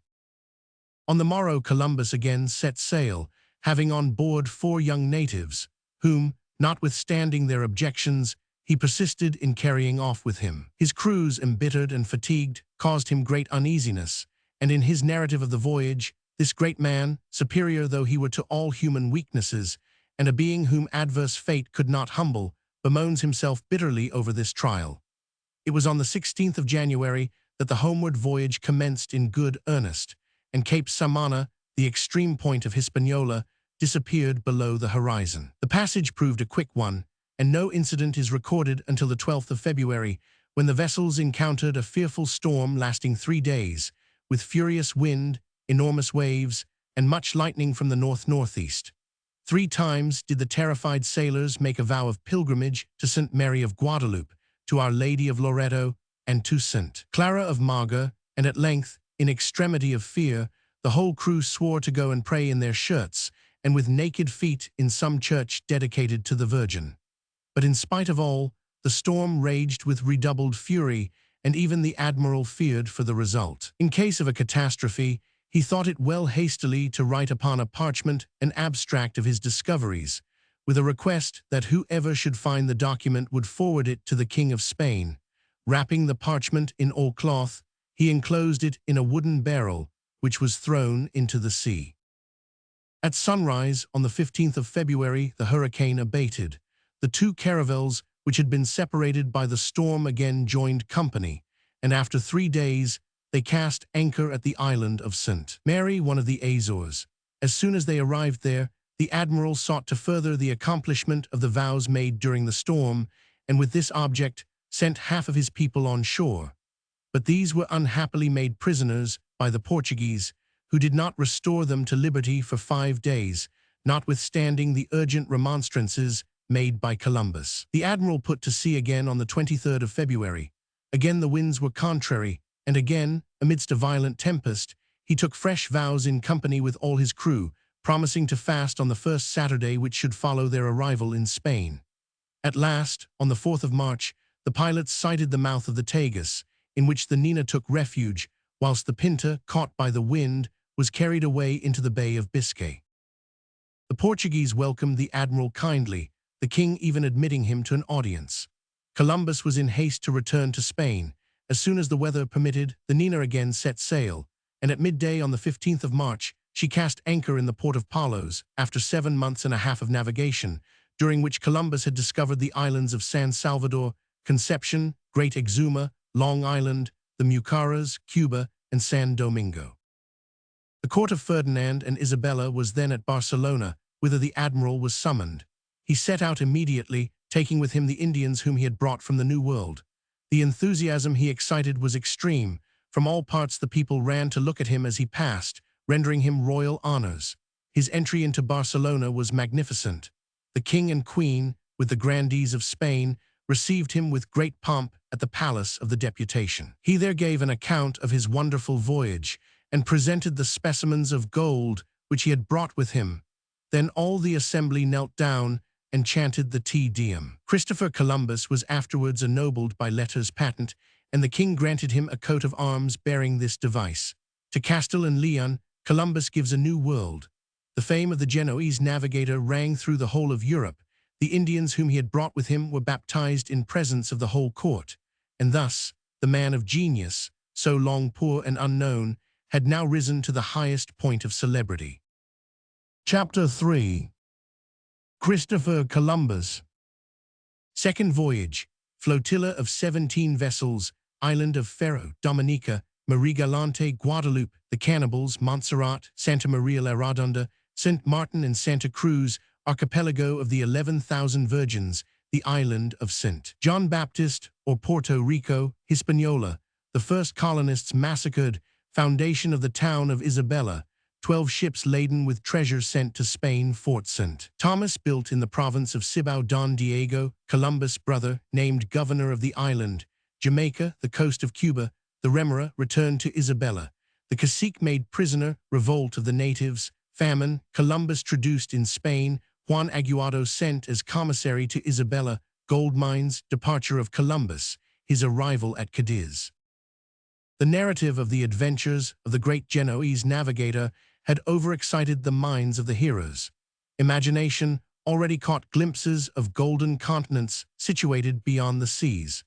On the morrow Columbus again set sail, having on board 4 young natives, whom, notwithstanding their objections, he persisted in carrying off with him. His crews, embittered and fatigued, caused him great uneasiness, and in his narrative of the voyage, this great man, superior though he were to all human weaknesses, and a being whom adverse fate could not humble, bemoans himself bitterly over this trial. It was on the 16th of January that the homeward voyage commenced in good earnest, and Cape Samana, the extreme point of Hispaniola, disappeared below the horizon. The passage proved a quick one, and no incident is recorded until the 12th of February, when the vessels encountered a fearful storm lasting 3 days, with furious wind, enormous waves, and much lightning from the north-northeast. 3 times did the terrified sailors make a vow of pilgrimage to St. Mary of Guadalupe, to Our Lady of Loreto, and to St. Clara of Marga, and at length, in extremity of fear, the whole crew swore to go and pray in their shirts, and with naked feet in some church dedicated to the Virgin. But in spite of all, the storm raged with redoubled fury, and even the admiral feared for the result. In case of a catastrophe, he thought it well hastily to write upon a parchment an abstract of his discoveries, with a request that whoever should find the document would forward it to the King of Spain. Wrapping the parchment in oil cloth, he enclosed it in a wooden barrel, which was thrown into the sea. At sunrise, on the 15th of February, the hurricane abated. The 2 caravels, which had been separated by the storm, again joined company, and after 3 days, they cast anchor at the island of St. Mary, one of the Azores. As soon as they arrived there, the admiral sought to further the accomplishment of the vows made during the storm, and with this object sent half of his people on shore. But these were unhappily made prisoners by the Portuguese, who did not restore them to liberty for 5 days, notwithstanding the urgent remonstrances made by Columbus. The admiral put to sea again on the 23rd of February. Again the winds were contrary, and again, amidst a violent tempest, he took fresh vows in company with all his crew, promising to fast on the first Saturday which should follow their arrival in Spain. At last, on the 4th of March, the pilots sighted the mouth of the Tagus, in which the Nina took refuge, whilst the Pinta, caught by the wind, was carried away into the Bay of Biscay. The Portuguese welcomed the admiral kindly, the king even admitting him to an audience. Columbus was in haste to return to Spain. As soon as the weather permitted, the Nina again set sail, and at midday on the 15th of March, she cast anchor in the port of Palos, after 7 months and a half of navigation, during which Columbus had discovered the islands of San Salvador, Conception, Great Exuma, Long Island, the Mucaras, Cuba, and San Domingo. The court of Ferdinand and Isabella was then at Barcelona, whither the admiral was summoned. He set out immediately, taking with him the Indians whom he had brought from the New World. The enthusiasm he excited was extreme. From all parts the people ran to look at him as he passed, rendering him royal honors. His entry into Barcelona was magnificent. The king and queen, with the grandees of Spain, received him with great pomp at the palace of the deputation. He there gave an account of his wonderful voyage, and presented the specimens of gold which he had brought with him. Then all the assembly knelt down and chanted the Te Deum. Christopher Columbus was afterwards ennobled by letters patent, and the king granted him a coat of arms bearing this device: To Castile and Leon, Columbus gives a new world. The fame of the Genoese navigator rang through the whole of Europe. The Indians whom he had brought with him were baptized in presence of the whole court, and thus the man of genius, so long poor and unknown, had now risen to the highest point of celebrity. Chapter 3. Christopher Columbus. Second voyage. Flotilla of 17 vessels. Island of Faro, Dominica, Marie Galante, Guadeloupe, the Cannibals, Montserrat, Santa Maria la Redonda, St. Martin and Santa Cruz, archipelago of the 11,000 Virgins, the island of St. John Baptist, or Puerto Rico, Hispaniola, the first colonists massacred, foundation of the town of Isabella, 12 ships laden with treasure sent to Spain, Fort St. Thomas built in the province of Cibao, Don Diego, Columbus' brother, named governor of the island, Jamaica, the coast of Cuba, the Remora returned to Isabella, the cacique made prisoner, revolt of the natives, famine, Columbus traduced in Spain, Juan Aguado sent as commissary to Isabella, gold mines, departure of Columbus, his arrival at Cadiz. The narrative of the adventures of the great Genoese navigator had overexcited the minds of the heroes. Imagination already caught glimpses of golden continents situated beyond the seas.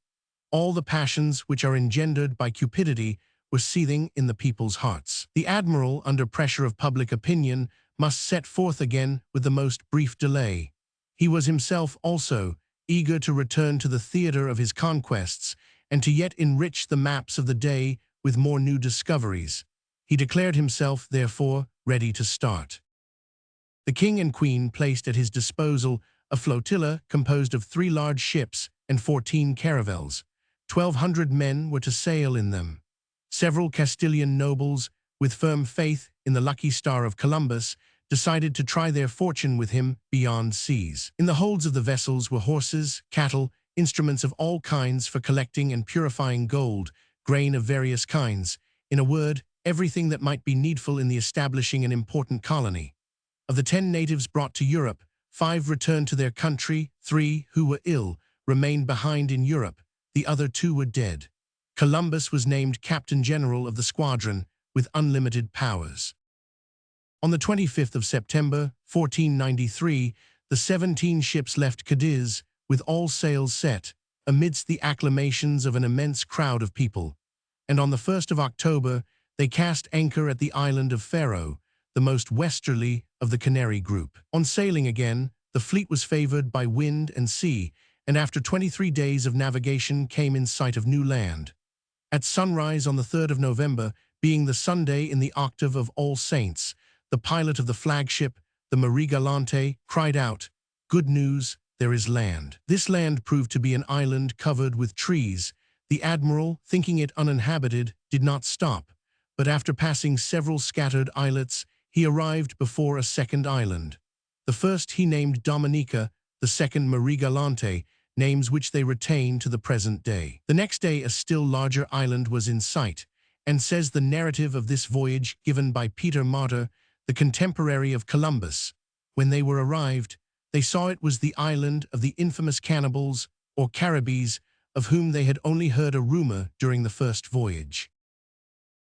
All the passions which are engendered by cupidity were seething in the people's hearts. The admiral, under pressure of public opinion, must set forth again with the most brief delay. He was himself also eager to return to the theater of his conquests and to yet enrich the maps of the day with more new discoveries. He declared himself, therefore, ready to start. The king and queen placed at his disposal a flotilla composed of 3 large ships and 14 caravels. 1,200 men were to sail in them. Several Castilian nobles, with firm faith in the lucky star of Columbus, decided to try their fortune with him beyond seas. In the holds of the vessels were horses, cattle, instruments of all kinds for collecting and purifying gold, grain of various kinds, in a word, everything that might be needful in the establishing an important colony. Of the 10 natives brought to Europe, 5 returned to their country, 3, who were ill, remained behind in Europe, the other 2 were dead. Columbus was named Captain General of the squadron, with unlimited powers. On the 25th of September, 1493, the 17 ships left Cadiz, with all sails set, amidst the acclamations of an immense crowd of people, and on the 1st of October, they cast anchor at the island of Faro, the most westerly of the Canary group. On sailing again, the fleet was favored by wind and sea, and after 23 days of navigation came in sight of new land. At sunrise on the 3rd of November, being the Sunday in the octave of All Saints, the pilot of the flagship, the Marie Galante, cried out, "Good news, there is land." This land proved to be an island covered with trees. The admiral, thinking it uninhabited, did not stop, but after passing several scattered islets, he arrived before a second island. The first he named Dominica, the second Marie Galante, names which they retain to the present day. The next day a still larger island was in sight, and says the narrative of this voyage given by Peter Martyr, the contemporary of Columbus. When they were arrived, they saw it was the island of the infamous cannibals, or Caribbees, of whom they had only heard a rumor during the first voyage.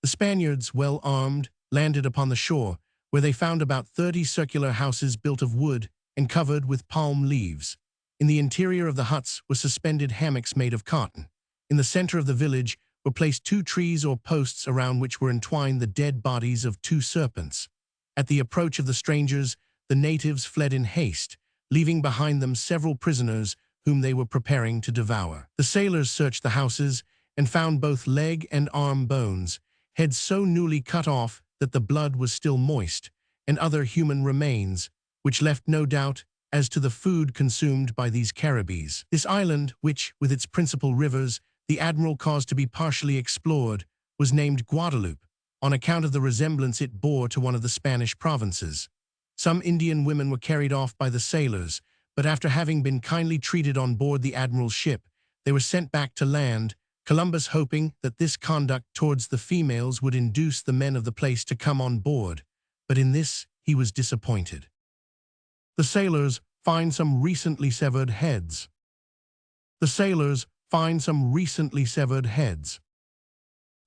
The Spaniards, well armed, landed upon the shore, where they found about 30 circular houses built of wood and covered with palm leaves. In the interior of the huts were suspended hammocks made of cotton. In the center of the village were placed 2 trees or posts around which were entwined the dead bodies of 2 serpents. At the approach of the strangers, the natives fled in haste, leaving behind them several prisoners whom they were preparing to devour. The sailors searched the houses and found both leg and arm bones, heads so newly cut off that the blood was still moist, and other human remains, which left no doubt as to the food consumed by these Caribbees. This island, which, with its principal rivers, the admiral caused to be partially explored, was named Guadeloupe, on account of the resemblance it bore to one of the Spanish provinces. Some Indian women were carried off by the sailors, but after having been kindly treated on board the admiral's ship, they were sent back to land, Columbus hoping that this conduct towards the females would induce the men of the place to come on board, but in this he was disappointed. The sailors find some recently severed heads. The sailors find some recently severed heads.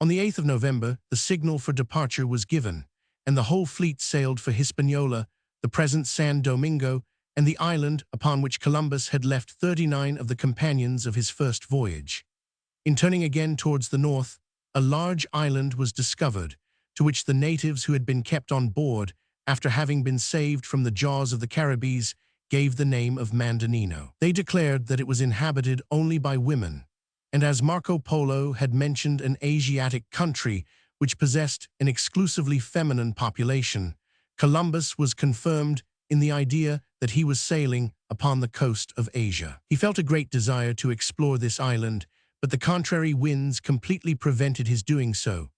On the 8th of November, the signal for departure was given, and the whole fleet sailed for Hispaniola, the present San Domingo, and the island upon which Columbus had left 39 of the companions of his first voyage. In turning again towards the north, a large island was discovered, to which the natives who had been kept on board, after having been saved from the jaws of the Caribbees, gave the name of Mandanino. They declared that it was inhabited only by women, and as Marco Polo had mentioned an Asiatic country which possessed an exclusively feminine population, Columbus was confirmed in the idea that he was sailing upon the coast of Asia. He felt a great desire to explore this island, but the contrary winds completely prevented his doing so.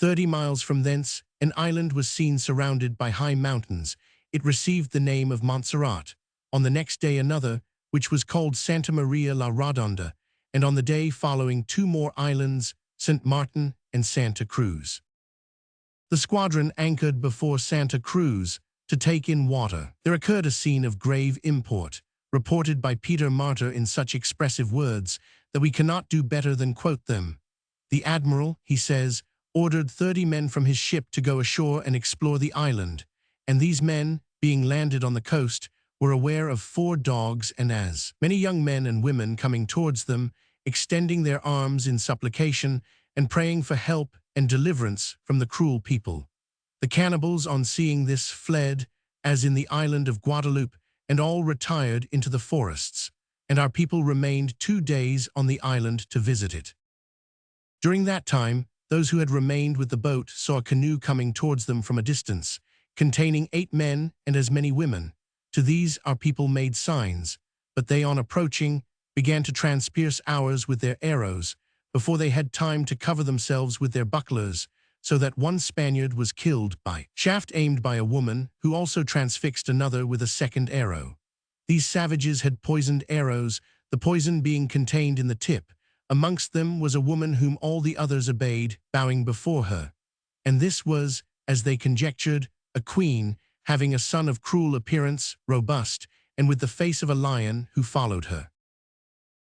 30 miles from thence, an island was seen surrounded by high mountains. It received the name of Montserrat. On the next day another, which was called Santa Maria la Redonda, and on the day following 2 more islands, St. Martin and Santa Cruz. The squadron anchored before Santa Cruz to take in water. There occurred a scene of grave import, reported by Peter Martyr in such expressive words that we cannot do better than quote them. The admiral, he says, ordered 30 men from his ship to go ashore and explore the island, and these men, being landed on the coast, were aware of 4 dogs and as many young men and women coming towards them, extending their arms in supplication and praying for help and deliverance from the cruel people. The cannibals, on seeing this, fled, as in the island of Guadeloupe, and all retired into the forests, and our people remained 2 days on the island to visit it. During that time, those who had remained with the boat saw a canoe coming towards them from a distance, containing 8 men and as many women. To these our people made signs, but they, on approaching, began to transpierce ours with their arrows, before they had time to cover themselves with their bucklers, so that one Spaniard was killed by shaft aimed by a woman, who also transfixed another with a second arrow. These savages had poisoned arrows, the poison being contained in the tip. Amongst them was a woman whom all the others obeyed, bowing before her. And this was, as they conjectured, a queen, having a son of cruel appearance, robust, and with the face of a lion, who followed her.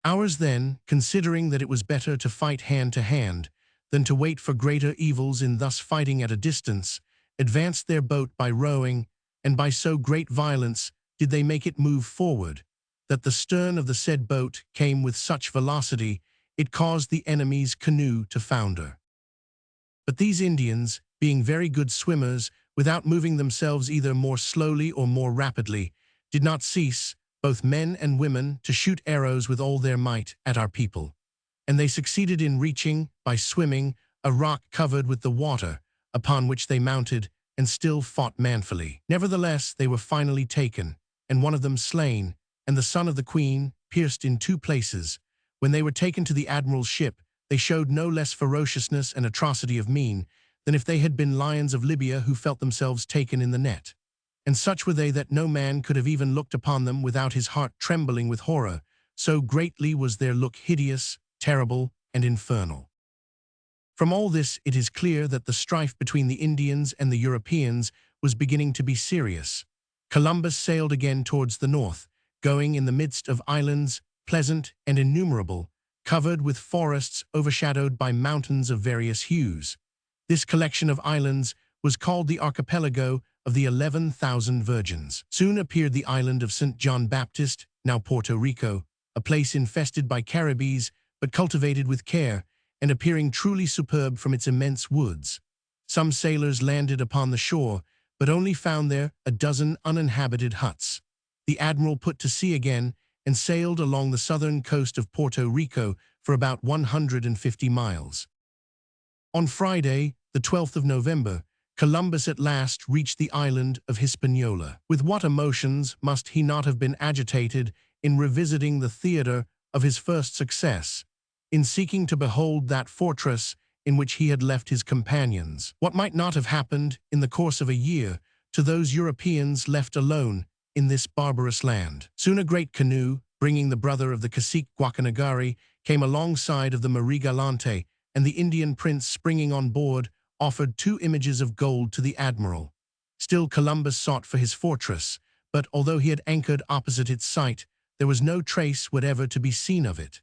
Ours then, considering that it was better to fight hand to hand than to wait for greater evils in thus fighting at a distance, advanced their boat by rowing, and by so great violence did they make it move forward, that the stern of the said boat came with such velocity it caused the enemy's canoe to founder. But these Indians, being very good swimmers, without moving themselves either more slowly or more rapidly, did not cease, both men and women, to shoot arrows with all their might at our people. And they succeeded in reaching, by swimming, a rock covered with the water, upon which they mounted, and still fought manfully. Nevertheless, they were finally taken, and one of them slain, and the son of the queen pierced in 2 places. When they were taken to the admiral's ship, they showed no less ferociousness and atrocity of mien than if they had been lions of Libya who felt themselves taken in the net. And such were they that no man could have even looked upon them without his heart trembling with horror, so greatly was their look hideous, terrible, and infernal. From all this it is clear that the strife between the Indians and the Europeans was beginning to be serious. Columbus sailed again towards the north, going in the midst of islands, pleasant and innumerable, covered with forests overshadowed by mountains of various hues. This collection of islands was called the archipelago of the 11,000 Virgins. Soon appeared the island of St. John Baptist, now Puerto Rico, a place infested by Caribbees, but cultivated with care, and appearing truly superb from its immense woods. Some sailors landed upon the shore, but only found there a dozen uninhabited huts. The admiral put to sea again, and sailed along the southern coast of Puerto Rico for about 150 miles. On Friday, the 12th of November, Columbus at last reached the island of Hispaniola. With what emotions must he not have been agitated in revisiting the theater of his first success, in seeking to behold that fortress in which he had left his companions. What might not have happened in the course of a year to those Europeans left alone in this barbarous land? Soon a great canoe, bringing the brother of the cacique Guacanagari, came alongside of the Marie Galante, and the Indian prince, springing on board, offered 2 images of gold to the admiral. Still Columbus sought for his fortress, but although he had anchored opposite its site, there was no trace whatever to be seen of it.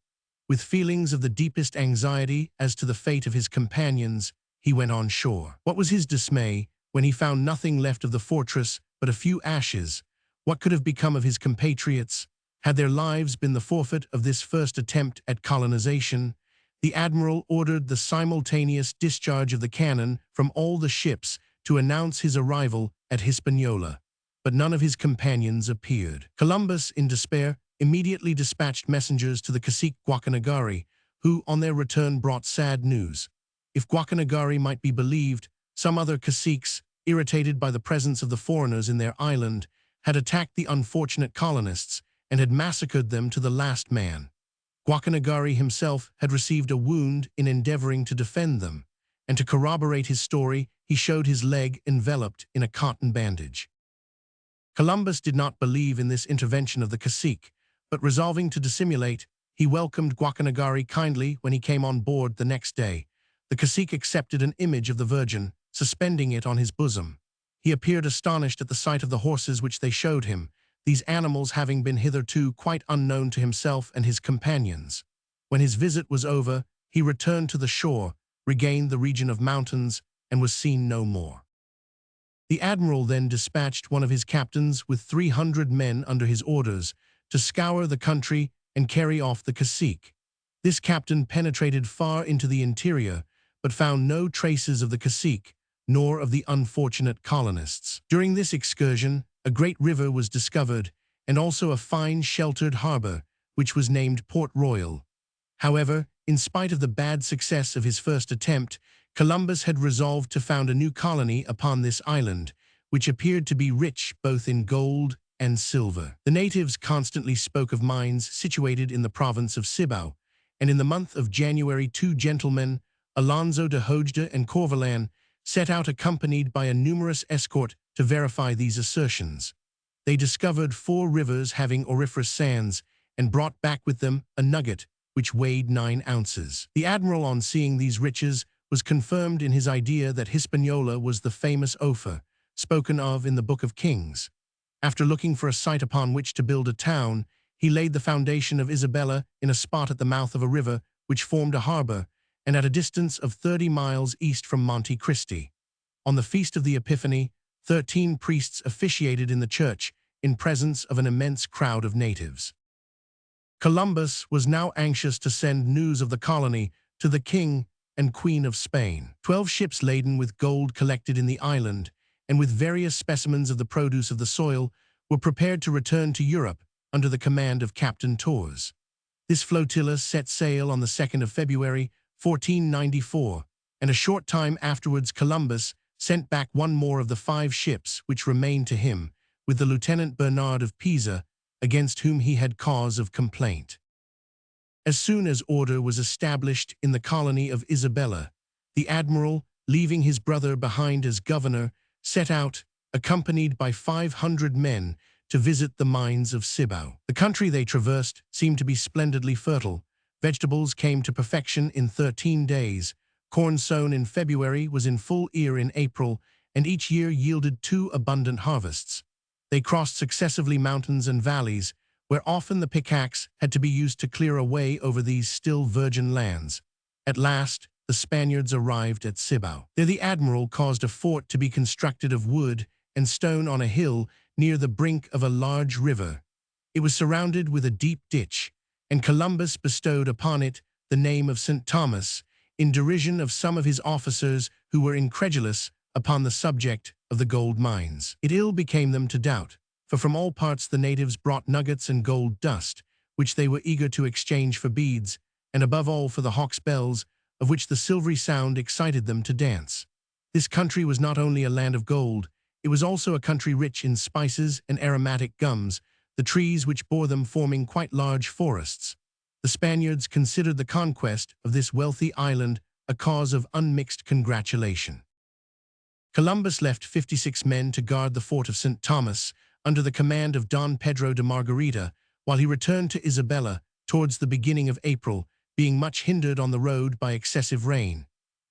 With feelings of the deepest anxiety as to the fate of his companions, he went on shore. What was his dismay when he found nothing left of the fortress but a few ashes. What could have become of his compatriots? Had their lives been the forfeit of this first attempt at colonization? The admiral ordered the simultaneous discharge of the cannon from all the ships to announce his arrival at Hispaniola, but none of his companions appeared. Columbus, in despair, immediately dispatched messengers to the cacique Guacanagari, who, on their return, brought sad news. If Guacanagari might be believed, some other caciques, irritated by the presence of the foreigners in their island, had attacked the unfortunate colonists and had massacred them to the last man. Guacanagari himself had received a wound in endeavoring to defend them, and to corroborate his story, he showed his leg enveloped in a cotton bandage. Columbus did not believe in this intervention of the cacique, but resolving to dissimulate, he welcomed Guacanagari kindly when he came on board the next day. The cacique accepted an image of the Virgin, suspending it on his bosom. He appeared astonished at the sight of the horses which they showed him, these animals having been hitherto quite unknown to himself and his companions. When his visit was over, he returned to the shore, regained the region of mountains, and was seen no more. The admiral then dispatched one of his captains with 300 men under his orders to scour the country and carry off the cacique. This captain penetrated far into the interior, but found no traces of the cacique, nor of the unfortunate colonists. During this excursion, a great river was discovered, and also a fine sheltered harbor, which was named Port Royal. However, in spite of the bad success of his first attempt, Columbus had resolved to found a new colony upon this island, which appeared to be rich both in gold and silver. The natives constantly spoke of mines situated in the province of Cibao, and in the month of January 2 gentlemen, Alonso de Hojda and Corvalan, set out accompanied by a numerous escort to verify these assertions. They discovered 4 rivers having auriferous sands and brought back with them a nugget which weighed 9 ounces. The admiral, on seeing these riches, was confirmed in his idea that Hispaniola was the famous Ophir, spoken of in the Book of Kings. After looking for a site upon which to build a town, he laid the foundation of Isabella in a spot at the mouth of a river which formed a harbor, and at a distance of 30 miles east from Monte Cristi. On the Feast of the Epiphany, 13 priests officiated in the church in presence of an immense crowd of natives. Columbus was now anxious to send news of the colony to the King and Queen of Spain. 12 ships laden with gold collected in the island and with various specimens of the produce of the soil were prepared to return to Europe under the command of Captain Torres. This flotilla set sail on the 2nd of February, 1494, and a short time afterwards Columbus sent back one more of the 5 ships which remained to him, with the Lieutenant Bernard of Pisa, against whom he had cause of complaint. As soon as order was established in the colony of Isabella, the admiral, leaving his brother behind as governor, set out, accompanied by 500 men, to visit the mines of Cibao. The country they traversed seemed to be splendidly fertile. Vegetables came to perfection in 13 days. Corn sown in February was in full ear in April, and each year yielded 2 abundant harvests. They crossed successively mountains and valleys, where often the pickaxe had to be used to clear a way over these still virgin lands. At last, the Spaniards arrived at Cibao. There the admiral caused a fort to be constructed of wood and stone on a hill near the brink of a large river. It was surrounded with a deep ditch, and Columbus bestowed upon it the name of St. Thomas, in derision of some of his officers who were incredulous upon the subject of the gold mines. It ill became them to doubt, for from all parts the natives brought nuggets and gold dust, which they were eager to exchange for beads, and above all for the hawk's bells, of which the silvery sound excited them to dance. This country was not only a land of gold, it was also a country rich in spices and aromatic gums, the trees which bore them forming quite large forests. The Spaniards considered the conquest of this wealthy island a cause of unmixed congratulation. Columbus left 56 men to guard the fort of St. Thomas under the command of Don Pedro de Margarita, while he returned to Isabella towards the beginning of April, being much hindered on the road by excessive rain.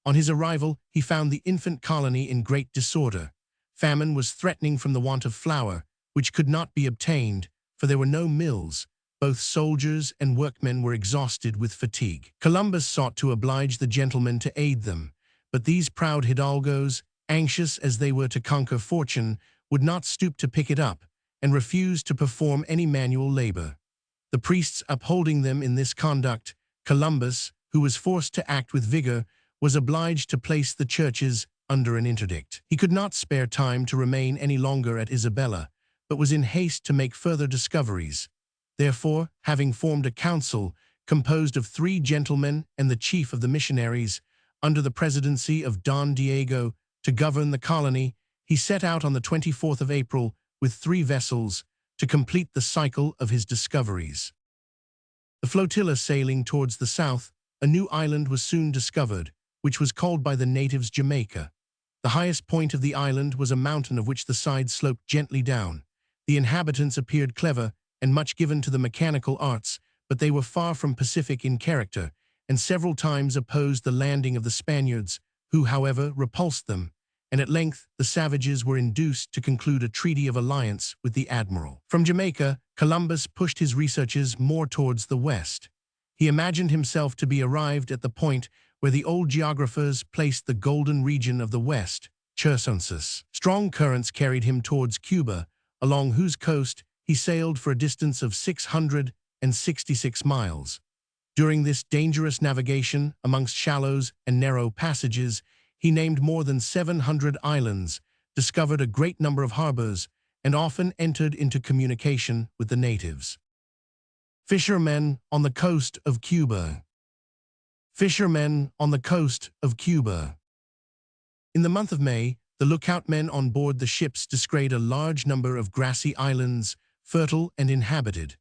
On his arrival, he found the infant colony in great disorder. Famine was threatening from the want of flour, which could not be obtained, for there were no mills. Both soldiers and workmen were exhausted with fatigue. Columbus sought to oblige the gentlemen to aid them, but these proud hidalgos, anxious as they were to conquer fortune, would not stoop to pick it up, and refused to perform any manual labor. The priests upholding them in this conduct, Columbus, who was forced to act with vigor, was obliged to place the churches under an interdict. He could not spare time to remain any longer at Isabella, but was in haste to make further discoveries. Therefore, having formed a council composed of 3 gentlemen and the chief of the missionaries, under the presidency of Don Diego, to govern the colony, he set out on the 24th of April with 3 vessels to complete the cycle of his discoveries. The flotilla sailing towards the south, a new island was soon discovered, which was called by the natives Jamaica. The highest point of the island was a mountain of which the sides sloped gently down. The inhabitants appeared clever and much given to the mechanical arts, but they were far from pacific in character, and several times opposed the landing of the Spaniards, who, however, repulsed them, and at length the savages were induced to conclude a treaty of alliance with the admiral. From Jamaica, Columbus pushed his researches more towards the west. He imagined himself to be arrived at the point where the old geographers placed the golden region of the west, Chersonesus. Strong currents carried him towards Cuba, along whose coast he sailed for a distance of 666 miles. During this dangerous navigation amongst shallows and narrow passages, he named more than 700 islands, discovered a great number of harbors, and often entered into communication with the natives. Fishermen on the coast of Cuba. Fishermen on the coast of Cuba. In the month of May, the lookout men on board the ships descried a large number of grassy islands, fertile and inhabited.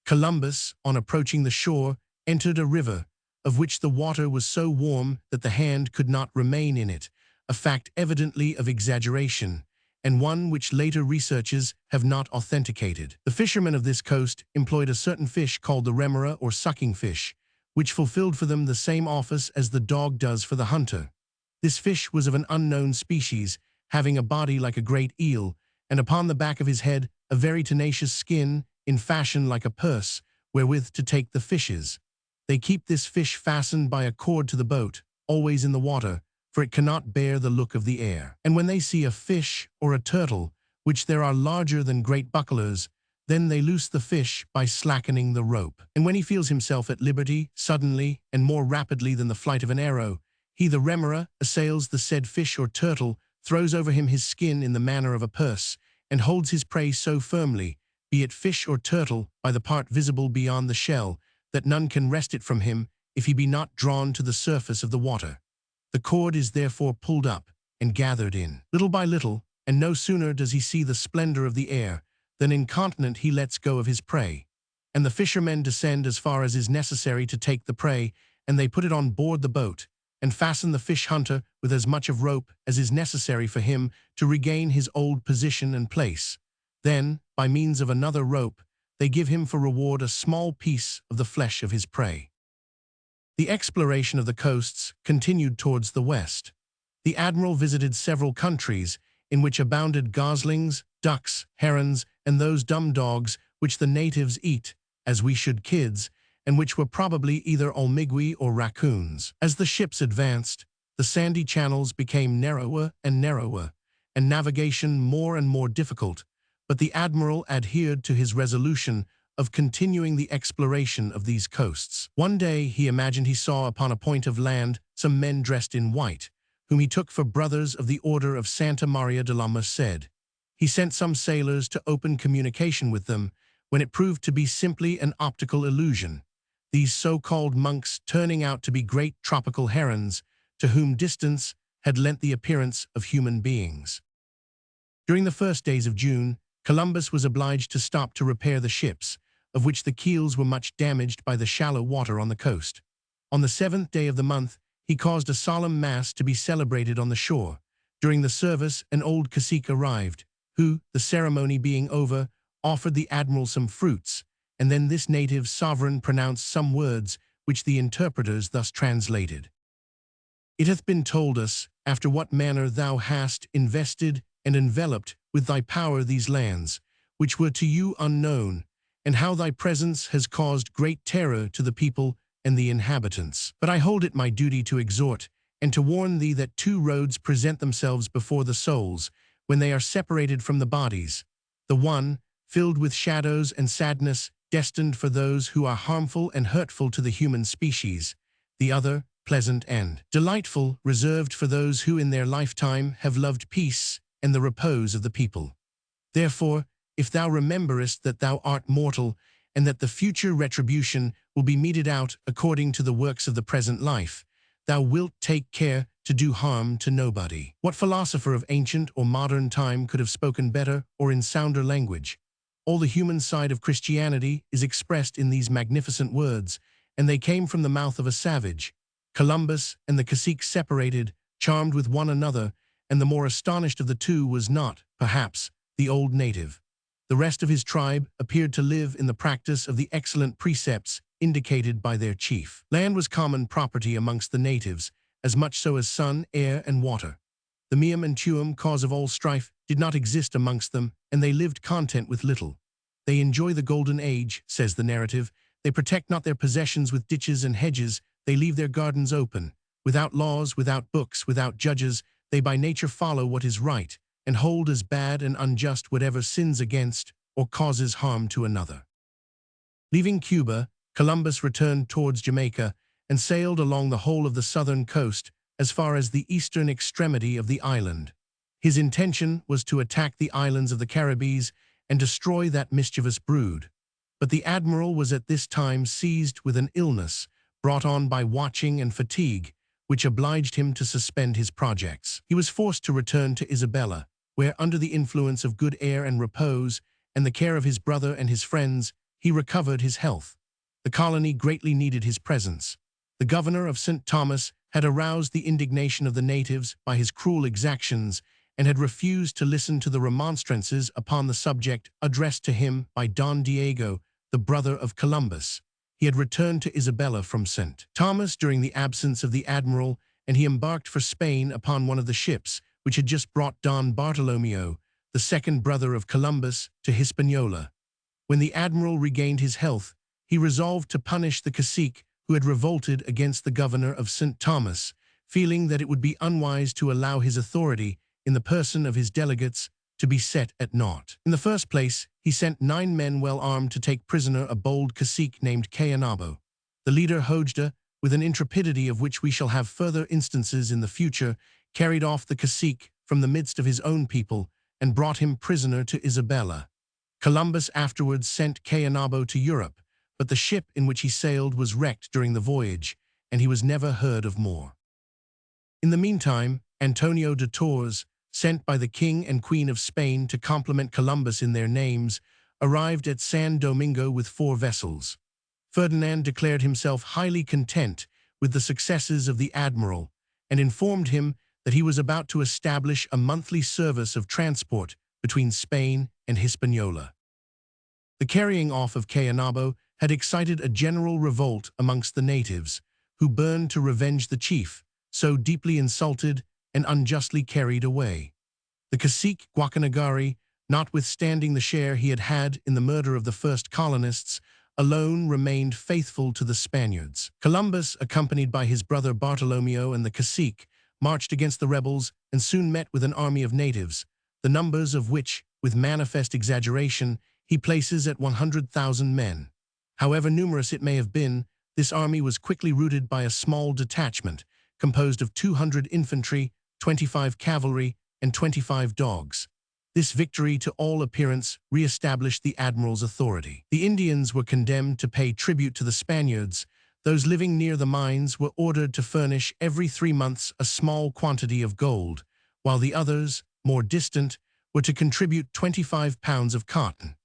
Columbus, on approaching the shore, entered a river, of which the water was so warm that the hand could not remain in it, a fact evidently of exaggeration, and one which later researches have not authenticated. The fishermen of this coast employed a certain fish called the remora or sucking fish, which fulfilled for them the same office as the dog does for the hunter. This fish was of an unknown species, having a body like a great eel, and upon the back of his head a very tenacious skin, in fashion like a purse, wherewith to take the fishes. They keep this fish fastened by a cord to the boat, always in the water, for it cannot bear the look of the air. And when they see a fish or a turtle, which there are larger than great bucklers, then they loose the fish by slackening the rope. And when he feels himself at liberty, suddenly, and more rapidly than the flight of an arrow, he, the remora, assails the said fish or turtle, throws over him his skin in the manner of a purse, and holds his prey so firmly, be it fish or turtle, by the part visible beyond the shell, that none can wrest it from him if he be not drawn to the surface of the water. The cord is therefore pulled up and gathered in, little by little, and no sooner does he see the splendor of the air than incontinent he lets go of his prey. And the fishermen descend as far as is necessary to take the prey, and they put it on board the boat, and fasten the fish hunter with as much of rope as is necessary for him to regain his old position and place. Then, by means of another rope, they give him for reward a small piece of the flesh of his prey. The exploration of the coasts continued towards the west. The admiral visited several countries in which abounded goslings, ducks, herons, and those dumb dogs which the natives eat, as we should kids, and which were probably either olmigui or raccoons. As the ships advanced, the sandy channels became narrower and narrower, and navigation more and more difficult, but the admiral adhered to his resolution of continuing the exploration of these coasts. One day he imagined he saw upon a point of land some men dressed in white, whom he took for brothers of the order of Santa Maria de la Merced. He sent some sailors to open communication with them, when it proved to be simply an optical illusion, these so-called monks turning out to be great tropical herons, to whom distance had lent the appearance of human beings. During the first days of June, Columbus was obliged to stop to repair the ships, of which the keels were much damaged by the shallow water on the coast. On the 7th day of the month, he caused a solemn mass to be celebrated on the shore. During the service, an old cacique arrived, who, the ceremony being over, offered the admiral some fruits, and then this native sovereign pronounced some words which the interpreters thus translated. It hath been told us, after what manner thou hast invested and enveloped with thy power these lands, which were to you unknown, and how thy presence has caused great terror to the people and the inhabitants. But I hold it my duty to exhort, and to warn thee that 2 roads present themselves before the souls, when they are separated from the bodies. The one, filled with shadows and sadness, destined for those who are harmful and hurtful to the human species. The other, pleasant and delightful, reserved for those who in their lifetime have loved peace and the repose of the people. Therefore, if thou rememberest that thou art mortal, and that the future retribution will be meted out according to the works of the present life, thou wilt take care to do harm to nobody. What philosopher of ancient or modern time could have spoken better or in sounder language? All the human side of Christianity is expressed in these magnificent words, and they came from the mouth of a savage. Columbus and the cacique separated, charmed with one another, and the more astonished of the two was not, perhaps, the old native. The rest of his tribe appeared to live in the practice of the excellent precepts indicated by their chief. Land was common property amongst the natives, as much so as sun, air, and water. The meum and tuum, cause of all strife, did not exist amongst them, and they lived content with little. They enjoy the golden age, says the narrative. They protect not their possessions with ditches and hedges, they leave their gardens open. Without laws, without books, without judges, they by nature follow what is right, and hold as bad and unjust whatever sins against or causes harm to another. Leaving Cuba, Columbus returned towards Jamaica and sailed along the whole of the southern coast as far as the eastern extremity of the island. His intention was to attack the islands of the Caribbees and destroy that mischievous brood. But the admiral was at this time seized with an illness brought on by watching and fatigue, which obliged him to suspend his projects. He was forced to return to Isabella, where, under the influence of good air and repose, and the care of his brother and his friends, he recovered his health. The colony greatly needed his presence. The governor of St. Thomas had aroused the indignation of the natives by his cruel exactions, and had refused to listen to the remonstrances upon the subject addressed to him by Don Diego, the brother of Columbus. He had returned to Isabella from St. Thomas during the absence of the admiral, and he embarked for Spain upon one of the ships which had just brought Don Bartolomeo, the second brother of Columbus, to Hispaniola. When the admiral regained his health, he resolved to punish the cacique who had revolted against the governor of St. Thomas, feeling that it would be unwise to allow his authority, in the person of his delegates, to be set at naught. In the first place, he sent 9 men well armed to take prisoner a bold cacique named Cayanabo. The leader Hojda, with an intrepidity of which we shall have further instances in the future, carried off the cacique from the midst of his own people and brought him prisoner to Isabella. Columbus afterwards sent Cayanabo to Europe, but the ship in which he sailed was wrecked during the voyage, and he was never heard of more. In the meantime, Antonio de Torres, sent by the King and Queen of Spain to compliment Columbus in their names, arrived at San Domingo with 4 vessels. Ferdinand declared himself highly content with the successes of the admiral, and informed him that he was about to establish a monthly service of transport between Spain and Hispaniola. The carrying off of Cayanabo had excited a general revolt amongst the natives, who burned to revenge the chief, so deeply insulted and unjustly carried away. The cacique Guacanagari, notwithstanding the share he had had in the murder of the first colonists, alone remained faithful to the Spaniards. Columbus, accompanied by his brother Bartolomeo and the cacique, marched against the rebels and soon met with an army of natives, the numbers of which, with manifest exaggeration, he places at 100,000 men. However numerous it may have been, this army was quickly routed by a small detachment, composed of 200 infantry, 25 cavalry, and 25 dogs. This victory, to all appearance, re-established the admiral's authority. The Indians were condemned to pay tribute to the Spaniards. Those living near the mines were ordered to furnish every 3 months a small quantity of gold, while the others, more distant, were to contribute 25 pounds of cotton.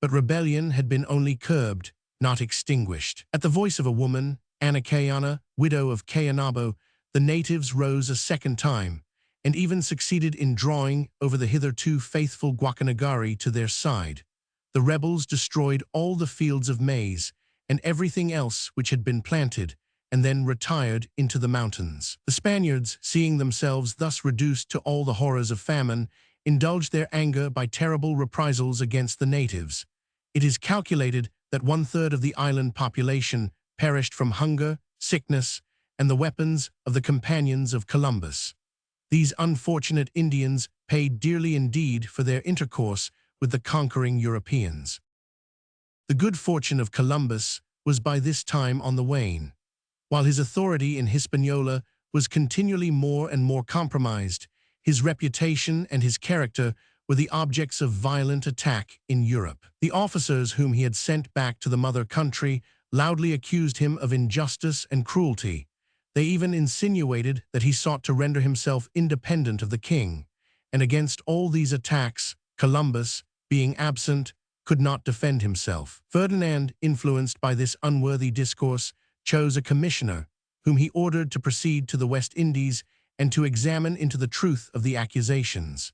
But rebellion had been only curbed, not extinguished. At the voice of a woman, Anacayana, widow of Cayanabo, the natives rose a second time, and even succeeded in drawing over the hitherto faithful Guacanagari to their side. The rebels destroyed all the fields of maize and everything else which had been planted, and then retired into the mountains. The Spaniards, seeing themselves thus reduced to all the horrors of famine, indulged their anger by terrible reprisals against the natives. It is calculated that 1/3 of the island population perished from hunger, sickness, and the weapons of the companions of Columbus. These unfortunate Indians paid dearly indeed for their intercourse with the conquering Europeans. The good fortune of Columbus was by this time on the wane. While his authority in Hispaniola was continually more and more compromised, his reputation and his character were the objects of violent attack in Europe. The officers whom he had sent back to the mother country loudly accused him of injustice and cruelty. They even insinuated that he sought to render himself independent of the king. And against all these attacks, Columbus, being absent, could not defend himself. Ferdinand, influenced by this unworthy discourse, chose a commissioner, whom he ordered to proceed to the West Indies and to examine into the truth of the accusations.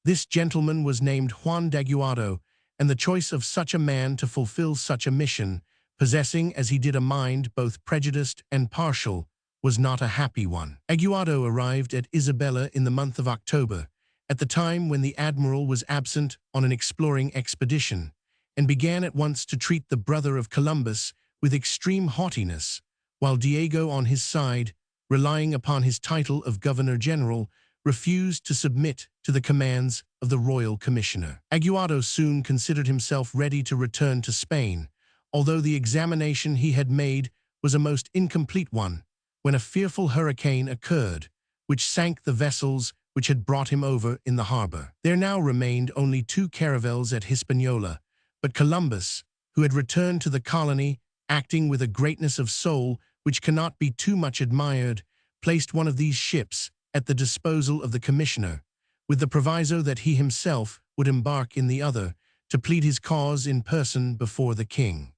This gentleman was named Juan d'Aguado, and the choice of such a man to fulfill such a mission, possessing as he did a mind both prejudiced and partial, was not a happy one. Aguado arrived at Isabella in the month of October, at the time when the admiral was absent on an exploring expedition, and began at once to treat the brother of Columbus with extreme haughtiness, while Diego on his side, relying upon his title of Governor-General, refused to submit to the commands of the royal commissioner. Aguado soon considered himself ready to return to Spain, although the examination he had made was a most incomplete one, when a fearful hurricane occurred, which sank the vessels which had brought him over in the harbor. There now remained only 2 caravels at Hispaniola, but Columbus, who had returned to the colony, acting with a greatness of soul which cannot be too much admired, placed one of these ships at the disposal of the commissioner, with the proviso that he himself would embark in the other to plead his cause in person before the king.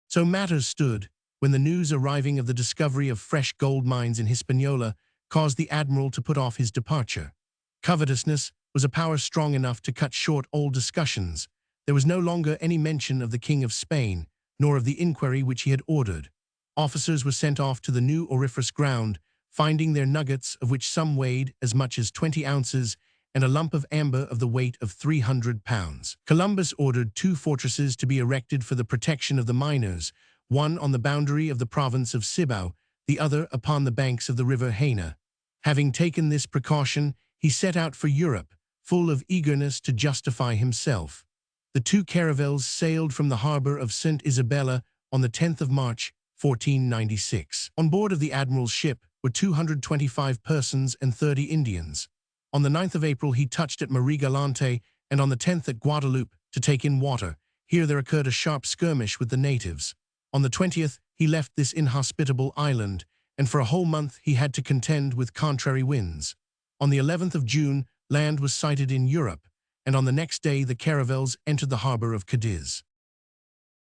So matters stood when the news arriving of the discovery of fresh gold mines in Hispaniola caused the admiral to put off his departure. Covetousness was a power strong enough to cut short all discussions. There was no longer any mention of the King of Spain, nor of the inquiry which he had ordered. Officers were sent off to the new auriferous ground, finding their nuggets, of which some weighed as much as 20 ounces, and a lump of amber of the weight of 300 pounds. Columbus ordered 2 fortresses to be erected for the protection of the miners, one on the boundary of the province of Cibao, the other upon the banks of the river Haina. Having taken this precaution, he set out for Europe, full of eagerness to justify himself. The 2 caravels sailed from the harbor of St. Isabella on the 10th of March, 1496. On board of the admiral's ship were 225 persons and 30 Indians. On the 9th of April he touched at Marie Galante, and on the 10th at Guadeloupe to take in water. Here there occurred a sharp skirmish with the natives. On the 20th he left this inhospitable island, and for a whole month he had to contend with contrary winds. On the 11th of June land was sighted in Europe, and on the next day the caravels entered the harbor of Cadiz.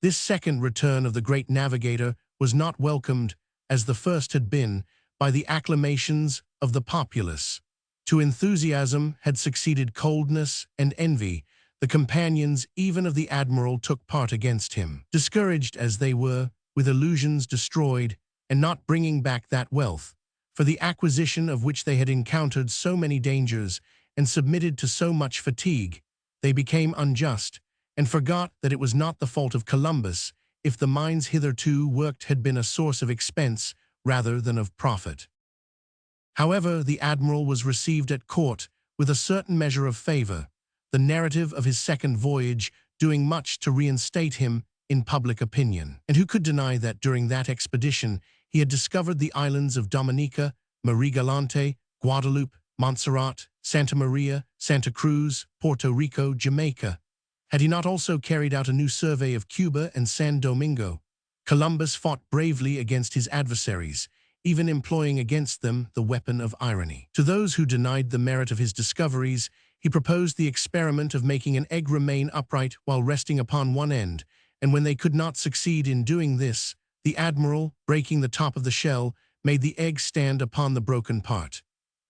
This second return of the great navigator was not welcomed, as the first had been, by the acclamations of the populace. To enthusiasm had succeeded coldness and envy. The companions even of the admiral took part against him. Discouraged as they were, with illusions destroyed, and not bringing back that wealth, for the acquisition of which they had encountered so many dangers and submitted to so much fatigue, they became unjust, and forgot that it was not the fault of Columbus if the mines hitherto worked had been a source of expense rather than of profit. However, the admiral was received at court with a certain measure of favor, the narrative of his second voyage doing much to reinstate him in public opinion. And who could deny that during that expedition he had discovered the islands of Dominica, Marie Galante, Guadeloupe, Montserrat, Santa Maria, Santa Cruz, Puerto Rico, Jamaica? Had he not also carried out a new survey of Cuba and San Domingo? Columbus fought bravely against his adversaries, even employing against them the weapon of irony. To those who denied the merit of his discoveries, he proposed the experiment of making an egg remain upright while resting upon one end, and when they could not succeed in doing this, the admiral, breaking the top of the shell, made the egg stand upon the broken part.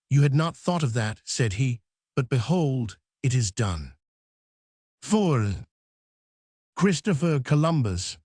"You had not thought of that," said he, "but behold, it is done." 4. Christopher Columbus.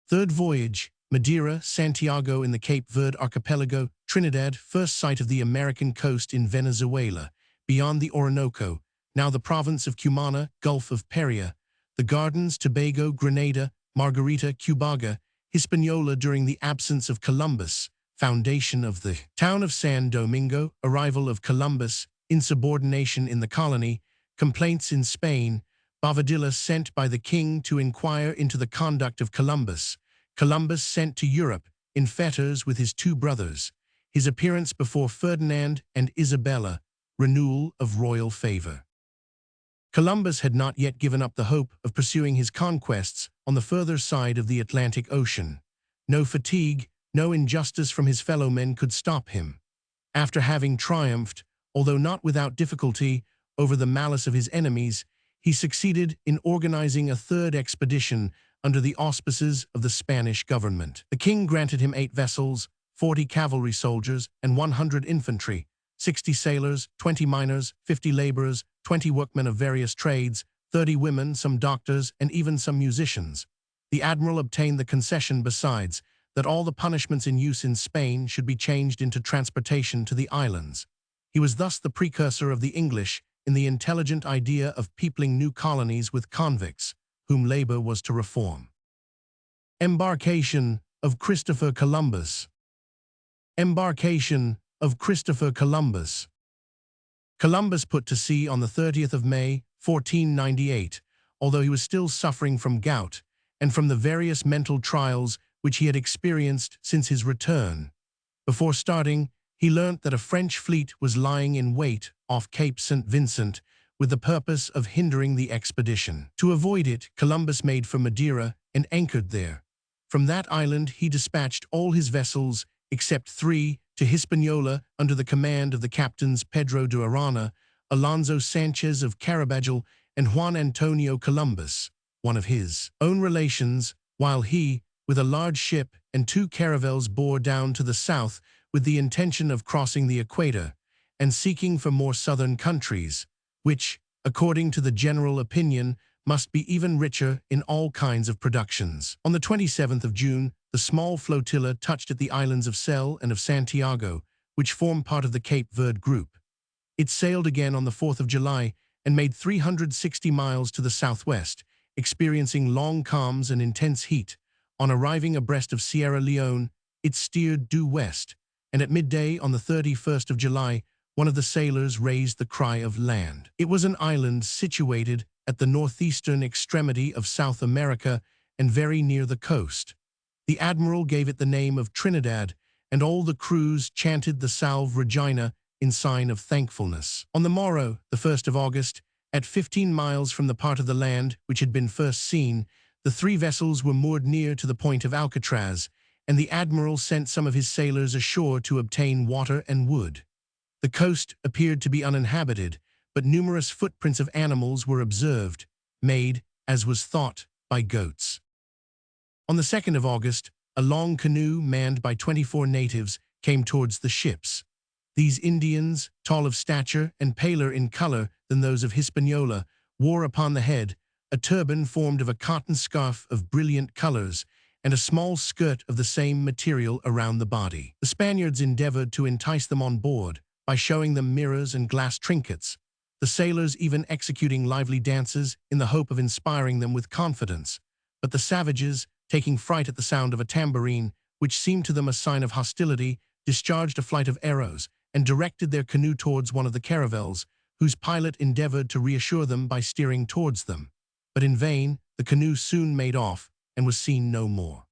Third voyage, Madeira, Santiago in the Cape Verde Archipelago, Trinidad, first sight of the American coast in Venezuela, beyond the Orinoco, now the province of Cumana, Gulf of Paria, the gardens, Tobago, Grenada, Margarita, Cubaga, Hispaniola during the absence of Columbus, foundation of the town of San Domingo, arrival of Columbus, insubordination in the colony, complaints in Spain, Bobadilla sent by the king to inquire into the conduct of Columbus, Columbus sent to Europe in fetters with his two brothers, his appearance before Ferdinand and Isabella, renewal of royal favor. Columbus had not yet given up the hope of pursuing his conquests on the further side of the Atlantic Ocean. No fatigue, no injustice from his fellow men could stop him. After having triumphed, although not without difficulty, over the malice of his enemies, he succeeded in organizing a third expedition under the auspices of the Spanish government. The king granted him 8 vessels, 40 cavalry soldiers, and 100 infantry, 60 sailors, 20 miners, 50 laborers, 20 workmen of various trades, 30 women, some doctors, and even some musicians. The admiral obtained the concession, besides, that all the punishments in use in Spain should be changed into transportation to the islands. He was thus the precursor of the English in the intelligent idea of peopling new colonies with convicts, whom labor was to reform. Embarkation of Christopher Columbus. Embarkation of Christopher Columbus. Columbus put to sea on the 30th of May, 1498, although he was still suffering from gout and from the various mental trials which he had experienced since his return. Before starting, he learnt that a French fleet was lying in wait off Cape St. Vincent with the purpose of hindering the expedition. To avoid it, Columbus made for Madeira and anchored there. From that island he dispatched all his vessels, except 3, to Hispaniola under the command of the captains Pedro de Arana, Alonso Sanchez of Carabanchel, and Juan Antonio Columbus, one of his own relations, while he, with a large ship and 2 caravels, bore down to the south with the intention of crossing the equator and seeking for more southern countries, which, according to the general opinion, must be even richer in all kinds of productions. On the 27th of June, the small flotilla touched at the islands of Celle and of Santiago, which form part of the Cape Verde group. It sailed again on the 4th of July and made 360 miles to the southwest, experiencing long calms and intense heat. On arriving abreast of Sierra Leone, it steered due west, and at midday on the 31st of July, one of the sailors raised the cry of land. It was an island situated at the northeastern extremity of South America and very near the coast. The admiral gave it the name of Trinidad, and all the crews chanted the Salve Regina in sign of thankfulness. On the morrow, the 1st of August, at 15 miles from the part of the land which had been first seen, the 3 vessels were moored near to the point of Alcatraz, and the admiral sent some of his sailors ashore to obtain water and wood. The coast appeared to be uninhabited, but numerous footprints of animals were observed, made, as was thought, by goats. On the 2nd of August, a long canoe manned by 24 natives came towards the ships. These Indians, tall of stature and paler in color than those of Hispaniola, wore upon the head a turban formed of a cotton scarf of brilliant colors and a small skirt of the same material around the body. The Spaniards endeavored to entice them on board by showing them mirrors and glass trinkets, the sailors even executing lively dances in the hope of inspiring them with confidence. But the savages, taking fright at the sound of a tambourine, which seemed to them a sign of hostility, discharged a flight of arrows and directed their canoe towards one of the caravels, whose pilot endeavored to reassure them by steering towards them. But in vain, the canoe soon made off and was seen no more.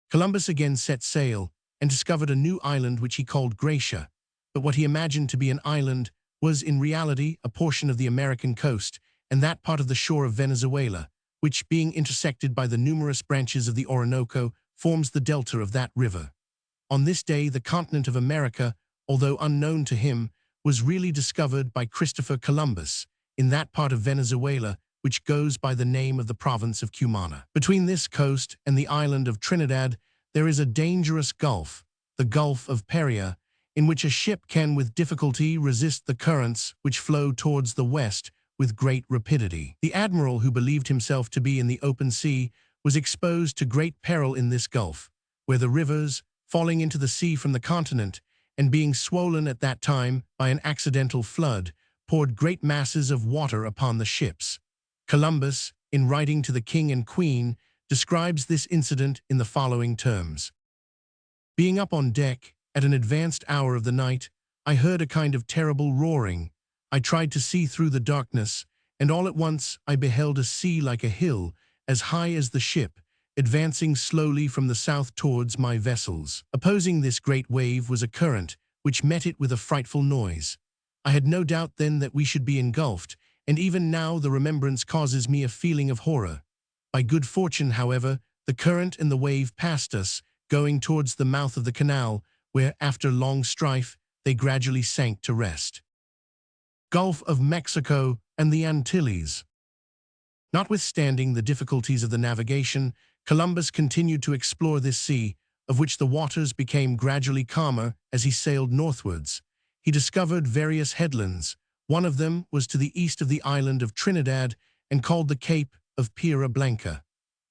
Columbus again set sail and discovered a new island which he called Gracia, but what he imagined to be an island was in reality a portion of the American coast and that part of the shore of Venezuela, which, being intersected by the numerous branches of the Orinoco, forms the delta of that river. On this day, the continent of America, although unknown to him, was really discovered by Christopher Columbus in that part of Venezuela which goes by the name of the province of Cumana. Between this coast and the island of Trinidad, there is a dangerous gulf, the Gulf of Paria, in which a ship can with difficulty resist the currents which flow towards the west with great rapidity. The admiral, who believed himself to be in the open sea, was exposed to great peril in this gulf, where the rivers, falling into the sea from the continent, and being swollen at that time by an accidental flood, poured great masses of water upon the ships. Columbus, in writing to the king and queen, describes this incident in the following terms. Being up on deck, at an advanced hour of the night, I heard a kind of terrible roaring. I tried to see through the darkness, and all at once I beheld a sea like a hill, as high as the ship, advancing slowly from the south towards my vessels. Opposing this great wave was a current, which met it with a frightful noise. I had no doubt then that we should be engulfed, and even now the remembrance causes me a feeling of horror. By good fortune, however, the current and the wave passed us, going towards the mouth of the canal, where, after long strife, they gradually sank to rest. Gulf of Mexico and the Antilles. Notwithstanding the difficulties of the navigation, Columbus continued to explore this sea, of which the waters became gradually calmer as he sailed northwards. He discovered various headlands. One of them was to the east of the island of Trinidad and called the Cape of Piedra Blanca.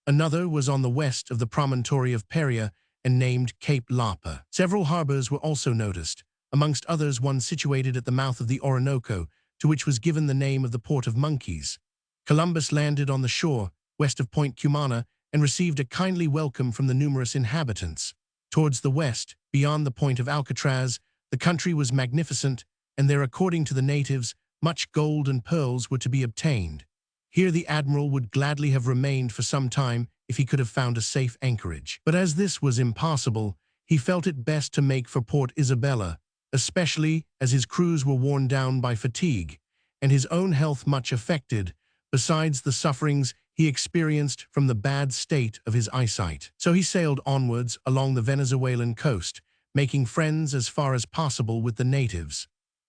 Another was on the west of the promontory of Paria and named Cape Lapa. Several harbors were also noticed, amongst others one situated at the mouth of the Orinoco, to which was given the name of the Port of Monkeys. Columbus landed on the shore, west of Point Cumana, and received a kindly welcome from the numerous inhabitants. Towards the west, beyond the point of Alcatraz, the country was magnificent, and there, according to the natives, much gold and pearls were to be obtained. Here the admiral would gladly have remained for some time if he could have found a safe anchorage. But as this was impossible, he felt it best to make for Port Isabella, especially as his crews were worn down by fatigue, and his own health much affected, besides the sufferings he experienced from the bad state of his eyesight. So he sailed onwards along the Venezuelan coast, making friends as far as possible with the natives.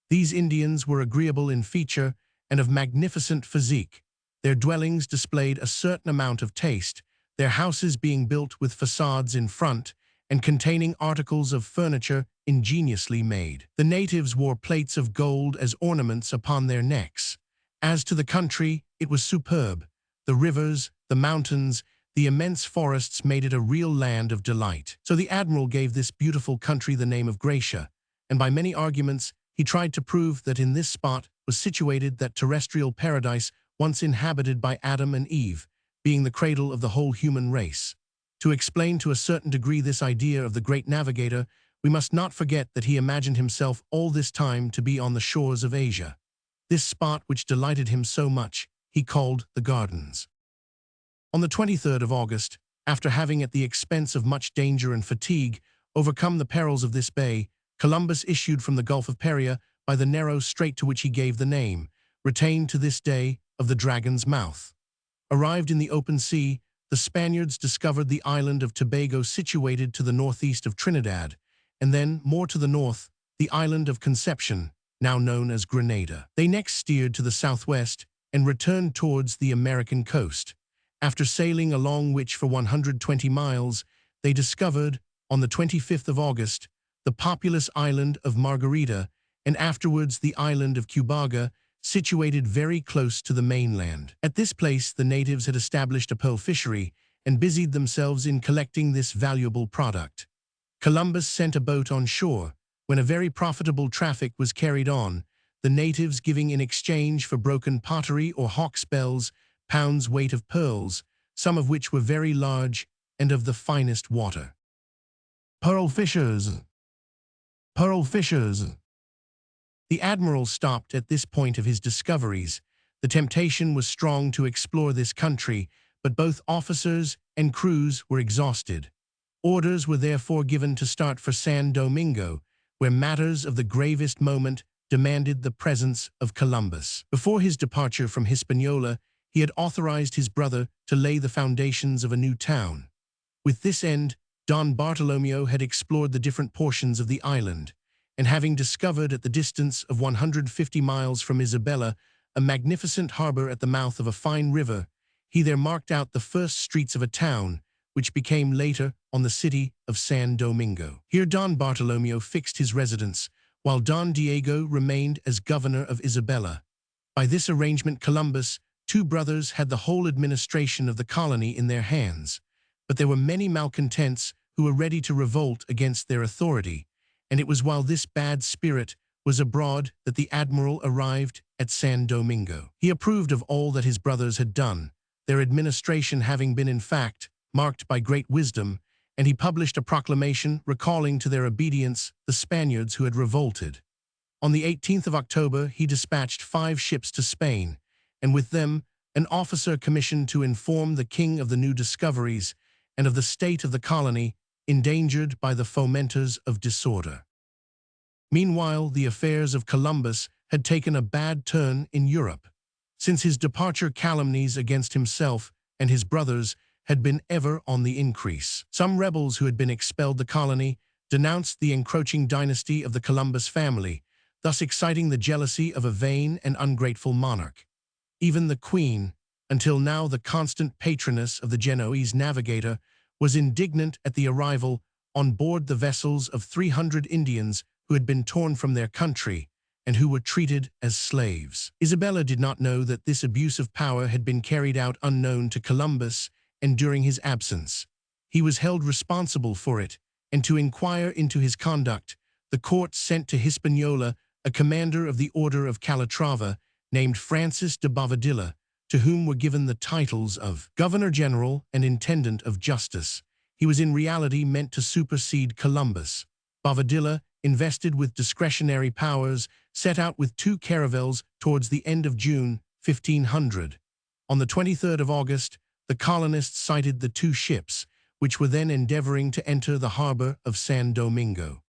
These Indians were agreeable in feature and of magnificent physique. Their dwellings displayed a certain amount of taste, their houses being built with facades in front and containing articles of furniture ingeniously made. The natives wore plates of gold as ornaments upon their necks. As to the country, it was superb. The rivers, the mountains, the immense forests made it a real land of delight. So the admiral gave this beautiful country the name of Gracia, and by many arguments he tried to prove that in this spot was situated that terrestrial paradise once inhabited by Adam and Eve, being the cradle of the whole human race. To explain to a certain degree this idea of the great navigator, we must not forget that he imagined himself all this time to be on the shores of Asia. This spot which delighted him so much, he called the Gardens. On the 23rd of August, after having at the expense of much danger and fatigue overcome the perils of this bay, Columbus issued from the Gulf of Paria by the narrow strait to which he gave the name, retained to this day, of the Dragon's Mouth. Arrived in the open sea, the Spaniards discovered the island of Tobago situated to the northeast of Trinidad, and then, more to the north, the island of Conception, now known as Grenada. They next steered to the southwest and returned towards the American coast. After sailing along which for 120 miles, they discovered, on the 25th of August, the populous island of Margarita, and afterwards the island of Cubaga, situated very close to the mainland. At this place the natives had established a pearl fishery and busied themselves in collecting this valuable product. Columbus sent a boat on shore, when a very profitable traffic was carried on, the natives giving in exchange for broken pottery or hawk's bells pounds weight of pearls, some of which were very large and of the finest water. Pearl fishers. Pearl fishers. The admiral stopped at this point of his discoveries. The temptation was strong to explore this country, but both officers and crews were exhausted. Orders were therefore given to start for San Domingo, where matters of the gravest moment demanded the presence of Columbus. Before his departure from Hispaniola, he had authorized his brother to lay the foundations of a new town. With this end, Don Bartolomeo had explored the different portions of the island, and having discovered at the distance of 150 miles from Isabella a magnificent harbor at the mouth of a fine river, he there marked out the first streets of a town, which became later on the city of San Domingo. Here Don Bartolomeo fixed his residence, while Don Diego remained as governor of Isabella. By this arrangement Columbus, two brothers had the whole administration of the colony in their hands, but there were many malcontents who were ready to revolt against their authority, and it was while this bad spirit was abroad that the admiral arrived at San Domingo. He approved of all that his brothers had done, their administration having been in fact marked by great wisdom, and he published a proclamation recalling to their obedience the Spaniards who had revolted. On the 18th of October, he dispatched 5 ships to Spain, and with them an officer commissioned to inform the king of the new discoveries and of the state of the colony endangered by the fomenters of disorder. Meanwhile, the affairs of Columbus had taken a bad turn in Europe. Since his departure, calumnies against himself and his brothers had been ever on the increase. Some rebels who had been expelled the colony denounced the encroaching dynasty of the Columbus family, thus exciting the jealousy of a vain and ungrateful monarch. Even the Queen, until now the constant patroness of the Genoese navigator, was indignant at the arrival on board the vessels of 300 Indians who had been torn from their country and who were treated as slaves. Isabella did not know that this abuse of power had been carried out unknown to Columbus, and during his absence, he was held responsible for it, and to inquire into his conduct, the court sent to Hispaniola a commander of the Order of Calatrava named Francis de Bobadilla, to whom were given the titles of Governor-General and Intendant of Justice. He was in reality meant to supersede Columbus. Bobadilla, invested with discretionary powers, set out with 2 caravels towards the end of June 1500. On the 23rd of August, the colonists sighted the 2 ships, which were then endeavoring to enter the harbor of San Domingo.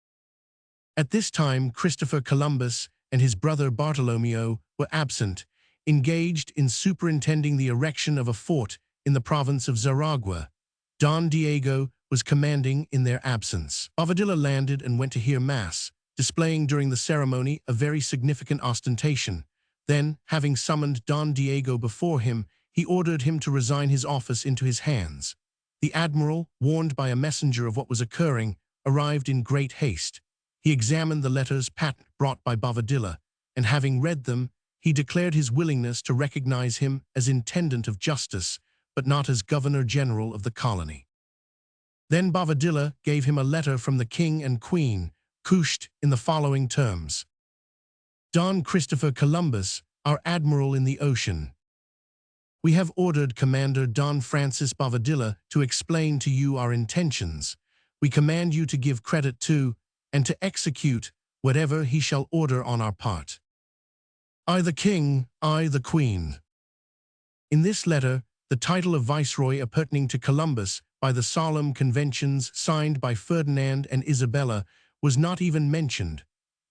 At this time, Christopher Columbus and his brother Bartolomeo were absent, engaged in superintending the erection of a fort in the province of Zaragua. Don Diego was commanding in their absence. Bobadilla landed and went to hear Mass, displaying during the ceremony a very significant ostentation. Then, having summoned Don Diego before him, he ordered him to resign his office into his hands. The admiral, warned by a messenger of what was occurring, arrived in great haste. He examined the letters patent brought by Bobadilla, and having read them, he declared his willingness to recognize him as intendant of justice, but not as governor-general of the colony. Then Bobadilla gave him a letter from the king and queen, couched in the following terms: Don Christopher Columbus, our admiral in the ocean. We have ordered Commander Don Francis Bobadilla to explain to you our intentions. We command you to give credit to, and to execute, whatever he shall order on our part. I the king, I the queen. In this letter, the title of viceroy appertaining to Columbus by the solemn conventions signed by Ferdinand and Isabella was not even mentioned.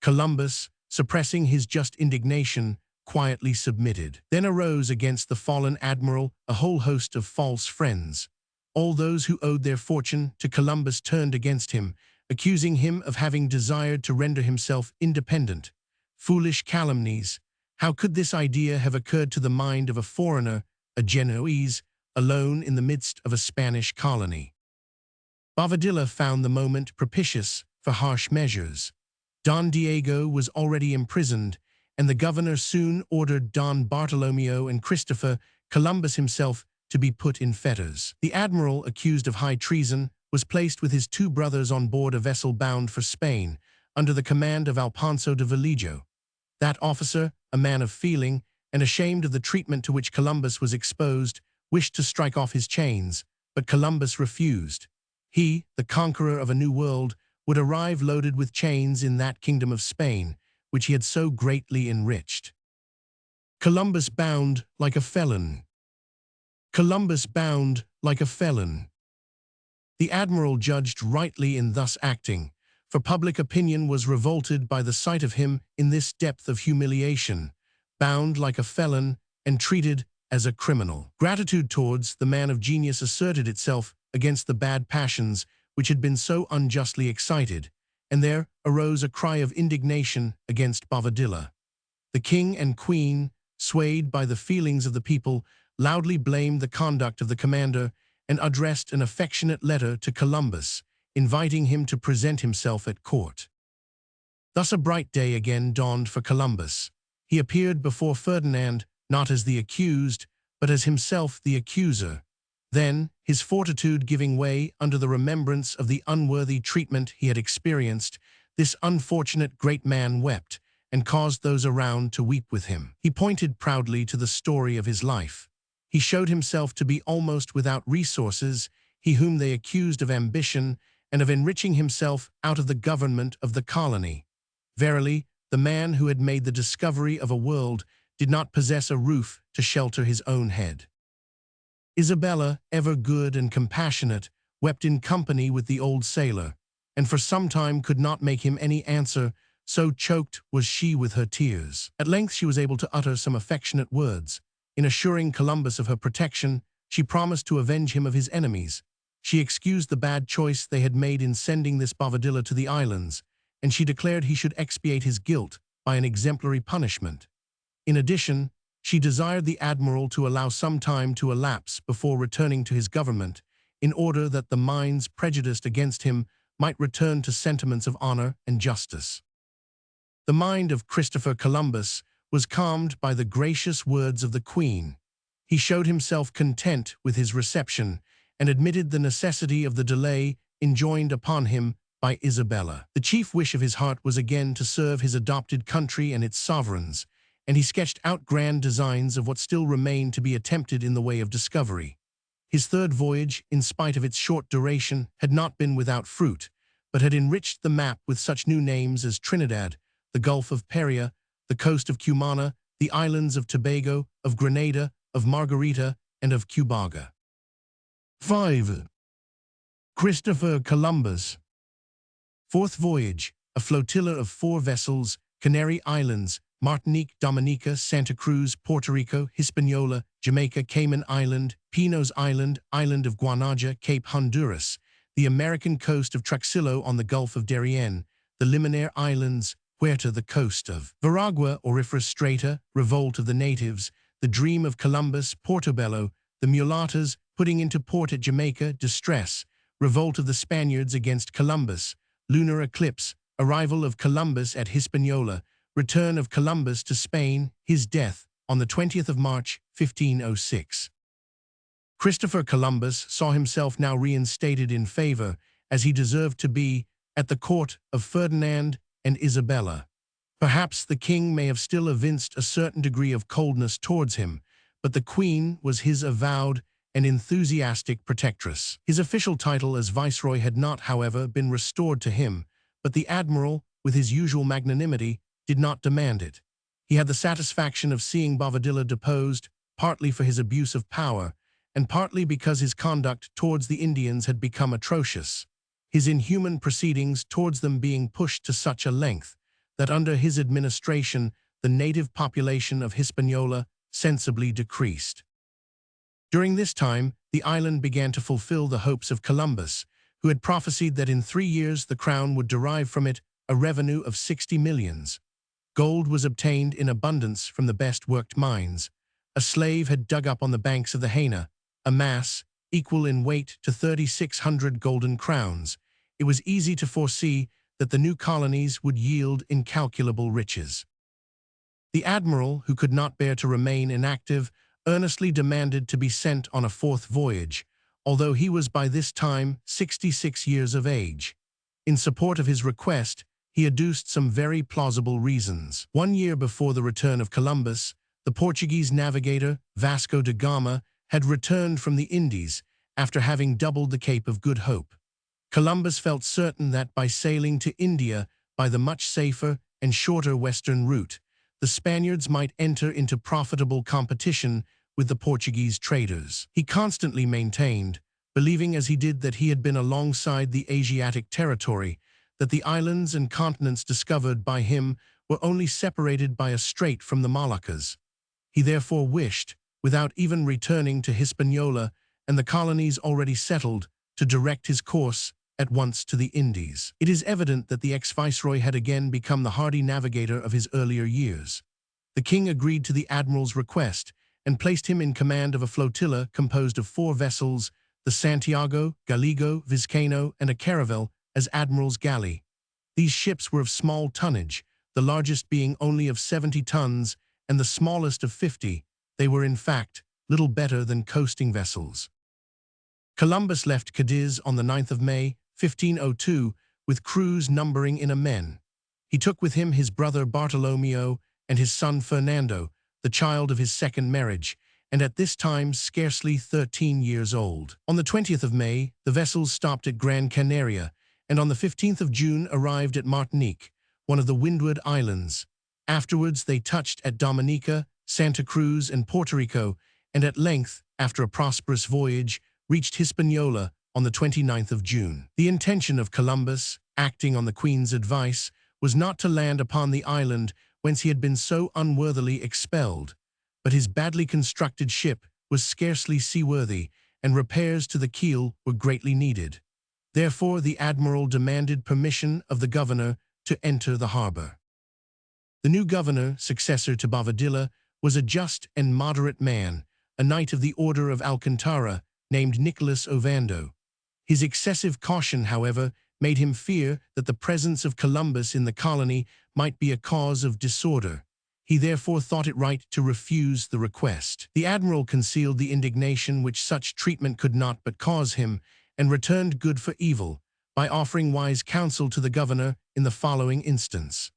Columbus, suppressing his just indignation, quietly submitted. Then arose against the fallen admiral a whole host of false friends. All those who owed their fortune to Columbus turned against him, accusing him of having desired to render himself independent. Foolish calumnies! How could this idea have occurred to the mind of a foreigner, a Genoese, alone in the midst of a Spanish colony? Bobadilla found the moment propitious for harsh measures. Don Diego was already imprisoned, and the governor soon ordered Don Bartolomeo and Christopher Columbus himself to be put in fetters. The admiral, accused of high treason, was placed with his 2 brothers on board a vessel bound for Spain, under the command of Alfonso de Vallejo. That officer, a man of feeling, and ashamed of the treatment to which Columbus was exposed, wished to strike off his chains, but Columbus refused. He, the conqueror of a new world, would arrive loaded with chains in that kingdom of Spain, which he had so greatly enriched. Columbus bound like a felon. Columbus bound like a felon. The admiral judged rightly in thus acting, for public opinion was revolted by the sight of him in this depth of humiliation, bound like a felon and treated as a criminal. Gratitude towards the man of genius asserted itself against the bad passions which had been so unjustly excited, and there arose a cry of indignation against Bobadilla. The king and queen, swayed by the feelings of the people, loudly blamed the conduct of the commander and addressed an affectionate letter to Columbus, inviting him to present himself at court. Thus a bright day again dawned for Columbus. He appeared before Ferdinand, not as the accused, but as himself the accuser. Then, his fortitude giving way under the remembrance of the unworthy treatment he had experienced, this unfortunate great man wept, and caused those around to weep with him. He pointed proudly to the story of his life. He showed himself to be almost without resources, he whom they accused of ambition and of enriching himself out of the government of the colony. Verily, the man who had made the discovery of a world did not possess a roof to shelter his own head. Isabella, ever good and compassionate, wept in company with the old sailor, and for some time could not make him any answer, so choked was she with her tears. At length she was able to utter some affectionate words. In assuring Columbus of her protection, she promised to avenge him of his enemies. She excused the bad choice they had made in sending this Bobadilla to the islands, and she declared he should expiate his guilt by an exemplary punishment. In addition, she desired the admiral to allow some time to elapse before returning to his government, in order that the minds prejudiced against him might return to sentiments of honor and justice. The mind of Christopher Columbus was calmed by the gracious words of the Queen. He showed himself content with his reception and admitted the necessity of the delay enjoined upon him by Isabella. The chief wish of his heart was again to serve his adopted country and its sovereigns, and he sketched out grand designs of what still remained to be attempted in the way of discovery. His third voyage, in spite of its short duration, had not been without fruit, but had enriched the map with such new names as Trinidad, the Gulf of Paria, the coast of Cumana, the islands of Tobago, of Grenada, of Margarita, and of Cubaga. 5. Christopher Columbus. Fourth voyage, a flotilla of 4 vessels, Canary Islands, Martinique, Dominica, Santa Cruz, Puerto Rico, Hispaniola, Jamaica, Cayman Island, Pinos Island, Island of Guanaja, Cape Honduras, the American coast of Truxillo on the Gulf of Darien, the Limonare Islands, Huerta, the coast of Veragua, Auriferous Strata, revolt of the natives, the dream of Columbus, Portobello, the Mulatas, putting into port at Jamaica, distress, revolt of the Spaniards against Columbus, lunar eclipse, arrival of Columbus at Hispaniola, return of Columbus to Spain, his death on the 20th of March, 1506. Christopher Columbus saw himself now reinstated in favor, as he deserved to be, at the court of Ferdinand and Isabella. Perhaps the king may have still evinced a certain degree of coldness towards him, but the queen was his avowed and enthusiastic protectress. His official title as viceroy had not, however, been restored to him, but the admiral, with his usual magnanimity, did not demand it. He had the satisfaction of seeing Bobadilla deposed, partly for his abuse of power, and partly because his conduct towards the Indians had become atrocious, his inhuman proceedings towards them being pushed to such a length that under his administration the native population of Hispaniola sensibly decreased. During this time, the island began to fulfill the hopes of Columbus, who had prophesied that in 3 years the crown would derive from it a revenue of 60 millions. Gold was obtained in abundance from the best-worked mines. A slave had dug up on the banks of the Haina a mass equal in weight to 3,600 golden crowns. It was easy to foresee that the new colonies would yield incalculable riches. The admiral, who could not bear to remain inactive, earnestly demanded to be sent on a 4th voyage, although he was by this time 66 years of age. In support of his request, he adduced some very plausible reasons. 1 year before the return of Columbus, the Portuguese navigator Vasco da Gama had returned from the Indies after having doubled the Cape of Good Hope. Columbus felt certain that by sailing to India by the much safer and shorter western route, the Spaniards might enter into profitable competition with the Portuguese traders. He constantly maintained, believing as he did that he had been alongside the Asiatic territory, that the islands and continents discovered by him were only separated by a strait from the Moluccas. He therefore wished, without even returning to Hispaniola and the colonies already settled, to direct his course at once to the Indies. It is evident that the ex-viceroy had again become the hardy navigator of his earlier years. The king agreed to the admiral's request and placed him in command of a flotilla composed of 4 vessels, the Santiago, Gallego, Vizcaino, and a caravel as admiral's galley. These ships were of small tonnage, the largest being only of 70 tons and the smallest of 50. They were, in fact, little better than coasting vessels. Columbus left Cadiz on the 9th of May, 1502, with crews numbering in a men. He took with him his brother Bartolomeo and his son Fernando, the child of his second marriage, and at this time scarcely 13 years old. On the 20th of May, the vessels stopped at Gran Canaria, and on the 15th of June arrived at Martinique, one of the Windward Islands. Afterwards, they touched at Dominica, Santa Cruz, and Puerto Rico, and at length, after a prosperous voyage, reached Hispaniola on the 29th of June. The intention of Columbus, acting on the Queen's advice, was not to land upon the island whence he had been so unworthily expelled, but his badly constructed ship was scarcely seaworthy, and repairs to the keel were greatly needed. Therefore, the admiral demanded permission of the governor to enter the harbor. The new governor, successor to Bobadilla, was a just and moderate man, a knight of the Order of Alcantara, named Nicholas Ovando. His excessive caution, however, made him fear that the presence of Columbus in the colony might be a cause of disorder. He therefore thought it right to refuse the request. The admiral concealed the indignation which such treatment could not but cause him, and returned good for evil, by offering wise counsel to the governor in the following instance.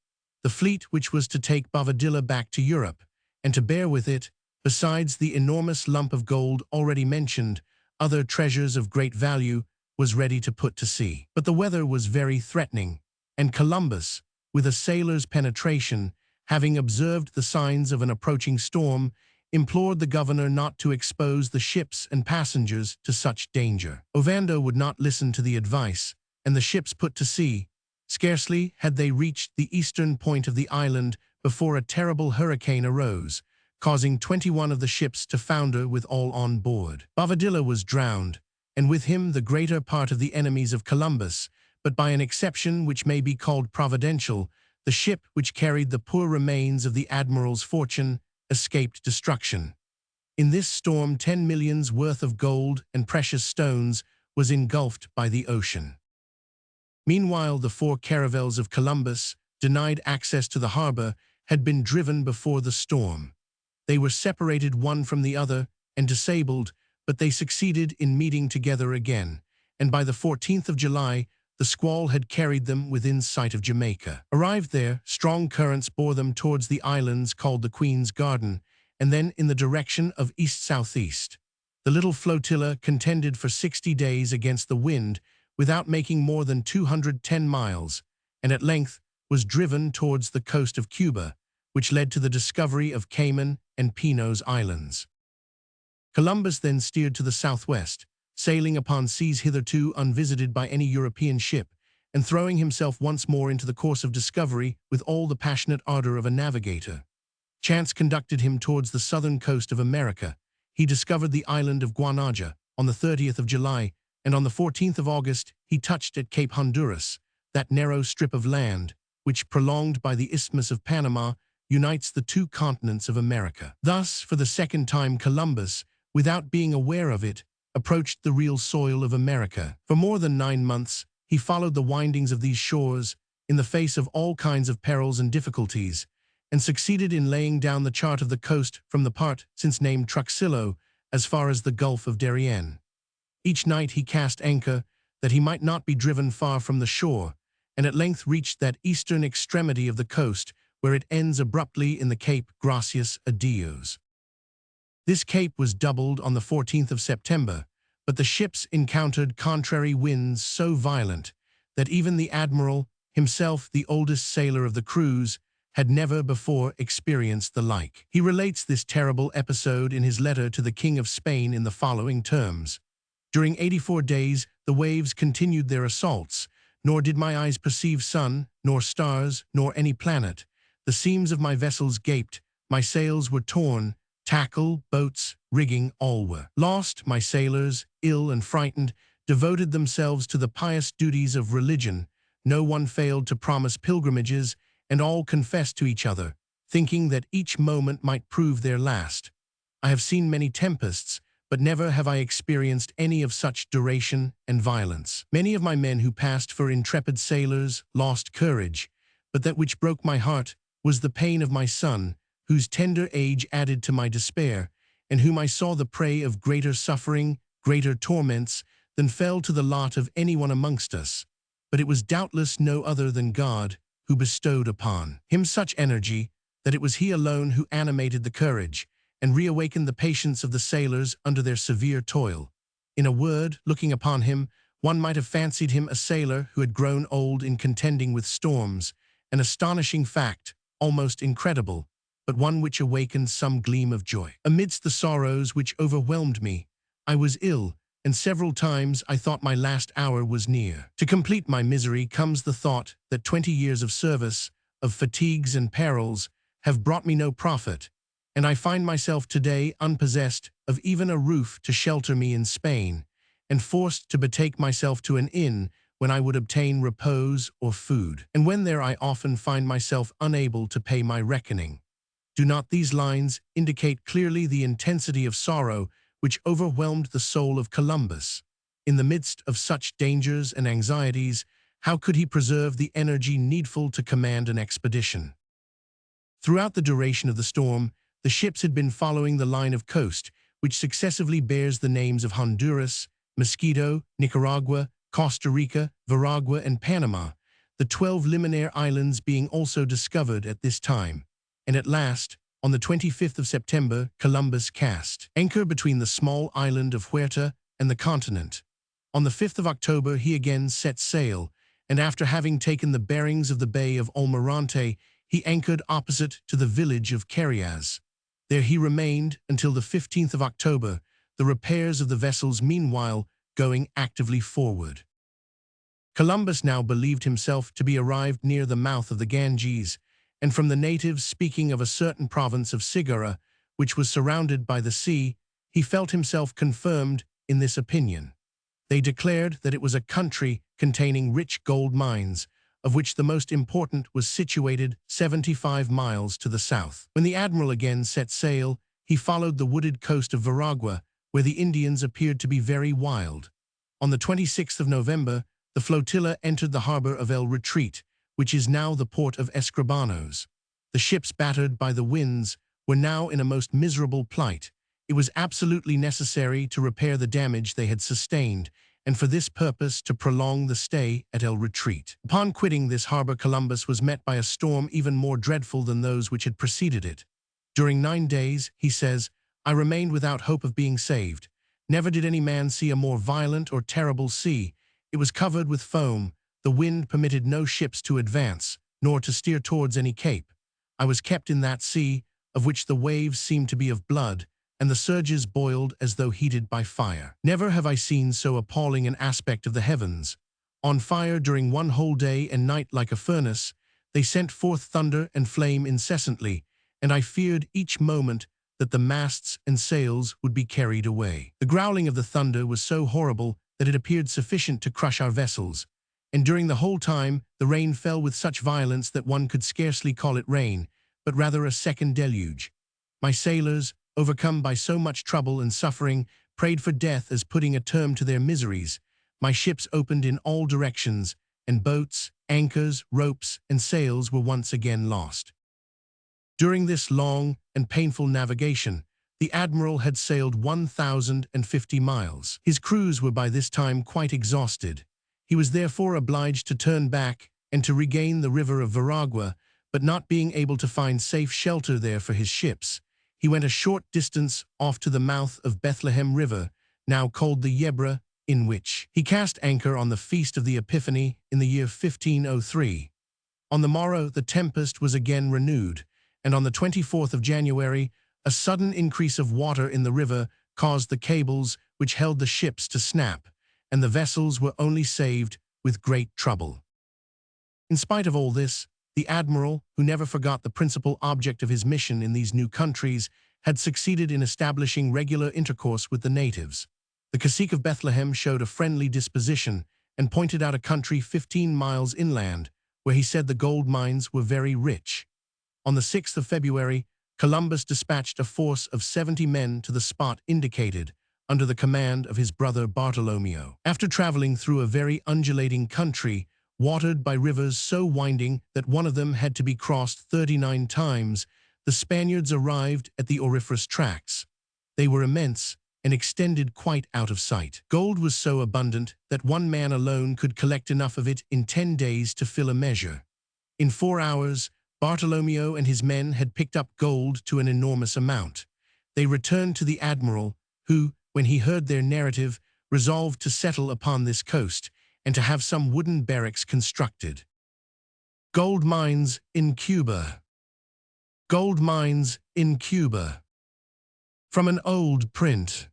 The fleet which was to take Bobadilla back to Europe, and to bear with it, besides the enormous lump of gold already mentioned, other treasures of great value, was ready to put to sea. But the weather was very threatening, and Columbus, with a sailor's penetration, having observed the signs of an approaching storm, implored the governor not to expose the ships and passengers to such danger. Ovando would not listen to the advice, and the ships put to sea. Scarcely had they reached the eastern point of the island before a terrible hurricane arose, causing 21 of the ships to founder with all on board. Bobadilla was drowned, and with him the greater part of the enemies of Columbus, but by an exception which may be called providential, the ship which carried the poor remains of the admiral's fortune escaped destruction. In this storm 10 millions worth of gold and precious stones was engulfed by the ocean. Meanwhile, the 4 caravels of Columbus, denied access to the harbor, had been driven before the storm. They were separated one from the other and disabled, but they succeeded in meeting together again, and by the 14th of July, the squall had carried them within sight of Jamaica. Arrived there, strong currents bore them towards the islands called the Queen's Garden, and then in the direction of east-southeast. The little flotilla contended for 60 days against the wind without making more than 210 miles, and at length was driven towards the coast of Cuba, which led to the discovery of Cayman and Pinos Islands. Columbus then steered to the southwest, sailing upon seas hitherto unvisited by any European ship, and throwing himself once more into the course of discovery with all the passionate ardor of a navigator. Chance conducted him towards the southern coast of America. He discovered the island of Guanaja on the 30th of July, and on the 14th of August he touched at Cape Honduras, that narrow strip of land, which, prolonged by the Isthmus of Panama, unites the 2 continents of America. Thus, for the second time, Columbus, without being aware of it, approached the real soil of America. For more than 9 months, he followed the windings of these shores, in the face of all kinds of perils and difficulties, and succeeded in laying down the chart of the coast from the part since named Truxillo as far as the Gulf of Darien. Each night he cast anchor, that he might not be driven far from the shore, and at length reached that eastern extremity of the coast where it ends abruptly in the Cape Gracias a Dios. This cape was doubled on the 14th of September, but the ships encountered contrary winds so violent that even the admiral, himself the oldest sailor of the cruise, had never before experienced the like. He relates this terrible episode in his letter to the King of Spain in the following terms: "During 84 days the waves continued their assaults, nor did my eyes perceive sun, nor stars, nor any planet. The seams of my vessels gaped, my sails were torn, tackle, boats, rigging, all were lost. My sailors, ill and frightened, devoted themselves to the pious duties of religion. No one failed to promise pilgrimages, and all confessed to each other, thinking that each moment might prove their last. I have seen many tempests, but never have I experienced any of such duration and violence. Many of my men who passed for intrepid sailors lost courage, but that which broke my heart was the pain of my son, whose tender age added to my despair, and whom I saw the prey of greater suffering, greater torments, than fell to the lot of anyone amongst us. But it was doubtless no other than God, who bestowed upon him such energy, that it was he alone who animated the courage, and reawakened the patience of the sailors under their severe toil. In a word, looking upon him, one might have fancied him a sailor who had grown old in contending with storms, an astonishing fact, almost incredible, but one which awakened some gleam of joy. Amidst the sorrows which overwhelmed me, I was ill, and several times I thought my last hour was near. To complete my misery comes the thought that 20 years of service, of fatigues and perils, have brought me no profit, and I find myself today unpossessed of even a roof to shelter me in Spain, and forced to betake myself to an inn when I would obtain repose or food. And when there I often find myself unable to pay my reckoning. Do not these lines indicate clearly the intensity of sorrow which overwhelmed the soul of Columbus? In the midst of such dangers and anxieties, how could he preserve the energy needful to command an expedition? Throughout the duration of the storm, the ships had been following the line of coast, which successively bears the names of Honduras, Mosquito, Nicaragua, Costa Rica, Veragua, and Panama, the 12 Liminaire Islands being also discovered at this time. And at last, on the 25th of September, Columbus cast anchor between the small island of Huerta and the continent. On the 5th of October, he again set sail, and after having taken the bearings of the Bay of Almirante, he anchored opposite to the village of Cariaz. There he remained until the 15th of October, the repairs of the vessels meanwhile going actively forward. Columbus now believed himself to be arrived near the mouth of the Ganges, and from the natives speaking of a certain province of Sigara, which was surrounded by the sea, he felt himself confirmed in this opinion. They declared that it was a country containing rich gold mines, of which the most important was situated 75 miles to the south. When the admiral again set sail, he followed the wooded coast of Veragua, where the Indians appeared to be very wild. On the 26th of November, the flotilla entered the harbor of El Retreat, which is now the port of Escribanos. The ships, battered by the winds, were now in a most miserable plight. It was absolutely necessary to repair the damage they had sustained, and for this purpose to prolong the stay at El Retreat. Upon quitting this harbor, Columbus was met by a storm even more dreadful than those which had preceded it. During 9 days, he says, I remained without hope of being saved. Never did any man see a more violent or terrible sea. It was covered with foam. The wind permitted no ships to advance, nor to steer towards any cape. I was kept in that sea, of which the waves seemed to be of blood, and the surges boiled as though heated by fire. Never have I seen so appalling an aspect of the heavens. On fire during one whole day and night like a furnace, they sent forth thunder and flame incessantly, and I feared each moment that the masts and sails would be carried away. The growling of the thunder was so horrible that it appeared sufficient to crush our vessels, and during the whole time the rain fell with such violence that one could scarcely call it rain, but rather a second deluge. My sailors, overcome by so much trouble and suffering, prayed for death as putting a term to their miseries. My ships opened in all directions, and boats, anchors, ropes, and sails were once again lost. During this long and painful navigation, the admiral had sailed 1,050 miles. His crews were by this time quite exhausted. He was therefore obliged to turn back and to regain the river of Veragua, but not being able to find safe shelter there for his ships, he went a short distance off to the mouth of Bethlehem River, now called the Yebra, in which he cast anchor on the Feast of the Epiphany in the year 1503. On the morrow the tempest was again renewed, and on the 24th of January, a sudden increase of water in the river caused the cables which held the ships to snap, and the vessels were only saved with great trouble. In spite of all this, the admiral, who never forgot the principal object of his mission in these new countries, had succeeded in establishing regular intercourse with the natives. The cacique of Bethlehem showed a friendly disposition and pointed out a country 15 miles inland, where he said the gold mines were very rich. On the 6th of February, Columbus dispatched a force of 70 men to the spot indicated, under the command of his brother Bartolomeo. After traveling through a very undulating country, watered by rivers so winding that one of them had to be crossed 39 times, the Spaniards arrived at the auriferous tracts. They were immense and extended quite out of sight. Gold was so abundant that one man alone could collect enough of it in 10 days to fill a measure. In 4 hours, Bartolomeo and his men had picked up gold to an enormous amount. They returned to the admiral, who, when he heard their narrative, resolved to settle upon this coast and to have some wooden barracks constructed. Gold mines in Cuba. Gold mines in Cuba. From an old print.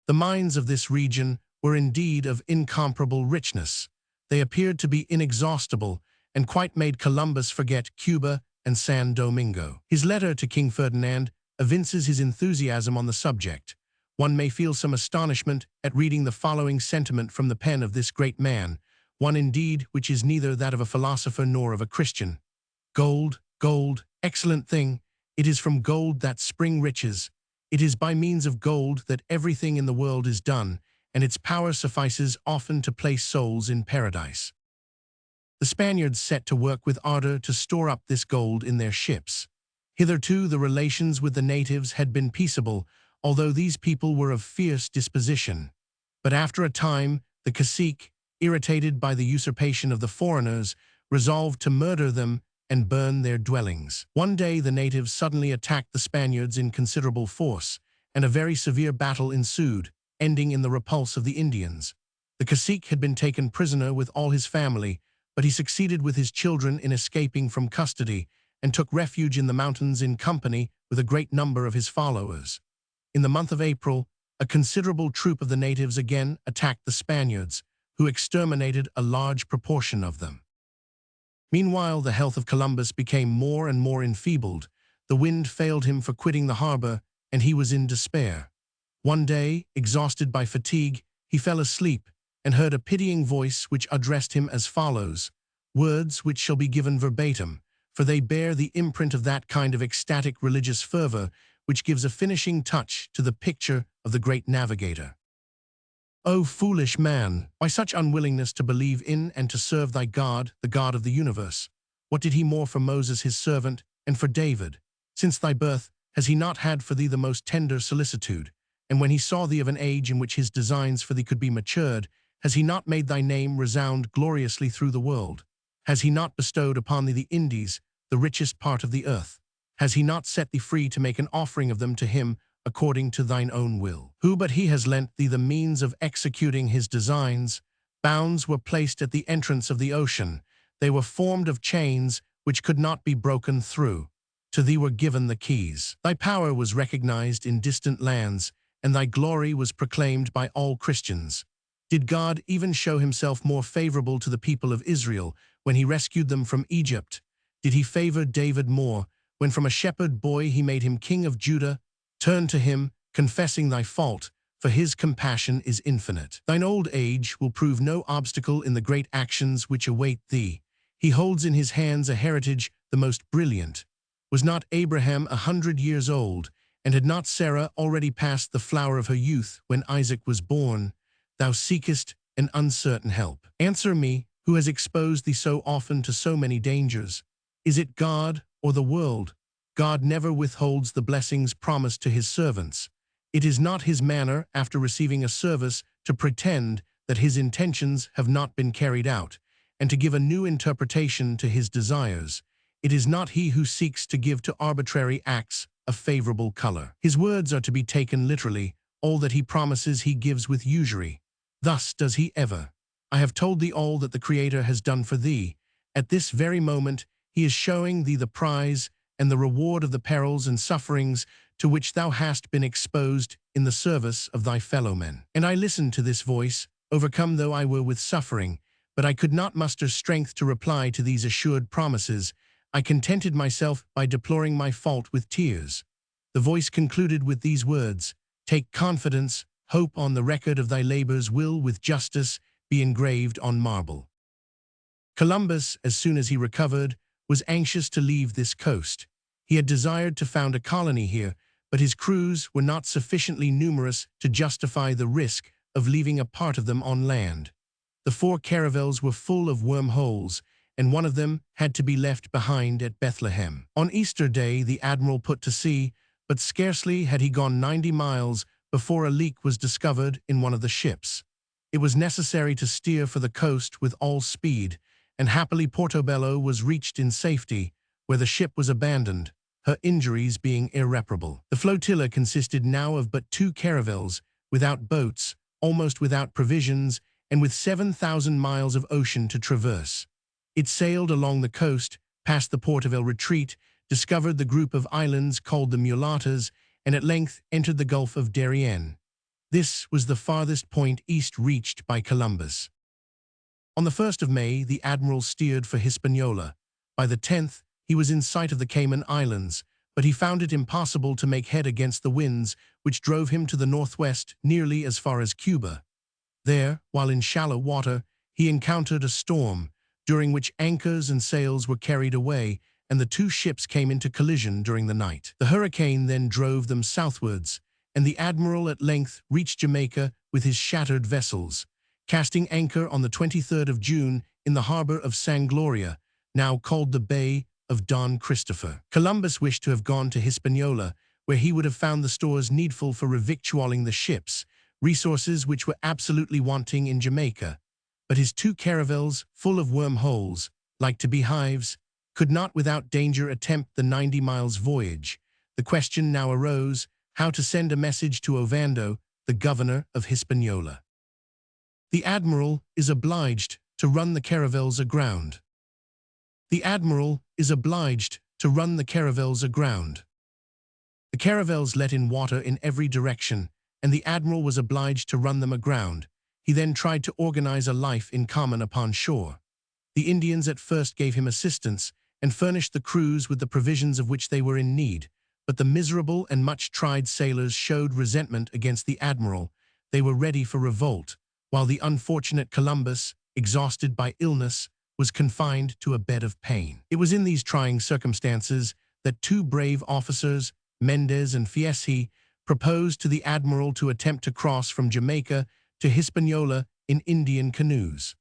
The mines of this region were indeed of incomparable richness. They appeared to be inexhaustible and quite made Columbus forget Cuba and San Domingo. His letter to King Ferdinand evinces his enthusiasm on the subject. One may feel some astonishment at reading the following sentiment from the pen of this great man, one indeed which is neither that of a philosopher nor of a Christian. Gold, gold, excellent thing, it is from gold that spring riches. It is by means of gold that everything in the world is done, and its power suffices often to place souls in paradise. The Spaniards set to work with ardor to store up this gold in their ships. Hitherto the relations with the natives had been peaceable, although these people were of fierce disposition. But after a time, the cacique, irritated by the usurpation of the foreigners, resolved to murder them and burn their dwellings. One day the natives suddenly attacked the Spaniards in considerable force, and a very severe battle ensued, ending in the repulse of the Indians. The cacique had been taken prisoner with all his family, but he succeeded with his children in escaping from custody and took refuge in the mountains in company with a great number of his followers. In the month of April, a considerable troop of the natives again attacked the Spaniards, who exterminated a large proportion of them. Meanwhile, the health of Columbus became more and more enfeebled. The wind failed him for quitting the harbor, and he was in despair. One day, exhausted by fatigue, he fell asleep and heard a pitying voice which addressed him as follows, words which shall be given verbatim, for they bear the imprint of that kind of ecstatic religious fervor which gives a finishing touch to the picture of the great navigator. O foolish man, why such unwillingness to believe in and to serve thy God, the God of the universe? What did he more for Moses his servant, and for David? Since thy birth, has he not had for thee the most tender solicitude? And when he saw thee of an age in which his designs for thee could be matured, has he not made thy name resound gloriously through the world? Has he not bestowed upon thee the Indies, the richest part of the earth? Has he not set thee free to make an offering of them to him according to thine own will? Who but he has lent thee the means of executing his designs? Bounds were placed at the entrance of the ocean. They were formed of chains which could not be broken through. To thee were given the keys. Thy power was recognized in distant lands, and thy glory was proclaimed by all Christians. Did God even show himself more favorable to the people of Israel when he rescued them from Egypt? Did he favor David more when from a shepherd boy he made him king of Judah? Turn to him, confessing thy fault, for his compassion is infinite. Thine old age will prove no obstacle in the great actions which await thee. He holds in his hands a heritage the most brilliant. Was not Abraham 100 years old, and had not Sarah already passed the flower of her youth when Isaac was born? Thou seekest an uncertain help. Answer me, who has exposed thee so often to so many dangers. Is it God or the world? God never withholds the blessings promised to his servants. It is not his manner, after receiving a service, to pretend that his intentions have not been carried out, and to give a new interpretation to his desires. It is not he who seeks to give to arbitrary acts a favorable color. His words are to be taken literally. All that he promises he gives with usury. Thus does he ever. I have told thee all that the Creator has done for thee. At this very moment he is showing thee the prize and the reward of the perils and sufferings to which thou hast been exposed in the service of thy fellowmen. And I listened to this voice, overcome though I were with suffering, but I could not muster strength to reply to these assured promises. I contented myself by deploring my fault with tears. The voice concluded with these words, Take confidence, hope on the record of thy labors will with justice be engraved on marble. Columbus, as soon as he recovered, was anxious to leave this coast. He had desired to found a colony here, but his crews were not sufficiently numerous to justify the risk of leaving a part of them on land. The 4 caravels were full of wormholes, and one of them had to be left behind at Bethlehem. On Easter Day the admiral put to sea, but scarcely had he gone 90 miles before a leak was discovered in one of the ships. It was necessary to steer for the coast with all speed, and happily Portobello was reached in safety, where the ship was abandoned. her injuries being irreparable. The flotilla consisted now of but 2 caravels, without boats, almost without provisions, and with 7,000 miles of ocean to traverse. It sailed along the coast, past the port of El Retreat, discovered the group of islands called the Mulatas, and at length entered the Gulf of Darien. This was the farthest point east reached by Columbus. On the 1st of May, the admiral steered for Hispaniola. By the 10th, he was in sight of the Cayman Islands, but he found it impossible to make head against the winds, which drove him to the northwest nearly as far as Cuba. There, while in shallow water, he encountered a storm, during which anchors and sails were carried away, and the 2 ships came into collision during the night. The hurricane then drove them southwards, and the admiral at length reached Jamaica with his shattered vessels, casting anchor on the 23rd of June in the harbor of San Gloria, now called the Bay of Don Christopher. Columbus wished to have gone to Hispaniola, where he would have found the stores needful for revictualling the ships, resources which were absolutely wanting in Jamaica. But his 2 caravels, full of wormholes, like to be hives, could not without danger attempt the 90 miles voyage. The question now arose, how to send a message to Ovando, the governor of Hispaniola. The admiral is obliged to run the caravels aground. The admiral is obliged to run the caravels aground. The caravels let in water in every direction, and the admiral was obliged to run them aground. He then tried to organize a life in common upon shore. The Indians at first gave him assistance and furnished the crews with the provisions of which they were in need, but the miserable and much-tried sailors showed resentment against the admiral. They were ready for revolt, while the unfortunate Columbus, exhausted by illness, was confined to a bed of pain. It was in these trying circumstances that 2 brave officers, Mendez and Fieschi, proposed to the admiral to attempt to cross from Jamaica to Hispaniola in Indian canoes.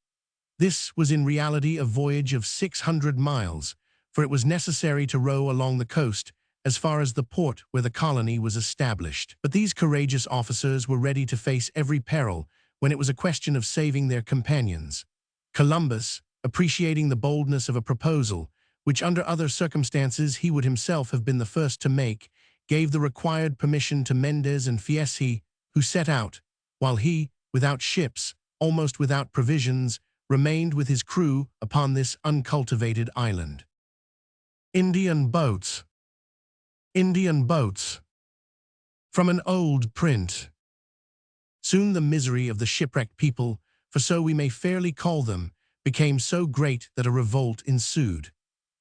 This was in reality a voyage of 600 miles, for it was necessary to row along the coast as far as the port where the colony was established. But these courageous officers were ready to face every peril when it was a question of saving their companions. Columbus, appreciating the boldness of a proposal, which under other circumstances he would himself have been the first to make, gave the required permission to Mendez and Fieschi, who set out, while he, without ships, almost without provisions, remained with his crew upon this uncultivated island. Indian boats. Indian boats. From an old print. Soon the misery of the shipwrecked people, for so we may fairly call them, became so great that a revolt ensued.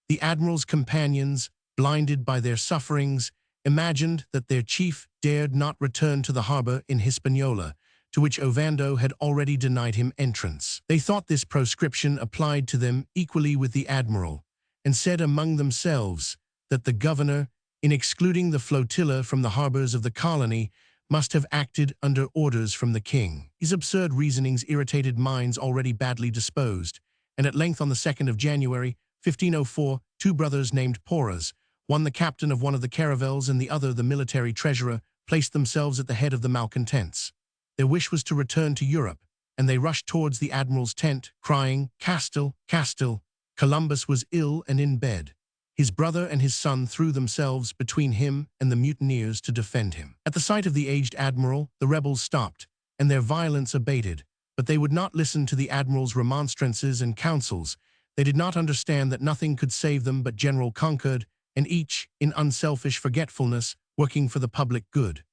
The admiral's companions, blinded by their sufferings, imagined that their chief dared not return to the harbor in Hispaniola, to which Ovando had already denied him entrance. They thought this proscription applied to them equally with the admiral, and said among themselves that the governor, in excluding the flotilla from the harbors of the colony, must have acted under orders from the king. These absurd reasonings irritated minds already badly disposed, and at length on the 2nd of January, 1504, 2 brothers named Porras, one the captain of one of the caravels and the other the military treasurer, placed themselves at the head of the malcontents. Their wish was to return to Europe, and they rushed towards the admiral's tent, crying, "Castile, Castile!" Columbus was ill and in bed. His brother and his son threw themselves between him and the mutineers to defend him. At the sight of the aged admiral, the rebels stopped, and their violence abated, but they would not listen to the admiral's remonstrances and counsels. They did not understand that nothing could save them but General Concord, and each, in unselfish forgetfulness, working for the public good.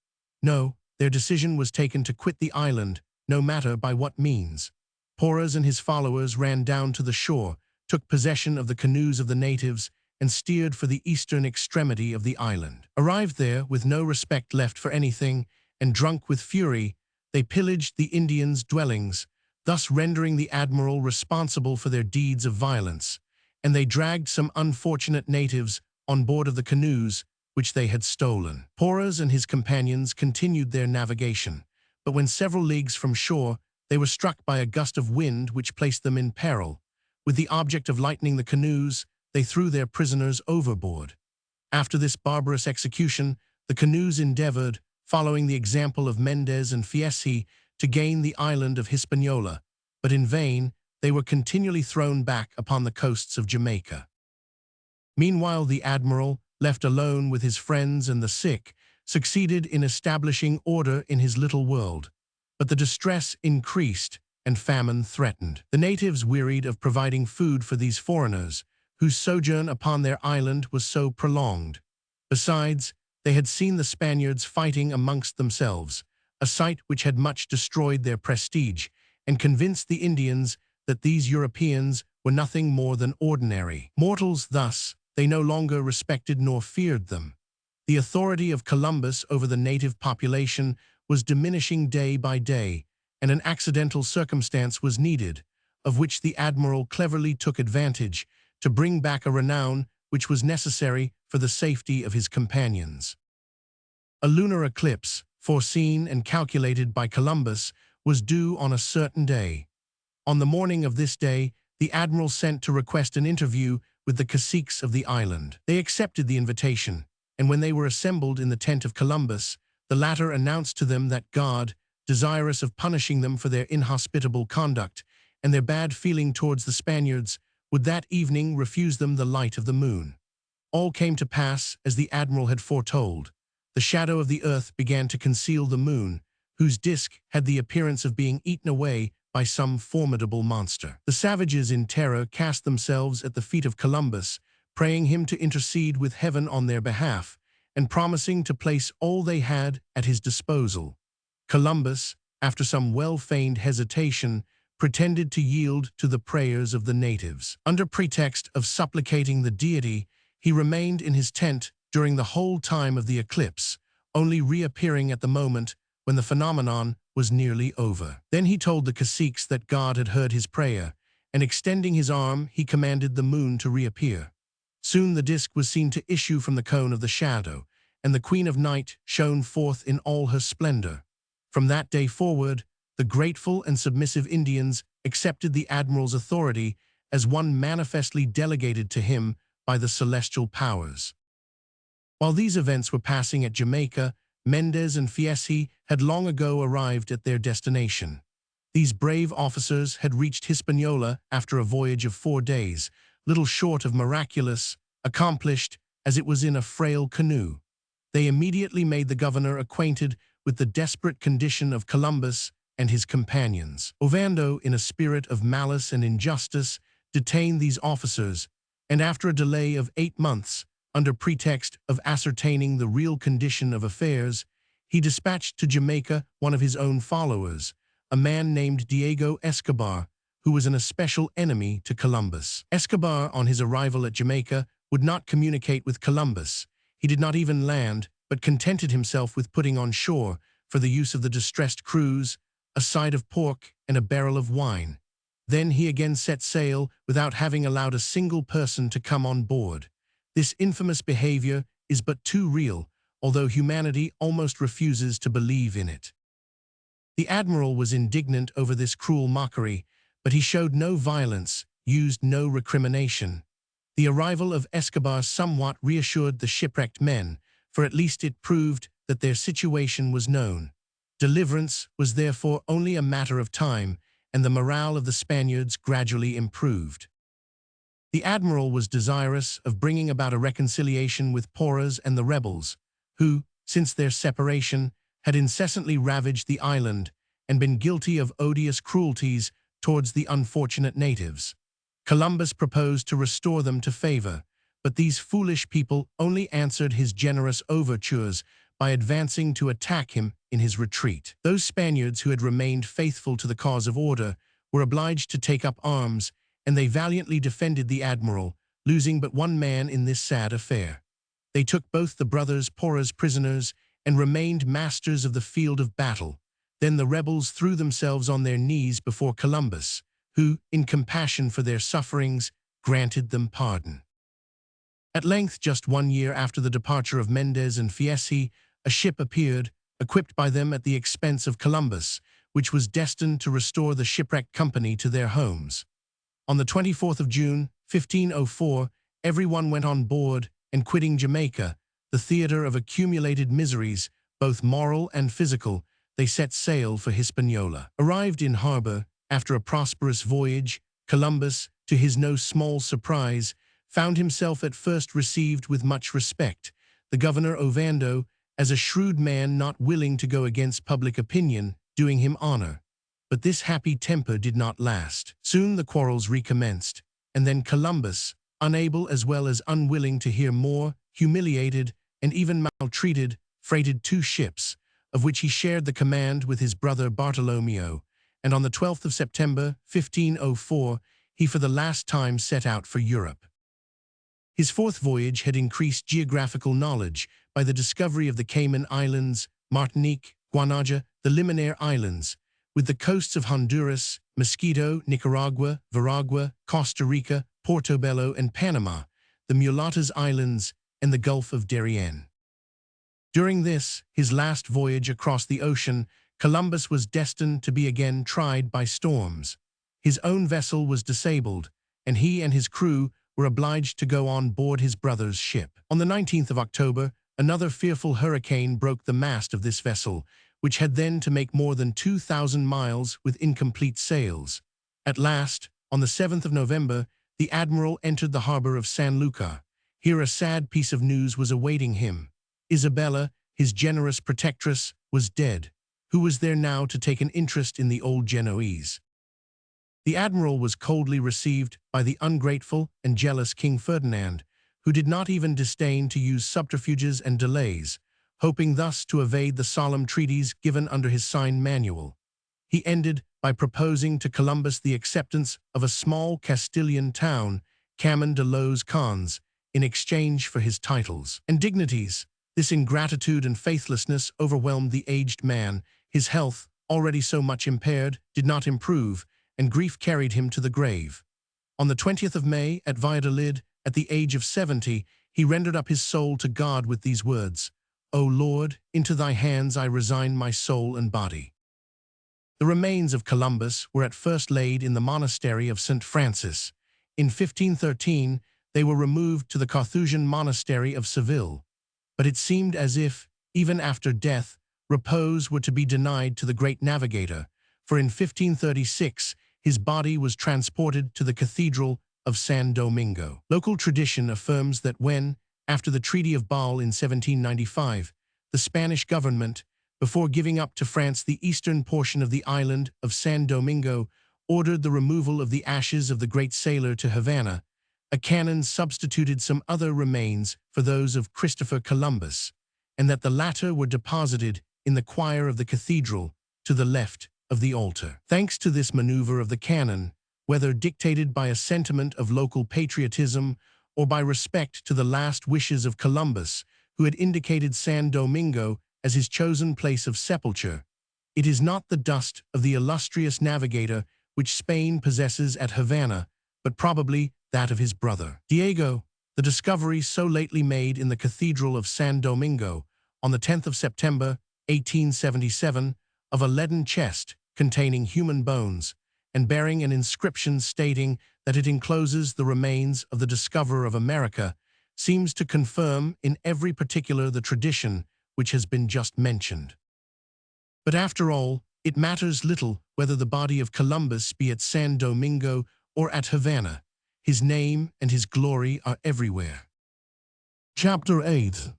No, their decision was taken to quit the island, no matter by what means. Porras and his followers ran down to the shore, took possession of the canoes of the natives, and steered for the eastern extremity of the island. Arrived there, with no respect left for anything, and drunk with fury, they pillaged the Indians' dwellings, thus rendering the admiral responsible for their deeds of violence, and they dragged some unfortunate natives on board of the canoes which they had stolen. Porras and his companions continued their navigation, but when several leagues from shore, they were struck by a gust of wind which placed them in peril. With the object of lightening the canoes, they threw their prisoners overboard. After this barbarous execution, the canoes endeavored, following the example of Mendez and Fieschi, to gain the island of Hispaniola, but in vain. They were continually thrown back upon the coasts of Jamaica. Meanwhile, the admiral, left alone with his friends and the sick, succeeded in establishing order in his little world. But the distress increased and famine threatened. The natives wearied of providing food for these foreigners, whose sojourn upon their island was so prolonged. Besides, they had seen the Spaniards fighting amongst themselves, a sight which had much destroyed their prestige, and convinced the Indians that these Europeans were nothing more than ordinary mortals. Thus, they no longer respected nor feared them. The authority of Columbus over the native population was diminishing day by day, and an accidental circumstance was needed, of which the admiral cleverly took advantage to bring back a renown which was necessary for the safety of his companions. A lunar eclipse, foreseen and calculated by Columbus, was due on a certain day. On the morning of this day, the admiral sent to request an interview with the caciques of the island. They accepted the invitation, and when they were assembled in the tent of Columbus, the latter announced to them that God, desirous of punishing them for their inhospitable conduct and their bad feeling towards the Spaniards, would that evening refuse them the light of the moon. All came to pass as the admiral had foretold. The shadow of the earth began to conceal the moon, whose disk had the appearance of being eaten away by some formidable monster. The savages in terror cast themselves at the feet of Columbus, praying him to intercede with heaven on their behalf, and promising to place all they had at his disposal. Columbus, after some well-feigned hesitation, pretended to yield to the prayers of the natives. Under pretext of supplicating the deity, he remained in his tent during the whole time of the eclipse, only reappearing at the moment when the phenomenon was nearly over. Then he told the caciques that God had heard his prayer, and extending his arm, he commanded the moon to reappear. Soon the disk was seen to issue from the cone of the shadow, and the Queen of Night shone forth in all her splendor. From that day forward, the grateful and submissive Indians accepted the admiral's authority as one manifestly delegated to him by the celestial powers. While these events were passing at Jamaica, Mendez and Fieschi had long ago arrived at their destination. These brave officers had reached Hispaniola after a voyage of 4 days, little short of miraculous, accomplished as it was in a frail canoe. They immediately made the governor acquainted with the desperate condition of Columbus and his companions. Ovando, in a spirit of malice and injustice, detained these officers, and after a delay of 8 months, under pretext of ascertaining the real condition of affairs, he dispatched to Jamaica one of his own followers, a man named Diego Escobar, who was an especial enemy to Columbus. Escobar, on his arrival at Jamaica, would not communicate with Columbus. He did not even land, but contented himself with putting on shore, for the use of the distressed crews, a side of pork and a barrel of wine. Then he again set sail without having allowed a single person to come on board. This infamous behavior is but too real, although humanity almost refuses to believe in it. The admiral was indignant over this cruel mockery, but he showed no violence, used no recrimination. The arrival of Escobar somewhat reassured the shipwrecked men, for at least it proved that their situation was known. Deliverance was therefore only a matter of time, and the morale of the Spaniards gradually improved. The admiral was desirous of bringing about a reconciliation with Porras and the rebels, who, since their separation, had incessantly ravaged the island and been guilty of odious cruelties towards the unfortunate natives. Columbus proposed to restore them to favor, but these foolish people only answered his generous overtures by advancing to attack him in his retreat. Those Spaniards who had remained faithful to the cause of order were obliged to take up arms, and they valiantly defended the admiral, losing but one man in this sad affair. They took both the brothers Porras prisoners and remained masters of the field of battle. Then the rebels threw themselves on their knees before Columbus, who, in compassion for their sufferings, granted them pardon. At length, just 1 year after the departure of Mendez and Fieschi, a ship appeared, equipped by them at the expense of Columbus, which was destined to restore the shipwrecked company to their homes. On the 24th of June, 1504, everyone went on board, and quitting Jamaica, the theater of accumulated miseries, both moral and physical, they set sail for Hispaniola. Arrived in harbor, after a prosperous voyage, Columbus, to his no small surprise, found himself at first received with much respect, the governor Ovando, as a shrewd man not willing to go against public opinion, doing him honor. But this happy temper did not last. Soon the quarrels recommenced, and then Columbus, unable as well as unwilling to hear more, humiliated, and even maltreated, freighted 2 ships, of which he shared the command with his brother Bartolomeo, and on the 12th of September, 1504, he for the last time set out for Europe. His 4th voyage had increased geographical knowledge by the discovery of the Cayman Islands, Martinique, Guanaja, the Limonare Islands, with the coasts of Honduras, Mosquito, Nicaragua, Veragua, Costa Rica, Portobello, and Panama, the Mulatas Islands, and the Gulf of Darien. During this, his last voyage across the ocean, Columbus was destined to be again tried by storms. His own vessel was disabled, and he and his crew were obliged to go on board his brother's ship. On the 19th of October, another fearful hurricane broke the mast of this vessel, which had then to make more than 2,000 miles with incomplete sails. At last, on the 7th of November, the admiral entered the harbor of San Lucar. Here a sad piece of news was awaiting him. Isabella, his generous protectress, was dead. Who was there now to take an interest in the old Genoese? The admiral was coldly received by the ungrateful and jealous King Ferdinand, who did not even disdain to use subterfuges and delays, hoping thus to evade the solemn treaties given under his signed manual. He ended by proposing to Columbus the acceptance of a small Castilian town, Caman de los Cons, in exchange for his titles and dignities. This ingratitude and faithlessness overwhelmed the aged man. His health, already so much impaired, did not improve, and grief carried him to the grave. On the 20th of May, at Valladolid, at the age of 70, he rendered up his soul to God with these words, "O Lord, into thy hands I resign my soul and body." The remains of Columbus were at first laid in the monastery of St. Francis. In 1513, they were removed to the Carthusian monastery of Seville. But it seemed as if, even after death, repose were to be denied to the great navigator, for in 1536, his body was transported to the Cathedral of San Domingo. Local tradition affirms that when, after the Treaty of Bâle in 1795, the Spanish government, before giving up to France the eastern portion of the island of San Domingo, ordered the removal of the ashes of the great sailor to Havana, a canon substituted some other remains for those of Christopher Columbus, and that the latter were deposited in the choir of the cathedral to the left of the altar. Thanks to this maneuver of the canon, whether dictated by a sentiment of local patriotism or by respect to the last wishes of Columbus, who had indicated San Domingo as his chosen place of sepulture, it is not the dust of the illustrious navigator which Spain possesses at Havana, but probably that of his brother Diego. The discovery so lately made in the Cathedral of San Domingo on the 10th of September, 1877, of a leaden chest containing human bones and bearing an inscription stating that it encloses the remains of the discoverer of America, seems to confirm in every particular the tradition which has been just mentioned. But after all, it matters little whether the body of Columbus be at San Domingo or at Havana. His name and his glory are everywhere. Chapter 8.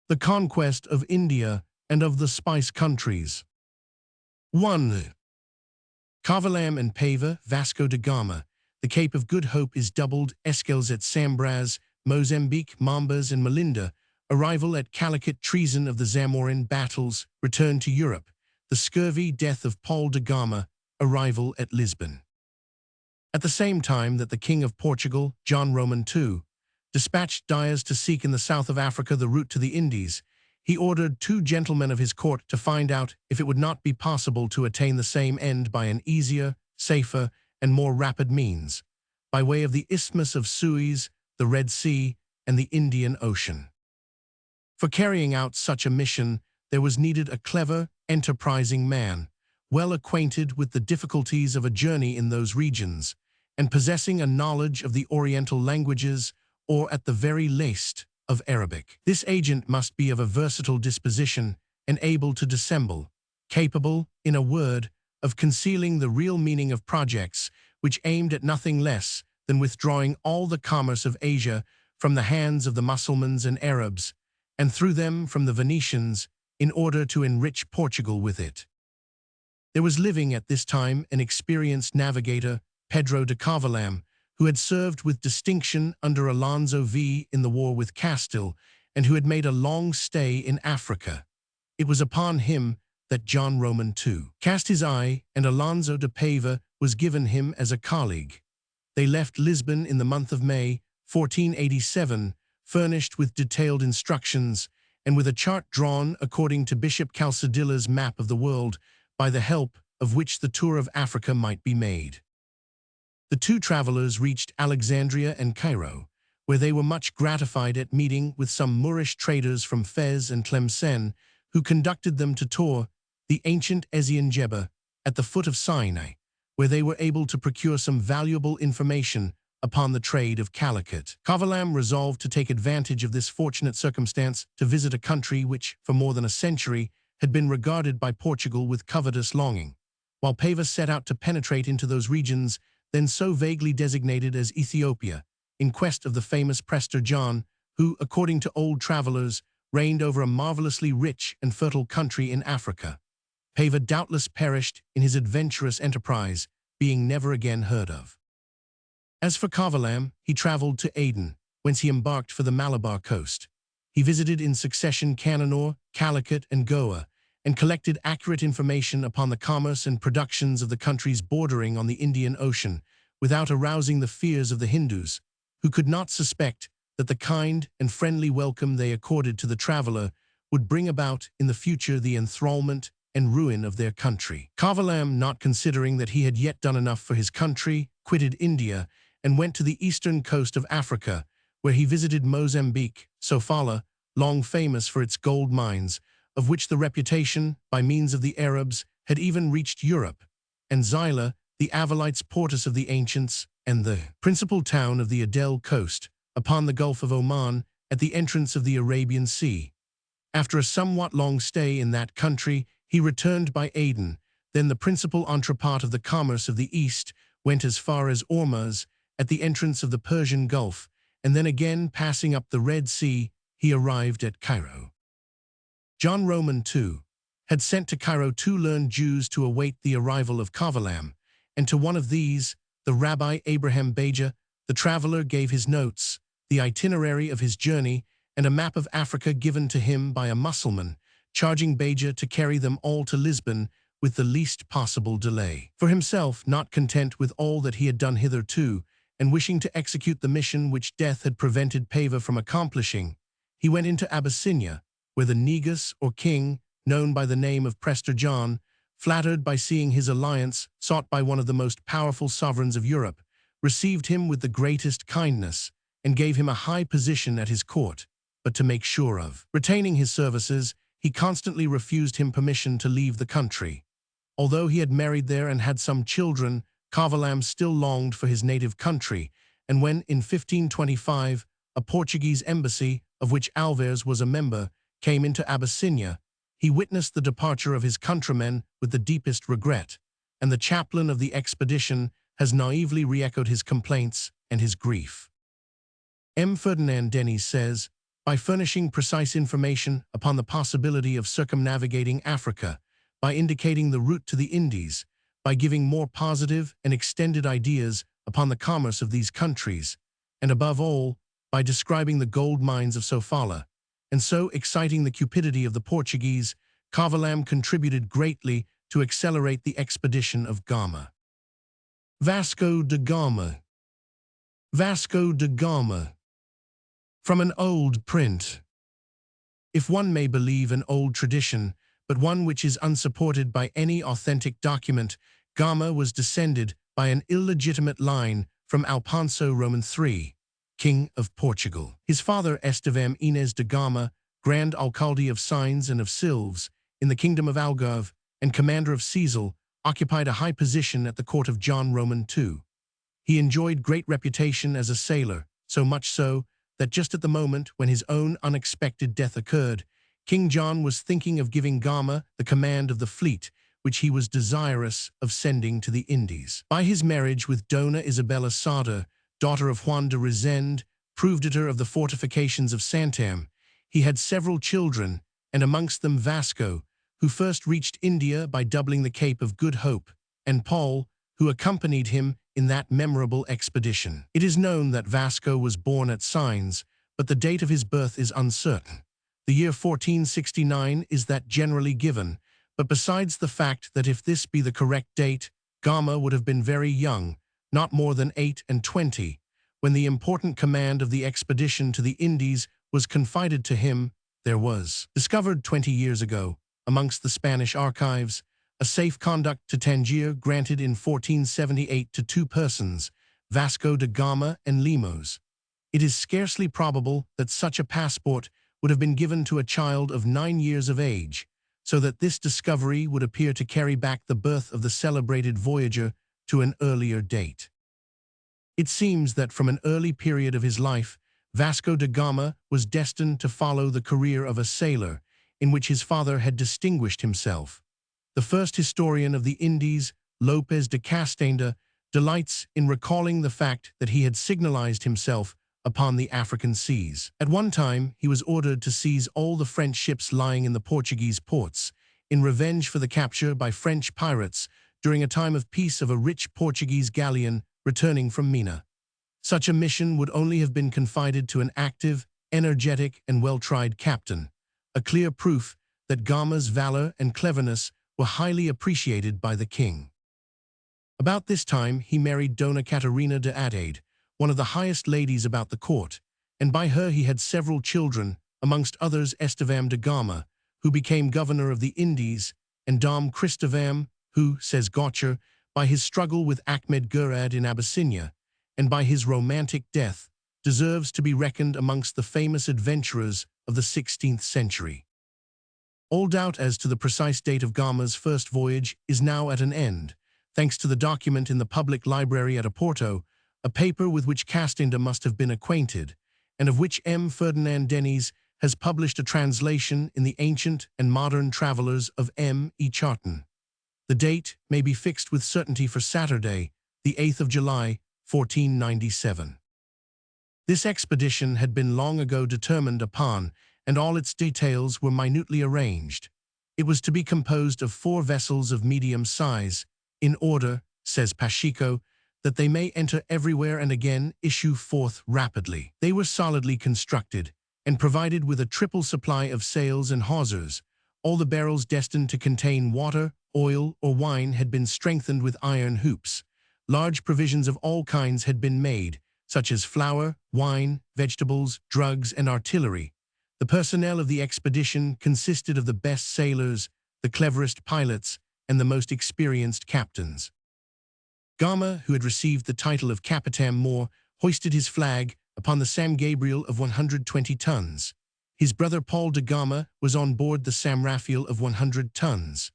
The Conquest of India and of the Spice Countries. 1. Covalam and Pava, Vasco da Gama. The Cape of Good Hope is doubled, Esquels at Sambras, Mozambique, Mambas, and Melinda. Arrival at Calicut, treason of the Zamorin battles, return to Europe. The scurvy death of Paul da Gama, arrival at Lisbon. At the same time that the King of Portugal, John Roman II, dispatched dyers to seek in the south of Africa the route to the Indies, he ordered 2 gentlemen of his court to find out if it would not be possible to attain the same end by an easier, safer, and more rapid means, by way of the Isthmus of Suez, the Red Sea, and the Indian Ocean. For carrying out such a mission, there was needed a clever, enterprising man, well acquainted with the difficulties of a journey in those regions, and possessing a knowledge of the Oriental languages, or at the very least, of Arabic. This agent must be of a versatile disposition and able to dissemble, capable, in a word, of concealing the real meaning of projects which aimed at nothing less than withdrawing all the commerce of Asia from the hands of the Mussulmans and Arabs, and through them from the Venetians, in order to enrich Portugal with it. There was living at this time an experienced navigator, Pedro de Covilham, who had served with distinction under Alonso V in the war with Castile, and who had made a long stay in Africa. It was upon him that John Roman II cast his eye, and Alonso de Paiva was given him as a colleague. They left Lisbon in the month of May, 1487, furnished with detailed instructions, and with a chart drawn according to Bishop Calsadilla's map of the world, by the help of which the tour of Africa might be made. The two travelers reached Alexandria and Cairo, where they were much gratified at meeting with some Moorish traders from Fez and Tlemcen, who conducted them to Tor, the ancient Esian Jebba, at the foot of Sinai, where they were able to procure some valuable information upon the trade of calicut. Covilham resolved to take advantage of this fortunate circumstance to visit a country which, for more than a century, had been regarded by Portugal with covetous longing, while Paiva set out to penetrate into those regions then so vaguely designated as Ethiopia, in quest of the famous Prester John, who, according to old travelers, reigned over a marvelously rich and fertile country in Africa. Paiva doubtless perished in his adventurous enterprise, being never again heard of. As for Covilham, he traveled to Aden, whence he embarked for the Malabar coast. He visited in succession Cananore, Calicut, and Goa, and collected accurate information upon the commerce and productions of the countries bordering on the Indian Ocean, without arousing the fears of the Hindus, who could not suspect that the kind and friendly welcome they accorded to the traveler would bring about in the future the enthrallment and ruin of their country. Covilham, not considering that he had yet done enough for his country, quitted India and went to the eastern coast of Africa, where he visited Mozambique, Sofala, long famous for its gold mines, of which the reputation, by means of the Arabs, had even reached Europe, and Zyla, the Avalites' portus of the ancients, and the principal town of the Adel coast, upon the Gulf of Oman, at the entrance of the Arabian Sea. After a somewhat long stay in that country, he returned by Aden, then the principal entrepot of the commerce of the East, went as far as Ormuz, at the entrance of the Persian Gulf, and then again passing up the Red Sea, he arrived at Cairo. John Roman II had sent to Cairo 2 learned Jews to await the arrival of Covilham, and to one of these, the Rabbi Abraham Beja, the traveler gave his notes, the itinerary of his journey, and a map of Africa given to him by a Mussulman, charging Beja to carry them all to Lisbon with the least possible delay. For himself, not content with all that he had done hitherto, and wishing to execute the mission which death had prevented Paiva from accomplishing, he went into Abyssinia, where the Negus, or king, known by the name of Prester John, flattered by seeing his alliance sought by one of the most powerful sovereigns of Europe, received him with the greatest kindness, and gave him a high position at his court, but to make sure of retaining his services, he constantly refused him permission to leave the country. Although he had married there and had some children, Covilham still longed for his native country, and when, in 1525, a Portuguese embassy, of which Alvarez was a member, came into Abyssinia, he witnessed the departure of his countrymen with the deepest regret, and the chaplain of the expedition has naively re-echoed his complaints and his grief. M. Ferdinand Denis says, by furnishing precise information upon the possibility of circumnavigating Africa, by indicating the route to the Indies, by giving more positive and extended ideas upon the commerce of these countries, and above all, by describing the gold mines of Sofala, and so exciting the cupidity of the Portuguese, Covilham contributed greatly to accelerate the expedition of Gama. Vasco da Gama. Vasco da Gama. From an old print. If one may believe an old tradition, but one which is unsupported by any authentic document, Gama was descended by an illegitimate line from Alfonso Roman III, King of Portugal. His father Estevam Inés de Gama, Grand Alcalde of Sines and of Silves, in the Kingdom of Algarve, and commander of Cecil, occupied a high position at the court of John Roman II. He enjoyed great reputation as a sailor, so much so that just at the moment when his own unexpected death occurred, King John was thinking of giving Gama the command of the fleet, which he was desirous of sending to the Indies. By his marriage with Dona Isabella Sada, daughter of Juan de Rezende, proveditor of the fortifications of Santarem. He had several children, and amongst them Vasco, who first reached India by doubling the Cape of Good Hope, and Paul, who accompanied him in that memorable expedition. It is known that Vasco was born at Sines, but the date of his birth is uncertain. The year 1469 is that generally given, but besides the fact that if this be the correct date, Gama would have been very young, not more than 28, when the important command of the expedition to the Indies was confided to him. There was, discovered 20 years ago, amongst the Spanish archives, a safe conduct to Tangier granted in 1478 to two persons, Vasco da Gama and Lemos. It is scarcely probable that such a passport would have been given to a child of 9 years of age, so that this discovery would appear to carry back the birth of the celebrated voyager to an earlier date. It seems that from an early period of his life, Vasco da Gama was destined to follow the career of a sailor, in which his father had distinguished himself. The first historian of the Indies, Lopez de Castenda, delights in recalling the fact that he had signalized himself upon the African seas. At one time, he was ordered to seize all the French ships lying in the Portuguese ports, in revenge for the capture by French pirates during a time of peace of a rich Portuguese galleon returning from Mina. Such a mission would only have been confided to an active, energetic, and well-tried captain, a clear proof that Gama's valor and cleverness were highly appreciated by the king. About this time, he married Dona Catarina de Adade, one of the highest ladies about the court, and by her he had several children, amongst others Estevam de Gama, who became governor of the Indies, and Dom Christovam, who, says Gaucher, by his struggle with Ahmed Gurad in Abyssinia, and by his romantic death, deserves to be reckoned amongst the famous adventurers of the 16th century. All doubt as to the precise date of Gama's first voyage is now at an end, thanks to the document in the public library at Oporto, a paper with which Castenda must have been acquainted, and of which M. Ferdinand Denis has published a translation in the Ancient and Modern Travelers of M. E. Charton. The date may be fixed with certainty for Saturday, the 8th of July, 1497. This expedition had been long ago determined upon, and all its details were minutely arranged. It was to be composed of 4 vessels of medium size, in order, says Pacheco, that they may enter everywhere and again issue forth rapidly. They were solidly constructed, and provided with a triple supply of sails and hawsers. All the barrels destined to contain water, oil, or wine had been strengthened with iron hoops. Large provisions of all kinds had been made, such as flour, wine, vegetables, drugs, and artillery. The personnel of the expedition consisted of the best sailors, the cleverest pilots, and the most experienced captains. Gama, who had received the title of Capitam Mor, hoisted his flag upon the Sam Gabriel of 120 tons. His brother Paul de Gama was on board the Sam Raphael of 100 tons.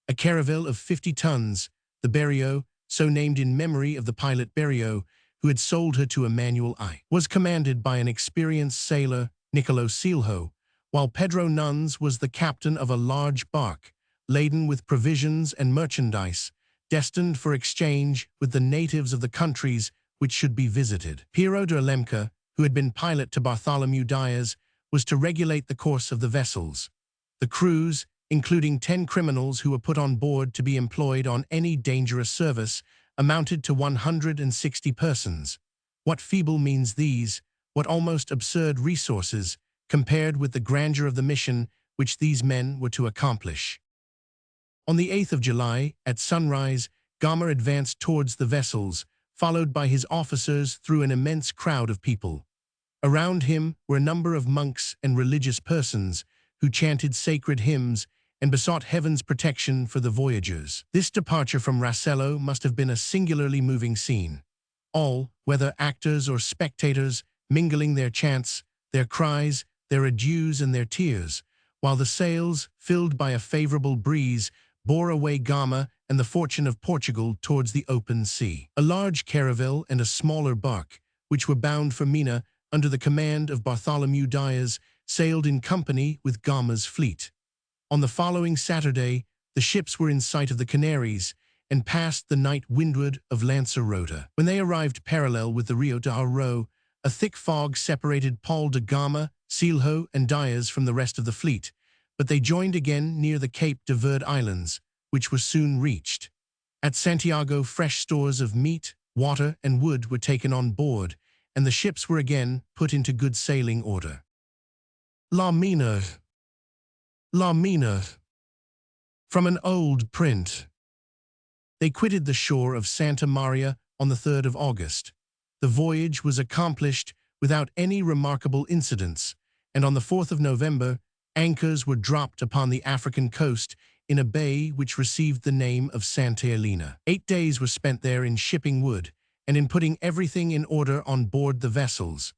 A caravel of 50 tons, the Berriot, so named in memory of the pilot Berriot, who had sold her to Emmanuel I, was commanded by an experienced sailor, Niccolo Silho, while Pedro Nunes was the captain of a large bark, laden with provisions and merchandise, destined for exchange with the natives of the countries which should be visited. Piero de Lemca, who had been pilot to Bartholomew Diaz, was to regulate the course of the vessels. The crews, including 10 criminals who were put on board to be employed on any dangerous service, amounted to 160 persons. What feeble means these, what almost absurd resources, compared with the grandeur of the mission which these men were to accomplish. On the 8th of July, at sunrise, Gama advanced towards the vessels, followed by his officers through an immense crowd of people. Around him were a number of monks and religious persons who chanted sacred hymns and besought heaven's protection for the voyagers. This departure from Rasello must have been a singularly moving scene. All, whether actors or spectators, mingling their chants, their cries, their adieus and their tears, while the sails, filled by a favorable breeze, bore away Gama and the fortune of Portugal towards the open sea. A large caravel and a smaller bark, which were bound for Mina under the command of Bartholomew Diaz, sailed in company with Gama's fleet. On the following Saturday, the ships were in sight of the Canaries, and passed the night windward of Lancerota. When they arrived parallel with the Rio de Aro, a thick fog separated Paul de Gama, Silho, and Diaz from the rest of the fleet, but they joined again near the Cape de Verde Islands, which were soon reached. At Santiago, fresh stores of meat, water, and wood were taken on board, and the ships were again put into good sailing order. La Mina. From an old print. They quitted the shore of Santa Maria on the 3rd of August. The voyage was accomplished without any remarkable incidents, and on the 4th of November, anchors were dropped upon the African coast in a bay which received the name of Santa Elena. 8 days were spent there in shipping wood and in putting everything in order on board the vessels.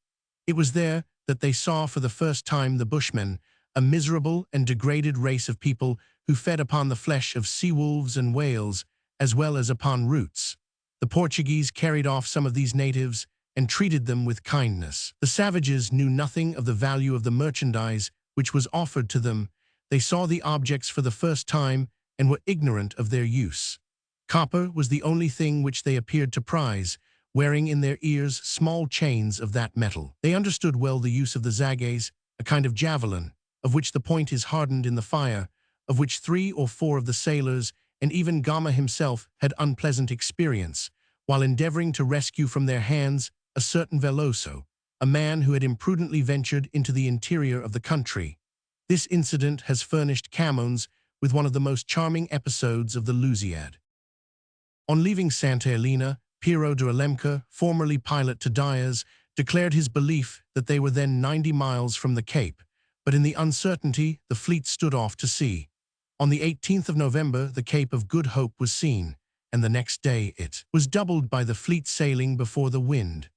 It was there that they saw for the first time the Bushmen, a miserable and degraded race of people who fed upon the flesh of sea-wolves and whales, as well as upon roots. The Portuguese carried off some of these natives and treated them with kindness. The savages knew nothing of the value of the merchandise which was offered to them. They saw the objects for the first time and were ignorant of their use. Copper was the only thing which they appeared to prize, wearing in their ears small chains of that metal. They understood well the use of the zagues, a kind of javelin, of which the point is hardened in the fire, of which 3 or 4 of the sailors and even Gama himself had unpleasant experience, while endeavoring to rescue from their hands a certain Veloso, a man who had imprudently ventured into the interior of the country. This incident has furnished Camões with one of the most charming episodes of the Lusiad. On leaving Santa Elena, Piero de Alemca, formerly pilot to Diaz, declared his belief that they were then 90 miles from the Cape, but in the uncertainty the fleet stood off to sea. On the 18th of November, the Cape of Good Hope was seen, and the next day it was doubled by the fleet sailing before the wind.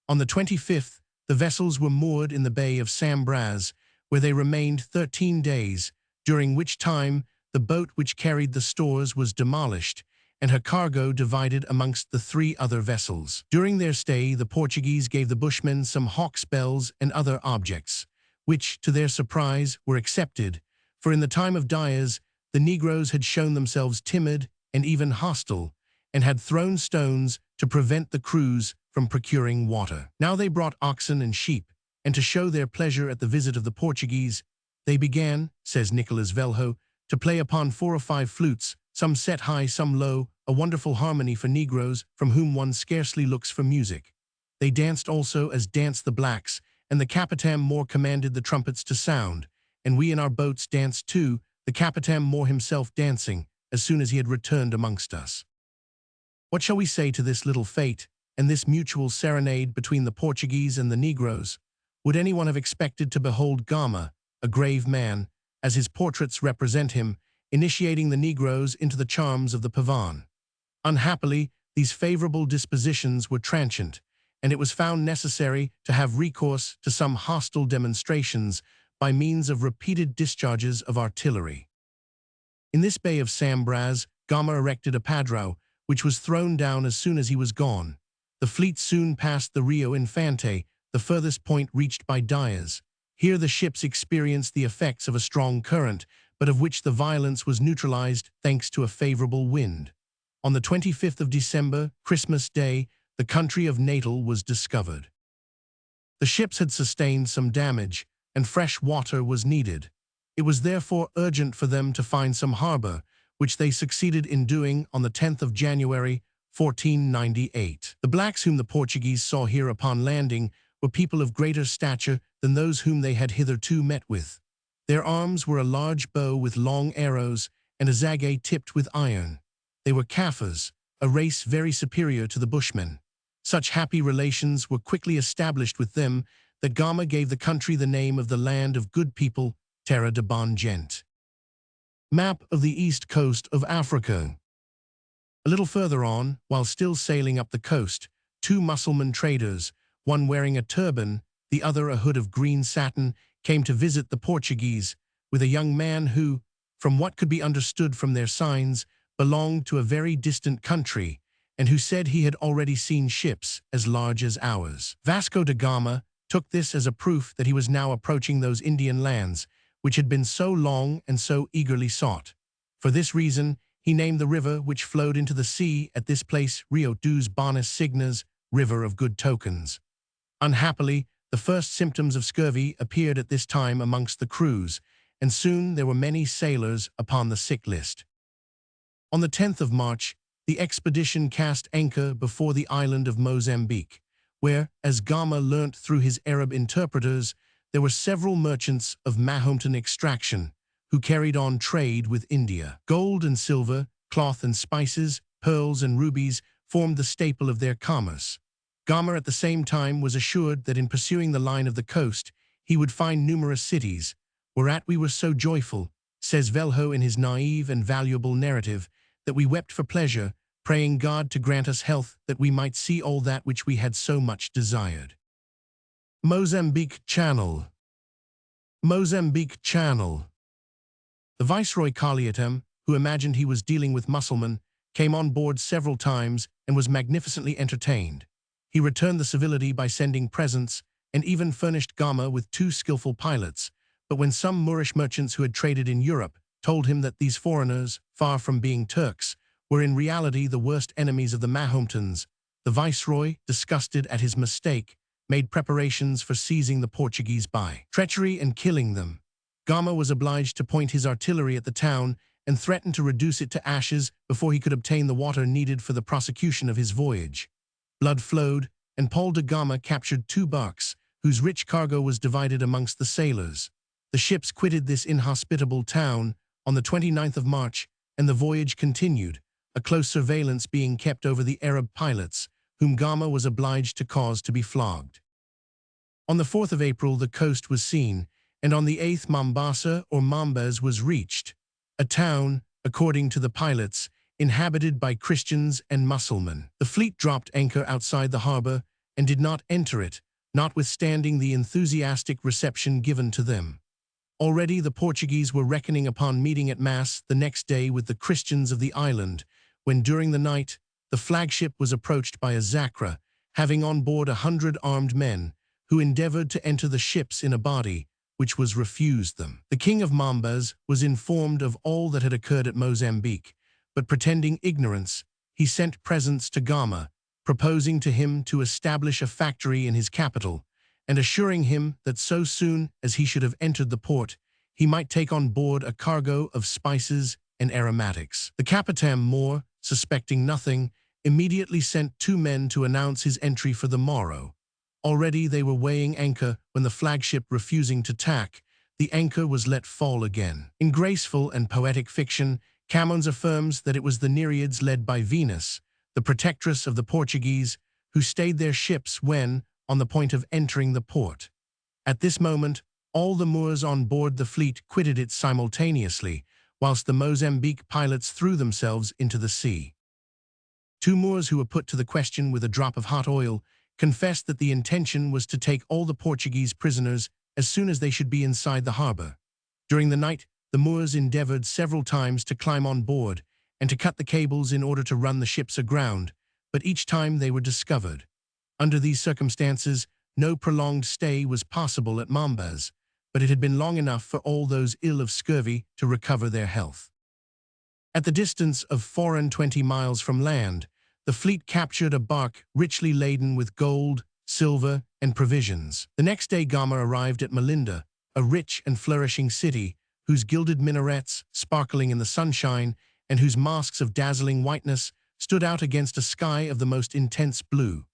On the 25th, the vessels were moored in the Bay of Sambraz, where they remained 13 days, during which time the boat which carried the stores was demolished, and her cargo divided amongst the 3 other vessels. During their stay, the Portuguese gave the Bushmen some hawks' bells and other objects, which, to their surprise, were accepted, for in the time of Diaz, the Negroes had shown themselves timid and even hostile, and had thrown stones to prevent the crews from procuring water. Now they brought oxen and sheep, and to show their pleasure at the visit of the Portuguese, they began, says Nicolas Velho, to play upon 4 or 5 flutes, some set high, some low, a wonderful harmony for Negroes, from whom one scarcely looks for music. They danced also as danced the blacks, and the Capitam Mor commanded the trumpets to sound, and we in our boats danced too, the Capitam Mor himself dancing, as soon as he had returned amongst us. What shall we say to this little fete, and this mutual serenade between the Portuguese and the Negroes? Would anyone have expected to behold Gama, a grave man, as his portraits represent him, initiating the Negroes into the charms of the pavane? Unhappily, these favorable dispositions were transient, and it was found necessary to have recourse to some hostile demonstrations by means of repeated discharges of artillery. In this bay of Sambraz, Gama erected a padrao, which was thrown down as soon as he was gone. The fleet soon passed the Rio Infante, the furthest point reached by Diaz. Here the ships experienced the effects of a strong current, but of which the violence was neutralized thanks to a favorable wind. On the 25th of December, Christmas Day, the country of Natal was discovered. The ships had sustained some damage, and fresh water was needed. It was therefore urgent for them to find some harbor, which they succeeded in doing on the 10th of January, 1498. The blacks whom the Portuguese saw here upon landing were people of greater stature than those whom they had hitherto met with. Their arms were a large bow with long arrows and a zague tipped with iron. They were Kaffirs, a race very superior to the Bushmen. Such happy relations were quickly established with them that Gama gave the country the name of the land of good people, Terra de Bon Gent. Map of the east coast of Africa. A little further on, while still sailing up the coast, 2 Mussulman traders, one wearing a turban, the other a hood of green satin, came to visit the Portuguese, with a young man who, from what could be understood from their signs, belonged to a very distant country, and who said he had already seen ships as large as ours. Vasco da Gama took this as a proof that he was now approaching those Indian lands, which had been so long and so eagerly sought. For this reason, he named the river which flowed into the sea at this place Rio dos Bonas Signas, River of Good Tokens. Unhappily, the first symptoms of scurvy appeared at this time amongst the crews, and soon there were many sailors upon the sick list. On the 10th of March, the expedition cast anchor before the island of Mozambique, where, as Gama learnt through his Arab interpreters, there were several merchants of Mahometan extraction who carried on trade with India. Gold and silver, cloth and spices, pearls and rubies formed the staple of their commerce. Gama at the same time was assured that in pursuing the line of the coast, he would find numerous cities, whereat we were so joyful, says Velho in his naive and valuable narrative, that we wept for pleasure, praying God to grant us health that we might see all that which we had so much desired. Mozambique Channel. Mozambique Channel. The Viceroy Kaliatem, who imagined he was dealing with Mussulman, came on board several times and was magnificently entertained. He returned the civility by sending presents and even furnished Gama with 2 skillful pilots, but when some Moorish merchants who had traded in Europe told him that these foreigners, far from being Turks, were in reality the worst enemies of the Mahometans, the Viceroy, disgusted at his mistake, made preparations for seizing the Portuguese by treachery and killing them. Gama was obliged to point his artillery at the town and threatened to reduce it to ashes before he could obtain the water needed for the prosecution of his voyage. Blood flowed, and Paul de Gama captured 2 barks, whose rich cargo was divided amongst the sailors. The ships quitted this inhospitable town on the 29th of March, and the voyage continued, a close surveillance being kept over the Arab pilots, whom Gama was obliged to cause to be flogged. On the 4th of April the coast was seen, and on the 8th Mombasa or Mombas was reached, a town, according to the pilots, inhabited by Christians and Mussulmen. The fleet dropped anchor outside the harbor and did not enter it, notwithstanding the enthusiastic reception given to them. Already the Portuguese were reckoning upon meeting at Mass the next day with the Christians of the island, when during the night the flagship was approached by a Zacra, having on board 100 armed men, who endeavored to enter the ships in a body, which was refused them. The King of Mombas was informed of all that had occurred at Mozambique, but pretending ignorance, he sent presents to Gama, proposing to him to establish a factory in his capital, and assuring him that so soon as he should have entered the port, he might take on board a cargo of spices and aromatics. The Capitam Mor, suspecting nothing, immediately sent 2 men to announce his entry for the morrow. Already they were weighing anchor when the flagship refusing to tack, the anchor was let fall again. In graceful and poetic fiction, Camões affirms that it was the Nereids led by Venus, the protectress of the Portuguese, who stayed their ships when, on the point of entering the port. At this moment, all the Moors on board the fleet quitted it simultaneously, whilst the Mozambique pilots threw themselves into the sea. 2 Moors who were put to the question with a drop of hot oil confessed that the intention was to take all the Portuguese prisoners as soon as they should be inside the harbor. During the night, the Moors endeavored several times to climb on board and to cut the cables in order to run the ships aground, but each time they were discovered. Under these circumstances, no prolonged stay was possible at Mombas, but it had been long enough for all those ill of scurvy to recover their health. At the distance of 24 miles from land, the fleet captured a bark richly laden with gold, silver, and provisions. The next day Gama arrived at Melinda, a rich and flourishing city, whose gilded minarets, sparkling in the sunshine, and whose mosques of dazzling whiteness stood out against a sky of the most intense blue.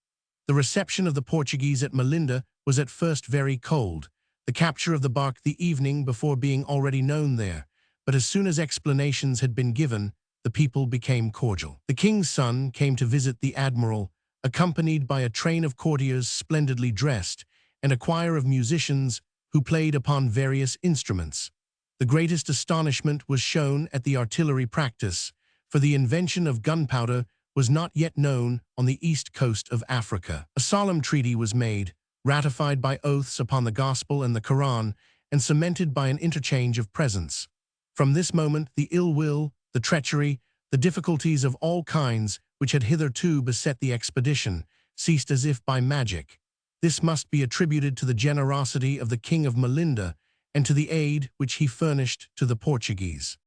The reception of the Portuguese at Melinda was at first very cold, the capture of the bark the evening before being already known there, but as soon as explanations had been given, the people became cordial. The king's son came to visit the admiral, accompanied by a train of courtiers splendidly dressed, and a choir of musicians who played upon various instruments. The greatest astonishment was shown at the artillery practice, for the invention of gunpowder was not yet known on the east coast of Africa. A solemn treaty was made, ratified by oaths upon the Gospel and the Quran, and cemented by an interchange of presents. From this moment, the ill will, the treachery, the difficulties of all kinds which had hitherto beset the expedition, ceased as if by magic. This must be attributed to the generosity of the King of Melinda and to the aid which he furnished to the Portuguese.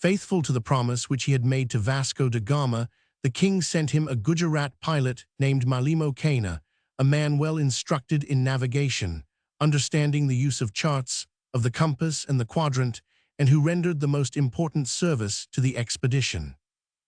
Faithful to the promise which he had made to Vasco da Gama, the king sent him a Gujarat pilot named Malimo Kaina, a man well instructed in navigation, understanding the use of charts, of the compass and the quadrant, and who rendered the most important service to the expedition.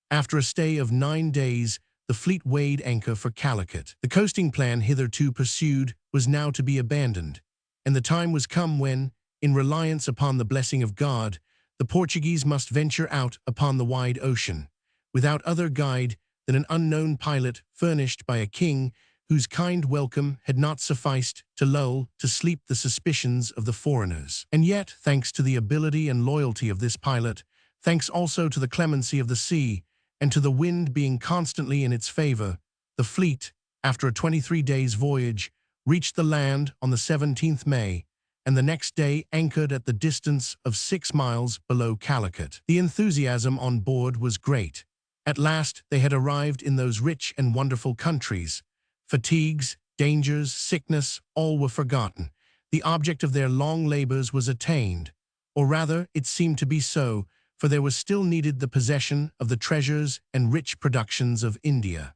After a stay of 9 days, the fleet weighed anchor for Calicut. The coasting plan hitherto pursued was now to be abandoned, and the time was come when, in reliance upon the blessing of God, the Portuguese must venture out upon the wide ocean, without other guide than an unknown pilot furnished by a king whose kind welcome had not sufficed to lull to sleep the suspicions of the foreigners. And yet, thanks to the ability and loyalty of this pilot, thanks also to the clemency of the sea, and to the wind being constantly in its favor, the fleet, after a 23 days' voyage, reached the land on the 17th May, and the next day anchored at the distance of 6 miles below Calicut. The enthusiasm on board was great. At last they had arrived in those rich and wonderful countries. Fatigues, dangers, sickness, all were forgotten. The object of their long labors was attained, or rather it seemed to be so, for there was still needed the possession of the treasures and rich productions of India.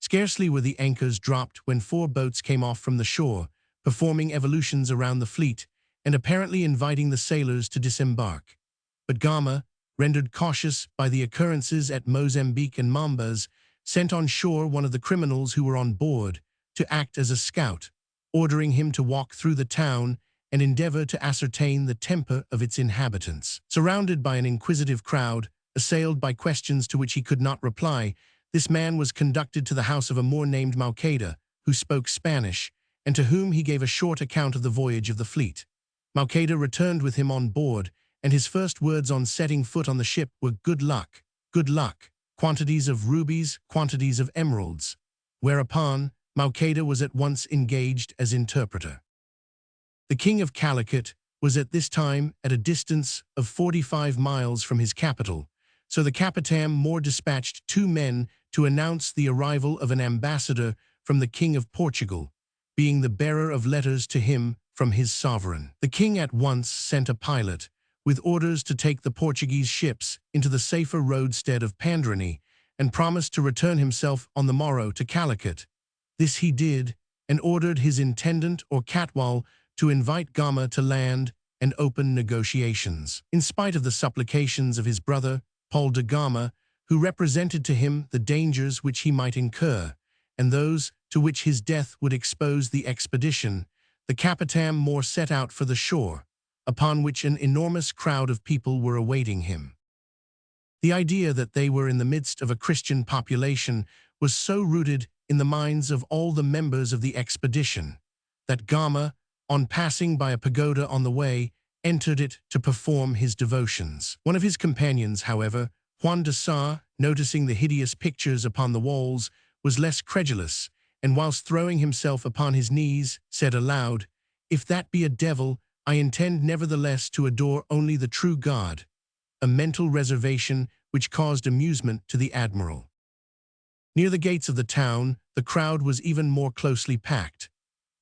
Scarcely were the anchors dropped when 4 boats came off from the shore, performing evolutions around the fleet and apparently inviting the sailors to disembark. But Gama, rendered cautious by the occurrences at Mozambique and Mombas, sent on shore one of the criminals who were on board to act as a scout, ordering him to walk through the town and endeavor to ascertain the temper of its inhabitants. Surrounded by an inquisitive crowd, assailed by questions to which he could not reply, this man was conducted to the house of a Moor named Mauqueda, who spoke Spanish, and to whom he gave a short account of the voyage of the fleet. Mauqueda returned with him on board, and his first words on setting foot on the ship were "Good luck, good luck, quantities of rubies, quantities of emeralds," whereupon Mauqueda was at once engaged as interpreter. The King of Calicut was at this time at a distance of 45 miles from his capital, so the Capitam Moor dispatched 2 men to announce the arrival of an ambassador from the King of Portugal, being the bearer of letters to him from his sovereign. The king at once sent a pilot, with orders to take the Portuguese ships into the safer roadstead of Pandroni, and promised to return himself on the morrow to Calicut. This he did, and ordered his intendant or catwal to invite Gama to land and open negotiations. In spite of the supplications of his brother, Paul de Gama, who represented to him the dangers which he might incur, and those to which his death would expose the expedition, the Capitam Moor set out for the shore, upon which an enormous crowd of people were awaiting him. The idea that they were in the midst of a Christian population was so rooted in the minds of all the members of the expedition, that Gama, on passing by a pagoda on the way, entered it to perform his devotions. One of his companions, however, Juan de Sa, noticing the hideous pictures upon the walls, was less credulous, and whilst throwing himself upon his knees, said aloud, "If that be a devil, I intend nevertheless to adore only the true God," a mental reservation which caused amusement to the admiral. Near the gates of the town, the crowd was even more closely packed.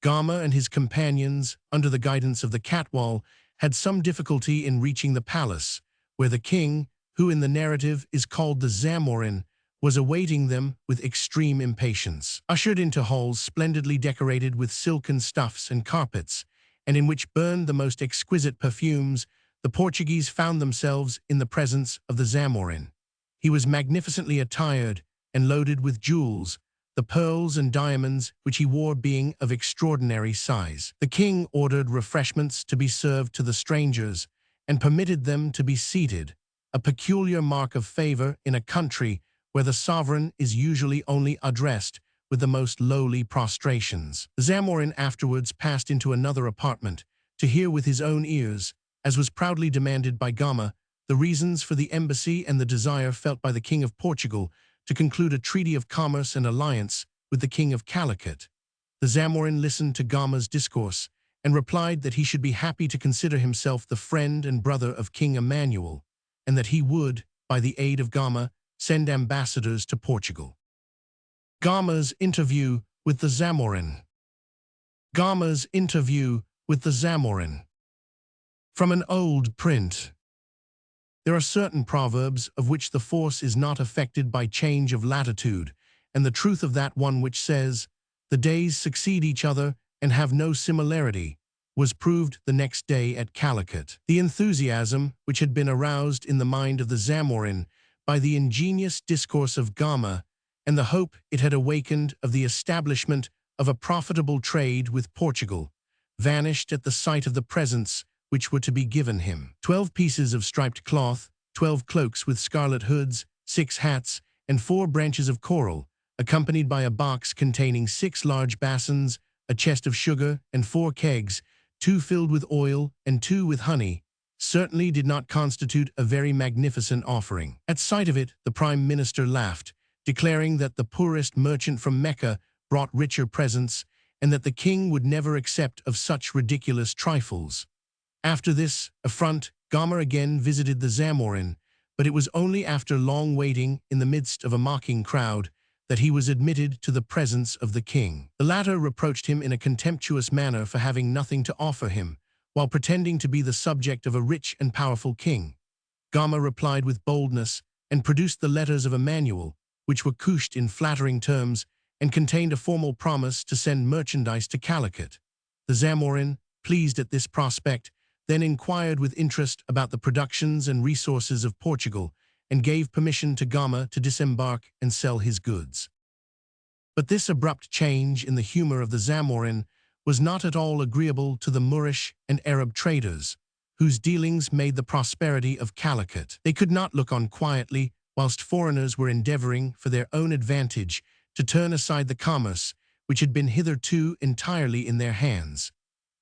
Gama and his companions, under the guidance of the catwal, had some difficulty in reaching the palace, where the king, who in the narrative is called the Zamorin, was awaiting them with extreme impatience. Ushered into halls splendidly decorated with silken stuffs and carpets, and in which burned the most exquisite perfumes, the Portuguese found themselves in the presence of the Zamorin. He was magnificently attired and loaded with jewels, the pearls and diamonds which he wore being of extraordinary size. The king ordered refreshments to be served to the strangers and permitted them to be seated, a peculiar mark of favor in a country where the sovereign is usually only addressed with the most lowly prostrations. The Zamorin afterwards passed into another apartment to hear with his own ears, as was proudly demanded by Gama, the reasons for the embassy and the desire felt by the King of Portugal to conclude a treaty of commerce and alliance with the King of Calicut. The Zamorin listened to Gama's discourse and replied that he should be happy to consider himself the friend and brother of King Emmanuel, and that he would, by the aid of Gama, send ambassadors to Portugal. Gama's interview with the Zamorin. Gama's interview with the Zamorin. From an old print. There are certain proverbs of which the force is not affected by change of latitude, and the truth of that one which says, "The days succeed each other and have no similarity," was proved the next day at Calicut. The enthusiasm which had been aroused in the mind of the Zamorin by the ingenious discourse of Gama, and the hope it had awakened of the establishment of a profitable trade with Portugal, vanished at the sight of the presents which were to be given him. 12 pieces of striped cloth, 12 cloaks with scarlet hoods, 6 hats, and 4 branches of coral, accompanied by a box containing 6 large basins, a chest of sugar, and 4 kegs, 2 filled with oil and 2 with honey, certainly did not constitute a very magnificent offering. At sight of it, the Prime Minister laughed, declaring that the poorest merchant from Mecca brought richer presents, and that the king would never accept of such ridiculous trifles. After this affront, Gama again visited the Zamorin, but it was only after long waiting in the midst of a mocking crowd that he was admitted to the presence of the king. The latter reproached him in a contemptuous manner for having nothing to offer him, while pretending to be the subject of a rich and powerful king. Gama replied with boldness and produced the letters of Emmanuel, which were couched in flattering terms and contained a formal promise to send merchandise to Calicut. The Zamorin, pleased at this prospect, then inquired with interest about the productions and resources of Portugal and gave permission to Gama to disembark and sell his goods. But this abrupt change in the humor of the Zamorin was not at all agreeable to the Moorish and Arab traders, whose dealings made the prosperity of Calicut. They could not look on quietly whilst foreigners were endeavoring for their own advantage to turn aside the commerce which had been hitherto entirely in their hands.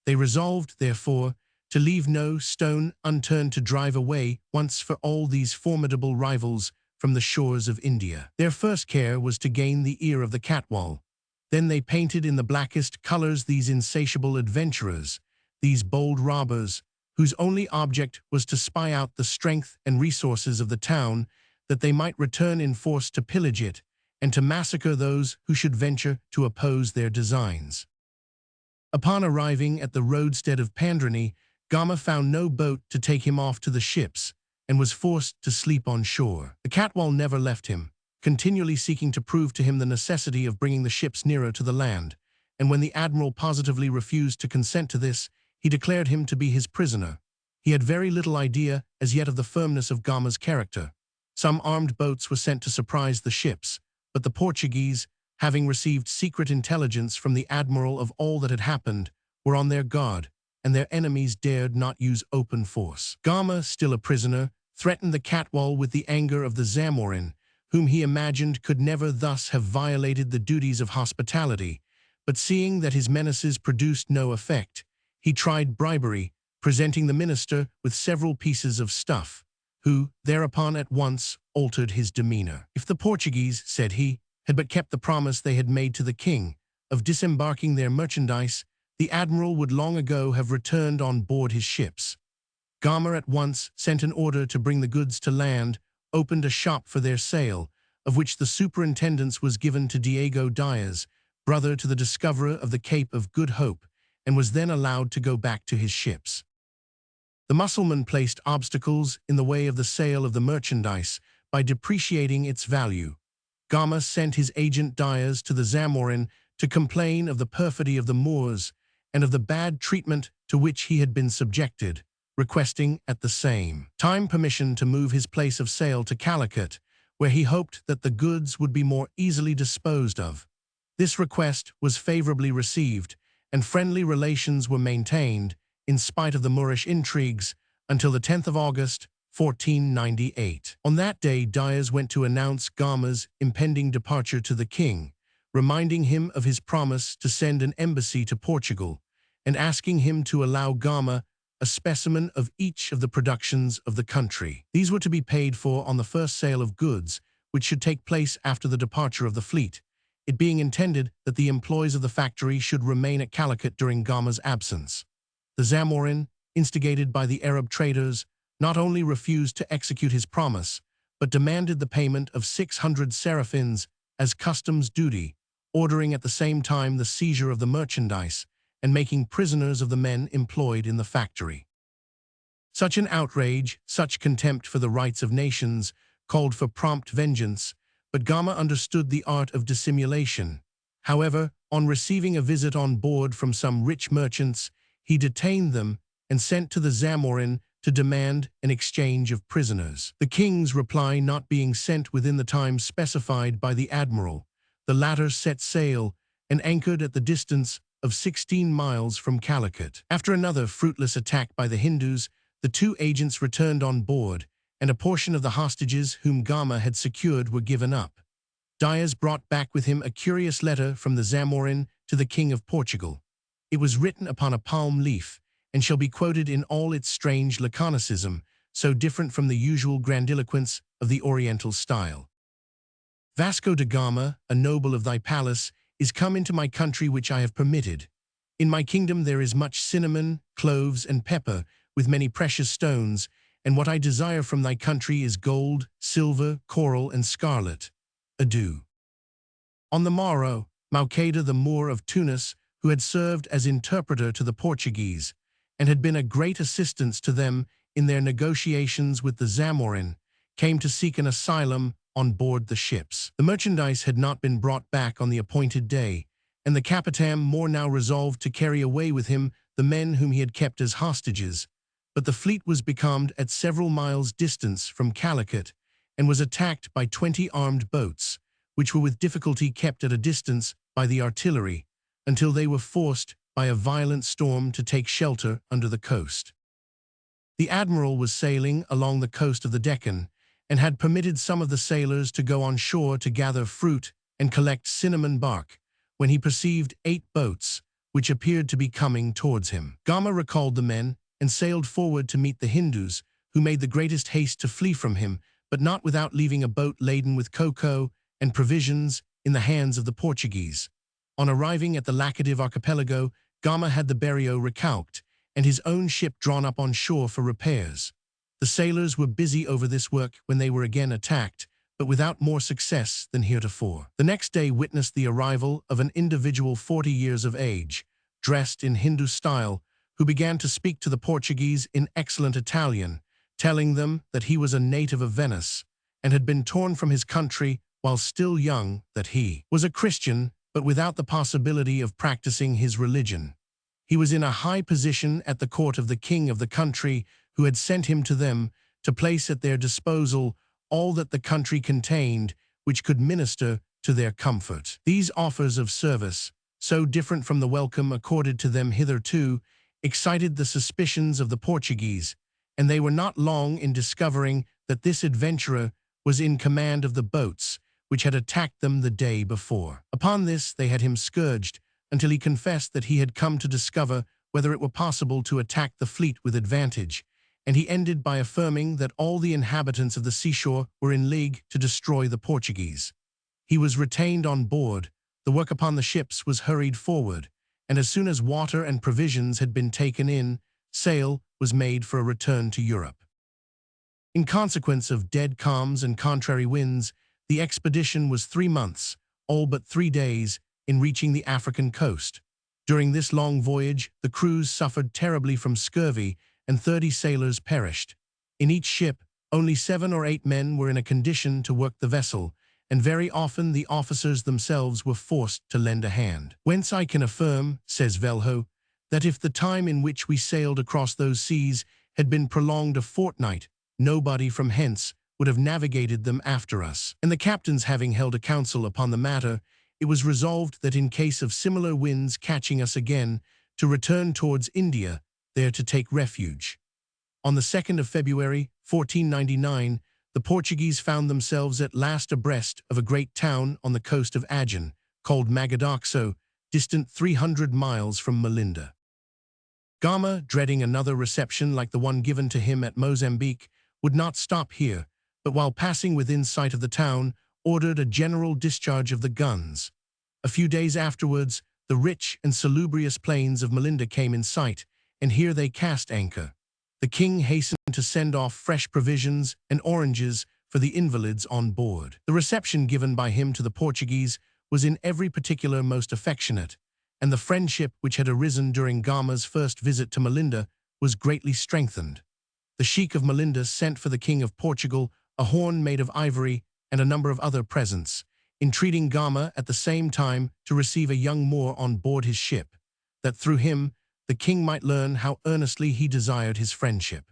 They resolved, therefore, to leave no stone unturned to drive away once for all these formidable rivals from the shores of India. Their first care was to gain the ear of the catwall. Then they painted in the blackest colors these insatiable adventurers, these bold robbers, whose only object was to spy out the strength and resources of the town, that they might return in force to pillage it, and to massacre those who should venture to oppose their designs. Upon arriving at the roadstead of Pandrani, Gama found no boat to take him off to the ships, and was forced to sleep on shore. The catwall never left him, continually seeking to prove to him the necessity of bringing the ships nearer to the land, and when the admiral positively refused to consent to this, he declared him to be his prisoner. He had very little idea as yet of the firmness of Gama's character. Some armed boats were sent to surprise the ships, but the Portuguese, having received secret intelligence from the admiral of all that had happened, were on their guard, and their enemies dared not use open force. Gama, still a prisoner, threatened the catwall with the anger of the Zamorin, whom he imagined could never thus have violated the duties of hospitality, but seeing that his menaces produced no effect, he tried bribery, presenting the minister with several pieces of stuff, who, thereupon at once, altered his demeanor. If the Portuguese, said he, had but kept the promise they had made to the king of disembarking their merchandise, the admiral would long ago have returned on board his ships. Gama at once sent an order to bring the goods to land, opened a shop for their sale, of which the superintendence was given to Diego Diaz, brother to the discoverer of the Cape of Good Hope, and was then allowed to go back to his ships. The Mussulman placed obstacles in the way of the sale of the merchandise by depreciating its value. Gama sent his agent Diaz to the Zamorin to complain of the perfidy of the Moors and of the bad treatment to which he had been subjected, requesting at the same time permission to move his place of sale to Calicut, where he hoped that the goods would be more easily disposed of. This request was favorably received, and friendly relations were maintained, in spite of the Moorish intrigues, until the 10th of August, 1498. On that day, Diaz went to announce Gama's impending departure to the king, reminding him of his promise to send an embassy to Portugal, and asking him to allow Gama a specimen of each of the productions of the country. These were to be paid for on the first sale of goods, which should take place after the departure of the fleet, it being intended that the employees of the factory should remain at Calicut during Gama's absence. The Zamorin, instigated by the Arab traders, not only refused to execute his promise, but demanded the payment of 600 seraphins as customs duty, ordering at the same time the seizure of the merchandise and making prisoners of the men employed in the factory. Such an outrage, such contempt for the rights of nations, called for prompt vengeance, but Gama understood the art of dissimulation. However, on receiving a visit on board from some rich merchants, he detained them and sent to the Zamorin to demand an exchange of prisoners. The king's reply not being sent within the time specified by the admiral, the latter set sail and anchored at the distance of 16 miles from Calicut. After another fruitless attack by the Hindus, the two agents returned on board, and a portion of the hostages whom Gama had secured were given up. Diaz brought back with him a curious letter from the Zamorin to the King of Portugal. It was written upon a palm leaf, and shall be quoted in all its strange laconicism, so different from the usual grandiloquence of the Oriental style. Vasco da Gama, a noble of thy palace, is come into my country which I have permitted. In my kingdom there is much cinnamon, cloves, and pepper, with many precious stones, and what I desire from thy country is gold, silver, coral, and scarlet. Adieu. On the morrow, Mauqueda the Moor of Tunis, who had served as interpreter to the Portuguese, and had been a great assistance to them in their negotiations with the Zamorin, came to seek an asylum on board the ships. The merchandise had not been brought back on the appointed day, and the Capitam more now resolved to carry away with him the men whom he had kept as hostages. But the fleet was becalmed at several miles' distance from Calicut, and was attacked by 20 armed boats, which were with difficulty kept at a distance by the artillery, until they were forced by a violent storm to take shelter under the coast. The admiral was sailing along the coast of the Deccan, and had permitted some of the sailors to go on shore to gather fruit and collect cinnamon bark, when he perceived 8 boats, which appeared to be coming towards him. Gama recalled the men, and sailed forward to meet the Hindus, who made the greatest haste to flee from him, but not without leaving a boat laden with cocoa and provisions in the hands of the Portuguese. On arriving at the Lacative archipelago, Gama had the barrio recalked, and his own ship drawn up on shore for repairs. The sailors were busy over this work when they were again attacked, but without more success than heretofore. The next day witnessed the arrival of an individual 40 years of age, dressed in Hindu style, who began to speak to the Portuguese in excellent Italian, telling them that he was a native of Venice, and had been torn from his country while still young, that he was a Christian, but without the possibility of practicing his religion. He was in a high position at the court of the king of the country, who had sent him to them to place at their disposal all that the country contained which could minister to their comfort. These offers of service, so different from the welcome accorded to them hitherto, excited the suspicions of the Portuguese, and they were not long in discovering that this adventurer was in command of the boats which had attacked them the day before. Upon this they had him scourged, until he confessed that he had come to discover whether it were possible to attack the fleet with advantage, and he ended by affirming that all the inhabitants of the seashore were in league to destroy the Portuguese. He was retained on board, the work upon the ships was hurried forward, and as soon as water and provisions had been taken in, sail was made for a return to Europe. In consequence of dead calms and contrary winds, the expedition was 3 months, all but 3 days, in reaching the African coast. During this long voyage, the crews suffered terribly from scurvy, and 30 sailors perished. In each ship, only 7 or 8 men were in a condition to work the vessel, and very often the officers themselves were forced to lend a hand. Whence I can affirm, says Velho, that if the time in which we sailed across those seas had been prolonged a fortnight, nobody from hence would have navigated them after us. And the captains having held a council upon the matter, it was resolved that in case of similar winds catching us again, to return towards India, there to take refuge. On the 2nd of February, 1499, the Portuguese found themselves at last abreast of a great town on the coast of Agen, called Magadoxo, distant 300 miles from Melinda. Gama, dreading another reception like the one given to him at Mozambique, would not stop here, but while passing within sight of the town, ordered a general discharge of the guns. A few days afterwards, the rich and salubrious plains of Melinda came in sight, and here they cast anchor. The king hastened to send off fresh provisions and oranges for the invalids on board. The reception given by him to the Portuguese was in every particular most affectionate, and the friendship which had arisen during Gama's first visit to Melinda was greatly strengthened. The Sheik of Melinda sent for the King of Portugal a horn made of ivory and a number of other presents, entreating Gama at the same time to receive a young Moor on board his ship, that through him the king might learn how earnestly he desired his friendship.